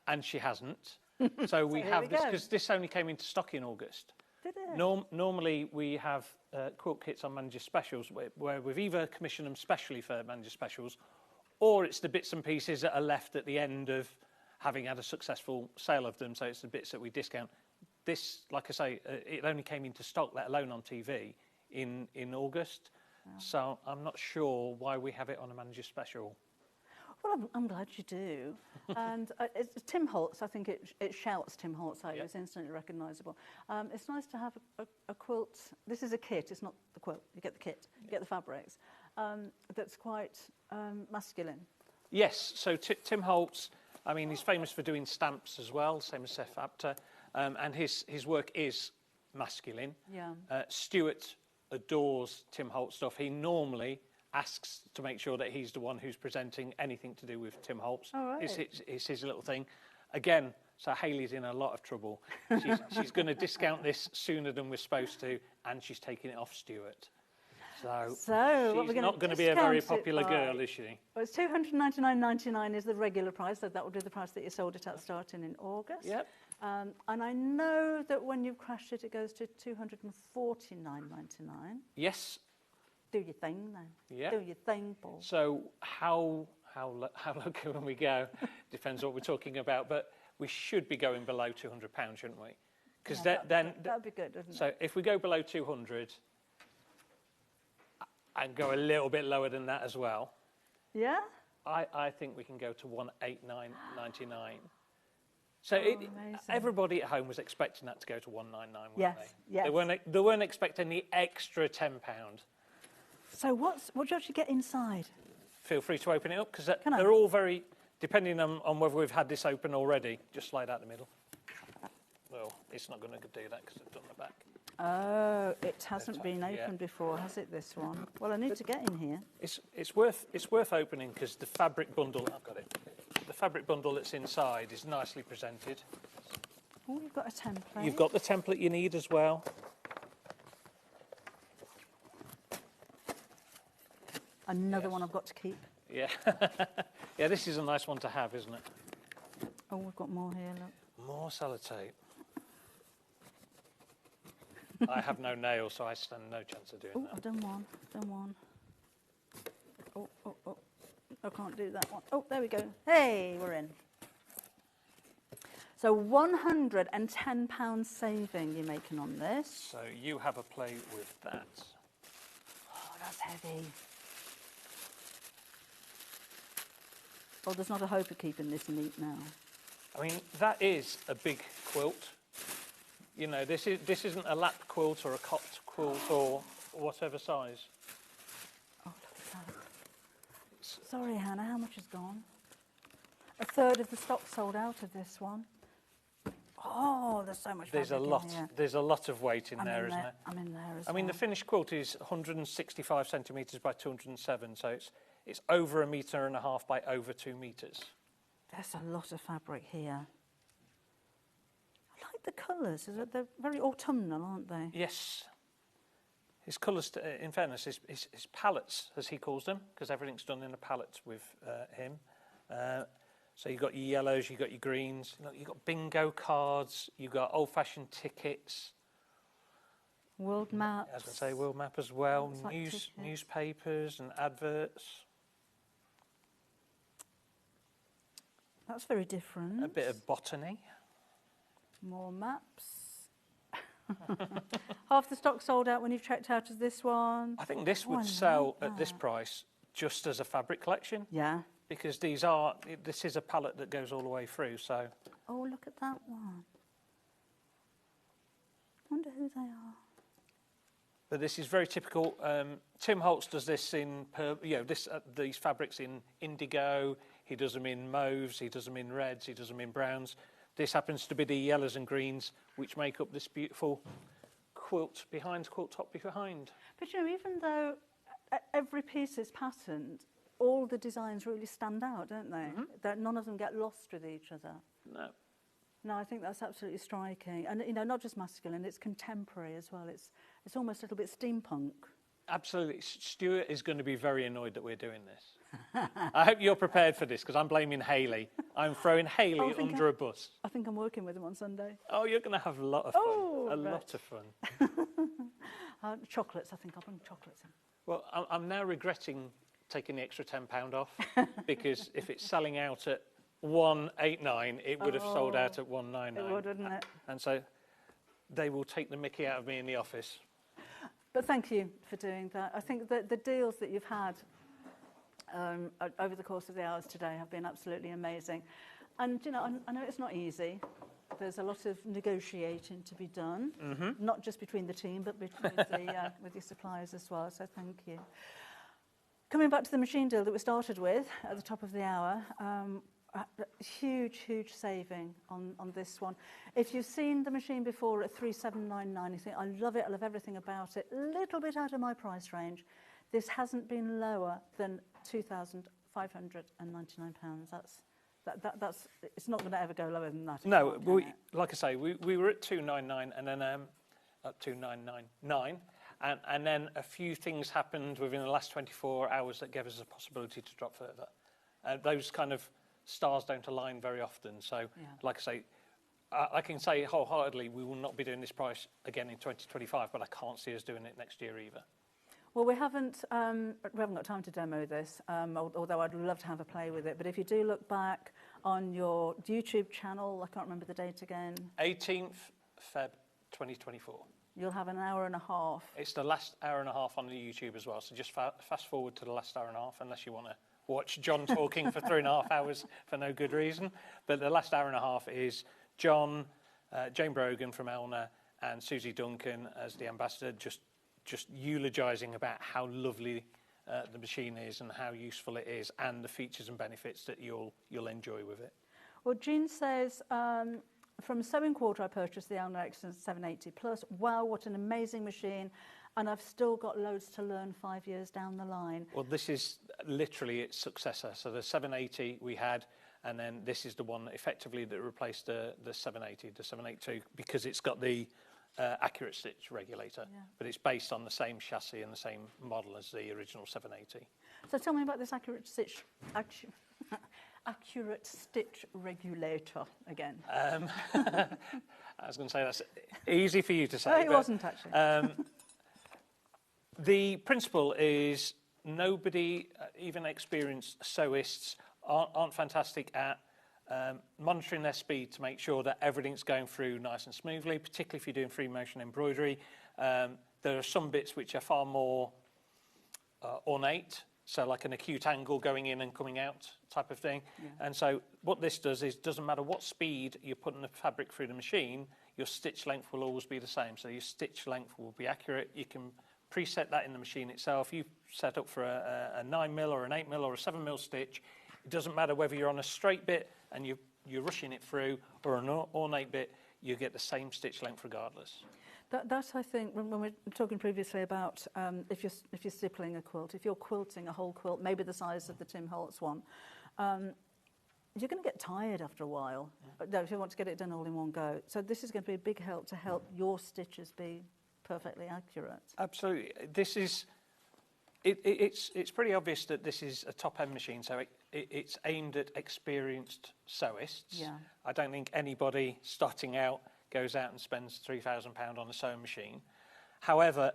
And she hasn't. So we have this, because this only came into stock in August. Did it? Normally we have quilt kits on Manager Specials where we've either commissioned them specially for Manager Specials, or it's the bits and pieces that are left at the end of having had a successful sale of them, so it's the bits that we discount. This, like I say, it only came into stock, let alone on TV, in August. Wow. So I'm not sure why we have it on a Manager Special. Well, I'm glad you do. And it's Tim Holtz. I think it shouts Tim Holtz out. It's instantly recognisable. It's nice to have a quilt. This is a kit. It's not the quilt. You get the kit. You get the fabrics. That's quite masculine. Yes. So Tim Holtz, I mean, he's famous for doing stamps as well, same as Seth Apter. And his work is masculine. Yeah. Stuart adores Tim Holtz stuff. He normally asks to make sure that he's the one who's presenting anything to do with Tim Holtz. Oh, right. It's his little thing. Again, so Hayley's in a lot of trouble. She's going to discount this sooner than we're supposed to, and she's taking it off Stuart. So she's not going to be a very popular girl, is she? Well, it's $299.99 is the regular price, so that will be the price that you sold it at starting in August. Yep. And I know that when you've crashed it, it goes to $249.99. Yes. Do your thing then. Yeah. Do your thing, Paul. So how low can we go? Depends what we're talking about, but we should be going below £200, shouldn't we? Because then that'd be good, wouldn't it? So if we go below 200 and go a little bit lower than that as well, yeah, I think we can go to 189.99. So everybody at home was expecting that to go to 199, weren't they? Yes. They weren't expecting the extra £10. So what do you actually get inside? Feel free to open it up, because they're all very, depending on whether we've had this open already, just slide out the middle. Well, it's not going to do that because I've done the back. Oh, it hasn't been opened before, has it, this one? Well, I need to get in here. It's worth opening, because the fabric bundle, I've got it. The fabric bundle that's inside is nicely presented. Oh, you've got a template. You've got the template you need as well. Another one I've got to keep. Yeah. Yeah, this is a nice one to have, isn't it? Oh, we've got more here, look. More sellotape. I have no nails, so I stand no chance of doing that. I've done one. Oh. I can't do that one. Oh, there we go. Hey, we're in. So £110 saving you're making on this. So you have a play with that. heavy. Oh, there's not a hope of keeping this neat now. I mean, that is a big quilt. You know, this isn't a lap quilt or a cot quilt or whatever size. Oh, look at that. Sorry, Hannah, how much is gone? A third of the stock sold out of this one. Oh, there's so much There's a fabric lot. in here. There's a lot of weight in there, isn't there? I'm in there as I mean, well. the finished quilt is 165 centimetres by 207, so it's over 1.5 metres by over 2 metres. There's a lot of fabric here. I like the colours. They're very autumnal, aren't they? Yes. His colours, in fairness, his palettes, as he calls them, because everything's done in a palette with him. So you've got your yellows, you've got your greens, you've got bingo cards, you've got old-fashioned tickets. World maps. As I say, world map as well, Looks like tickets. newspapers and adverts. That's very different. A bit of botany. More maps. Half the stock sold out when you've checked out of this one. I think this would I sell like at this that. price just as a fabric collection. Yeah. Because this is a palette that goes all the way through, so. Oh, look at that one. Wonder who they are. But this is very typical. Tim Holtz does this in, these fabrics in indigo. He does them in mauves. He does them in reds. He does them in browns. This happens to be the yellows and greens, which make up this beautiful quilt top behind. But you know, even though every piece is patterned, all the designs really stand out, don't they? Mm-hmm. None of them get lost with each other. No. No, I think that's absolutely striking. And, you know, not just masculine, it's contemporary as well. It's almost a little bit steampunk. Absolutely. Stuart is going to be very annoyed that we're doing this. I hope you're prepared for this, because I'm blaming Hayley. I'm throwing Hayley under a bus. I think I'm working with him on Sunday. Oh, you're going to have a lot of fun. Lot of fun. Chocolates, I think I'll bring chocolates in. Well, I'm now regretting taking the extra £10 off, because if it's selling out at 189, it would have sold out at 199. It would, wouldn't it? And so they will take the mickey out of me in the office. But thank you for doing that. I think that the deals that you've had over the course of the hours today have been absolutely amazing. And, you know, I know it's not easy. There's a lot of negotiating to be done, not just between the team, but between with your suppliers as well, so thank you. Coming back to the machine deal that we started with at the top of the hour, huge saving on this one. If you've seen the machine before at 3,799, you think, I love it, I love everything about it, a little bit out of my price range. This hasn't been lower than £2,599. That's it's not going to ever go lower than that. No, like I say, we were at 299 and then at 2,999, and then a few things happened within the last 24 hours that gave us a possibility to drop further. Those kind of stars don't align very often. So, like I say, I can say wholeheartedly we will not be doing this price again in 2025, but I can't see us doing it next year either. Well, we haven't got time to demo this, although I'd love to have a play with it. But if you do look back on your YouTube channel, I can't remember the date again. 18th Feb 2024. You'll have an hour and a half. It's the last hour and a half on the YouTube as well. So just fast forward to the last hour and a half, unless you want to watch John talking for 3.5 hours for no good reason. But the last hour and a half is John, Jane Brogan from Elna, and Susie Duncan as the ambassador, just eulogising about how lovely the machine is and how useful it is, and the features and benefits that you'll enjoy with it. Well, Jean says, from Sewing Quarter I purchased the Elna Excellence 780 Plus. Wow, what an amazing machine. And I've still got loads to learn 5 years down the line. Well, this is literally its successor. So the 780 we had, and then this is the one effectively that replaced the 780, the 782, because it's got the accurate stitch regulator, but it's based on the same chassis and the same model as the original 780. So tell me about this accurate stitch regulator again. I was going to say that's easy for you to say. No, it wasn't actually. The principle is nobody, even experienced sewists, aren't fantastic at monitoring their speed to make sure that everything's going through nice and smoothly, particularly if you're doing free motion embroidery. There are some bits which are far more ornate, so like an acute angle going in and coming out type of thing. Yeah. And so what this does is, doesn't matter what speed you're putting the fabric through the machine, your stitch length will always be the same. So your stitch length will be accurate. You can preset that in the machine itself. You set up for a 9mm or an 8mm or a 7mm stitch. It doesn't matter whether you're on a straight bit and you're rushing it through, or an ornate bit, you get the same stitch length regardless. That I think, when we were talking previously about if you're stippling a quilt, if you're quilting a whole quilt, maybe the size of the Tim Holtz one, you're going to get tired after a while. No, if you want to get it done all in one go. So this is going to be a big help to help your stitches be perfectly accurate. Absolutely. This is, it's pretty obvious that this is a top-end machine, so it's aimed at experienced sewists. Yeah. I don't think anybody starting out goes out and spends £3,000 on a sewing machine. However,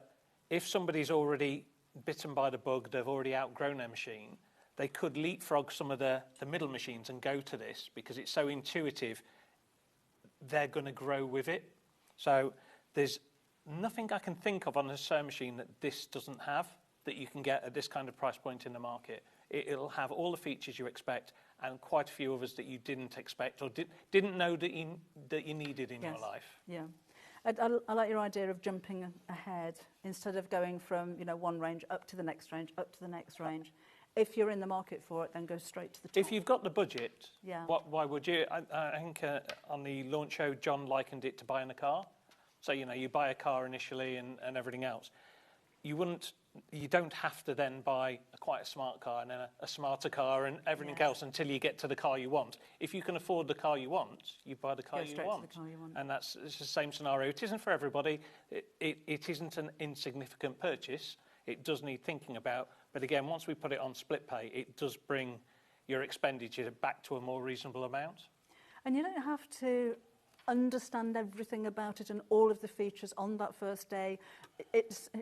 if somebody's already bitten by the bug, they've already outgrown their machine, they could leapfrog some of the middle machines and go to this because it's so intuitive, they're going to grow with it. So there's nothing I can think of on a sewing machine that this doesn't have, that you can get at this kind of price point in the market. It'll have all the features you expect and quite a few others that you didn't expect or didn't know that you needed in your life. Yeah. I like your idea of jumping ahead instead of going from one range up to the next range, up to the next range. If you're in the market for it, then go straight to the top. If you've got the budget, yeah. Why would you? I think on the launch show, John likened it to buying a car. So, you buy a car initially and everything else. You don't have to then buy quite a smart car and then a smarter car and everything else until you get to the car you want. If you can afford the car you want, you buy the car you want. To the car you want. And it's the same scenario. It isn't for everybody. It isn't an insignificant purchase. It does need thinking about. But again, once we put it on split pay, it does bring your expenditure back to a more reasonable amount. And you don't have to understand everything about it and all of the features on that first day.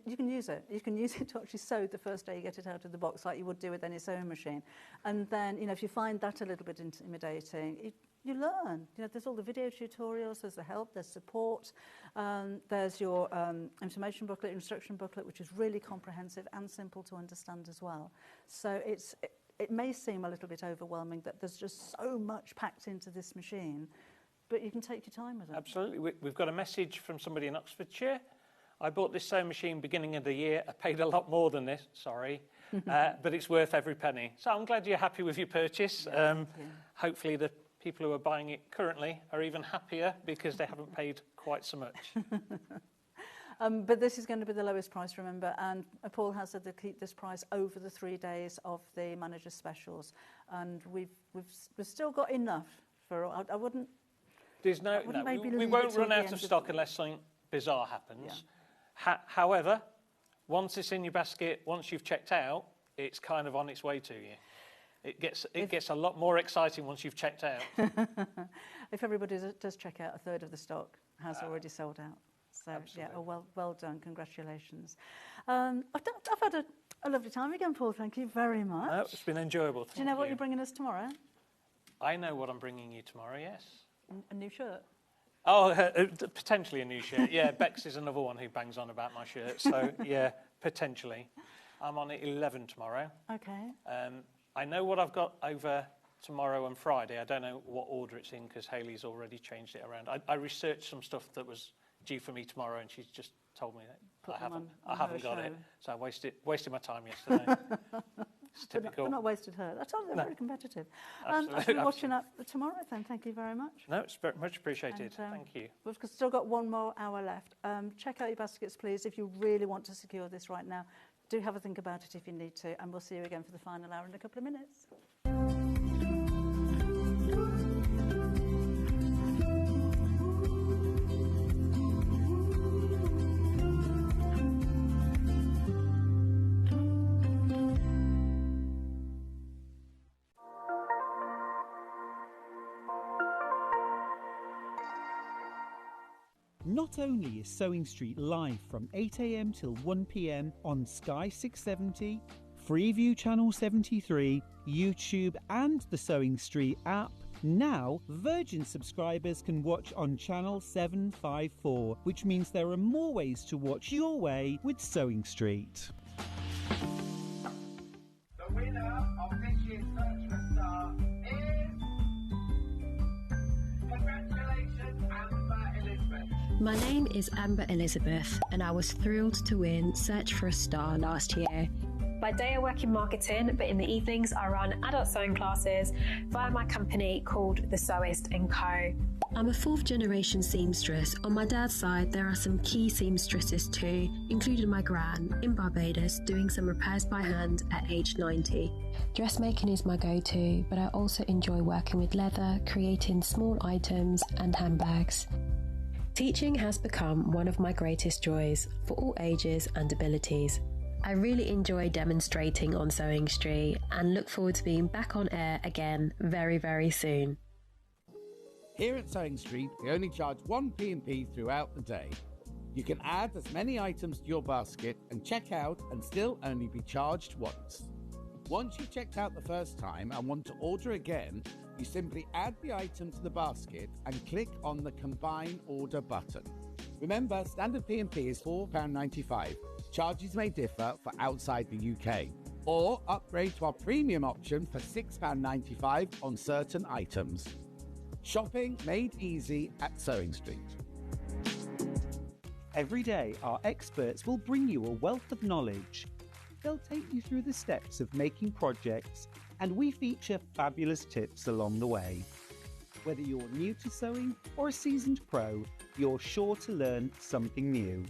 You can use it. You can use it to actually sew the first day you get it out of the box, like you would do with any sewing machine. And then, if you find that a little bit intimidating, you learn. There's all the video tutorials, there's the help, there's support, there's your information booklet, instruction booklet, which is really comprehensive and simple to understand as well. So it may seem a little bit overwhelming that there's just so much packed into this machine, but you can take your time with it. Absolutely. We've got a message from somebody in Oxfordshire. I bought this sewing machine beginning of the year. I paid a lot more than this, sorry, but it's worth every penny. So I'm glad you're happy with your purchase. Hopefully the people who are buying it currently are even happier because they haven't paid quite so much. But this is going to be the lowest price, remember, and Paul has said they'll keep this price over the 3 days of the manager's specials, and we've still got enough for. I wouldn't. There's no, we won't run out of stock unless something bizarre happens. Yeah. However, once it's in your basket, once you've checked out, it's kind of on its way to you. It gets a lot more exciting once you've checked out. If everybody does check out, a third of the stock has already sold out. So absolutely. well done, congratulations. I've had a lovely time again, Paul. Thank you very much. No, it's been enjoyable. Do you know what you're bringing us tomorrow? I know what I'm bringing you tomorrow. Yes. A new shirt. Oh, potentially a new shirt. Yeah, Bex is another one who bangs on about my shirt. So yeah, potentially. I'm on at 11 tomorrow. Okay. I know what I've got over tomorrow and Friday. I don't know what order it's in because Hayley's already changed it around. I researched some stuff that was due for me tomorrow, and she's just told me that I haven't got it. So I wasted my time yesterday. It's typical. But not wasted her. I told you they're very competitive. Absolutely. I'll be watching up tomorrow then. Thank you very much. No, it's very much appreciated. And, thank you. We've still got 1 more hour left. Check out your baskets, please, if you really want to secure this right now. Do have a think about it if you need to, and we'll see you again for the final hour in a couple of minutes. Not only is Sewing Street live from 8 a.m. till 1 p.m. on Sky 670, Freeview Channel 73, YouTube and the Sewing Street app, now Virgin subscribers can watch on Channel 754, which means there are more ways to watch your way with Sewing Street. winner of this year's Search for a Star is... Congratulations, Amber Elizabeth. My name is Amber Elizabeth, and I was thrilled to win Search for a Star last year. By day I work in marketing, but in the evenings I run adult sewing classes via my company called The Sewist & Co. I'm a fourth generation seamstress. On my dad's side, there are some key seamstresses too, including my gran in Barbados doing some repairs by hand at age 90. Dressmaking is my go-to, but I also enjoy working with leather, creating small items and handbags. Teaching has become one of my greatest joys for all ages and abilities. I really enjoy demonstrating on Sewing Street and look forward to being back on air again very, very soon. Here at Sewing Street, we only charge one P&P throughout the day. You can add as many items to your basket and check out and still only be charged once. Once you've checked out the first time and want to order again, you simply add the item to the basket and click on the Combine Order button. Remember, standard P&P is £4.95. Charges may differ for outside the UK. Or upgrade to our premium option for £6.95 on certain items. Shopping made easy at Sewing Street. Every day, our experts will bring you a wealth of knowledge. They'll take you through the steps of making projects, and we feature fabulous tips along the way. Whether you're new to sewing or a seasoned pro, you're sure to learn something new.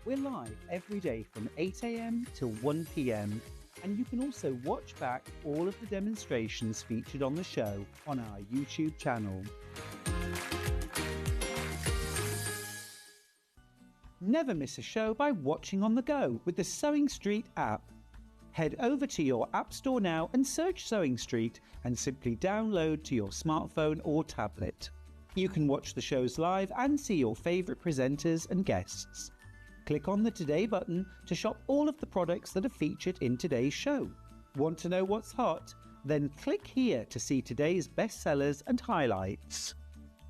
We're live every day from 8 a.m. till 1 p.m, and you can also watch back all of the demonstrations featured on the show on our YouTube channel. Never miss a show by watching on the go with the Sewing Street app. Head over to your App Store now and search Sewing Street and simply download to your smartphone or tablet. You can watch the shows live and see your favourite presenters and guests. Click on the Today button to shop all of the products that are featured in today's show. Want to know what's hot? Then click here to see today's bestsellers and highlights.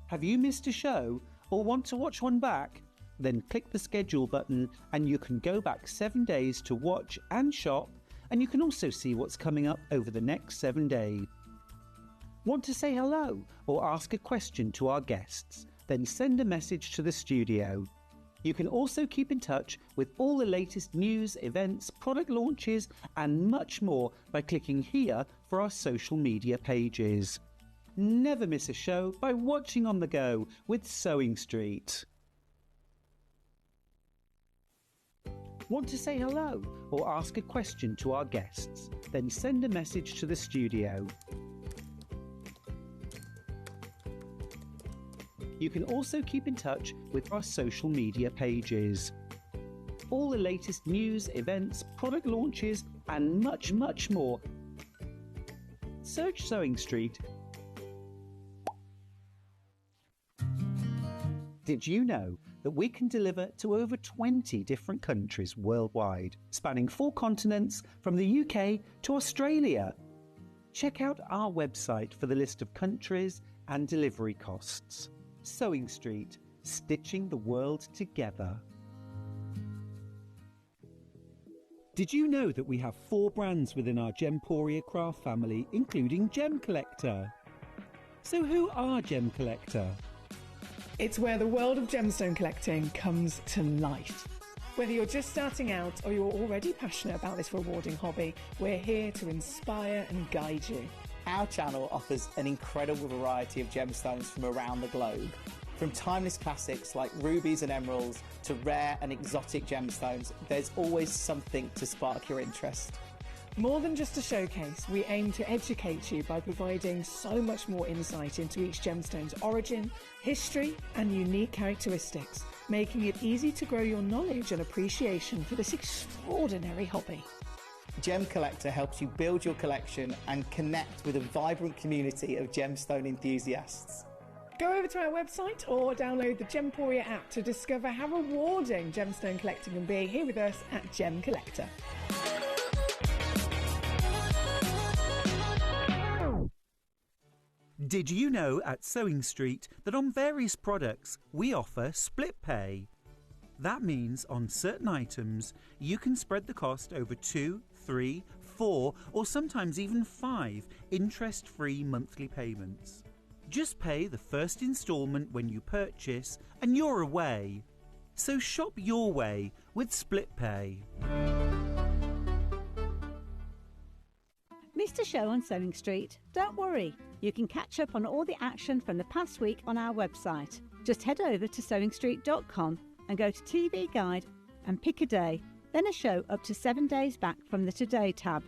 Have you missed a show or want to watch one back? Then click the schedule button and you can go back 7 days to watch and shop, and you can also see what's coming up over the next 7 days. Want to say hello or ask a question to our guests? Then send a message to the studio. You can also keep in touch with all the latest news, events, product launches and much more by clicking here for our social media pages. Never miss a show by watching on the go with Sewing Street. Want to say hello or ask a question to our guests? Then send a message to the studio. You can also keep in touch with our social media pages. All the latest news, events, product launches and much, much more. Search Sewing Street. Did you know that we can deliver to over 20 different countries worldwide, spanning 4 continents from the UK to Australia? Check out our website for the list of countries and delivery costs. Sewing Street, stitching the world together. Did you know that we have 4 brands within our Gemporia craft family, including Gem Collector? So who are Gem Collector? It's where the world of gemstone collecting comes to life. Whether you're just starting out or you're already passionate about this rewarding hobby, we're here to inspire and guide you. Our channel offers an incredible variety of gemstones from around the globe. From timeless classics like rubies and emeralds to rare and exotic gemstones, there's always something to spark your interest. More than just a showcase, we aim to educate you by providing so much more insight into each gemstone's origin, history and unique characteristics, making it easy to grow your knowledge and appreciation for this extraordinary hobby. Gem Collector helps you build your collection and connect with a vibrant community of gemstone enthusiasts. Go over to our website or download the Gemporia app to discover how rewarding gemstone collecting can be here with us at Gem Collector. Did you know at Sewing Street that on various products we offer split pay? That means on certain items you can spread the cost over 2, 3, 4, or sometimes even 5 interest-free monthly payments. Just pay the first instalment when you purchase and you're away. So shop your way with Split Pay. Missed a show on Sewing Street? Don't worry, you can catch up on all the action from the past week on our website. Just head over to sewingstreet.com and go to TV Guide and pick a day, then a show up to 7 days back from the Today tab.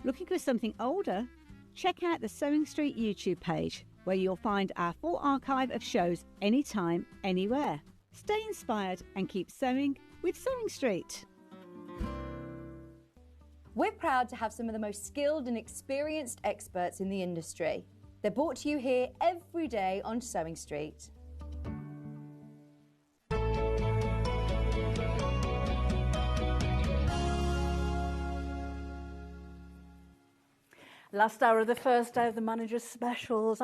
Looking for something older? Check out the Sewing Street YouTube page, where you'll find our full archive of shows anytime, anywhere. Stay inspired and keep sewing with Sewing Street. We're proud to have some of the most skilled and experienced experts in the industry. They're brought to you here every day on Sewing Street. Last hour of the first day of the manager's specials.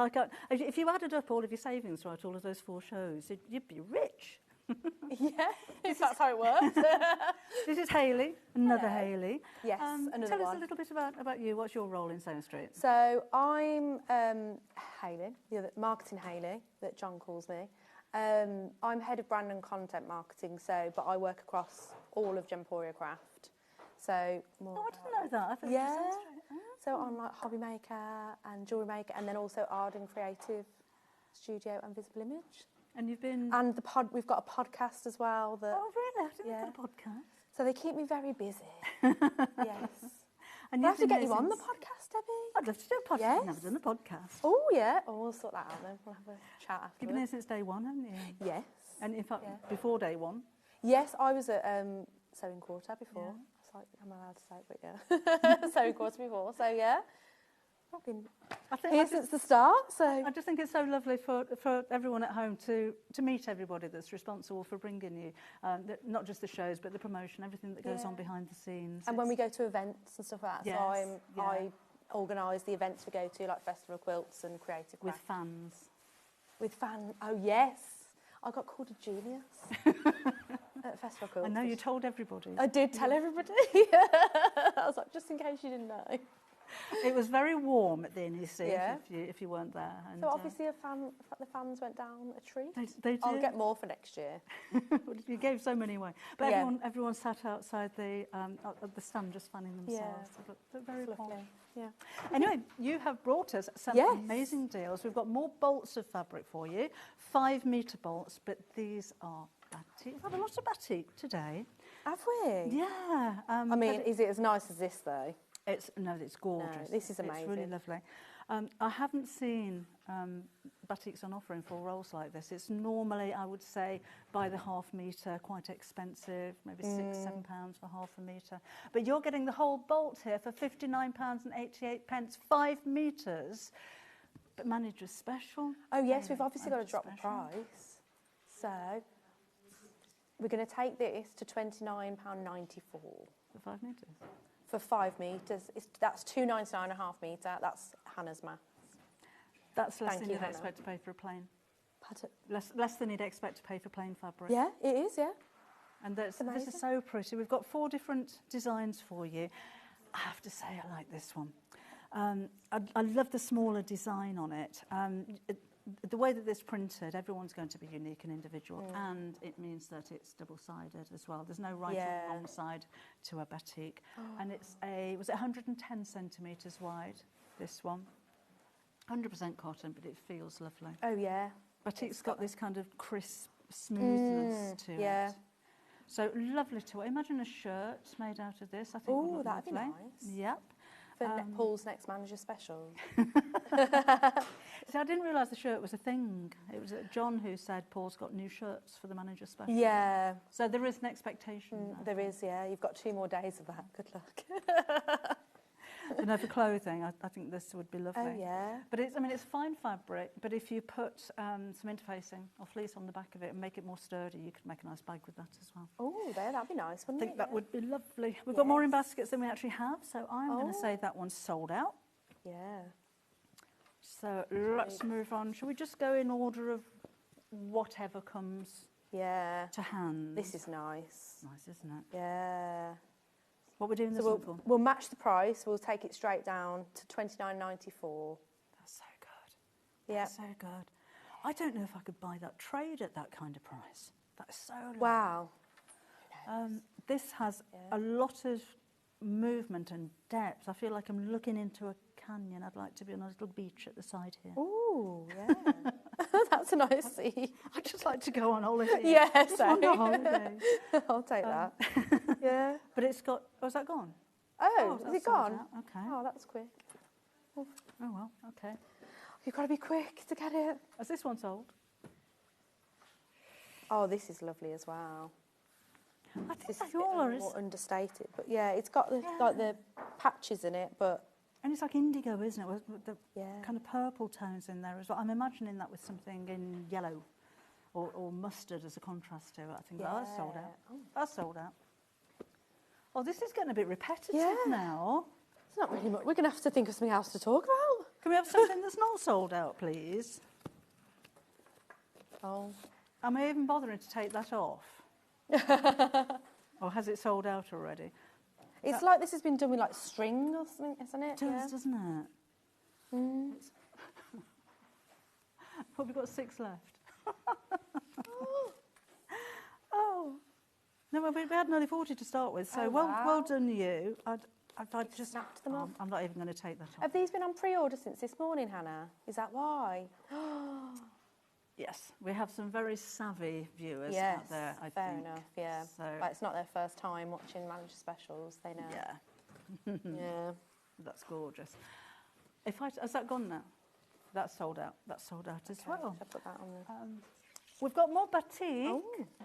If you added up all of your savings throughout all of those 4 shows, you'd be rich. Yeah, if that's how it works. This is Hayley, another Hayley. Yes, another tell one. us a little bit about you. What's your role in Sewing Street? So I'm Hayley, the other, marketing Hayley, that John calls me. I'm head of brand and content marketing, but I work across all of Gemporia Craft. So more. Oh, I didn't know that. I thought yeah. it was Sewing Street. So I'm like hobby maker and jewellery maker, and then also Arden Creative Studio and Visible Image. And you've been... And we've got a podcast as well. That, oh, really? I didn't know a podcast. So they keep me very busy. Yes. And I have to get you on the podcast, Debbie. I'd love to do a podcast. Yes. I've never done a podcast. Oh, yeah. Oh, we'll sort that out then. We'll have a chat afterwards. You've been here since day one, haven't you? Yes. And in fact, before day one? Yes, I was at Sewing Quarter before. It's like, I'm allowed to say it, but yeah. Sewing Quarter before, so yeah. I've been here since the start, so... I just think it's so lovely for everyone at home to meet everybody that's responsible for bringing you, not just the shows, but the promotion, everything that goes on behind the scenes. And when we go to events and stuff like that, yes, so I organise the events we go to, like Festival Quilts and Creative Craft. With fans. With fans, oh yes. I got called a genius at Festival Quilts. I know, you told everybody. I did tell everybody. I was like, just in case you didn't know. It was very warm at the NEC if you weren't there. And, so obviously the fans went down a tree. They did. I'll get more for next year. You gave so many away. But everyone sat outside the stand just fanning themselves. Yeah. They're very lovely. Yeah. Anyway, you have brought us some amazing deals. We've got more bolts of fabric for you, 5-metre bolts, but these are batik. We've had a lot of batik today. Have we? Yeah. I mean, is it as nice as this though? It's gorgeous. No, this is amazing. It's really lovely. I haven't seen batiks on offer in full rolls like this. It's normally, I would say, by the half metre, quite expensive, maybe £6-7 for half a metre. But you're getting the whole bolt here for £59.88, 5 metres. But manager's special. Oh yes, we've obviously got to drop the price. So we're going to take this to £29.94 for 5 metres. For 5 metres, that's £2.99 a half metre. That's Hannah's maths. That's less Thank than you, you'd Hannah. expect to pay for a plain. Pardon? Less than you'd expect to pay for plain fabric. Yeah, it is. Yeah. And this is so pretty. We've got 4 different designs for you. I have to say, I like this one. I love the smaller design on it. The way that this printed, everyone's going to be unique and individual, and it means that it's double-sided as well. There's no right or wrong side to a batik. And it's was it 110 centimetres wide, this one? 100% cotton, but it feels lovely. Oh, yeah. Batik's got this kind of crisp smoothness to it. So lovely to wear. Imagine a shirt made out of this. I think would look that'd be lovely. nice. Yep. For Paul's next manager special. See, I didn't realise the shirt was a thing. It was John who said Paul's got new shirts for the manager special. Yeah. So there is an expectation. There is, yeah. You've got 2 more days of that. Good luck. You know, for clothing, I think this would be lovely. Oh, yeah. But it's fine fabric, but if you put some interfacing or fleece on the back of it and make it more sturdy, you could make a nice bag with that as well. Oh, that'd be nice, wouldn't I think that would be lovely. We've got more in baskets than we actually have, so I'm going to say that one's sold out. Yeah. So let's move on. Shall we just go in order of whatever comes to hand? This is nice. Nice, isn't it? Yeah. What we're doing this So one for? we'll match the price. We'll take it straight down to $29.94. That's so good. Yeah. That's so good. I don't know if I could buy that trade at that kind of price. That's so low. Wow. This has a lot of movement and depth. I feel like I'm looking into a canyon. I'd like to be on a little beach at the side here. Ooh, yeah. That's a nice sea. I'd just like to go on holiday. Yeah, just on a holiday. I'll take that. Yeah. But it's got, oh, is that gone? Oh, is that's it gone? sold out. Okay. Oh, that was quick. Oh, well, okay. You've got to be quick to get it. Has this one sold? Oh, this is lovely as well. I think This they is a bit all are. more understated, but yeah, it's got the like the patches in it, but And it's like indigo, isn't it? With the kind of purple tones in there as well. I'm imagining that with something in yellow or mustard as a contrast to it. I think that's sold out. That's sold out. Oh, this is getting a bit repetitive now. it's not really much. We're going to have to think of something else to talk about. Can we have something that's not sold out, please? Oh. Am I even bothering to take that off? Or has it sold out already? It's like this has been done with like string or something, isn't it? It does, doesn't it? Mm. Well, we've got 6 left. Oh. No, well, we had nearly 40 to start with, so well done you. I'd just snapped them off. I'm not even going to take that off. Have these been on pre-order since this morning, Hannah? Is that why? Yes, we have some very savvy viewers Yes, out there, I fair think. enough, yeah. So, Like, it's not their first time watching manager specials, they know. yeah. Yeah. That's gorgeous. Has that gone now? That's sold out. That's sold out as well. I'll put that on there. We've got more batik,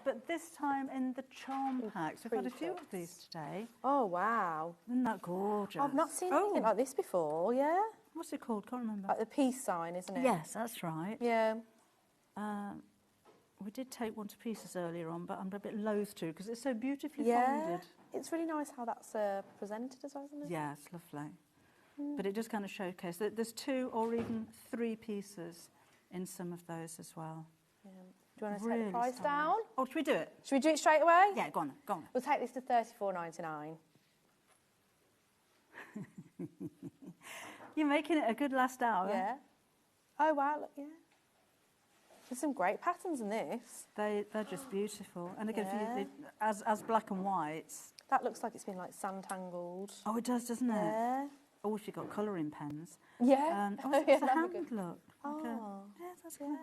but this time in the charm packs. We've had a few of these today. Oh, wow. Isn't that gorgeous? I've not seen anything like this before, yeah? What's it called? Can't remember. Like the peace sign, isn't it? Yes, that's right. Yeah. We did take one to pieces earlier on, but I'm a bit loath to because it's so beautifully Yeah. folded. It's really nice how that's presented as well, isn't it? Yeah, it's lovely. But it does kind of showcase that there's 2 or even 3 pieces in some of those as well. Yeah. Do you want to take the price down? Oh, should we do it? Should we do it straight away? Yeah, go on, go on. We'll take this to $34.99. You're making it a good last hour. Yeah. Oh, wow, look, yeah. There's some great patterns in this. They're just beautiful. And again, Yeah. as black and whites. That looks like it's been like sand tangled. Oh, it does, doesn't it? Yeah. Oh, if you've got colouring pens. Yeah. Oh, Yeah, it's a that'd be hand good. look. Oh. Yeah, that's good.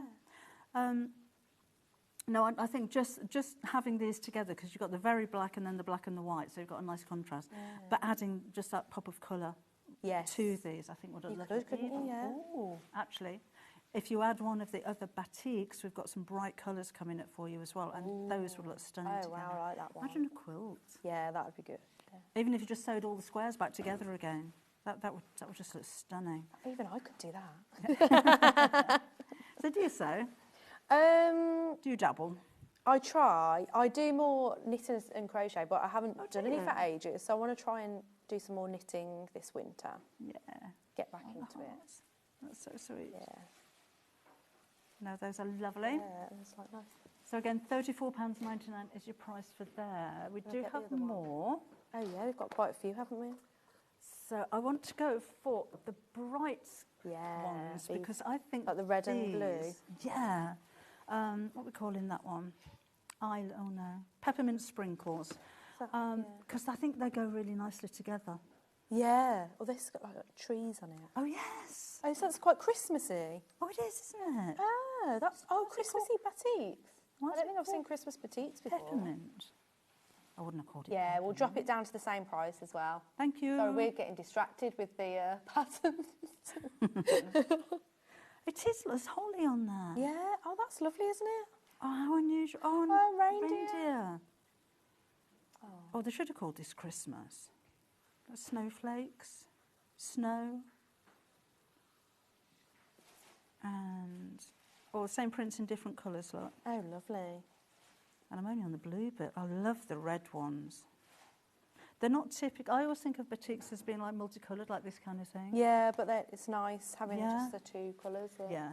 No, I think just having these together, because you've got the very black and then the black and the white, so you've got a nice contrast. Yeah. But adding just that pop of colour to these, I think would have You looked could, couldn't you? Yeah. Ooh, actually, if you add one of the other batiks, we've got some bright colours coming up for you as well, and those would look stunning Oh, together. wow, I like that one. Imagine a quilt. Yeah, that would be good. Yeah. Even if you just sewed all the squares back together again, that would just look stunning. Even I could do that. So do you sew? Do you dabble? I try. I do more knitting and crochet, but I haven't done any you? for ages, so I want to try and do some more knitting this winter. Yeah. Get back into it. That's so sweet. Yeah. No, those are lovely. Yeah, it's like nice. So again, £34.99 is your price for there. We I'll do get the have other one. more. Oh yeah, we've got quite a few, haven't we? So I want to go for the bright ones these- because I think like the red and blue. these- Yeah. What are we calling that one? Oh no, peppermint sprinkles. Because I think they go really nicely together. Yeah. Well, this has got like trees on it. Oh yes. Oh, so that's quite Christmassy. Oh, it is, isn't it? Oh, that's Christmassy batiks. I don't think I've seen Christmas batiks before. Peppermint. I wouldn't have called it. Yeah, we'll drop it down to the same price as well. Thank you. Sorry, we're getting distracted with the patterns. It is. There's holly on there. Yeah. Oh, that's lovely, isn't it? Oh, how unusual. Oh, reindeer. Oh, they should have called this Christmas. Snowflakes, snow, and the same prints in different colours, look. Oh, lovely. And I'm only on the blue bit. I love the red ones. They're not typical. I always think of batiks as being like multicoloured, like this kind of thing. Yeah, but it's nice having just the 2 colours. Yeah,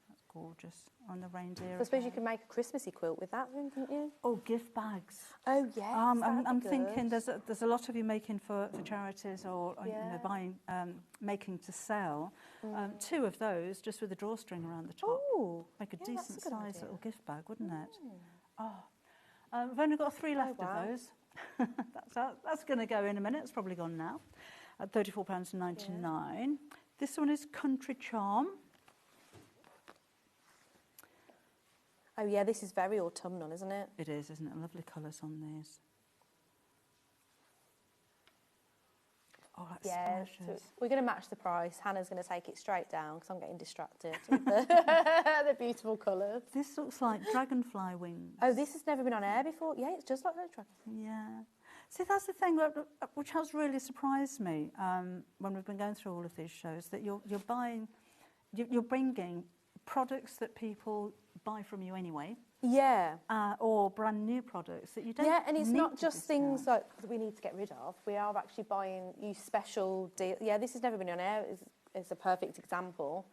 that's Gorgeous on the reindeer. I suppose you can make a Christmassy quilt with that, then, couldn't you? Oh, gift bags. Oh yes. I'm thinking there's a lot of you making for charities or you know, buying, making to sell. 2 of those just with a drawstring around the top. Ooh, make a yeah, that's decent a good size idea. little gift bag, wouldn't it? We've only got 3 left wow. of those. That's going to go in a minute. It's probably gone now. At £34.99. This one is Country Charm. Oh yeah, this is very autumnal, isn't it? It is, isn't it? Lovely colours on these. Oh, that's Yeah, so gorgeous. we're going to match the price. Hannah's going to take it straight down because I'm getting distracted with the beautiful colours. This looks like dragonfly wings. Oh, this has never been on air before. Yeah, it's just like those dragonflies. Yeah. See, that's the thing which has really surprised me when we've been going through all of these shows, that you're bringing products that people buy from you anyway. Yeah. Or brand new products that you don't. Yeah, and it's need not to just things like that we need to get rid of. We are actually buying you special deal. Yeah, this has never been on air. Is a perfect example.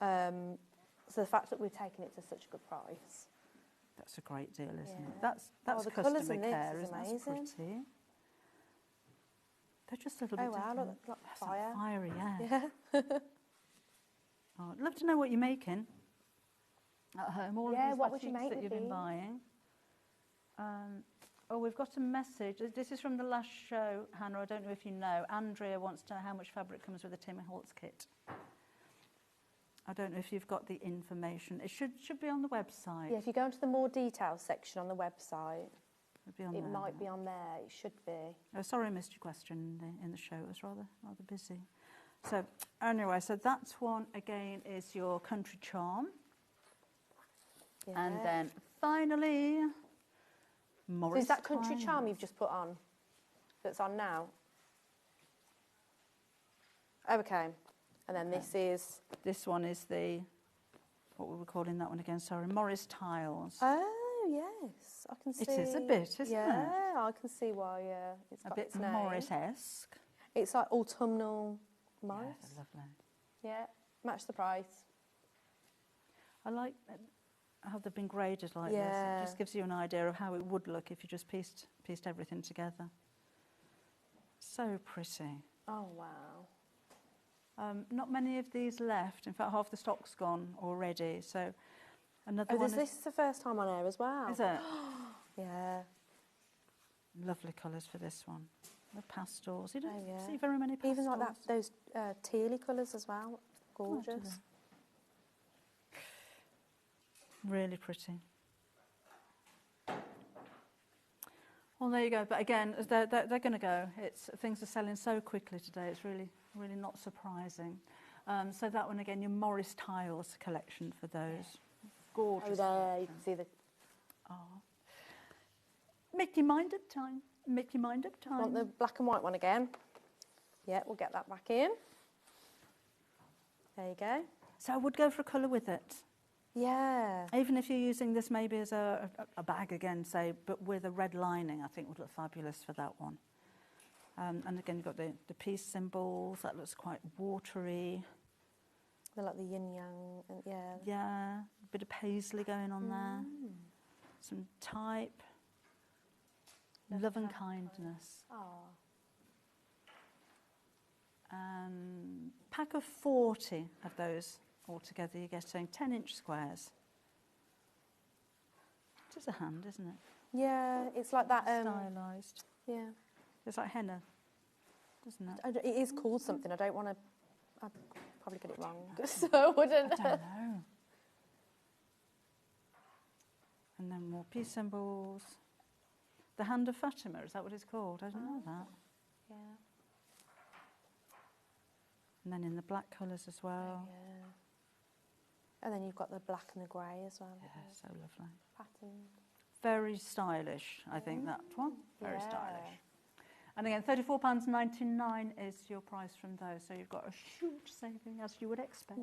So the fact that we're taking it to such a good price. That's a great deal, isn't it? Yeah. That's the colours customer in this care, is isn't it? amazing. That's pretty. They're just a little bit Oh wow, different. look, That's fire. like fiery, yeah. Yeah. Oh, I'd love to know what you're making at home. All Yeah, of these what would you batiks make that with you've been these? buying. Oh, we've got a message. This is from the last show, Hannah. I don't know if you know. Andrea wants to know how much fabric comes with a Tim Holtz kit. I don't know if you've got the information. It should be on the website. Yeah, if you go into the more details section on the website, It'll be on it there, might won't be on there. It should be. Oh, sorry, I missed your question in the show. It was rather busy. So anyway, so that one again is your Country Charm. Yeah. And then finally, So Morris is that Country Tiles. Charm you've just put on? That's on now? Oh, okay. And then this is... This one is the, what were we calling that one again? Sorry, Morris Tiles. Oh, yes. I can see... It is a bit, isn't it? Yeah, I can see why it's A got bit its name. Morris-esque. It's like autumnal Morris. Yeah, they're lovely. Yeah, match the price. I like how they've been graded like Yeah. this. It just gives you an idea of how it would look if you just pieced everything together. So pretty. Oh, wow. Not many of these left. In fact, half the stock's gone already. So another Oh, one. this is the first time on air as well. Is it? Yeah. Lovely colours for this one. The pastels. You don't Oh, yeah. see very many pastels. Even like that, those tealy colours as well. Gorgeous. Really pretty. Well, there you go. But again, they're going to go. Things are selling so quickly today. It's really not surprising. So that one again, your Morris Tiles collection for those. Gorgeous. Oh, there you can see the... Oh. Make your mind up time. Make your mind up time. Want the black and white one again? Yeah, we'll get that back in. There you go. So I would go for a colour with it. Yeah. Even if you're using this maybe as a bag again, say, but with a red lining, I think would look fabulous for that one. And again, you've got the peace symbols. That looks quite watery. They're like the yin-yang. And yeah. Yeah, a bit of paisley going on there. Some type. Love and kindness. Oh. Pack of 40 of those altogether. You're getting 10-inch squares. Just a hand, isn't it? Yeah, it's like that... Stylised. Yeah. It's like henna, isn't it? It is called something. I don't want to... I'd probably get it wrong. So I wouldn't... I don't know. And then more peace symbols. The Hand of Fatima, is that what it's called? I didn't know that. Yeah. And then in the black colours as well. Yeah. And then you've got the black and the grey as well. Yeah, so lovely. Pattern. Very stylish, I think, that one. Very Yeah. stylish. And again, £34.99 is your price from those. So you've got a huge saving, as you would expect,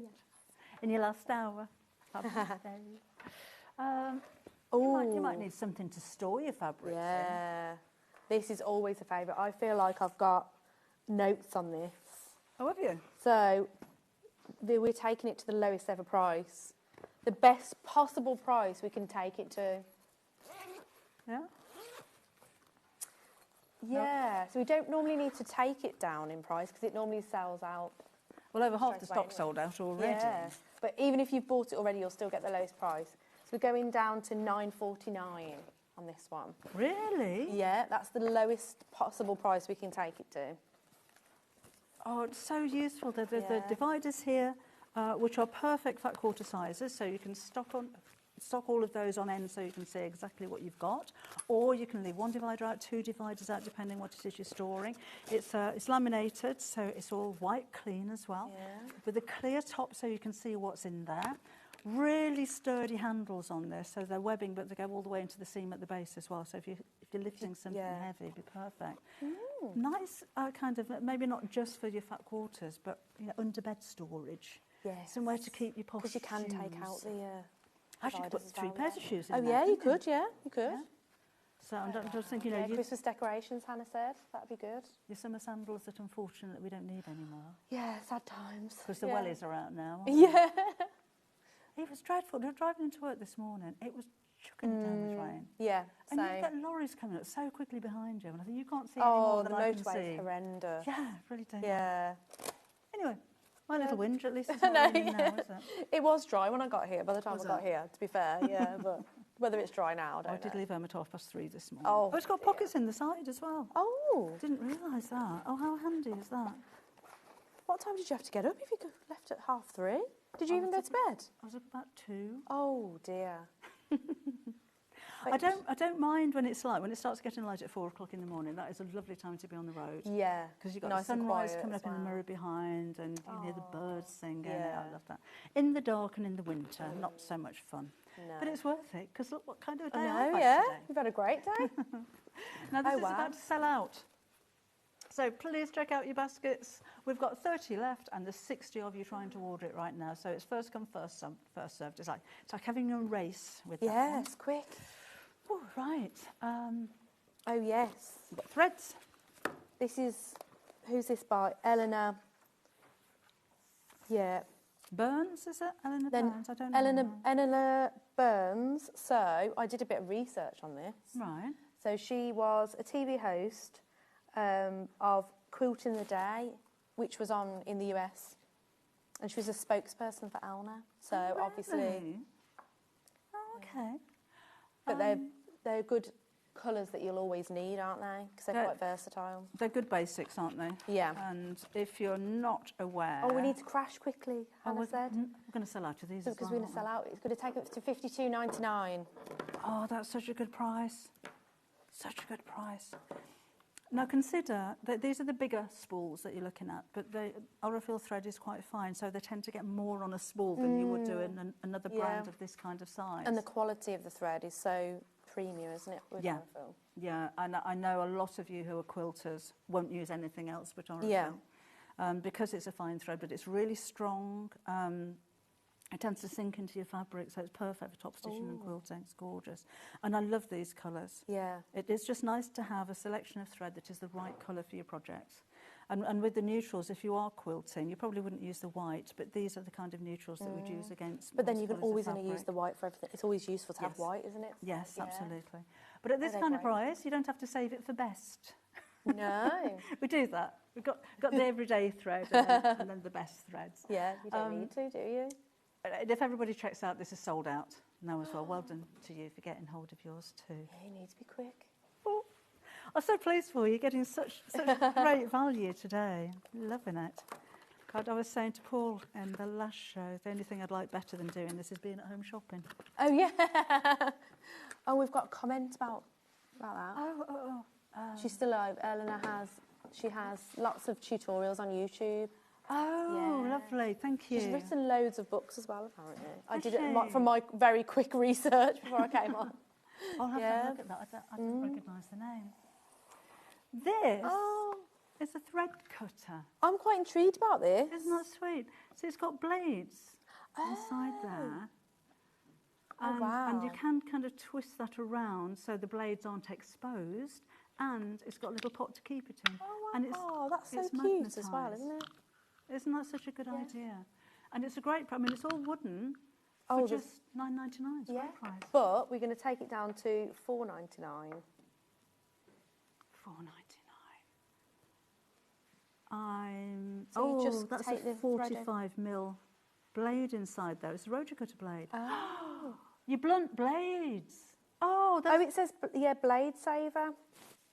in your last hour. You might need something to store your fabrics Yeah. This is always a favourite. I feel like I've got notes on this. Oh, have you? So we're taking it to the lowest ever price. the best possible price we can take it to. Yeah? Yeah, so we don't normally need to take it down in price because it normally sells out. Well, over half the straight away stock's sold out already. Yeah, but even if you've bought it already, you'll still get the lowest price. So we're going down to £9.49 on this one. Really? Yeah, that's the lowest possible price we can take it to. Oh, it's so useful. There's the dividers here, which are perfect fat quarter sizes, so you can stock all of those on end so you can see exactly what you've got, or you can leave one divider out, two dividers out, depending what it is you're storing. It's laminated, so it's all white clean as well, with a clear top so you can see what's in there. Really sturdy handles on this, so they're webbing, but they go all the way into the seam at the base as well. So if you're lifting something heavy, it'd be perfect. Nice kind of, maybe not just for your fat quarters, but under bed storage. Yes. Somewhere to keep your posh Because you can take out the. Actually, you could put 3 pairs of shoes in Oh there. yeah, you could. Yeah, you could. Yeah. So I'm just thinking, Christmas decorations, Hannah said, that'd be good. Your summer sandals that unfortunately we don't need anymore. Yeah, sad times. Because the wellies are out now. Yeah. It was dreadful. We were driving into work this morning. It was chucking it down with rain. Yeah, and same. you get lorries coming up so quickly behind you, and I think you can't see any more than I can see. Oh, the motorway's horrendous. Yeah, really dangerous. Yeah. Anyway, my little whinge, at least it's not raining now, is it? It was dry when I got here, by the time Was I got it? here, to be fair, yeah, but whether it's dry now, I don't know. I did leave home at 3:30 this morning. Oh, it's got pockets in the side as well. Oh. Didn't realise that. Oh, how handy is that? What time did you have to get up if you left at 3:30? Did you even go to bed? I was up about 2. Oh, dear. I don't mind when it's light. When it starts getting light at 4 o'clock in the morning, that is a lovely time to be on the road. Yeah. Because you've got Nice the and sunrise quiet coming as up in the well. mirror behind, and you hear the birds singing. Yeah. I love that. In the dark and in the winter, not so much fun. No. But it's worth it, because look what kind of a day I I've know, had yeah. today. You've had a great day. Now, this Oh, is wow. about to sell out. So please check out your baskets. We've got 30 left, and there's 60 of you trying to order it right now. So it's first come, first served. It's like having a race with that one. Yes, quick. Oh, right. Oh, yes. We've got threads. This is, who's this by? Elna. Yeah. Burns, is it? Elna Then Burns? I don't know. Elna Burns. So I did a bit of research on this. Right. So she was a TV host of Quilt in the Day, which was on in the US. And she was a spokesperson for Elna. So obviously... Really? Oh, okay. But they're good colours that you'll always need, aren't they? Because they're quite versatile. They're good basics, aren't they? Yeah. And if you're not aware... Oh, we need to crash quickly, Hannah said. We're going to sell out of these as Because well. we're going to sell out. It's going to take us to $52.99. Oh, that's such a good price. Such a good price. Now consider that these are the bigger spools that you're looking at, but the Aurifil thread is quite fine, so they tend to get more on a spool than you would do in another brand of this kind of size. And the quality of the thread is so premium, isn't it? With Yeah. Aurifil? Yeah, and I know a lot of you who are quilters won't use anything else but Aurifil. Yeah. Because it's a fine thread, but it's really strong. It tends to sink into your fabric, so it's perfect for top stitching and quilting. It's gorgeous. And I love these colours. Yeah. It is just nice to have a selection of thread that is the right colour for your projects. And with the neutrals, if you are quilting, you probably wouldn't use the white, but these are the kind of neutrals that we'd use against. But then most you can colours of always only use fabric. the white for everything. It's always useful to have Yes. white, isn't it? Yes, Yeah. absolutely. But at this they're kind of great. price, you don't have to save it for best. No. We do that. We've got the everyday thread and then the best threads. Yeah, you don't need to, do you? And if everybody checks out, this is sold out now as well. Well done to you for getting hold of yours too. Yeah, you need to be quick. Oh, I'm so pleased for you, getting such great value today. Loving it. God, I was saying to Paul in the last show, the only thing I'd like better than doing this is being at home shopping. Oh, yeah. Oh, we've got a comment about that. Oh. She's still alive. She has lots of tutorials on YouTube. Oh, Yeah. lovely. Thank you. She's written loads of books as well, apparently. I Has did it she? from my very quick research before I came on. I'll have Yeah. to look at that. I didn't recognise the name. This is a thread cutter. I'm quite intrigued about this. Isn't that sweet? So it's got blades inside there. Oh, And you wow. can kind of twist that around so the blades aren't exposed, and it's got a little pot to keep it in. Oh, wow. And it's, That's so it's cute as well, magnetised. isn't it? Isn't that such a good idea? And it's a great, I mean, it's all wooden, Oh, for just £9.99. Yeah, Great price. but we're going to take it down to £4.99. £4.99. I'm. So you oh, just that's take a the thread in. 45mm blade inside there. It's a rotary cutter blade. Oh. You blunt blades. Oh, it says blade saver.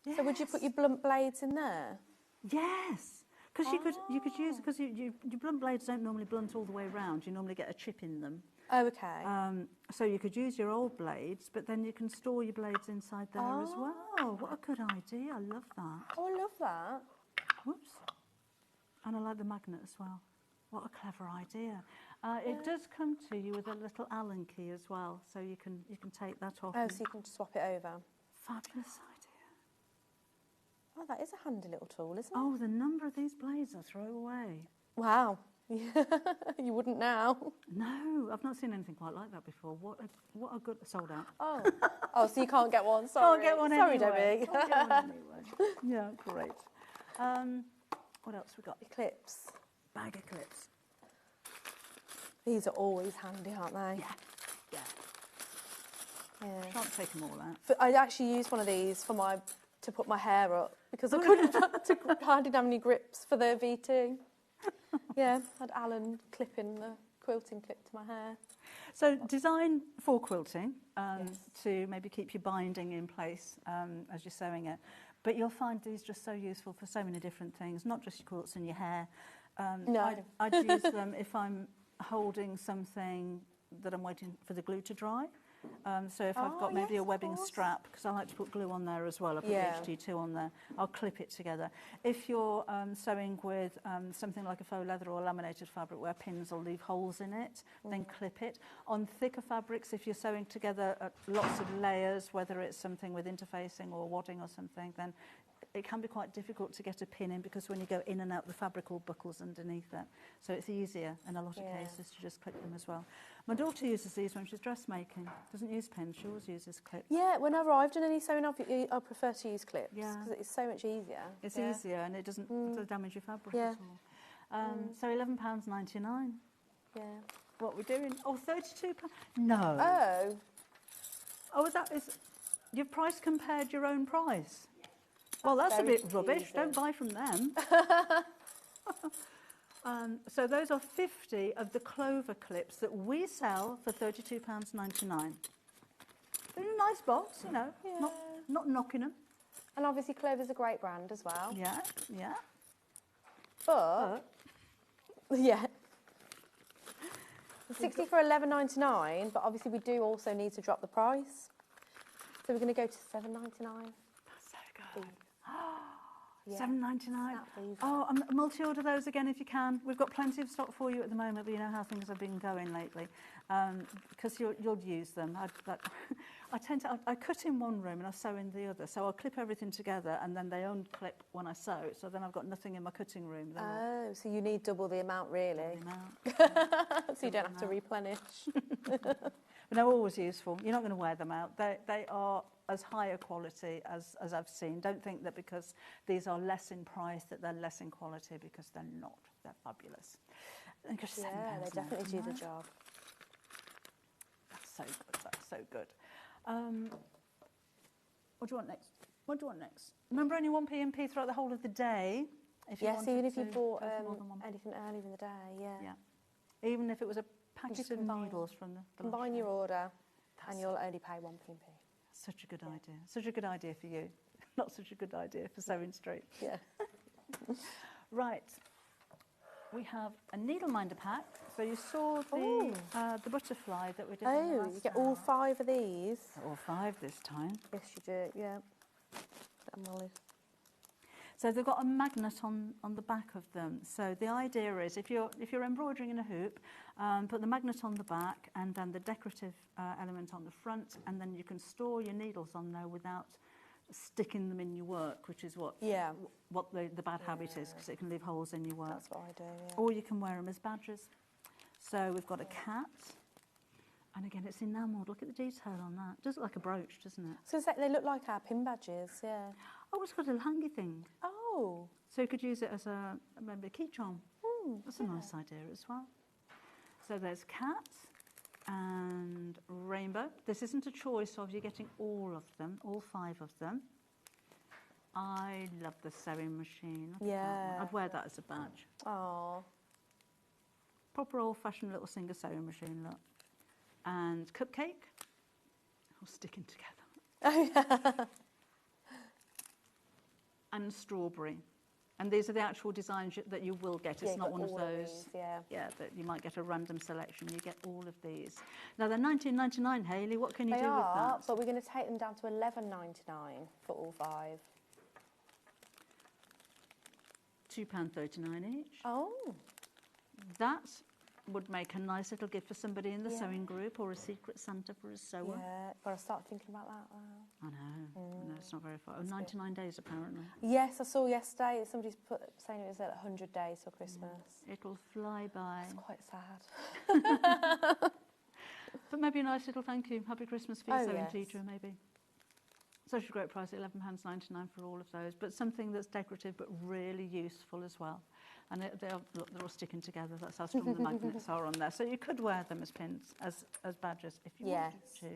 Yes. So would you put your blunt blades in there? Yes, because you could use because your blunt blades don't normally blunt all the way around. You normally get a chip in them. Oh, okay. So you could use your old blades, but then you can store your blades inside there as well. What a good idea! I love that. Oh, I love that. Whoops. And I like the magnet as well. What a clever idea. It does come to you with a little Allen key as well, so you can take that off. Oh, so you can swap it over. Fabulous idea. Oh, that is a handy little tool, isn't it? Oh, the number of these blades I throw away. Wow. You wouldn't now. No, I've not seen anything quite like that before. What a good sold out. Oh, so you can't get one. Sorry. Can't get one Sorry, anyway. Debbie. Can't get one anyway. Yeah, great. What else we got? Clips. Bag of clips. These are always handy, aren't they? Yeah. Yeah. Can't take them all out. I actually used one of these to put my hair up because I couldn't. I didn't have any grips for the V2. Yeah, I had Alan clipping the quilting clip to my hair. So design for quilting to maybe keep your binding in place as you're sewing it. But you'll find these just so useful for so many different things, not just your quilts and your hair. No. I'd use them if I'm holding something that I'm waiting for the glue to dry. So if I've got maybe a webbing strap, because I like to put glue on there as well, I put HG2 on there, I'll clip it together. If you're sewing with something like a faux leather or laminated fabric where pins will leave holes in it, then clip it. On thicker fabrics, if you're sewing together lots of layers, whether it's something with interfacing or wadding or something, then it can be quite difficult to get a pin in because when you go in and out, the fabric all buckles underneath it. So it's easier in a lot of cases to just clip them as well. My daughter uses these when she's dressmaking. Doesn't use pins, she always uses clips. Yeah, whenever I've done any sewing, I prefer to use clips because it's so much easier. It's easier and it doesn't damage your fabric at all. So £11.99. Yeah. What we're doing? Oh, £32. No. Oh. Oh, that is. You've price compared your own price. Well, that's a bit rubbish. Don't buy from them. So those are 50 of the clover clips that we sell for £32.99. They're in a nice box, you know, not knocking them. And obviously Clover's a great brand as well. Yeah, yeah. But yeah. 60 for £11.99, but obviously we do also need to drop the price. So we're going to go to £7.99. That's so good. £7.99. Oh, multi-order those again if you can. We've got plenty of stock for you at the moment, but you know how things have been going lately. Because you'll use them. I cut in one room and I sew in the other. So I'll clip everything together and then they unclip when I sew. So then I've got nothing in my cutting room. Oh, so you need double the amount really. So you don't have to replenish. But they're always useful. You're not going to wear them out. They are as high a quality as I've seen. Don't think that because these are less in price that they're less in quality, because they're not. They're fabulous. Yeah, they definitely do the job. That's so good. That's so good. What do you want next? What do you want next? Remember, only 1p throughout the whole of the day. Yes, even if you bought anything earlier in the day, yeah. Even if it was a packet of needles from the combine your order, and you'll only pay 1p. Such a good idea. Such a good idea for you. Not such a good idea for Sewing Street. Yeah. Right. We have a needle minder pack. So you saw the butterfly that we did. Oh, you get all 5 of these. All 5 this time. Yes, you do. Yeah. So they've got a magnet on the back of them. So the idea is, if you're embroidering in a hoop, put the magnet on the back and then the decorative element on the front, and then you can store your needles on there without sticking them in your work, which is what the bad habit is, because it can leave holes in your work. That's what I do. Yeah. Or you can wear them as badges. So we've got a cat. And again, it's enamelled. Look at the detail on that. It does look like a brooch, doesn't it? So they look like our pin badges, yeah. Oh, it's got a little hangy thing. Oh. So you could use it as maybe a key charm. That's a nice idea as well. So there's cat. and rainbow. This isn't a choice of, you're getting all of them, all 5 of them. I love the sewing machine. Look at that one. I'd wear that as a badge. Oh. Proper old-fashioned little Singer sewing machine, look. And cupcake, all sticking together. Oh, yeah. And strawberry. And these are the actual designs that you will get. It's not one of those. That you might get a random selection. You get all of these. Now they're $19.99, Hayley. What can you do with that? But we're going to take them down to $11.99 for all 5. £2.39 each. Oh. That would make a nice little gift for somebody in the sewing group, or a secret Santa for a sewer. Yeah, got to start thinking about that now. I know. No, it's not very far. 99 days apparently. Yes, I saw yesterday somebody's saying it was at 100 days for Christmas. It'll fly by. It's quite sad. But maybe a nice little thank you. Happy Christmas for your sewing yes. teacher, maybe. Such a great price, £11.99 for all of those. But something that's decorative but really useful as well. And they're all sticking together. That's how strong the magnets are on there. So you could wear them as pins, as badges, if you wanted to.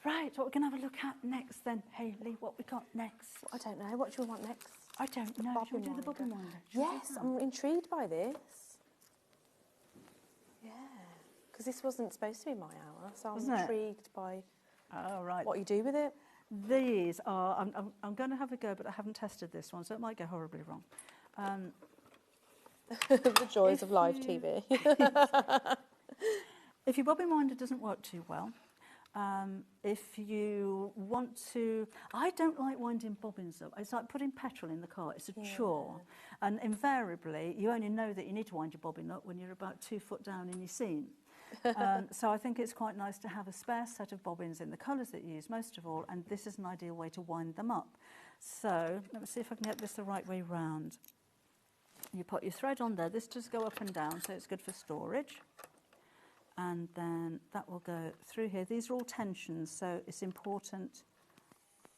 Right, what we're going to have a look at next then, Hayley? What we got next? I don't know. What do you want next? I don't know. Shall we do the bobbin winder? Yes, I'm intrigued by this. Yeah, because this wasn't supposed to be my hour, so I'm intrigued by what you do with it. These are, I'm going to have a go, but I haven't tested this one, so it might go horribly wrong. The joys of live TV. If your bobbin winder doesn't work too well, if you want to, I don't like winding bobbins up. It's like putting petrol in the car. It's a chore. And invariably, you only know that you need to wind your bobbin up when you're about 2 foot down in your seam. So I think it's quite nice to have a spare set of bobbins in the colours that you use most of all, and this is an ideal way to wind them up. So let me see if I can get this the right way round. You put your thread on there. This does go up and down, so it's good for storage. And then that will go through here. These are all tensions, so it's important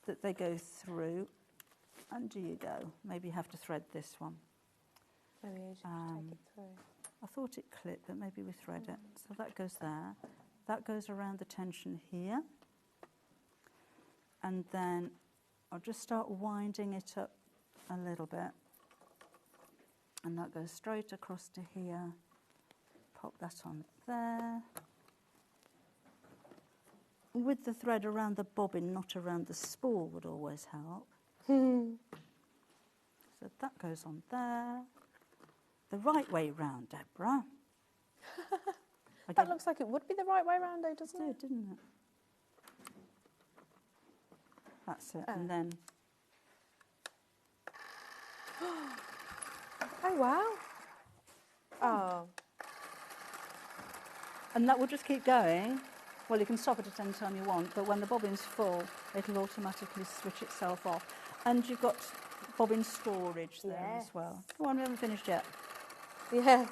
that they go through. Under you go. Maybe you have to thread this one. Maybe you just take it through. I thought it clipped, but maybe we thread it. So that goes there. That goes around the tension here. And then I'll just start winding it up a little bit. And that goes straight across to here. Pop that on there. With the thread around the bobbin, not around the spool, would always help. So that goes on there. The right way round, Deborah. That looks like it would be the right way round, though, doesn't it? Didn't it? That's it. And then... Oh, wow. Oh. And that will just keep going. Well, you can stop it at any time you want, but when the bobbin's full, it'll automatically switch itself off. And you've got bobbin storage there as well. Oh, we haven't finished yet. Yeah.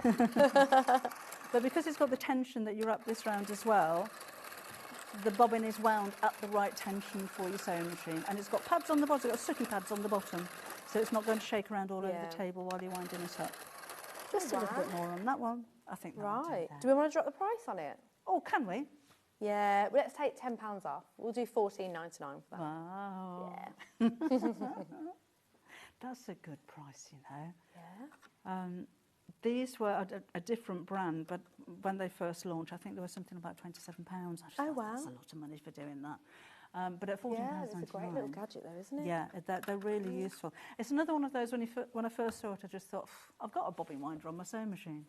But because it's got the tension that you wrap this round as well, the bobbin is wound at the right tension for your sewing machine. And it's got pads on the bottom, it's got sucky pads on the bottom, so it's not going to shake around all over the table while you're winding it up. Just a little bit more on that one. I think Right. Do we want to drop the price on it? Oh, can we? Yeah, well, let's take £10 off. We'll do $14.99 for that. Wow. Yeah. That's a good price, you know. Yeah. These were a different brand, but when they first launched, I think there was something about £27. I just thought, wow. That's a lot of money for doing that. But at £14.99... Yeah, it's a great little gadget though, isn't it? Yeah, they're really useful. It's another one of those, when I first saw it, I just thought, I've got a bobbin winder on my sewing machine.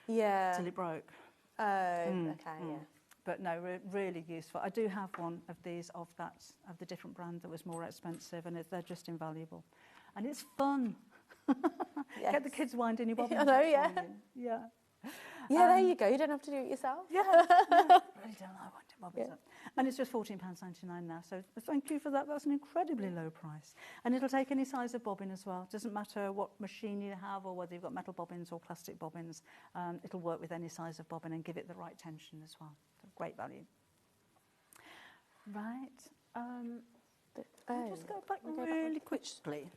Yeah. Till it broke. Oh, okay, yeah. But no, really useful. I do have one of these of the different brand that was more expensive, and they're just invaluable. And it's fun. Yes. Get the kids winding your bobbin. I know, yeah. Yeah. Yeah, there you go. You don't have to do it yourself. Yeah. Really don't like winding bobbins up. And it's just £14.99 now. So thank you for that. That's an incredibly low price. And it'll take any size of bobbin as well. Doesn't matter what machine you have or whether you've got metal bobbins or plastic bobbins. It'll work with any size of bobbin and give it the right tension as well. So great value. Right. I'll just go back really quickly.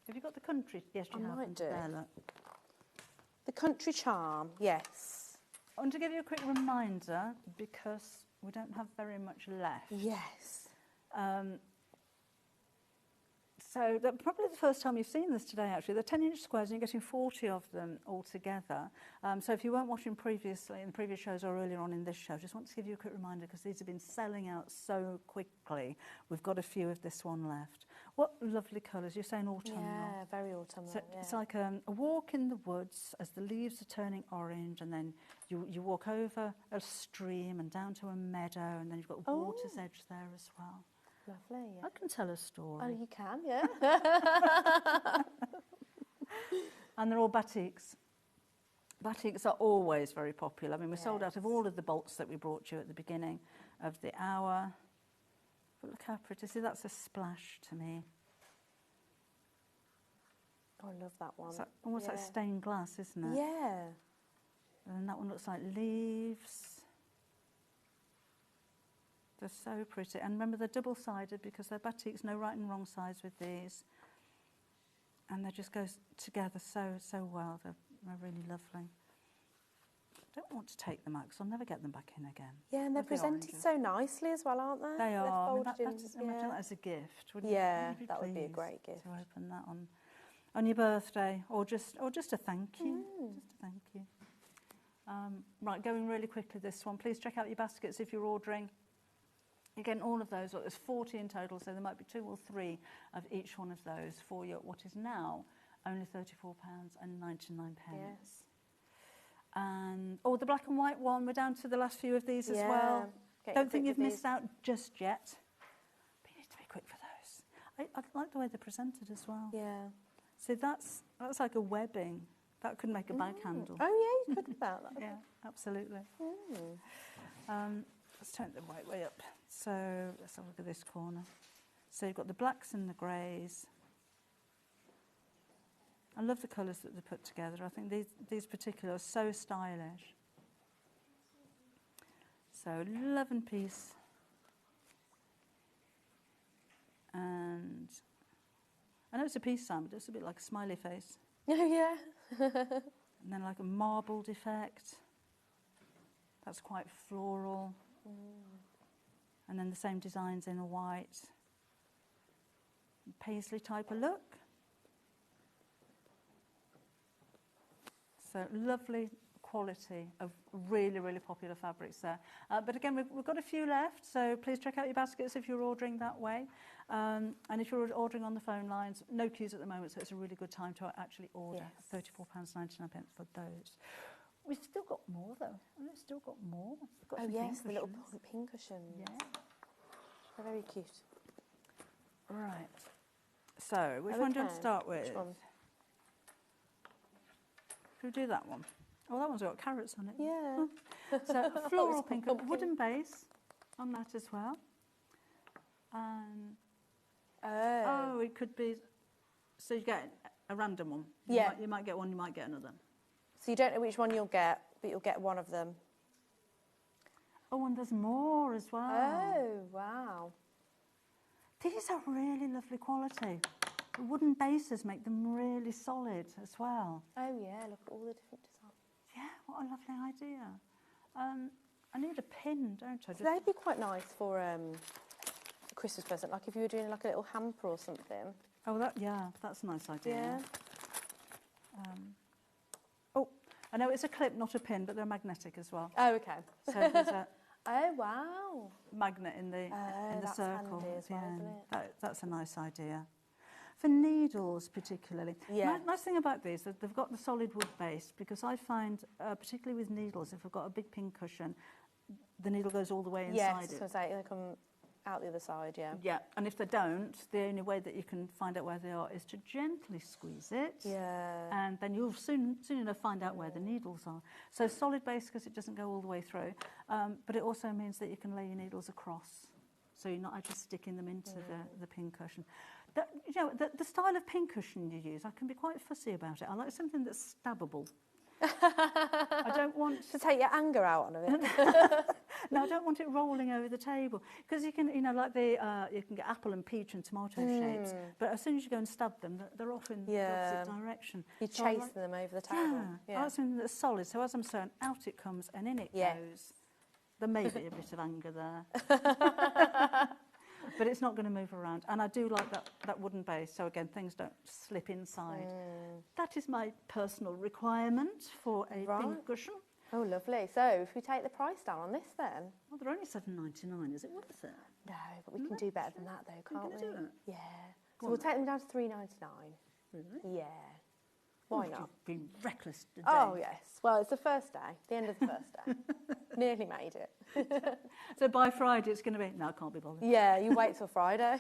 Have you got the country? Yes, you have. I might do. There, look. The country charm, yes. I want to give you a quick reminder because we don't have very much left. Yes. So probably the first time you've seen this today, actually. They're 10-inch squares, and you're getting 40 of them all together. So if you weren't watching previously, in previous shows or earlier on in this show, just want to give you a quick reminder because these have been selling out so quickly. We've got a few of this one left. What lovely colours. You're saying autumnal. Yeah, very autumnal. So it's like a walk in the woods as the leaves are turning orange, and then you walk over a stream and down to a meadow, and then you've got water's edge there as well. Lovely, yeah. I can tell a story. Oh, you can, yeah. And they're all batiks. Batiks are always very popular. I mean, we sold out of all of the bolts that we brought you at the beginning of the hour. But look how pretty. See, that's a splash to me. Oh, I love that one. It's like, almost like stained glass, isn't it? Yeah. And that one looks like leaves. They're so pretty. And remember, they're double-sided because they're batiks, no right and wrong sides with these. And they just go together so well. They're really lovely. I don't want to take them out because I'll never get them back in again. Yeah, and they're presented so nicely as well, aren't they? They are. I mean, Folded imagine that as a gift, wouldn't you? Yeah, Would you that would be a pleased great gift. to open that on your birthday, or just a thank you. Just a thank you. Right, going really quickly this one. Please check out your baskets if you're ordering. Again, all of those, there's 40 in total, so there might be 2 or 3 of each one of those for you, what is now only £34.99. Yes. And, the black and white one, we're down to the last few of these as well. Don't think you've missed out just yet. But you need to be quick for those. I like the way they're presented as well. Yeah. So that's like a webbing. That could make a bag handle. Oh, yeah, you could about that. Yeah, absolutely. Let's turn it the right way up. So let's have a look at this corner. So you've got the blacks and the greys. I love the colours that they put together. I think these particular are so stylish. So 11 piece. And I know it's a peace sign, but it's a bit like a smiley face. Oh, yeah. And then like a marbled effect. That's quite floral. And then the same designs in a white. Paisley type of look. So lovely quality of really, really popular fabrics there. But again, we've got a few left, so please check out your baskets if you're ordering that way. And if you're ordering on the phone lines, no queues at the moment, so it's a really good time to actually order. Yes. £34.99 for those. We've still got more, though. We've still got more. We've got Oh, some yes, the little pincushions. pin cushions. Yeah. They're very cute. Right. So, which one do you want to start with? Which one? Should we do that one? Oh, that one's got carrots on it. Yeah. So, That floral was pink, pumpkin. wooden base on that as well. And Oh. it could be. So you get a random one. Yeah. You might get one. You might get another. So you don't know which one you'll get, but you'll get one of them. Oh, and there's more as well. Oh, wow. These are really lovely quality. The wooden bases make them really solid as well. Oh, yeah, look at all the different designs. Yeah, what a lovely idea. I need a pin, don't I? So they'd be quite nice for a Christmas present, like if you were doing like a little hamper or something. Oh, that's a nice idea. Yeah. I know it's a clip, not a pin, but they're magnetic as well. Oh, okay. So there's a oh, wow. magnet in the that's circle handy at as the well, end. isn't it? That's a nice idea. For needles, particularly. Yeah. Nice thing about these, that they've got the solid wood base, because I find, particularly with needles, if I've got a big pin cushion, the needle goes all the way inside Yes, it. I was going to say, they come out the other side, yeah. Yeah, and if they don't, the only way that you can find out where they are is to gently squeeze it. Yeah. And then you'll soon enough find out where the needles are. So solid base, because it doesn't go all the way through, but it also means that you can lay your needles across, so you're not actually sticking them into the pin cushion. The style of pin cushion you use, I can be quite fussy about it. I like something that's stabbable. I don't want to take your anger out on it. No, I don't want it rolling over the table because you can, you know, like you can get apple and peach and tomato shapes, but as soon as you go and stab them, they're off in the opposite direction. You So I chase them over the table. I like something that's solid. So as I'm sewing, out it comes and in it goes. There may be a bit of anger there. But it's not going to move around. And I do like that wooden base, so again, things don't slip inside. That is my personal requirement for a pink cushion. Oh, lovely. So if we take the price down on this then? Well, they're only $7.99. Is it worth it? No, but we can do better than that though, can't we? Do it? Yeah. Go So on we'll then. take them down to $3.99. Really? Yeah. Why not? You've been reckless today. Oh, yes. Well, it's the first day, the end of the first day. Nearly made it. So by Friday, it's going to be, no, I can't be bothered. Yeah, you wait till Friday.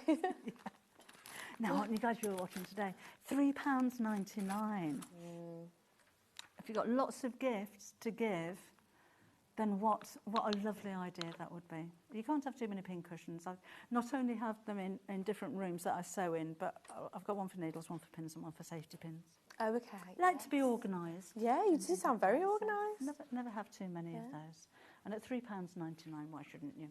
Now, aren't you glad you were watching today? £3.99. If you've got lots of gifts to give, then what a lovely idea that would be. You can't have too many pin cushions. I not only have them in different rooms that I sew in, but I've got one for needles, one for pins and one for safety pins. Oh, okay. I like to be organised. Yeah, you do sound very organised. Never have too many of those. And at £3.99, why shouldn't you?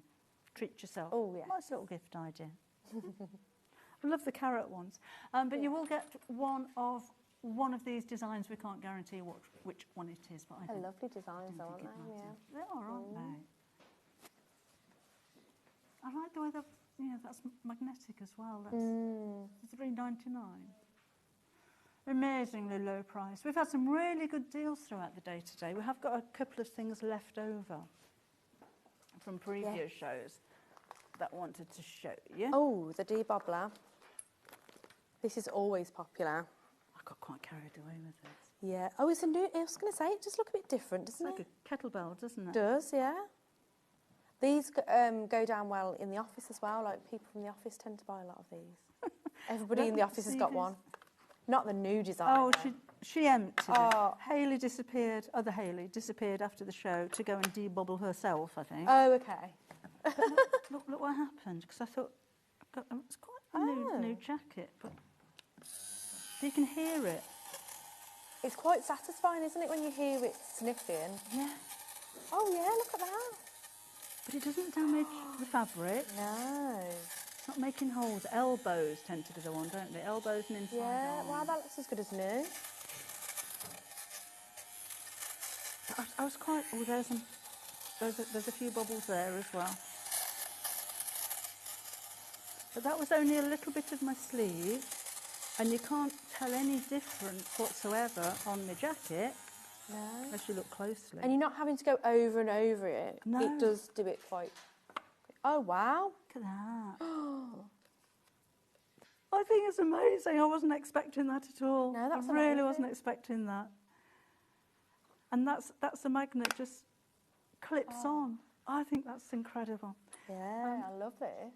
Treat yourself. Oh, yeah. Nice little gift idea. I love the carrot ones. But you will get one of these designs. We can't guarantee which one it is. But I They're think, lovely designs, though, aren't they? Yeah. They are, aren't they? I like the way that's magnetic as well. That's $3.99. Amazingly low price. We've had some really good deals throughout the day today. We have got a couple of things left over from previous shows that I wanted to show you. Oh, the debobbler. This is always popular. I got quite carried away with this. Yeah. Oh, it's a new. I was going to say, it does look a bit different, doesn't Like it? a kettlebell, doesn't it? Does, yeah. These go down well in the office as well. Like people from the office tend to buy a lot of these. Everybody in the office has got one. Not the new design. Oh, she emptied it. Hayley disappeared. Other Hayley disappeared after the show to go and debobble herself, I think. Oh, okay. Look what happened. Because I thought it's quite a new jacket, but you can hear it. It's quite satisfying, isn't it, when you hear it sniffing? Yeah. Oh yeah, look at that. But it doesn't damage the fabric. No. It's not making holes. Elbows tend to go on, don't they? Elbows and inside. Yeah. arms. Wow, that looks as good as new. I was quite. Oh, there's a few bubbles there as well. But that was only a little bit of my sleeve, and you can't tell any difference whatsoever on the jacket. No. Unless you look closely. And you're not having to go over and over it. No. It does do it quite. Oh wow. Look at that. I think it's amazing. I wasn't expecting that at all. No, that's I really amazing. wasn't expecting that. And that's the magnet just clips on. I think that's incredible. Yeah, I love this.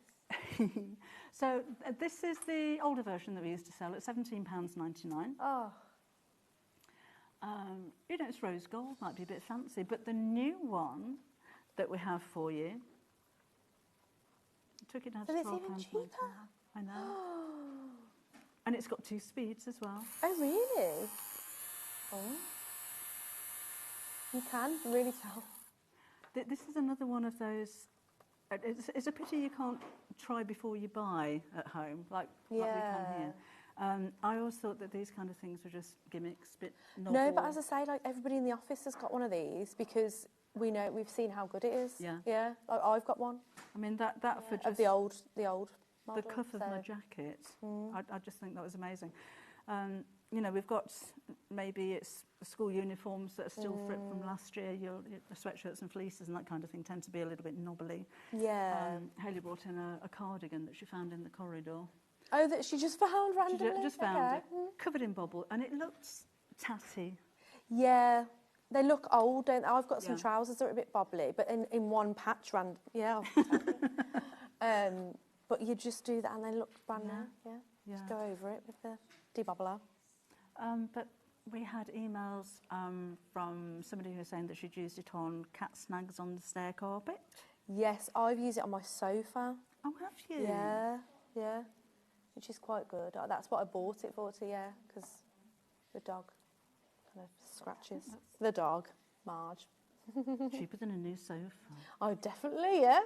So this is the older version that we used to sell at £17.99. Oh. You know, it's rose gold, might be a bit fancy, but the new one that we have for you, I took it down to So it's £12.99. even cheaper. I know. And it's got 2 speeds as well. Oh really? Oh. You can really tell. This is another one of those. It's a pity you can't try before you buy at home, like we can here. I always thought that these kind of things were just gimmicks, bit novel. No, but as I say, like everybody in the office has got one of these because we've seen how good it is. Yeah. Yeah. Like I've got one. I mean that for just of the old model. the cuff of my jacket. I just think that was amazing. You know, we've got maybe it's school uniforms that are still from last year. Your sweatshirts and fleeces and that kind of thing tend to be a little bit knobbly. Yeah. Hayley brought in a cardigan that she found in the corridor. Oh, that she just found randomly? She just found it, covered in bubble, and it looked tatty. Yeah. They look old, don't they? I've got some trousers that are a bit bobbly, but in one patch, but you just do that and they look brand new. Yeah. Just go over it with the debobbler. But we had emails from somebody who was saying that she'd used it on cat snags on the stair carpet. Yes, I've used it on my sofa. Oh, have you? Yeah, yeah. Which is quite good. That's what I bought it for, because the dog kind of scratches. The dog, Marge. Cheaper than a new sofa. Oh, definitely, yeah.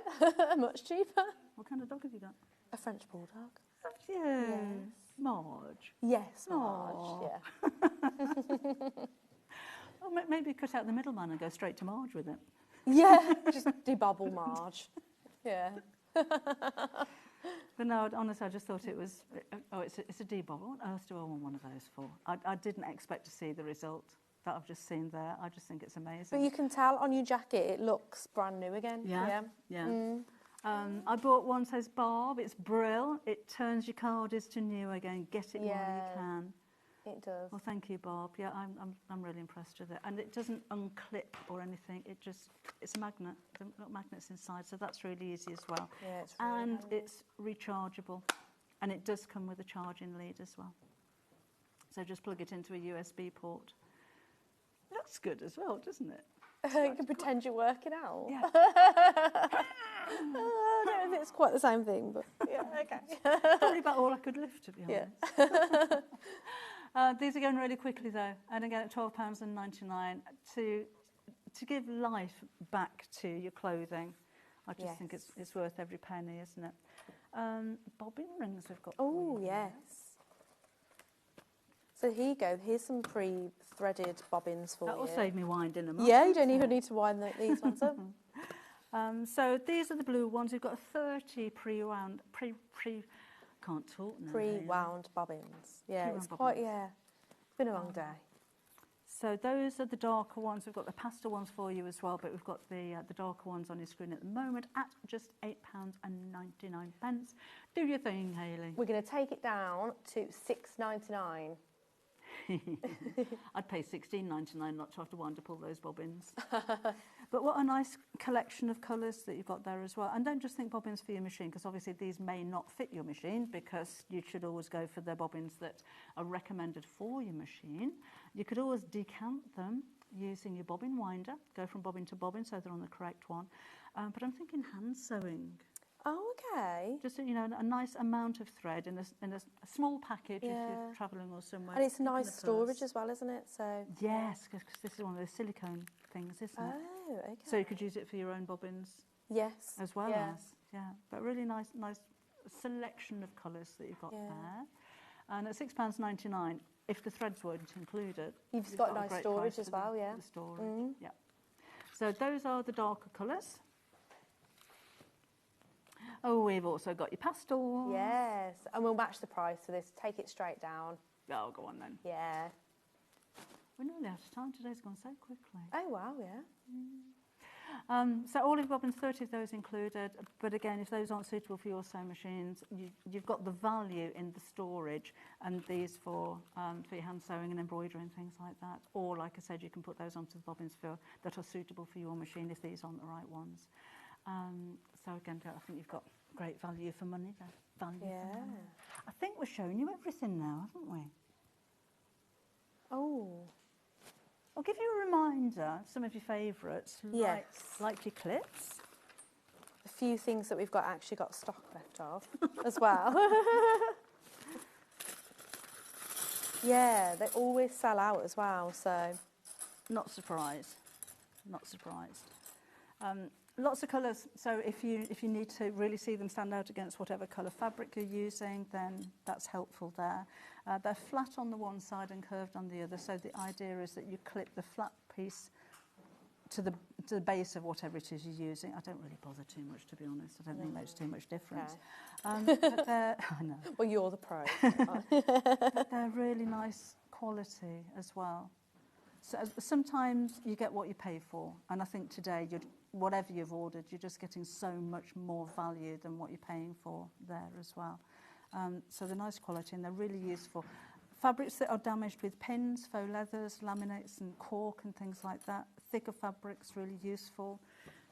Much cheaper. What kind of dog have you got? A French bulldog. Yeah. Yes. Marge. Yes, Marge. Yeah. Oh, maybe cut out the middleman and go straight to Marge with it. Yeah, just debobble Marge. Yeah. But no, honestly, I just thought it was, it's a debobble. What else do I want one of those for? I didn't expect to see the result that I've just seen there. I just think it's amazing. But you can tell on your jacket, it looks brand new again. Yeah. I bought one says Bob. It's Brill. It turns your carders to new again. Get it while you can. It does. Well, thank you, Bob. Yeah, I'm really impressed with it. And it doesn't unclip or anything. It's a magnet. They've got magnets inside, so that's really easy as well. Yeah, it's really and handy. it's rechargeable, and it does come with a charging lead as well. So just plug it into a USB port. Looks good as well, doesn't it? You can pretend you're working out. Yeah. I don't know if it's quite the same thing, but yeah, okay. Probably about all I could lift, to be honest. Yeah. These are going really quickly though, and again at £12.99 to give life back to your clothing. I just think it's worth every penny, isn't it? Bobbin rings we've got. Oh yes. So here you go. Here's some pre-threaded bobbins for you. That'll save me winding them up. Yeah, you don't even need to wind these ones up. So these are the blue ones. We've got 30 pre-wound, can't talk now. Pre-wound bobbins. Yeah, Pre-wound it's quite, bobbins. yeah. It's been a long day. So those are the darker ones. We've got the pastel ones for you as well, but we've got the darker ones on your screen at the moment at just £8.99. Do your thing, Hayley. We're going to take it down to $6.99. I'd pay £16.99 not to have to wind up all those bobbins. But what a nice collection of colours that you've got there as well. And don't just think bobbins for your machine, because obviously these may not fit your machine, because you should always go for the bobbins that are recommended for your machine. You could always decant them using your bobbin winder, go from bobbin to bobbin so they're on the correct one. But I'm thinking hand sewing. Oh, okay. Just, you know, a nice amount of thread in a small package if you're travelling or somewhere. And it's nice storage as well, isn't it? So yes, because this is one of those silicone things, isn't it? Oh, okay. So you could use it for your own bobbins. Yes. As well as, but really nice selection of colours that you've got there. And at £6.99, if the threads weren't included, you've got a nice great storage price as well, yeah. The storage, yeah. So those are the darker colours. Oh, we've also got your pastels. Yes, and we'll match the price for this. Take it straight down. Oh, go on then. Yeah. We're nearly out of time. Today's gone so quickly. Oh, wow, yeah. So all of bobbins, 30 of those included. But again, if those aren't suitable for your sewing machines, you've got the value in the storage, and these for your hand sewing and embroidery and things like that. Or, like I said, you can put those onto the bobbins that are suitable for your machine if these aren't the right ones. So again, I think you've got great value for money there. For money. I think we're showing you everything now, haven't we? Oh. I'll give you a reminder, some of your favourites, like your clips. A few things that we've actually got stock left of as well. Yeah, they always sell out as well, so. Not surprised. Lots of colours, so if you need to really see them stand out against whatever colour fabric you're using, then that's helpful there. They're flat on the one side and curved on the other, so the idea is that you clip the flat piece to the base of whatever it is you're using. I don't really bother too much, to be honest. I don't think it makes too much difference. But they're, I know. Well, you're the pro. But they're really nice quality as well. So sometimes you get what you pay for, and I think today, whatever you've ordered, you're just getting so much more value than what you're paying for there as well. So they're nice quality and they're really useful. Fabrics that are damaged with pins, faux leathers, laminates and cork and things like that. Thicker fabrics, really useful.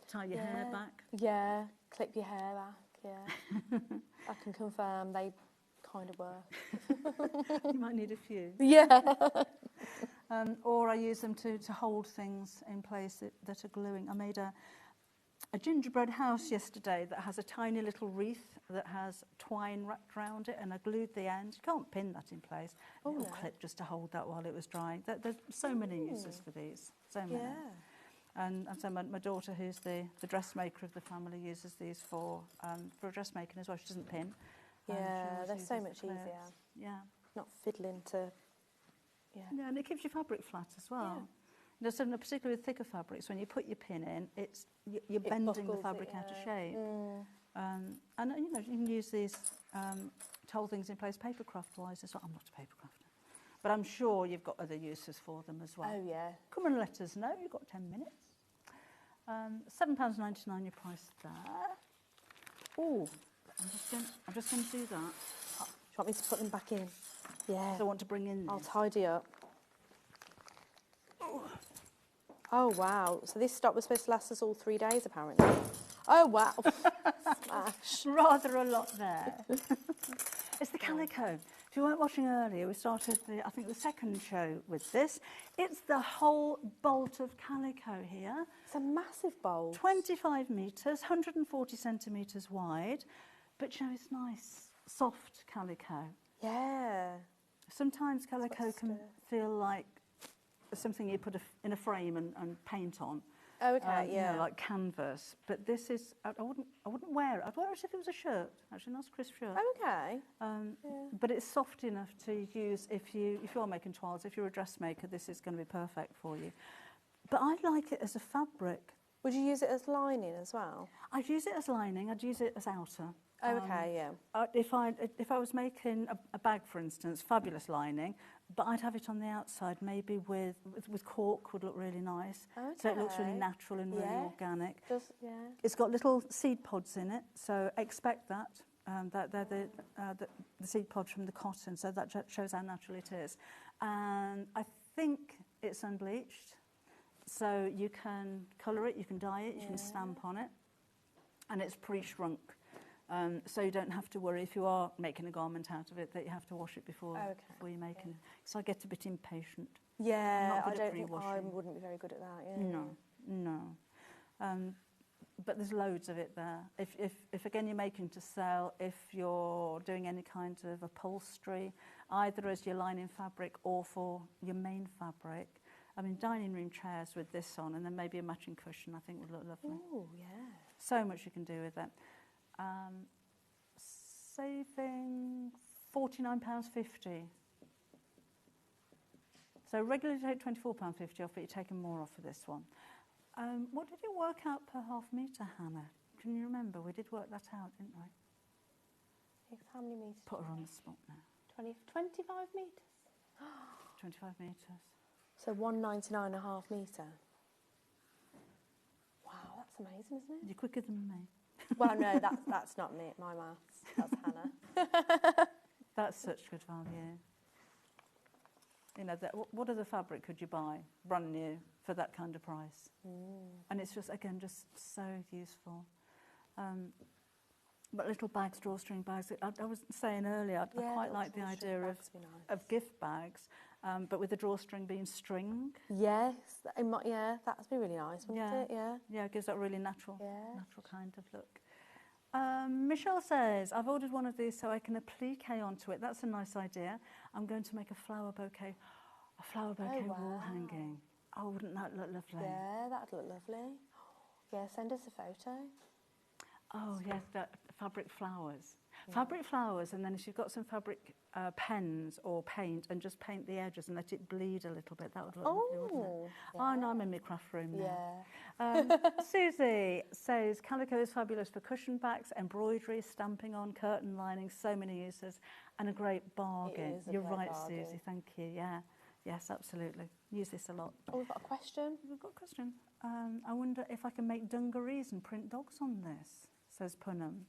Tie your hair back. Yeah, clip your hair back, yeah. I can confirm they kind of work. You might need a few. Yeah. Or I use them to hold things in place that are gluing. I made a gingerbread house yesterday that has a tiny little wreath that has twine wrapped around it, and I glued the end. You can't pin that in place. A little clip just to hold that while it was drying. There's so many uses for these, so many. Yeah. And so my daughter, who's the dressmaker of the family, uses these for dressmaking as well. She doesn't pin. Yeah, they're so much clips. easier. Yeah. Not fiddling to... Yeah, and it keeps your fabric flat as well. Yeah. You know, so particularly with thicker fabrics, when you put your pin in, you're bending the fabric out of shape. And you know, you can use these to hold things in place papercraft-wise as well. I'm not a paper crafter, but I'm sure you've got other uses for them as well. Oh yeah. Come and let us know. You've got 10 minutes. £7.99 your price there. Oh, I'm just going to do that. Do you want me to put them back in? Yeah. So I want to bring in this. I'll tidy up. Oh wow! So this stock was supposed to last us all 3 days, apparently. Oh wow! Smash. Rather a lot there. It's the Calico. If you weren't watching earlier, we started I think the second show with this. It's the whole bolt of Calico here. It's a massive bolt. 25 metres, 140 centimetres wide, but you know, it's nice, soft Calico. Yeah. Sometimes Calico can feel like something you put in a frame and paint on. Oh, okay, yeah. You know, like canvas. But this is, I wouldn't wear it. I'd wear it if it was a shirt. Actually, a nice crisp shirt. Oh, okay. But it's soft enough to use if you are making toiles. If you're a dressmaker, this is going to be perfect for you. But I like it as a fabric. Would you use it as lining as well? I'd use it as lining. I'd use it as outer. Oh, okay, yeah. If I was making a bag, for instance, fabulous lining, but I'd have it on the outside, maybe with cork would look really nice. Okay. So it looks really natural and really organic. Yeah. It's got little seed pods in it, so expect that. They're the seed pods from the cotton, so that shows how natural it is. And I think it's unbleached, so you can colour it, you can dye it, you can stamp on it, and it's pre-shrunk. So you don't have to worry if you are making a garment out of it that you have to wash it before you're making it. So I get a bit impatient. Yeah, I'm not good I at don't think pre-washing. I wouldn't be very good at that. Yeah. No. But there's loads of it there. If again you're making to sell, if you're doing any kind of upholstery, either as your lining fabric or for your main fabric. I mean, dining room chairs with this on, and then maybe a matching cushion, I think would look lovely. Oh, yeah. So much you can do with it. Saving £49.50. So regularly take £24.50 off, but you're taking more off for this one. What did it work out per half metre, Hannah? Can you remember? We did work that out, didn't we? How many metres? Put her on the spot now. 25 metres? 25 metres. So 199 a half metre. Wow, that's amazing, isn't it? You're quicker than me. Well, no, that's not me, my maths. That's Hannah. That's such good value. You know, what other fabric could you buy brand new for that kind of price? And it's just, again, just so useful. But little bags, drawstring bags. I was saying earlier, I quite like the idea of gift bags, but with the drawstring being string. Yes, yeah, that'd be really nice, wouldn't it? Yeah. Yeah, it gives that really natural kind of look. Michelle says, I've ordered one of these so I can applique onto it. That's a nice idea. I'm going to make a flower bouquet wall hanging. Oh, wouldn't that look lovely? Yeah, that'd look lovely. Yeah, send us a photo. Oh, yes, fabric flowers. Yeah. Fabric flowers, and then if you've got some fabric pens or paint, and just paint the edges and let it bleed a little bit, that would look lovely, wouldn't it? Yeah. Oh, no, I'm in my craft room now. Yeah. Susie says, Calico is fabulous for cushion backs, embroidery, stamping on, curtain lining, so many uses, and a great bargain. You're right, bargain. Susie, thank you, yeah. Yes, absolutely. Use this a lot. Oh, we've got a question. We've got a question. I wonder if I can make dungarees and print dogs on this, says Punham.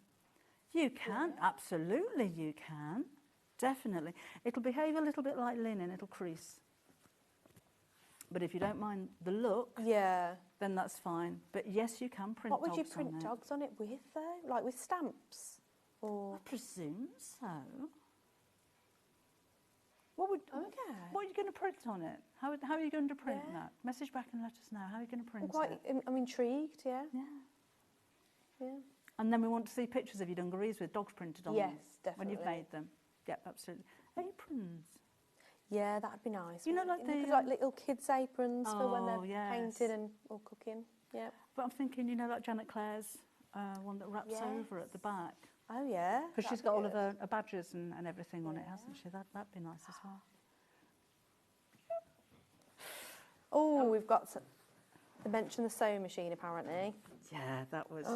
You can, absolutely you can. Definitely. It'll behave a little bit like linen, it'll crease. But if you don't mind the look, then that's fine. But yes, you can print dogs on it. What would you print dogs on it with, though? Like with stamps? Or I presume so. What are you going to print on it? How are you going to print that? Message back and let us know. How are you going to print it? I'm intrigued, yeah. Yeah. And then we want to see pictures of your dungarees with dogs printed on them. Yes, definitely. When you've made them. Yep, absolutely. Aprons. Yeah, that'd be nice. You know, like wouldn't it? the, like little kids' aprons for when Oh, they're yes. painting and or cooking. Yeah. But I'm thinking, you know, like Janet Clare's one that wraps over at the back. Oh, yeah. Because she's got all of her badges and everything on it, hasn't she? That'd be nice as well. Oh, we've got to mention the sewing machine apparently. Yeah, that was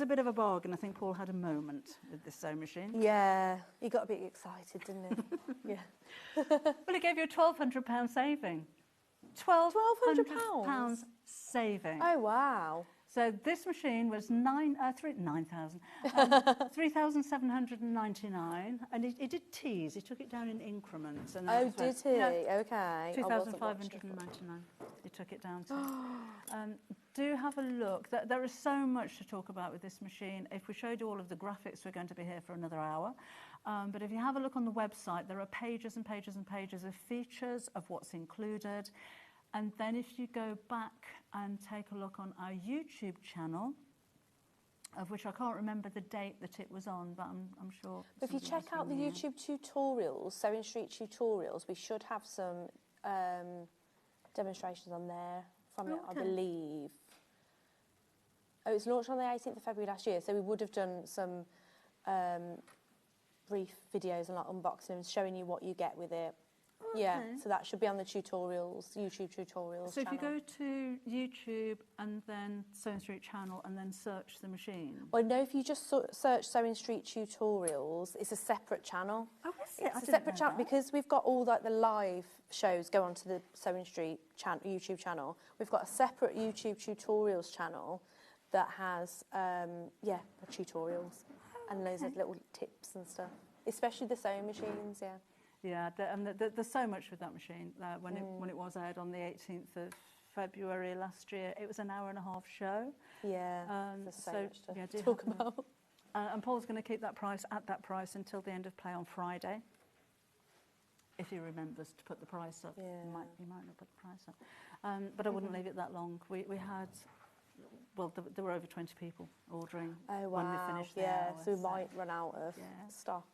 a bit of a bargain. I think Paul had a moment with this sewing machine. Yeah, he got a bit excited, didn't he? Yeah. Well, it gave you a £1,200 saving. £1,200 saving. Oh, wow. So this machine was 3,799, and it did tease. He took it down in increments. And Oh, did he? Okay. 2,599. He took it down to. Do have a look. There is so much to talk about with this machine. If we showed you all of the graphics, we're going to be here for another hour. But if you have a look on the website, there are pages and pages and pages of features of what's included. And then if you go back and take a look on our YouTube channel, of which I can't remember the date that it was on, but I'm sure. But if you check out the YouTube tutorials, Sewing Street tutorials, we should have some demonstrations on there from it, I believe. Oh, it's launched on the 18th of February last year, so we would have done some brief videos and like unboxing and showing you what you get with it. Yeah, so that should be on the tutorials, YouTube tutorials. So if you go to YouTube and then Sewing Street channel and then search the machine. Well, no, if you just search Sewing Street tutorials, it's a separate channel. Oh, is it? It's a separate channel because we've got all like the live shows go onto the Sewing Street YouTube channel. We've got a separate YouTube tutorials channel that has, tutorials and loads of little tips and stuff, especially the sewing machines, yeah. Yeah, and there's so much with that machine. When it was aired on the 18th of February last year, it was an hour-and-a-half show. Yeah, there's so much to do talk about. And Paul's going to keep that price at that price until the end of play on Friday. If he remembers to put the price up, he might not put the price up. But I wouldn't leave it that long. We had, well, there were over 20 people ordering when we finished the hour. So we might run out of stock.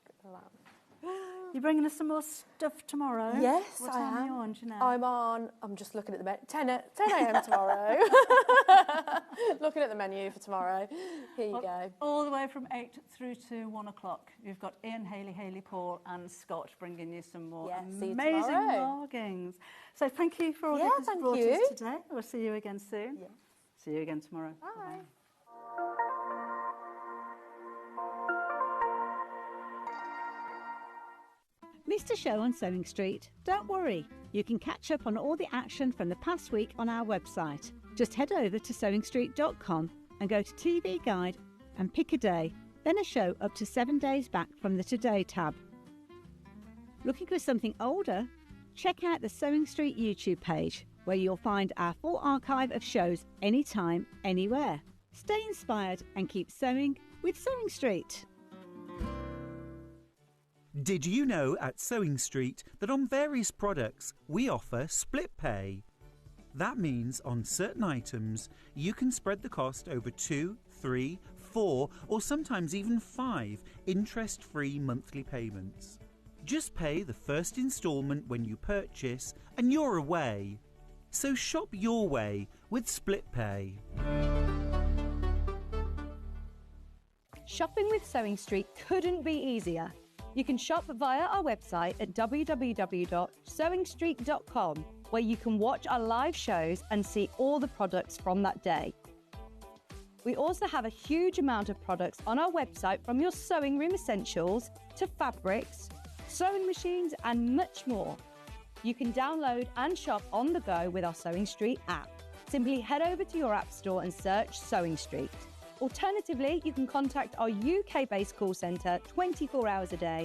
You're bringing us some more stuff tomorrow? Yes, what I time am. Are you on, Jeanette? I'm just looking at the 10 a.m. tomorrow. Looking at the menu for tomorrow. Here you go. All the way from 8 through to 1 o'clock. You've got Ian, Hayley, Paul and Scott bringing you some more amazing markings. So thank you for all the supporters today. We'll see you again soon. Yeah. See you again tomorrow. Bye. Missed a show on Sewing Street? Don't worry, you can catch up on all the action from the past week on our website. Just head over to sewingstreet.com and go to TV Guide and pick a day, then a show up to 7 days back from the Today tab. Looking for something older? Check out the Sewing Street YouTube page, where you'll find our full archive of shows anytime, anywhere. Stay inspired and keep sewing with Sewing Street. Did you know at Sewing Street that on various products we offer split pay? That means on certain items you can spread the cost over 2, 3, 4 or sometimes even 5 interest-free monthly payments. Just pay the first instalment when you purchase and you're away. So shop your way with split pay. Shopping with Sewing Street couldn't be easier. You can shop via our website at www.sewingstreet.com, where you can watch our live shows and see all the products from that day. We also have a huge amount of products on our website, from your sewing room essentials to fabrics, sewing machines and much more. You can download and shop on the go with our Sewing Street app. Simply head over to your app store and search Sewing Street. Alternatively, you can contact our UK-based call centre 24 hours a day